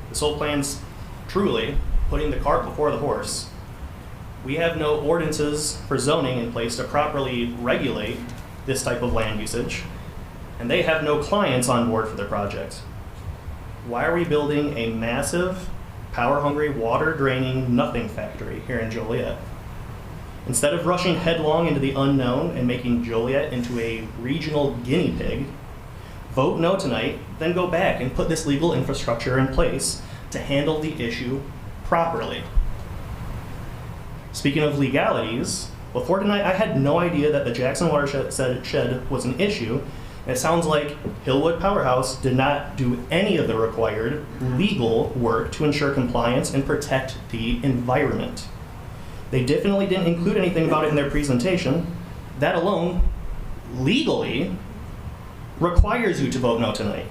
this whole plan's truly putting the cart before the horse. We have no ordinances for zoning in place to properly regulate this type of land usage, and they have no clients on board for their project. Why are we building a massive, power-hungry, water-draining nothing factory here in Joliet? Instead of rushing headlong into the unknown and making Joliet into a regional guinea pig, vote no tonight, then go back and put this legal infrastructure in place to handle the issue properly. Speaking of legalities, before tonight I had no idea that the Jackson watershed was an issue, and it sounds like Hillwood Powerhouse did not do any of the required legal work to ensure compliance and protect the environment. They definitely didn't include anything about it in their presentation. That alone, legally, requires you to vote no tonight.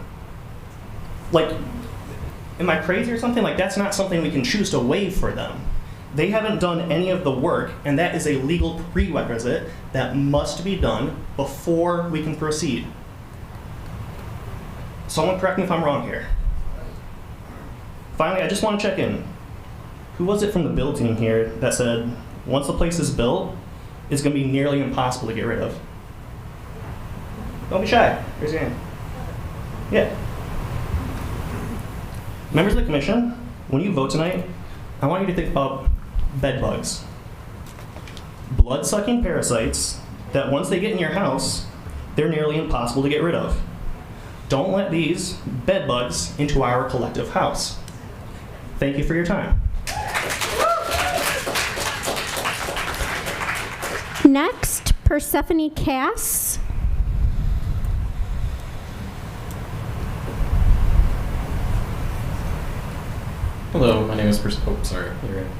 Am I crazy or something? That's not something we can choose to waive for them. They haven't done any of the work, and that is a legal prerequisite that must be done before we can proceed. Someone correct me if I'm wrong here. Finally, I just want to check in. Who was it from the build team here that said, once the place is built, it's going to be nearly impossible to get rid of? Don't be shy. Raise your hand. Yeah. Members of the commission, when you vote tonight, I want you to think about bed bugs. Blood-sucking parasites that once they get in your house, they're nearly impossible to get rid of. Don't let these bed bugs into our collective house. Thank you for your time. Next, Persephone Cass. Hello, my name is Oh, sorry. You're right.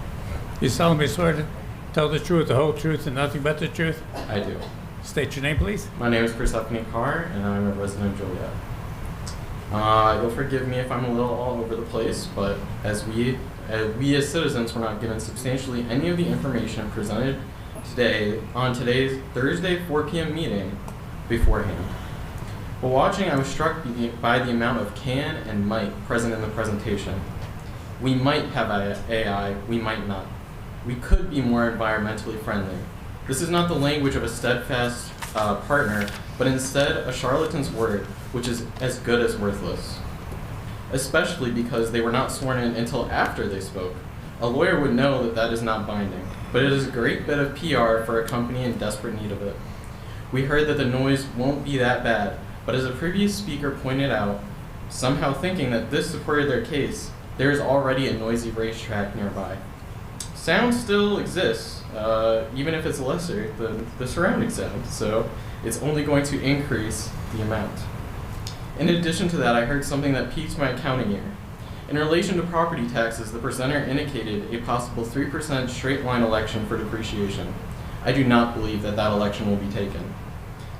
You solemnly swear to tell the truth, the whole truth, and nothing but the truth? I do. State your name, please. My name is Persephone Carr, and I'm a resident of Joliet. You'll forgive me if I'm a little all over the place, but as we as citizens were not given substantially any of the information presented today on today's Thursday 4 p.m. meeting beforehand. While watching, I was struck by the amount of can and might present in the presentation. We might have AI, we might not. We could be more environmentally friendly. This is not the language of a steadfast partner, but instead a charlatan's word, which is as good as worthless. Especially because they were not sworn in until after they spoke. A lawyer would know that that is not binding, but it is a great bit of PR for a company in desperate need of it. We heard that the noise won't be that bad, but as a previous speaker pointed out, somehow thinking that this supported their case, there is already a noisy racetrack nearby. Sound still exists, even if it's lesser than the surrounding sound, so it's only going to increase the amount. In addition to that, I heard something that piqued my accounting ear. In relation to property taxes, the presenter indicated a possible 3% straight line election for depreciation. I do not believe that that election will be taken.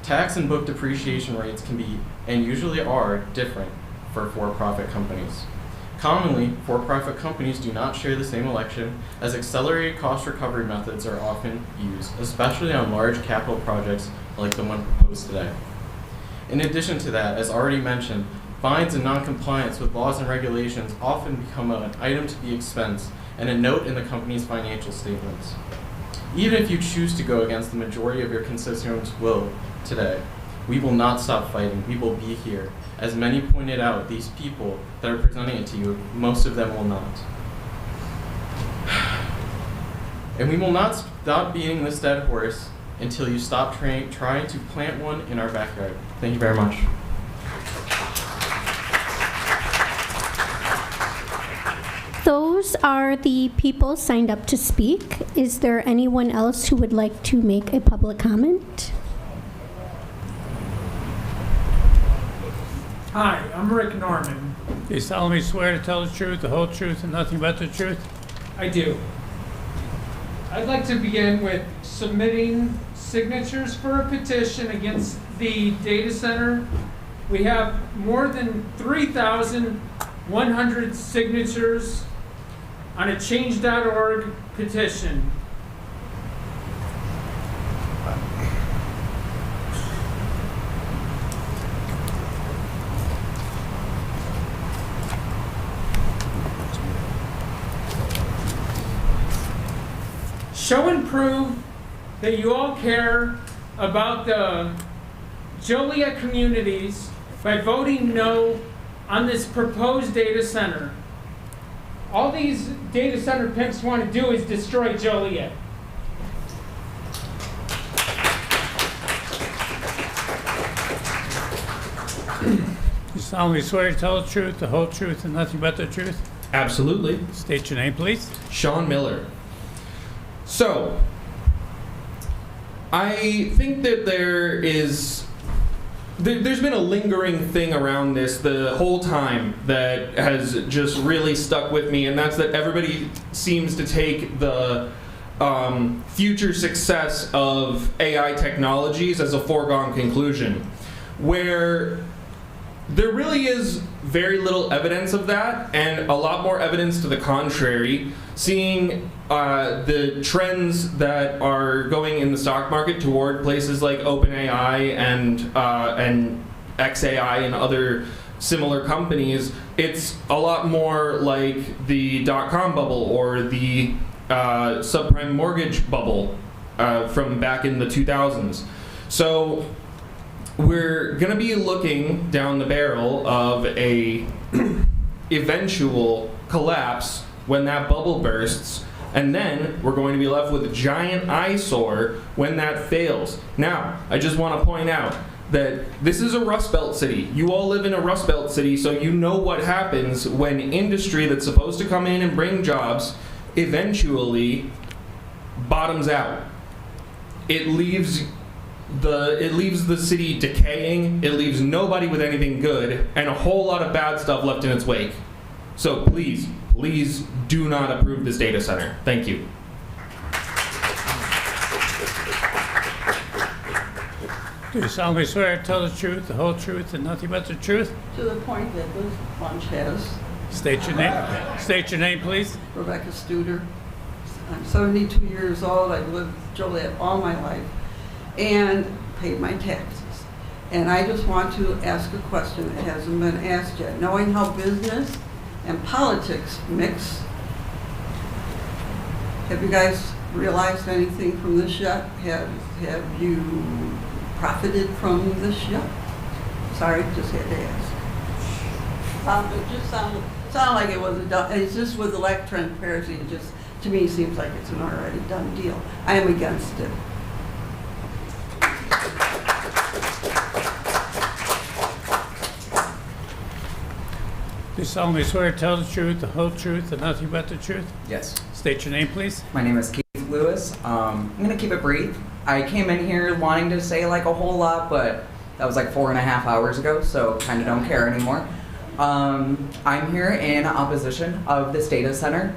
Tax and book depreciation rates can be, and usually are, different for for-profit companies. Commonly, for-profit companies do not share the same election, as accelerated cost recovery methods are often used, especially on large capital projects like the one proposed today. In addition to that, as already mentioned, fines and non-compliance with laws and regulations often become an item to be expensed and a note in the company's financial statements. Even if you choose to go against the majority of your constituents' will today, we will not stop fighting. We will be here. As many pointed out, these people that are presenting it to you, most of them will not. And we will not stop beating this dead horse until you stop trying to plant one in our backyard. Thank you very much. Those are the people signed up to speak. Is there anyone else who would like to make a public comment? Hi, I'm Rick Norman. Do you solemnly swear to tell the truth, the whole truth, and nothing but the truth? I do. I'd like to begin with submitting signatures for a petition against the data center. We have more than 3,100 signatures on a change.org petition. Show and prove that you all care about the Joliet communities by voting no on this proposed data center. All these data center pimps want to do is destroy Joliet. You solemnly swear to tell the truth, the whole truth, and nothing but the truth? Absolutely. State your name, please. Sean Miller. So, I think that there's been a lingering thing around this the whole time that has just really stuck with me, and that's that everybody seems to take the future success of AI technologies as a foregone conclusion, where there really is very little evidence of that, and a lot more evidence to the contrary, seeing the trends that are going in the stock market toward places like OpenAI and XAI and other similar companies. It's a lot more like the dot-com bubble or the subprime mortgage bubble from back in the 2000s. So we're going to be looking down the barrel of a eventual collapse when that bubble bursts, and then we're going to be left with a giant eyesore when that fails. Now, I just want to point out that this is a Rust Belt city. You all live in a Rust Belt city, so you know what happens when industry that's supposed to come in and bring jobs eventually bottoms out. It leaves the city decaying, it leaves nobody with anything good, and a whole lot of bad stuff left in its wake. So please do not approve this data center. Thank you. Do you solemnly swear to tell the truth, the whole truth, and nothing but the truth? To the point that this bunch has. State your name. State your name, please. Rebecca Studer. I'm 72 years old. I've lived in Joliet all my life and paid my taxes. And I just want to ask a question that hasn't been asked yet. Knowing how business and politics mix, have you guys realized anything from this yet? Have you profited from this yet? Sorry, just had to ask. It just sounded like it was a done, it's just with the lack of transparency, it just, to me, seems like it's an already done deal. I am against it. Do you solemnly swear to tell the truth, the whole truth, and nothing but the truth? Yes. State your name, please. My name is Keith Lewis. I'm going to keep it brief. I came in here wanting to say like a whole lot, but that was like 4.5 hours ago, so kind of don't care anymore. I'm here in opposition of this data center.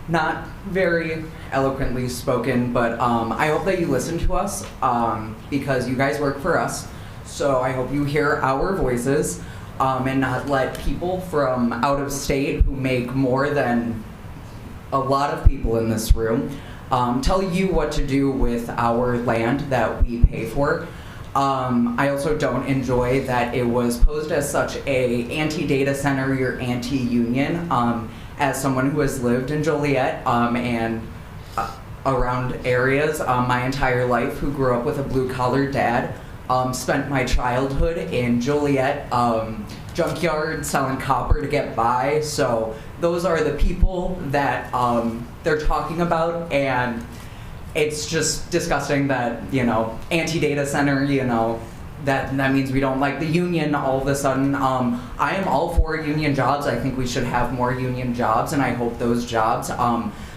Not very eloquently spoken, but I hope that you listen to us because you guys work for us. So I hope you hear our voices and not let people from out of state who make more than a lot of people in this room tell you what to do with our land that we pay for. I also don't enjoy that it was posed as such a anti-data center, you're anti-union. As someone who has lived in Joliet and around areas my entire life, who grew up with a blue-collar dad, spent my childhood in Joliet junkyard selling copper to get by. So those are the people that they're talking about, and it's just disgusting that, you know, anti-data center, you know, that means we don't like the union all of a sudden. I am all for union jobs. I think we should have more union jobs, and I hope those jobs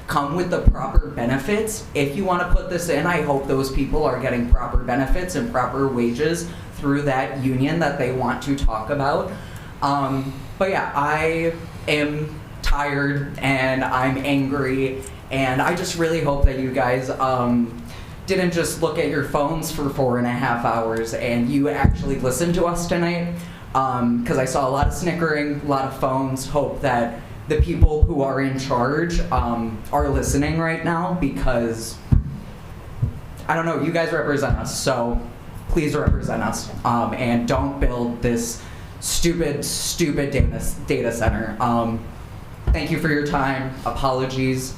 come with the proper benefits. If you want to put this in, I hope those people are getting proper benefits and proper wages through that union that they want to talk about. But yeah, I am tired and I'm angry, and I just really hope that you guys didn't just look at your phones for 4.5 hours and you actually listened to us tonight, because I saw a lot of snickering, a lot of phones. Hope that the people who are in charge are listening right now, because I don't know, you guys represent us, so please represent us, and don't build this stupid data center. Thank you for your time. Apologies.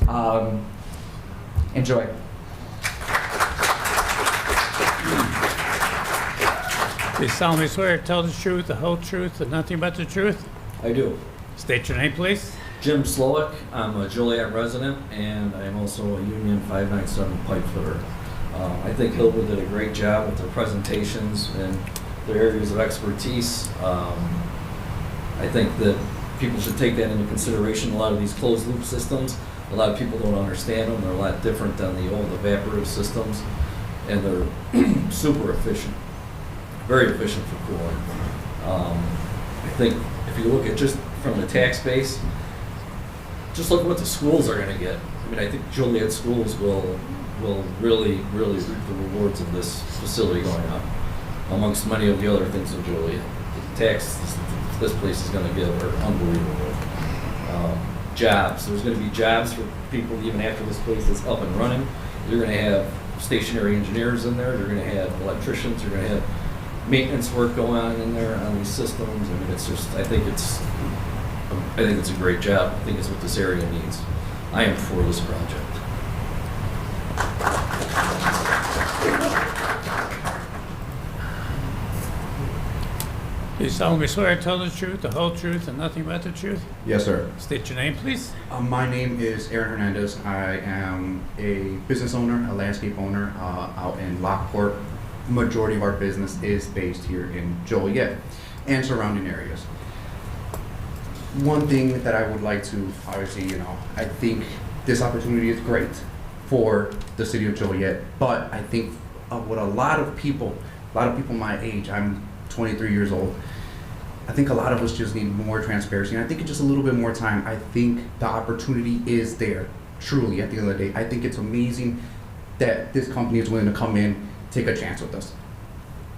Enjoy. Do you solemnly swear to tell the truth, the whole truth, and nothing but the truth? I do. State your name, please. Jim Slowick. I'm a Joliet resident, and I'm also a Union 597 pipe fitter. I think Hillwood did a great job with their presentations and their areas of expertise. I think that people should take that into consideration. A lot of these closed loop systems, a lot of people don't understand them. They're a lot different than the old evaporative systems, and they're super efficient, very efficient for cooling. I think if you look at just from the tax base, just look at what the schools are going to get. I mean, I think Joliet schools will really reap the rewards of this facility going up, amongst many of the other things in Joliet. The taxes this place is going to get are unbelievable. Jobs. There's going to be jobs for people even after this place is up and running. You're going to have stationary engineers in there. You're going to have electricians. You're going to have maintenance work going on in there on these systems. I mean, it's just, I think it's a great job. I think it's what this area needs. I am for this project. Do you solemnly swear to tell the truth, the whole truth, and nothing but the truth? Yes, sir. State your name, please. My name is Aaron Hernandez. I am a business owner, a landscape owner out in Lockport. Majority of our business is based here in Joliet and surrounding areas. One thing that I would like to, obviously, I think this opportunity is great for the city of Joliet, but I think what a lot of people my age, I'm 23 years old, I think a lot of us just need more transparency, and I think it's just a little bit more time. I think the opportunity is there, truly, at the end of the day. I think it's amazing that this company is willing to come in, take a chance with us.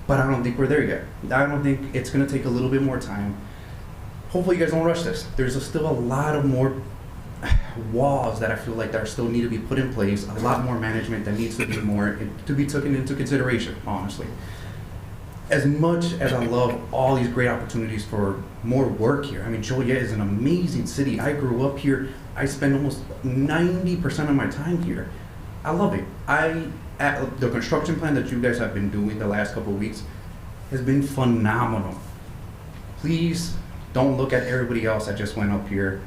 But I don't think we're there yet. I don't think it's gonna take a little bit more time. Hopefully you guys don't rush this. There's still a lot of more walls that I feel like that still need to be put in place, a lot more management that needs to be taken into consideration, honestly. As much as I love all these great opportunities for more work here, I mean, Joliet is an amazing city. I grew up here. I spend almost 90% of my time here. I love it. I the construction plan that you guys have been doing the last couple of weeks has been phenomenal. Please don't look at everybody else that just went up here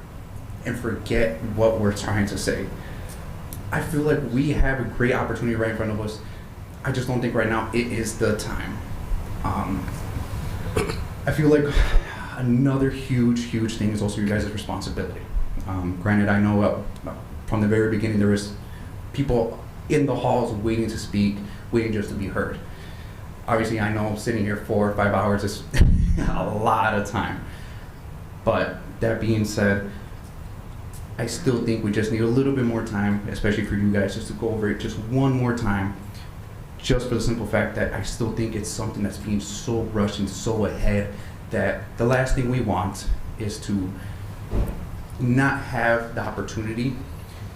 and forget what we're trying to say. I feel like we have a great opportunity right in front of us. I just don't think right now it is the time. I feel like another huge thing is also you guys' responsibility. Granted, I know from the very beginning there was people in the halls waiting to speak, waiting just to be heard. Obviously, I know sitting here 4 or 5 hours is a lot of time. But that being said, I still think we just need a little bit more time, especially for you guys, just to go over it just one more time, just for the simple fact that I still think it's something that's being so rushed and so ahead that the last thing we want is to not have the opportunity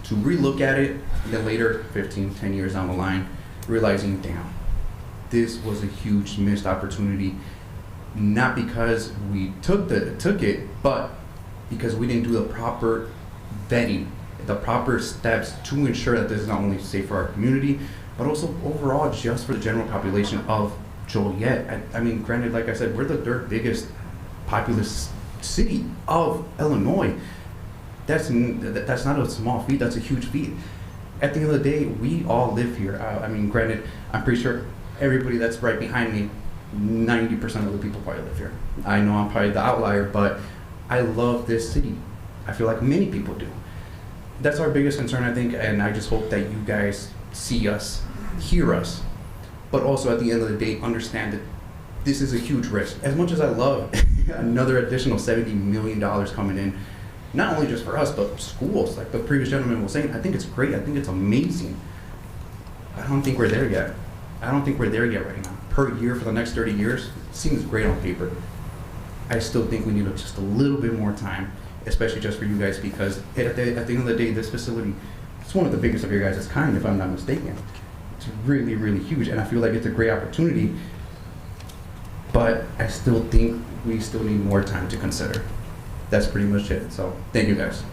to relook at it and then later, 15, 10 years down the line, realizing, damn, this was a huge missed opportunity, not because we took it, but because we didn't do the proper vetting, the proper steps to ensure that this is not only safe for our community, but also overall just for the general population of Joliet. I mean, granted, like I said, we're the third biggest populous city of Illinois. That's not a small feat, that's a huge feat. At the end of the day, we all live here. I mean, granted, I'm pretty sure everybody that's right behind me, 90% of the people probably live here. I know I'm probably the outlier, but I love this city. I feel like many people do. That's our biggest concern, I think, and I just hope that you guys see us, hear us, but also at the end of the day, understand that this is a huge risk. As much as I love another additional $70 million coming in, not only just for us, but schools, like the previous gentleman was saying, I think it's great, I think it's amazing. I don't think we're there yet. I don't think we're there yet right now. Per year for the next 30 years, seems great on paper. I still think we need just a little bit more time, especially just for you guys, because at the end of the day, this facility, it's one of the biggest of your guys' kind, if I'm not mistaken. It's really, really huge, and I feel like it's a great opportunity, but I still think we still need more time to consider. That's pretty much it, so thank you guys.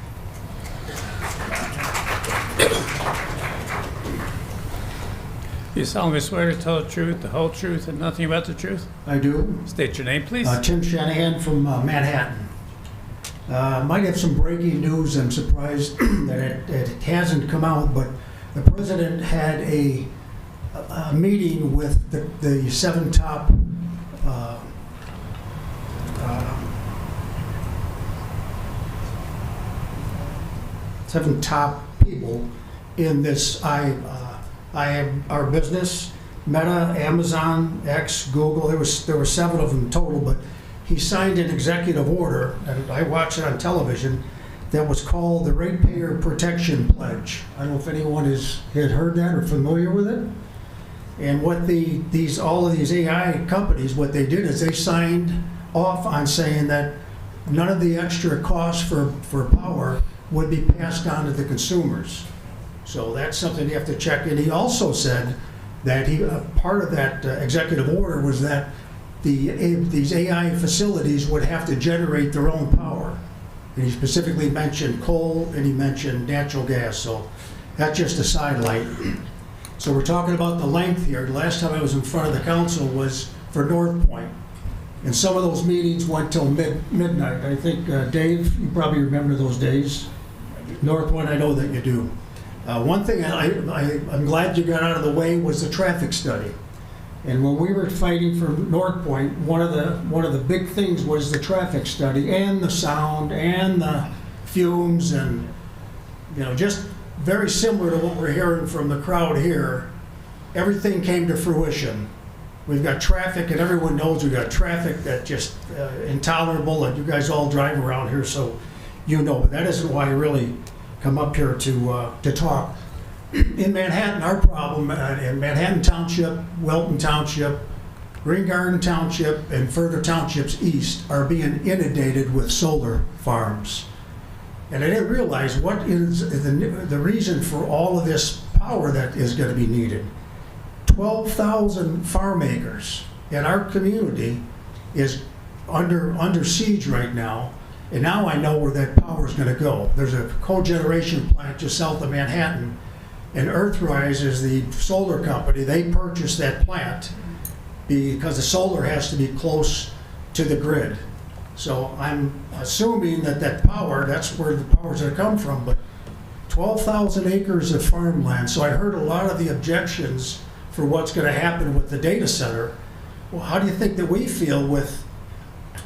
You solemnly swear to tell the truth, the whole truth, and nothing but the truth? I do. State your name, please. Tim Shanahan from Manhattan. Might have some breaking news. I'm surprised that it hasn't come out, but the president had a meeting with the seven top people in this our business, Meta, Amazon, X, Google. There were 7 of them total, but he signed an executive order, and I watched it on television, that was called the Ratepayer Protection Pledge. I don't know if anyone had heard that or familiar with it. And what all of these AI companies, what they did is they signed off on saying that none of the extra costs for power would be passed on to the consumers. So that's something you have to check in. He also said that part of that executive order was that these AI facilities would have to generate their own power. And he specifically mentioned coal and he mentioned natural gas. So that's just a sidelight. So we're talking about the length here. The last time I was in front of the council was for North Point. And some of those meetings went till midnight. I think, Dave, you probably remember those days. North Point, I know that you do. One thing I'm glad you got out of the way was the traffic study. And when we were fighting for North Point, one of the big things was the traffic study and the sound and the fumes, and just very similar to what we're hearing from the crowd here. Everything came to fruition. We've got traffic, and everyone knows we've got traffic that's just intolerable, and you guys all drive around here, so but that isn't why I really come up here to talk. In Manhattan, our problem in Manhattan Township, Welton Township, Green Garden Township, and further townships east are being inundated with solar farms. And I didn't realize what is the reason for all of this power that is going to be needed. 12,000 farm acres in our community is under siege right now. And now I know where that power is going to go. There's a cogeneration plant just south of Manhattan And Earthrise is the solar company. They purchased that plant because the solar has to be close to the grid. So I'm assuming that power, that's where the power's gonna come from, but 12,000 acres of farmland. So I heard a lot of the objections for what's gonna happen with the data center. Well, how do you think that we feel with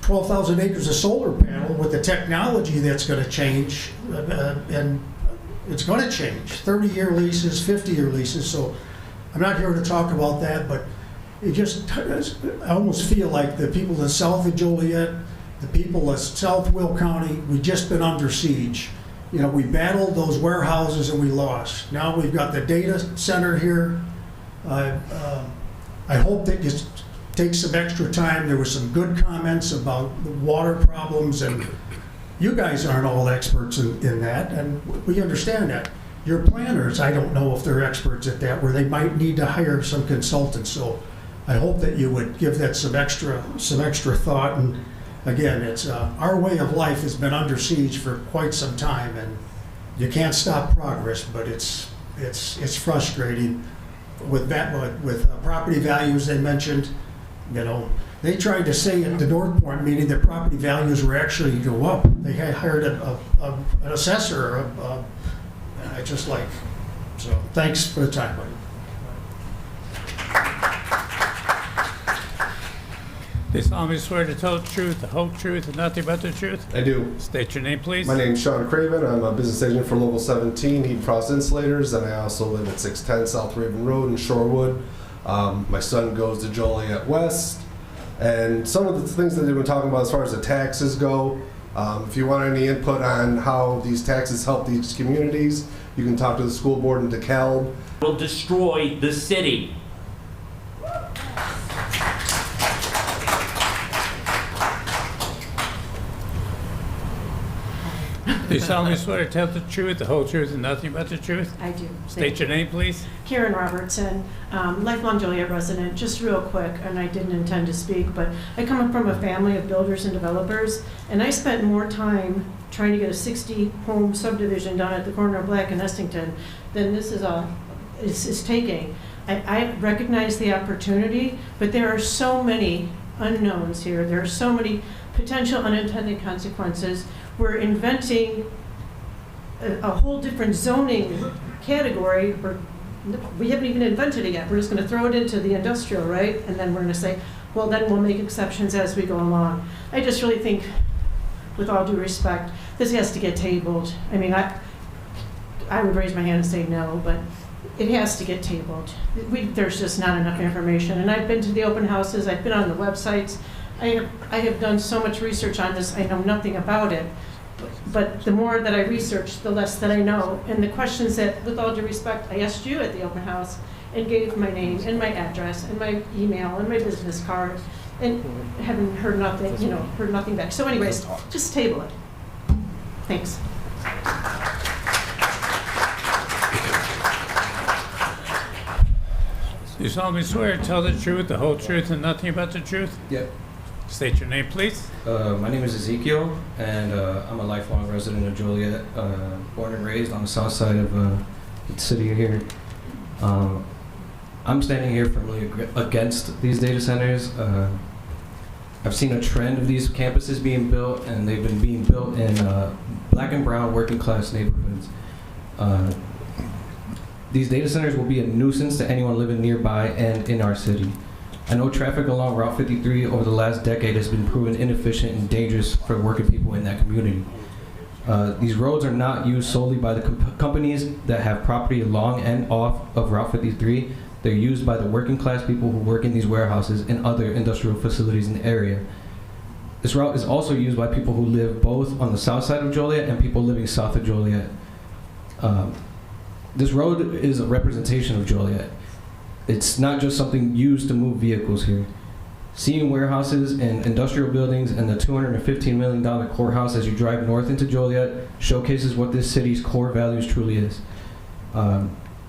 12,000 acres of solar panel with the technology that's gonna change? And it's gonna change, 30-year leases, 50-year leases. So I'm not here to talk about that, but I almost feel like the people in south of Joliet, the people of South Will County, we've just been under siege. You know, we battled those warehouses and we lost. Now we've got the data center here. I hope that you take some extra time. There were some good comments about the water problems, and you guys aren't all experts in that, and we understand that. Your planners, I don't know if they're experts at that, where they might need to hire some consultants. So I hope that you would give that some extra thought. And again, it's our way of life has been under siege for quite some time, and you can't stop progress, but it's frustrating with property values. They mentioned, you know, they tried to say at the North Point meeting that property values were actually go up. They had hired an assessor. I just like, so thanks for the time, buddy. They solemnly swear to tell the truth, the whole truth, and nothing but the truth? I do. State your name, please. My name's Sean Craven. I'm a business agent for Local 17, Heat Frost Insulators, and I also live at 610 South Raven Road in Shorewood. My son goes to Joliet West, and some of the things that they've been talking about as far as the taxes go, if you want any input on how these taxes help these communities, you can talk to the school board in DeKalb. Will destroy the city. Do you solemnly swear to tell the truth, the whole truth, and nothing but the truth? I do. State your name, please. Karen Robertson, lifelong Joliet resident. Just real quick, and I didn't intend to speak, but I come from a family of builders and developers, and I spent more time trying to get a 60-home subdivision done at the corner of Black and Estington than this is taking. I recognize the opportunity, but there are so many unknowns here. There are so many potential unintended consequences. We're inventing a whole different zoning category. We haven't even invented it yet. We're just going to throw it into the industrial, right? And then we're going to say, well, then we'll make exceptions as we go along. I just really think, with all due respect, this has to get tabled. I mean, I would raise my hand and say no, but it has to get tabled. There's just not enough information. And I've been to the open houses. I've been on the websites. I have done so much research on this. I know nothing about it. But the more that I research, the less that I know. And the questions that, with all due respect, I asked you at the open house and gave my name and my address and my email and my business card, and haven't heard nothing, heard nothing back. So anyways, just table it. Thanks. Do you solemnly swear to tell the truth, the whole truth, and nothing but the truth? Yep. State your name, please. My name is Ezekiel, and I'm a lifelong resident of Joliet, born and raised on the south side of the city here. I'm standing here firmly against these data centers. I've seen a trend of these campuses being built, and they've been being built in black and brown working class neighborhoods. These data centers will be a nuisance to anyone living nearby and in our city. I know traffic along Route 53 over the last decade has been proven inefficient and dangerous for working people in that community. These roads are not used solely by the companies that have property along and off of Route 53. They're used by the working class people who work in these warehouses and other industrial facilities in the area. This route is also used by people who live both on the south side of Joliet and people living south of Joliet. This road is a representation of Joliet. It's not just something used to move vehicles here. Seeing warehouses and industrial buildings and the $215 million courthouse as you drive north into Joliet showcases what this city's core values truly is.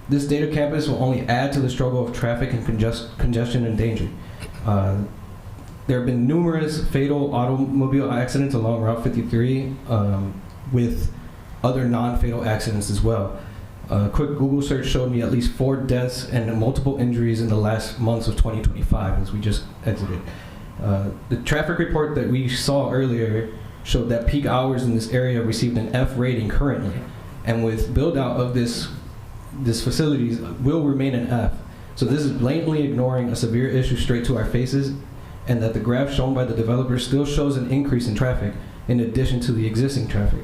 This data campus will only add to the struggle of traffic and congestion and danger. There have been numerous fatal automobile accidents along Route 53 with other non-fatal accidents as well. A quick Google search showed me at least 4 deaths and multiple injuries in the last months of 2025 as we just exited. The traffic report that we saw earlier showed that peak hours in this area received an F rating currently, and with build out of this facilities will remain an F. So this is blatantly ignoring a severe issue straight to our faces, and that the graph shown by the developer still shows an increase in traffic in addition to the existing traffic.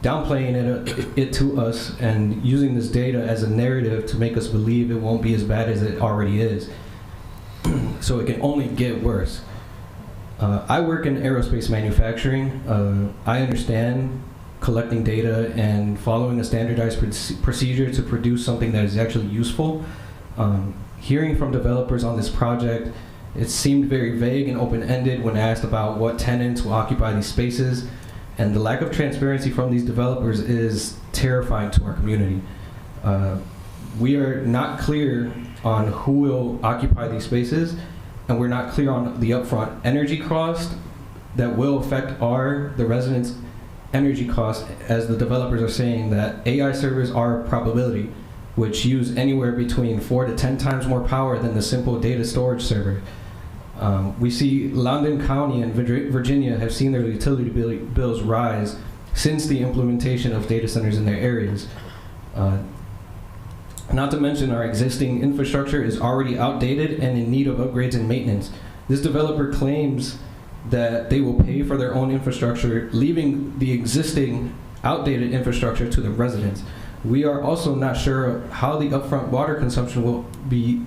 Downplaying it to us and using this data as a narrative to make us believe it won't be as bad as it already is. So it can only get worse. I work in aerospace manufacturing. I understand collecting data and following a standardized procedure to produce something that is actually useful. Hearing from developers on this project, it seemed very vague and open-ended when asked about what tenants will occupy these spaces, and the lack of transparency from these developers is terrifying to our community. We are not clear on who will occupy these spaces, and we're not clear on the upfront energy cost that will affect the residents' energy cost, as the developers are saying that AI servers are a probability, which use anywhere between 4 to 10 times more power than the simple data storage server. We see Loudoun County and Virginia have seen their utility bills rise since the implementation of data centers in their areas. Not to mention our existing infrastructure is already outdated and in need of upgrades and maintenance. This developer claims that they will pay for their own infrastructure, leaving the existing outdated infrastructure to the residents. We are also not sure how the upfront water consumption will be,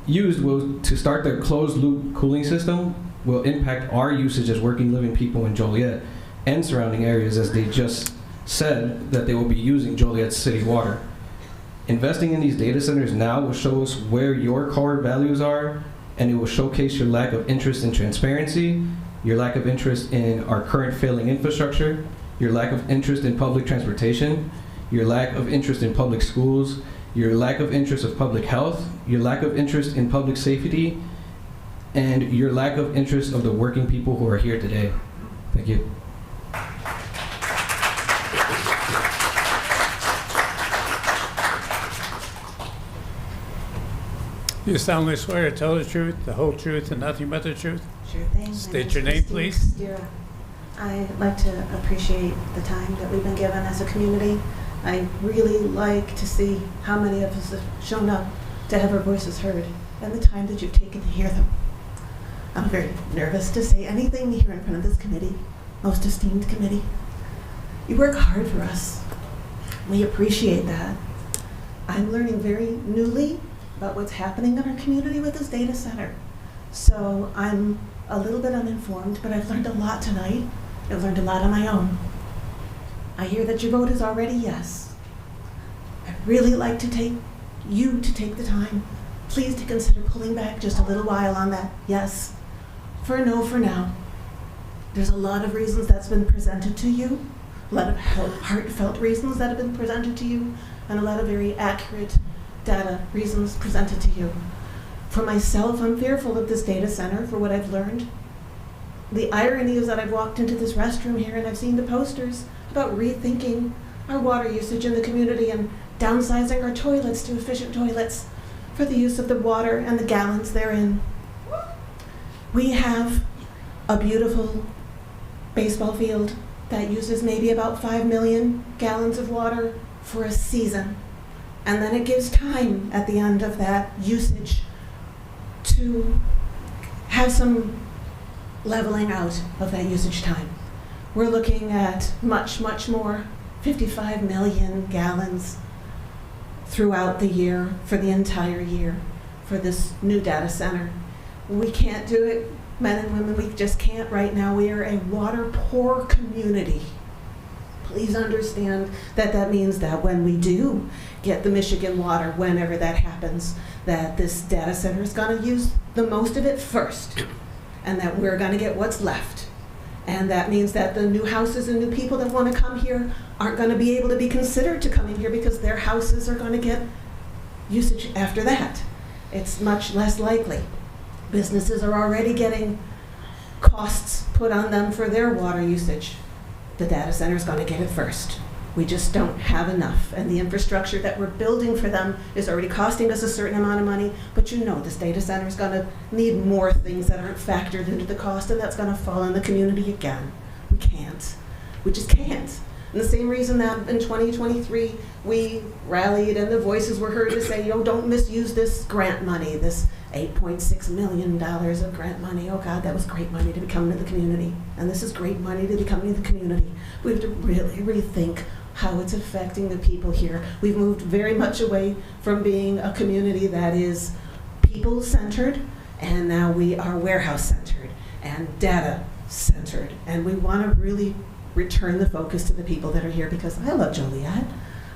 used to start their closed loop cooling system will impact our usage as working, living people in Joliet and surrounding areas, as they just said that they will be using Joliet's city water. Investing in these data centers now will show us where your core values are, and it will showcase your lack of interest in transparency, your lack of interest in our current failing infrastructure, your lack of interest in public transportation, your lack of interest in public schools, your lack of interest of public health, your lack of interest in public safety, and your lack of interest of the working people who are here today. Thank you. You solemnly swear to tell the truth, the whole truth, and nothing but the truth? Sure thing. State your name, please. I'd like to appreciate the time that we've been given as a community. I really like to see how many of us have shown up to have our voices heard and the time that you've taken to hear them. I'm very nervous to say anything here in front of this committee, most esteemed committee. You work hard for us. We appreciate that. I'm learning very newly about what's happening in our community with this data center. So I'm a little bit uninformed, but I've learned a lot tonight. I've learned a lot on my own. I hear that your vote is already yes. I'd really like to take the time, please, to consider pulling back just a little while on that yes for a no for now. There's a lot of reasons that's been presented to you, a lot of heartfelt reasons that have been presented to you, and a lot of very accurate data reasons presented to you. For myself, I'm fearful of this data center for what I've learned. The irony is that I've walked into this restroom here and I've seen the posters about rethinking our water usage in the community and downsizing our toilets to efficient toilets for the use of the water and the gallons therein. We have a beautiful baseball field that uses maybe about 5 million gallons of water for a season. And then it gives time at the end of that usage to have some leveling out of that usage time. We're looking at much, much more, 55 million gallons throughout the year, for the entire year, for this new data center. We can't do it, men and women, we just can't right now. We are a water poor community. Please understand that that means that when we do get the Michigan water, whenever that happens, that this data center is going to use the most of it first, and that we're going to get what's left. And that means that the new houses and new people that want to come here aren't going to be able to be considered to come in here because their houses are going to get usage after that. It's much less likely. Businesses are already getting costs put on them for their water usage. The data center is going to get it first. We just don't have enough. And the infrastructure that we're building for them is already costing us a certain amount of money, but you know this data center is going to need more things that aren't factored into the cost, and that's going to fall on the community again. We can't. We just can't. And the same reason that in 2023 we rallied and the voices were heard to say, yo, don't misuse this grant money, this $8.6 million of grant money. Oh God, that was great money to be coming to the community. And this is great money to be coming to the community. We have to really rethink how it's affecting the people here. We've moved very much away from being a community that is people-centered, and now we are warehouse-centered and data-centered. And we want to really return the focus to the people that are here, because I love Joliet.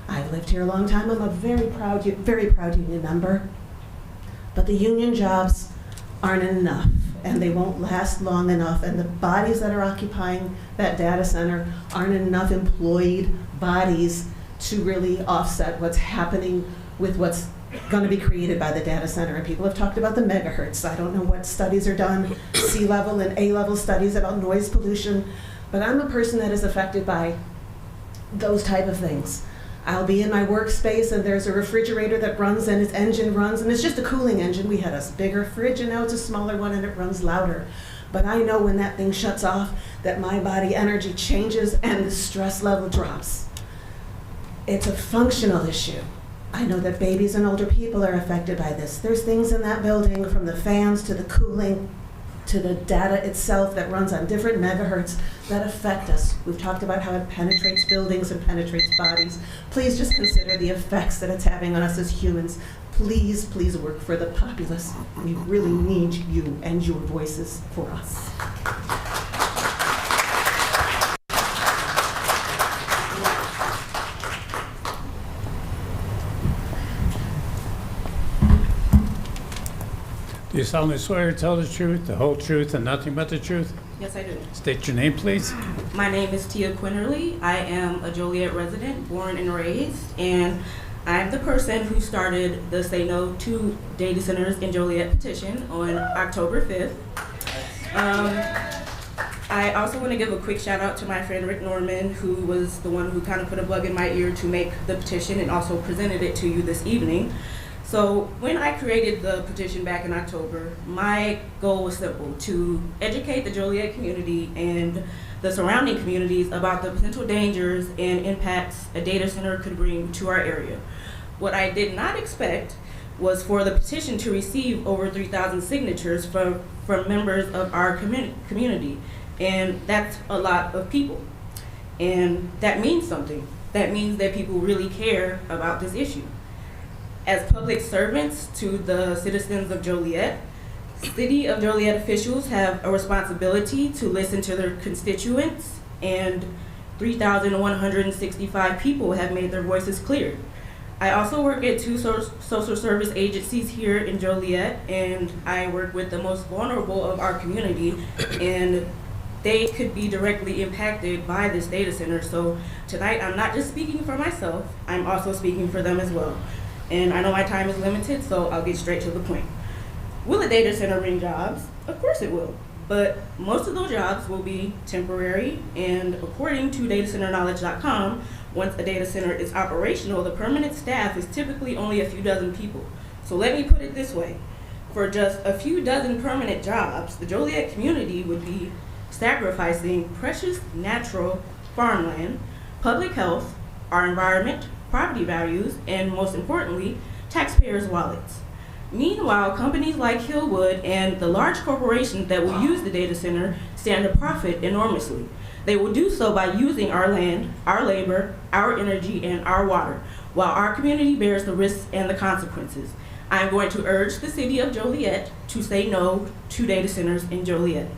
I've lived here a long time. I'm a very proud union member. But the union jobs aren't enough, and they won't last long enough, and the bodies that are occupying that data center aren't enough employed bodies to really offset what's happening with what's going to be created by the data center. And people have talked about the megahertz. I don't know what studies are done, C-level and A-level studies about noise pollution, but I'm a person that is affected by those type of things. I'll be in my workspace and there's a refrigerator that runs and its engine runs, and it's just a cooling engine. We had a bigger fridge and now it's a smaller one and it runs louder. But I know when that thing shuts off that my body energy changes and the stress level drops. It's a functional issue. I know that babies and older people are affected by this. There's things in that building, from the fans to the cooling to the data itself that runs on different megahertz, that affect us. We've talked about how it penetrates buildings and penetrates bodies. Please just consider the effects that it's having on us as humans. Please, please work for the populace. We really need you and your voices for us. Do you solemnly swear to tell the truth, the whole truth, and nothing but the truth? Yes, I do. State your name, please. My name is Tia Quinterly. I am a Joliet resident, born and raised, and I'm the person who started the Say No to Data Centers in Joliet petition on October 5th. I also want to give a quick shout out to my friend Rick Norman, who was the one who kind of put a bug in my ear to make the petition and also presented it to you this evening. So when I created the petition back in October, my goal was simple: to educate the Joliet community and the surrounding communities about the potential dangers and impacts a data center could bring to our area. What I did not expect was for the petition to receive over 3,000 signatures from members of our community, and that's a lot of people. And that means something. That means that people really care about this issue. As public servants to the citizens of Joliet, City of Joliet officials have a responsibility to listen to their constituents, and 3,165 people have made their voices clear. I also work at 2 social service agencies here in Joliet, and I work with the most vulnerable of our community, and they could be directly impacted by this data center. So tonight, I'm not just speaking for myself, I'm also speaking for them as well. And I know my time is limited, so I'll get straight to the point. Will a data center bring jobs? Of course it will. But most of those jobs will be temporary, and according to datacenterknowledge.com, once a data center is operational, the permanent staff is typically only a few dozen people. So let me put it this way. For just a few dozen permanent jobs, the Joliet community would be sacrificing precious natural farmland, public health, our environment, property values, and most importantly, taxpayers' wallets. Meanwhile, companies like Hillwood and the large corporations that will use the data center stand to profit enormously. They will do so by using our land, our labor, our energy, and our water, while our community bears the risks and the consequences. I am going to urge the City of Joliet to say no to data centers in Joliet.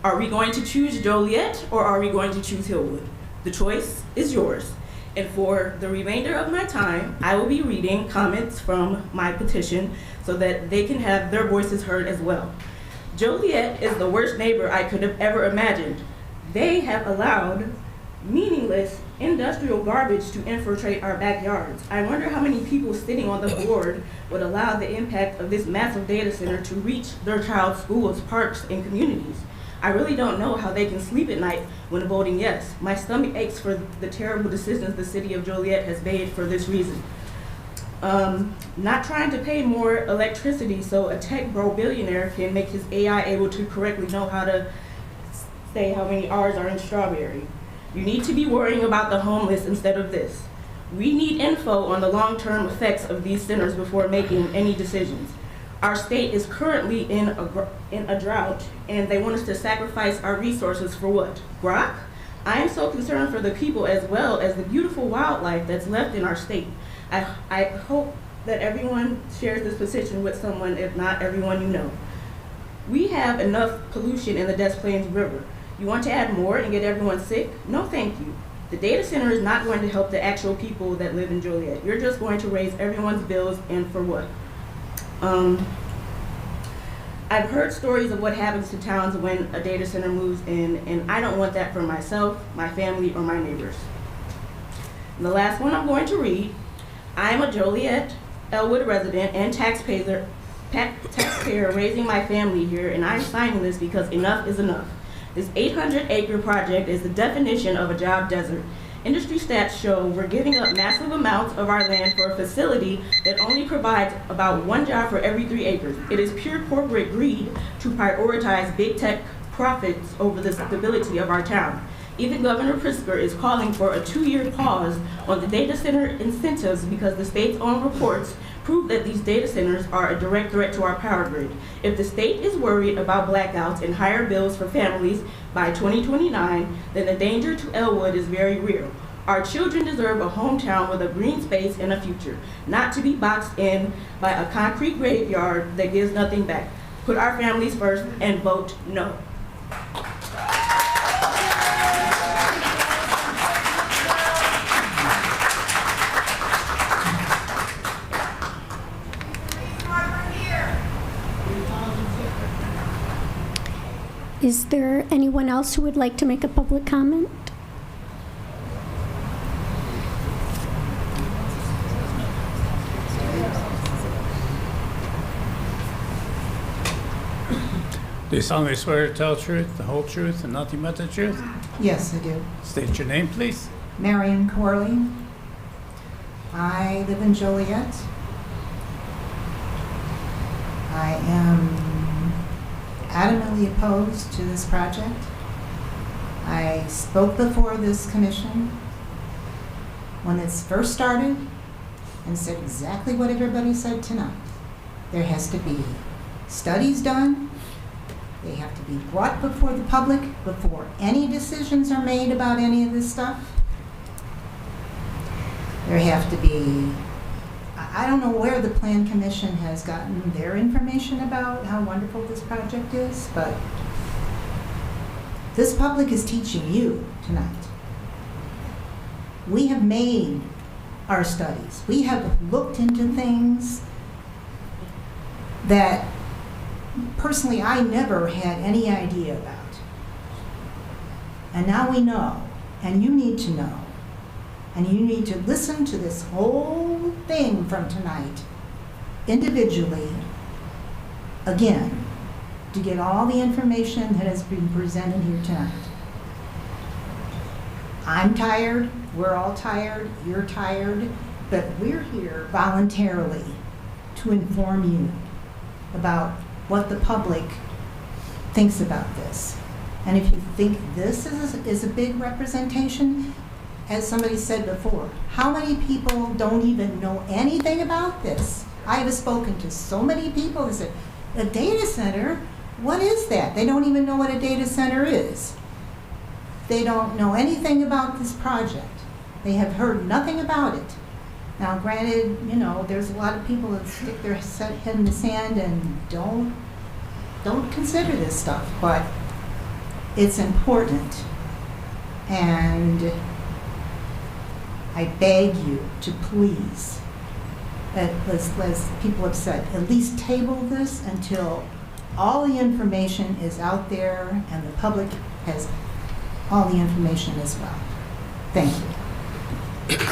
Are we going to choose Joliet, or are we going to choose Hillwood? The choice is yours. And for the remainder of my time, I will be reading comments from my petition so that they can have their voices heard as well. Joliet is the worst neighbor I could have ever imagined. They have allowed meaningless industrial garbage to infiltrate our backyards. I wonder how many people sitting on the board would allow the impact of this massive data center to reach their child's schools, parks, and communities. I really don't know how they can sleep at night when voting yes. My stomach aches for the terrible decisions the city of Joliet has made for this reason. Not trying to pay more electricity so a tech bro billionaire can make his AI able to correctly know how to say how many R's are in strawberry. You need to be worrying about the homeless instead of this. We need info on the long-term effects of these centers before making any decisions. Our state is currently in a drought, and they want us to sacrifice our resources for what? Grok? I am so concerned for the people as well as the beautiful wildlife that's left in our state. I hope that everyone shares this position with someone, if not everyone you know. We have enough pollution in the Des Plaines River. You want to add more and get everyone sick? No, thank you. The data center is not going to help the actual people that live in Joliet. You're just going to raise everyone's bills, and for what? I've heard stories of what happens to towns when a data center moves in, and I don't want that for myself, my family, or my neighbors. And the last one I'm going to read, I'm a Joliet, Elwood resident and taxpayer raising my family here, and I'm signing this because enough is enough. This 800-acre project is the definition of a job desert. Industry stats show we're giving up massive amounts of our land for a facility that only provides about 1 job for every 3 acres. It is pure corporate greed to prioritize big tech profits over the stability of our town. Even Governor Pritzker is calling for a 2-year pause on the data center incentives because the state's own reports prove that these data centers are a direct threat to our power grid. If the state is worried about blackouts and higher bills for families by 2029, then the danger to Elwood is very real. Our children deserve a hometown with a green space and a future, not to be boxed in by a concrete graveyard that gives nothing back. Put our families first and vote no. Is there anyone else who would like to make a public comment? Do you solemnly swear to tell the truth, the whole truth, and nothing but the truth? Yes, I do. State your name, please. Marion Corley. I live in Joliet. I am adamantly opposed to this project. I spoke before this commission when it first started and said exactly what everybody said tonight. There has to be studies done. They have to be brought before the public before any decisions are made about any of this stuff. There have to be, I don't know where the Plan Commission has gotten their information about how wonderful this project is, but this public is teaching you tonight. We have made our studies. We have looked into things that personally I never had any idea about. And now we know, and you need to know. And you need to listen to this whole thing from tonight, individually, again, to get all the information that has been presented here tonight. I'm tired, we're all tired, you're tired, but we're here voluntarily to inform you about what the public thinks about this. And if you think this is a big representation, as somebody said before, how many people don't even know anything about this? I have spoken to so many people that said, a data center, what is that? They don't even know what a data center is. They don't know anything about this project. They have heard nothing about it. Now granted, you know, there's a lot of people that stick their head in the sand and don't consider this stuff, but it's important. And I beg you to please, as people have said, at least table this until all the information is out there and the public has all the information as well. Thank you.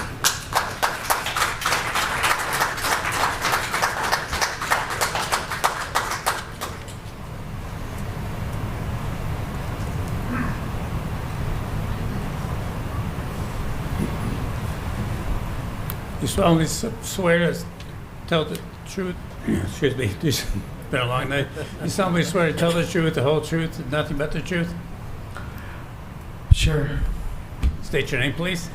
You solemnly swear to tell the truth, excuse me, it's been a long night. You solemnly swear to tell the truth, the whole truth, and nothing but the truth? Sure. State your name, please.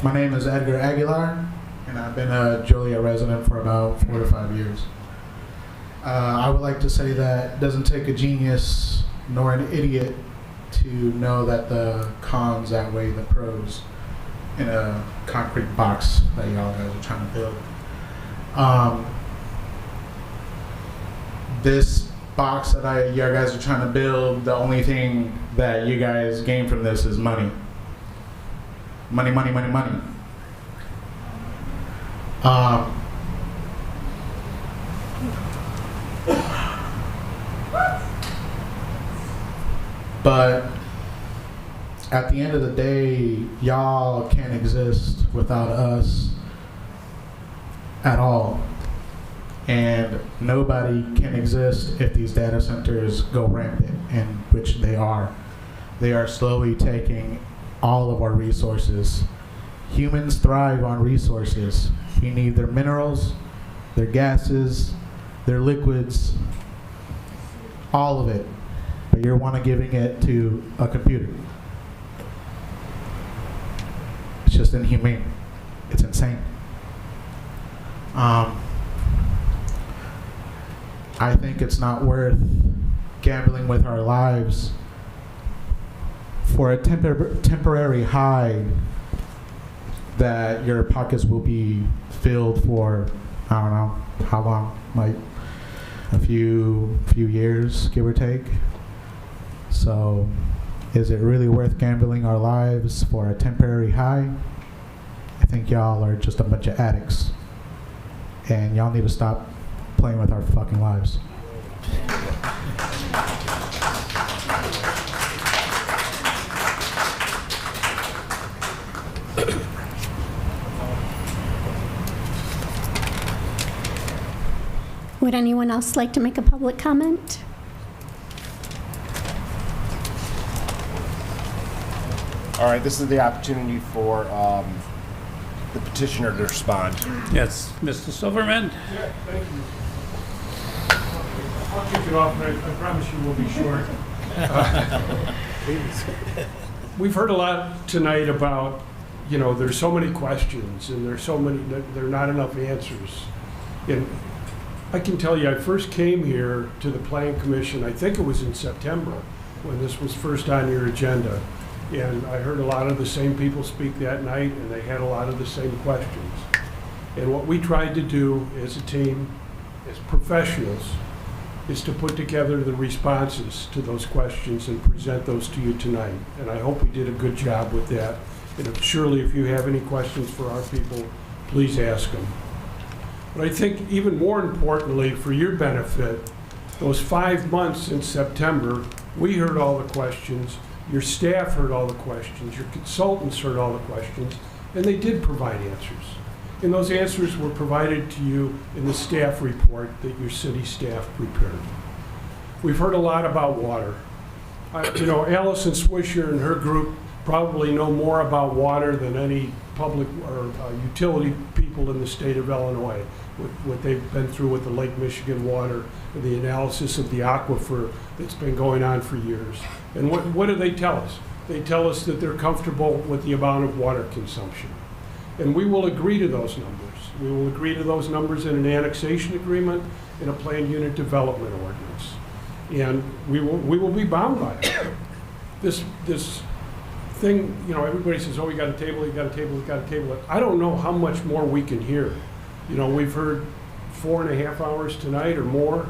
My name is Edgar Aguilar, and I've been a Joliet resident for about 4 to 5 years. I would like to say that it doesn't take a genius nor an idiot to know that the cons outweigh the pros in a concrete box that y'all guys are trying to build. This box that you guys are trying to build, the only thing that you guys gain from this is money. Money, money, money, money. But at the end of the day, y'all can't exist without us at all. And nobody can exist if these data centers go rampant, and which they are. They are slowly taking all of our resources. Humans thrive on resources. We need their minerals, their gases, their liquids, all of it. But you're want to giving it to a computer. It's just inhumane. It's insane. I think it's not worth gambling with our lives for a temporary high that your pockets will be filled for, I don't know how long, like a few years, give or take. So is it really worth gambling our lives for a temporary high? I think y'all are just a bunch of addicts, and y'all need to stop playing with our fucking lives. Would anyone else like to make a public comment? All right, this is the opportunity for the petitioner to respond. Yes, Mr. Silverman? Yeah, thank you. I'll kick it off, and I promise you we'll be short. We've heard a lot tonight about, there's so many questions, and there are not enough answers. And I can tell you, I first came here to the Planning Commission, I think it was in September, when this was first on your agenda. And I heard a lot of the same people speak that night, and they had a lot of the same questions. And what we tried to do as a team, as professionals, is to put together the responses to those questions and present those to you tonight. And I hope we did a good job with that. And surely if you have any questions for our people, please ask them. But I think even more importantly, for your benefit, those 5 months in September, we heard all the questions, your staff heard all the questions, your consultants heard all the questions, and they did provide answers. And those answers were provided to you in the staff report that your city staff prepared. We've heard a lot about water. Allison Swisher and her group probably know more about water than any public or utility people in the state of Illinois, with what they've been through with the Lake Michigan water and the analysis of the aquifer that's been going on for years. And what do they tell us? They tell us that they're comfortable with the amount of water consumption. And we will agree to those numbers. We will agree to those numbers in an annexation agreement and a planned unit development ordinance. And we will be bound by it. This thing, everybody says, oh, we got a table, we got a table, we got a table. I don't know how much more we can hear. We've heard 4.5 hours tonight or more.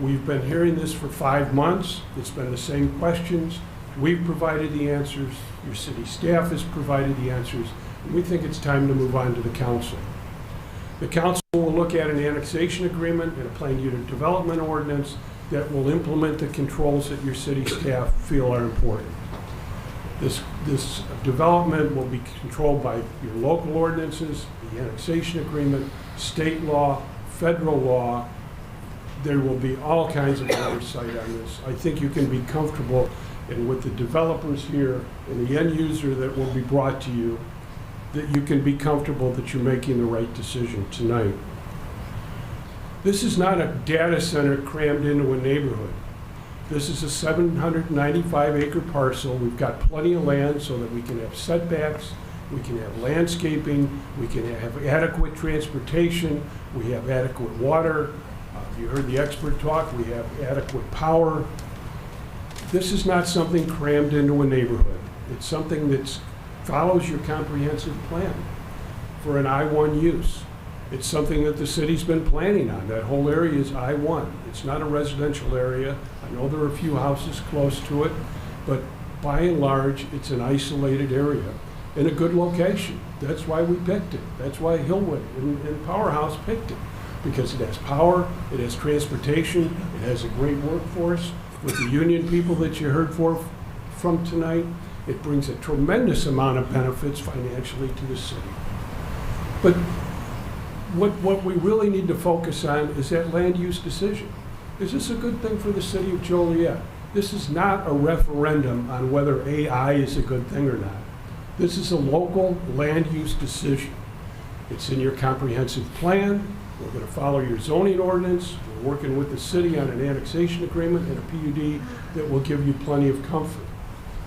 We've been hearing this for 5 months. It's been the same questions. We've provided the answers. Your city staff has provided the answers. And we think it's time to move on to the council. The council will look at an annexation agreement and a planned unit development ordinance that will implement the controls that your city staff feel are important. This development will be controlled by your local ordinances, the annexation agreement, state law, federal law. There will be all kinds of oversight on this. I think you can be comfortable, and with the developers here and the end user that will be brought to you, that you can be comfortable that you're making the right decision tonight. This is not a data center crammed into a neighborhood. This is a 795-acre parcel. We've got plenty of land so that we can have setbacks, we can have landscaping, we can have adequate transportation, we have adequate water. You heard the expert talk, we have adequate power. This is not something crammed into a neighborhood. It's something that follows your comprehensive plan for an I-1 use. It's something that the city's been planning on. That whole area is I-1. It's not a residential area. I know there are a few houses close to it, but by and large, it's an isolated area in a good location. That's why we picked it. That's why Hillwood and Powerhouse picked it, because it has power, it has transportation, it has a great workforce. With the union people that you heard from tonight, it brings a tremendous amount of benefits financially to the city. But what we really need to focus on is that land use decision. Is this a good thing for the city of Joliet? This is not a referendum on whether AI is a good thing or not. This is a local land use decision. It's in your comprehensive plan. We're going to follow your zoning ordinance. We're working with the city on an annexation agreement and a PUD that will give you plenty of comfort.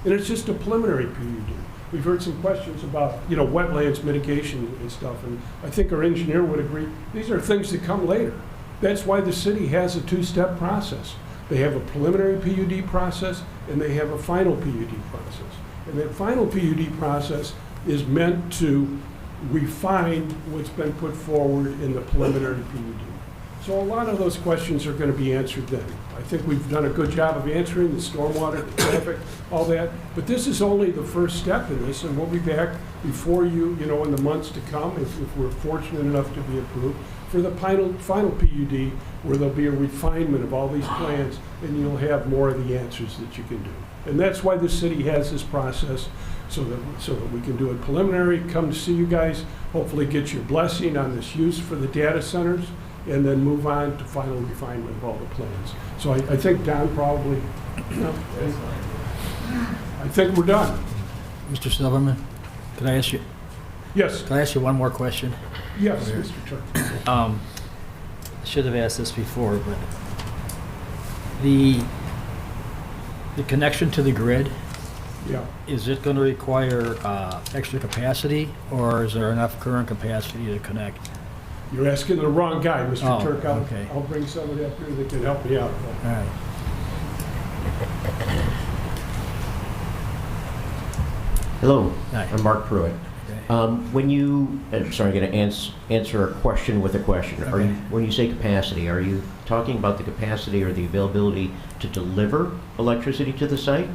And it's just a preliminary PUD. We've heard some questions about, wetlands mitigation and stuff, and I think our engineer would agree. These are things that come later. That's why the city has a two-step process. They have a preliminary PUD process, and they have a final PUD process. And that final PUD process is meant to refine what's been put forward in the preliminary PUD. So a lot of those questions are going to be answered then. I think we've done a good job of answering the stormwater, the traffic, all that. But this is only the first step in this, and we'll be back before you, in the months to come, if we're fortunate enough to be approved, for the final PUD, where there'll be a refinement of all these plans, and you'll have more of the answers that you can do. And that's why the city has this process, so that we can do it preliminary, come to see you guys, hopefully get your blessing on this use for the data centers, and then move on to final refinement of all the plans. So I think Don probably, I think we're done. Mr. Silverman, can I ask you? Yes. Can I ask you one more question? Yes, Mr. Turk. I should have asked this before, but the connection to the grid, yeah, is it going to require extra capacity, or is there enough current capacity to connect? You're asking the wrong guy, Mr. Turk. Okay. I'll bring somebody up here that can help me out. All right. Hello, Hi. I'm Mark Pruitt. When you, I'm sorry, I'm going to answer a question with a question. Okay. When you say capacity, are you talking about the capacity or the availability to deliver electricity to the site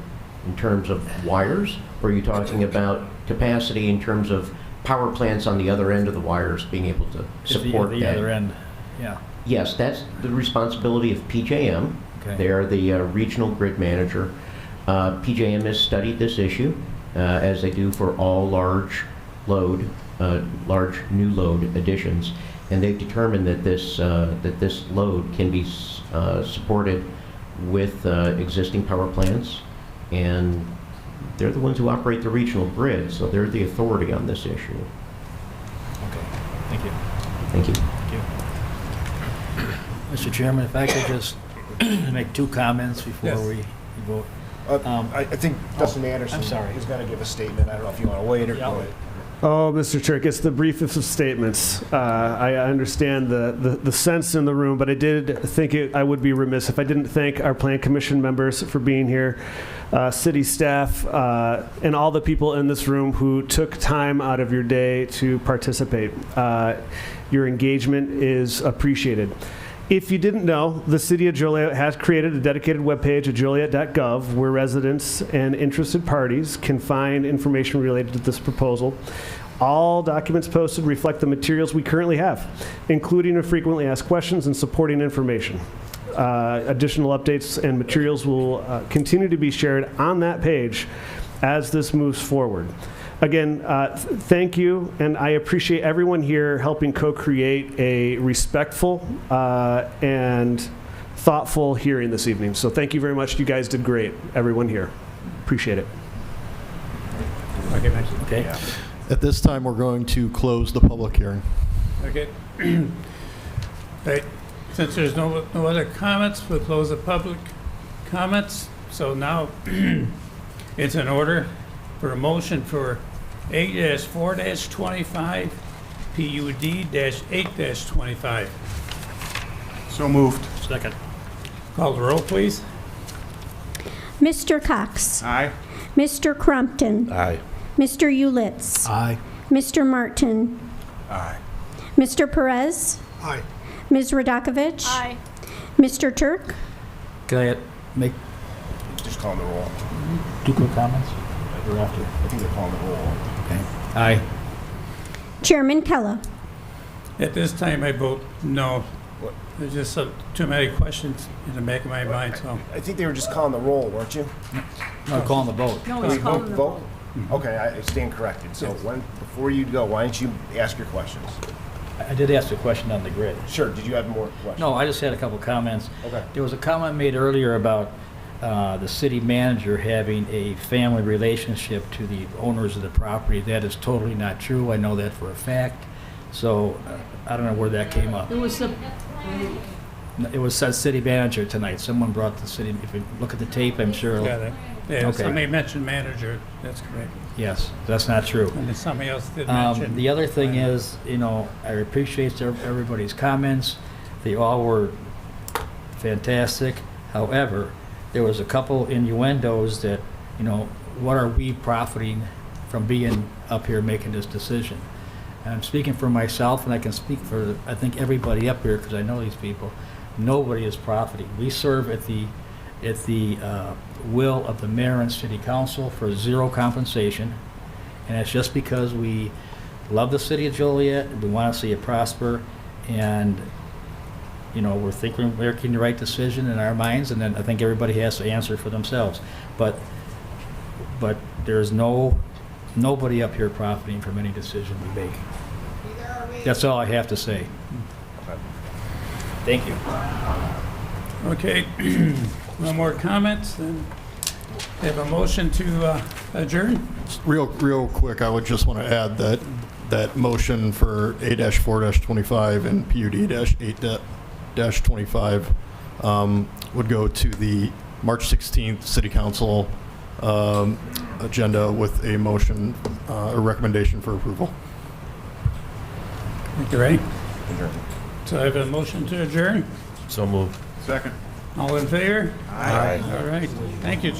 in terms of wires? Or are you talking about capacity in terms of power plants on the other end of the wires being able to support the that? other end, yeah. Yes, that's the responsibility of PJM. Okay. They are the regional grid manager. PJM has studied this issue, as they do for all large new load additions, and they've determined that this load can be supported with existing power plants, and they're the ones who operate the regional grid, so they're the authority on this issue. Okay, thank you. Thank you. Thank you. Mr. Chairman, if I could just make two comments before we vote. I think Dustin Anderson I'm sorry. is going to give a statement. I don't know if you want to wait or go. Oh, Mr. Turk, it's the briefest of statements. I understand the sense in the room, but I did think I would be remiss if I didn't thank our Plan Commission members for being here, city staff, and all the people in this room who took time out of your day to participate. Your engagement is appreciated. If you didn't know, the City of Joliet has created a dedicated webpage at joliet.gov where residents and interested parties can find information related to this proposal. All documents posted reflect the materials we currently have, including frequently asked questions and supporting information. Additional updates and materials will continue to be shared on that page as this moves forward. Again, thank you, and I appreciate everyone here helping co-create a respectful and thoughtful hearing this evening. So thank you very much. You guys did great, everyone here. Appreciate it. Okay. At this time, we're going to close the public hearing. Okay. Right. Since there's no other comments, we'll close the public comments. So now it's in order for a motion for 8-4-25, PUD-8-25. So moved. Second. Call the roll, please. Mr. Cox. Aye. Mr. Crumpton. Aye. Mr. Ulitz. Aye. Mr. Martin. Aye. Mr. Perez. Aye. Ms. Radakovich. Aye. Mr. Turk. Can I make Just calling the roll. two quick comments? Or after? I think they're calling the roll. Okay. Aye. Chairman Kella. At this time, I vote no. There's just too many questions in the back of my mind, so. I think they were just calling the roll, weren't you? No, calling the vote. No, We he's calling the vote? vote. Okay, I stand corrected. So before you go, why don't you ask your questions? I did ask a question on the grid. Sure, did you have more questions? No, I just had a couple comments. Okay. There was a comment made earlier about the city manager having a family relationship to the owners of the property. That is totally not true. I know that for a fact. So I don't know where that came up. It was the, It was said city manager tonight. Someone brought the city, if you look at the tape, I'm sure. Got it. Yeah, Okay. somebody mentioned manager, that's correct. Yes, that's not true. And then somebody else did mention. The other thing is, I appreciate everybody's comments. They all were fantastic. However, there was a couple innuendos that, what are we profiting from being up here making this decision? And I'm speaking for myself, and I can speak for, I think, everybody up here, because I know these people. Nobody is profiting. We serve at the will of the mayor and city council for zero compensation, and it's just because we love the city of Joliet, we want to see it prosper, and we're thinking we're making the right decision in our minds, and then I think everybody has to answer for themselves. But there's nobody up here profiting from any decision we make. That's all I have to say. Thank you. Okay, no more comments, then we have a motion to adjourn. Real quick, I would just want to add that motion for 8-4-25 and PUD-8-25 would go to the March 16th City Council agenda with a motion, a recommendation for approval. Thank you, Ray. Adjourn. So I have a motion to adjourn. So moved. Second. All in favor? Aye. All right, thank you.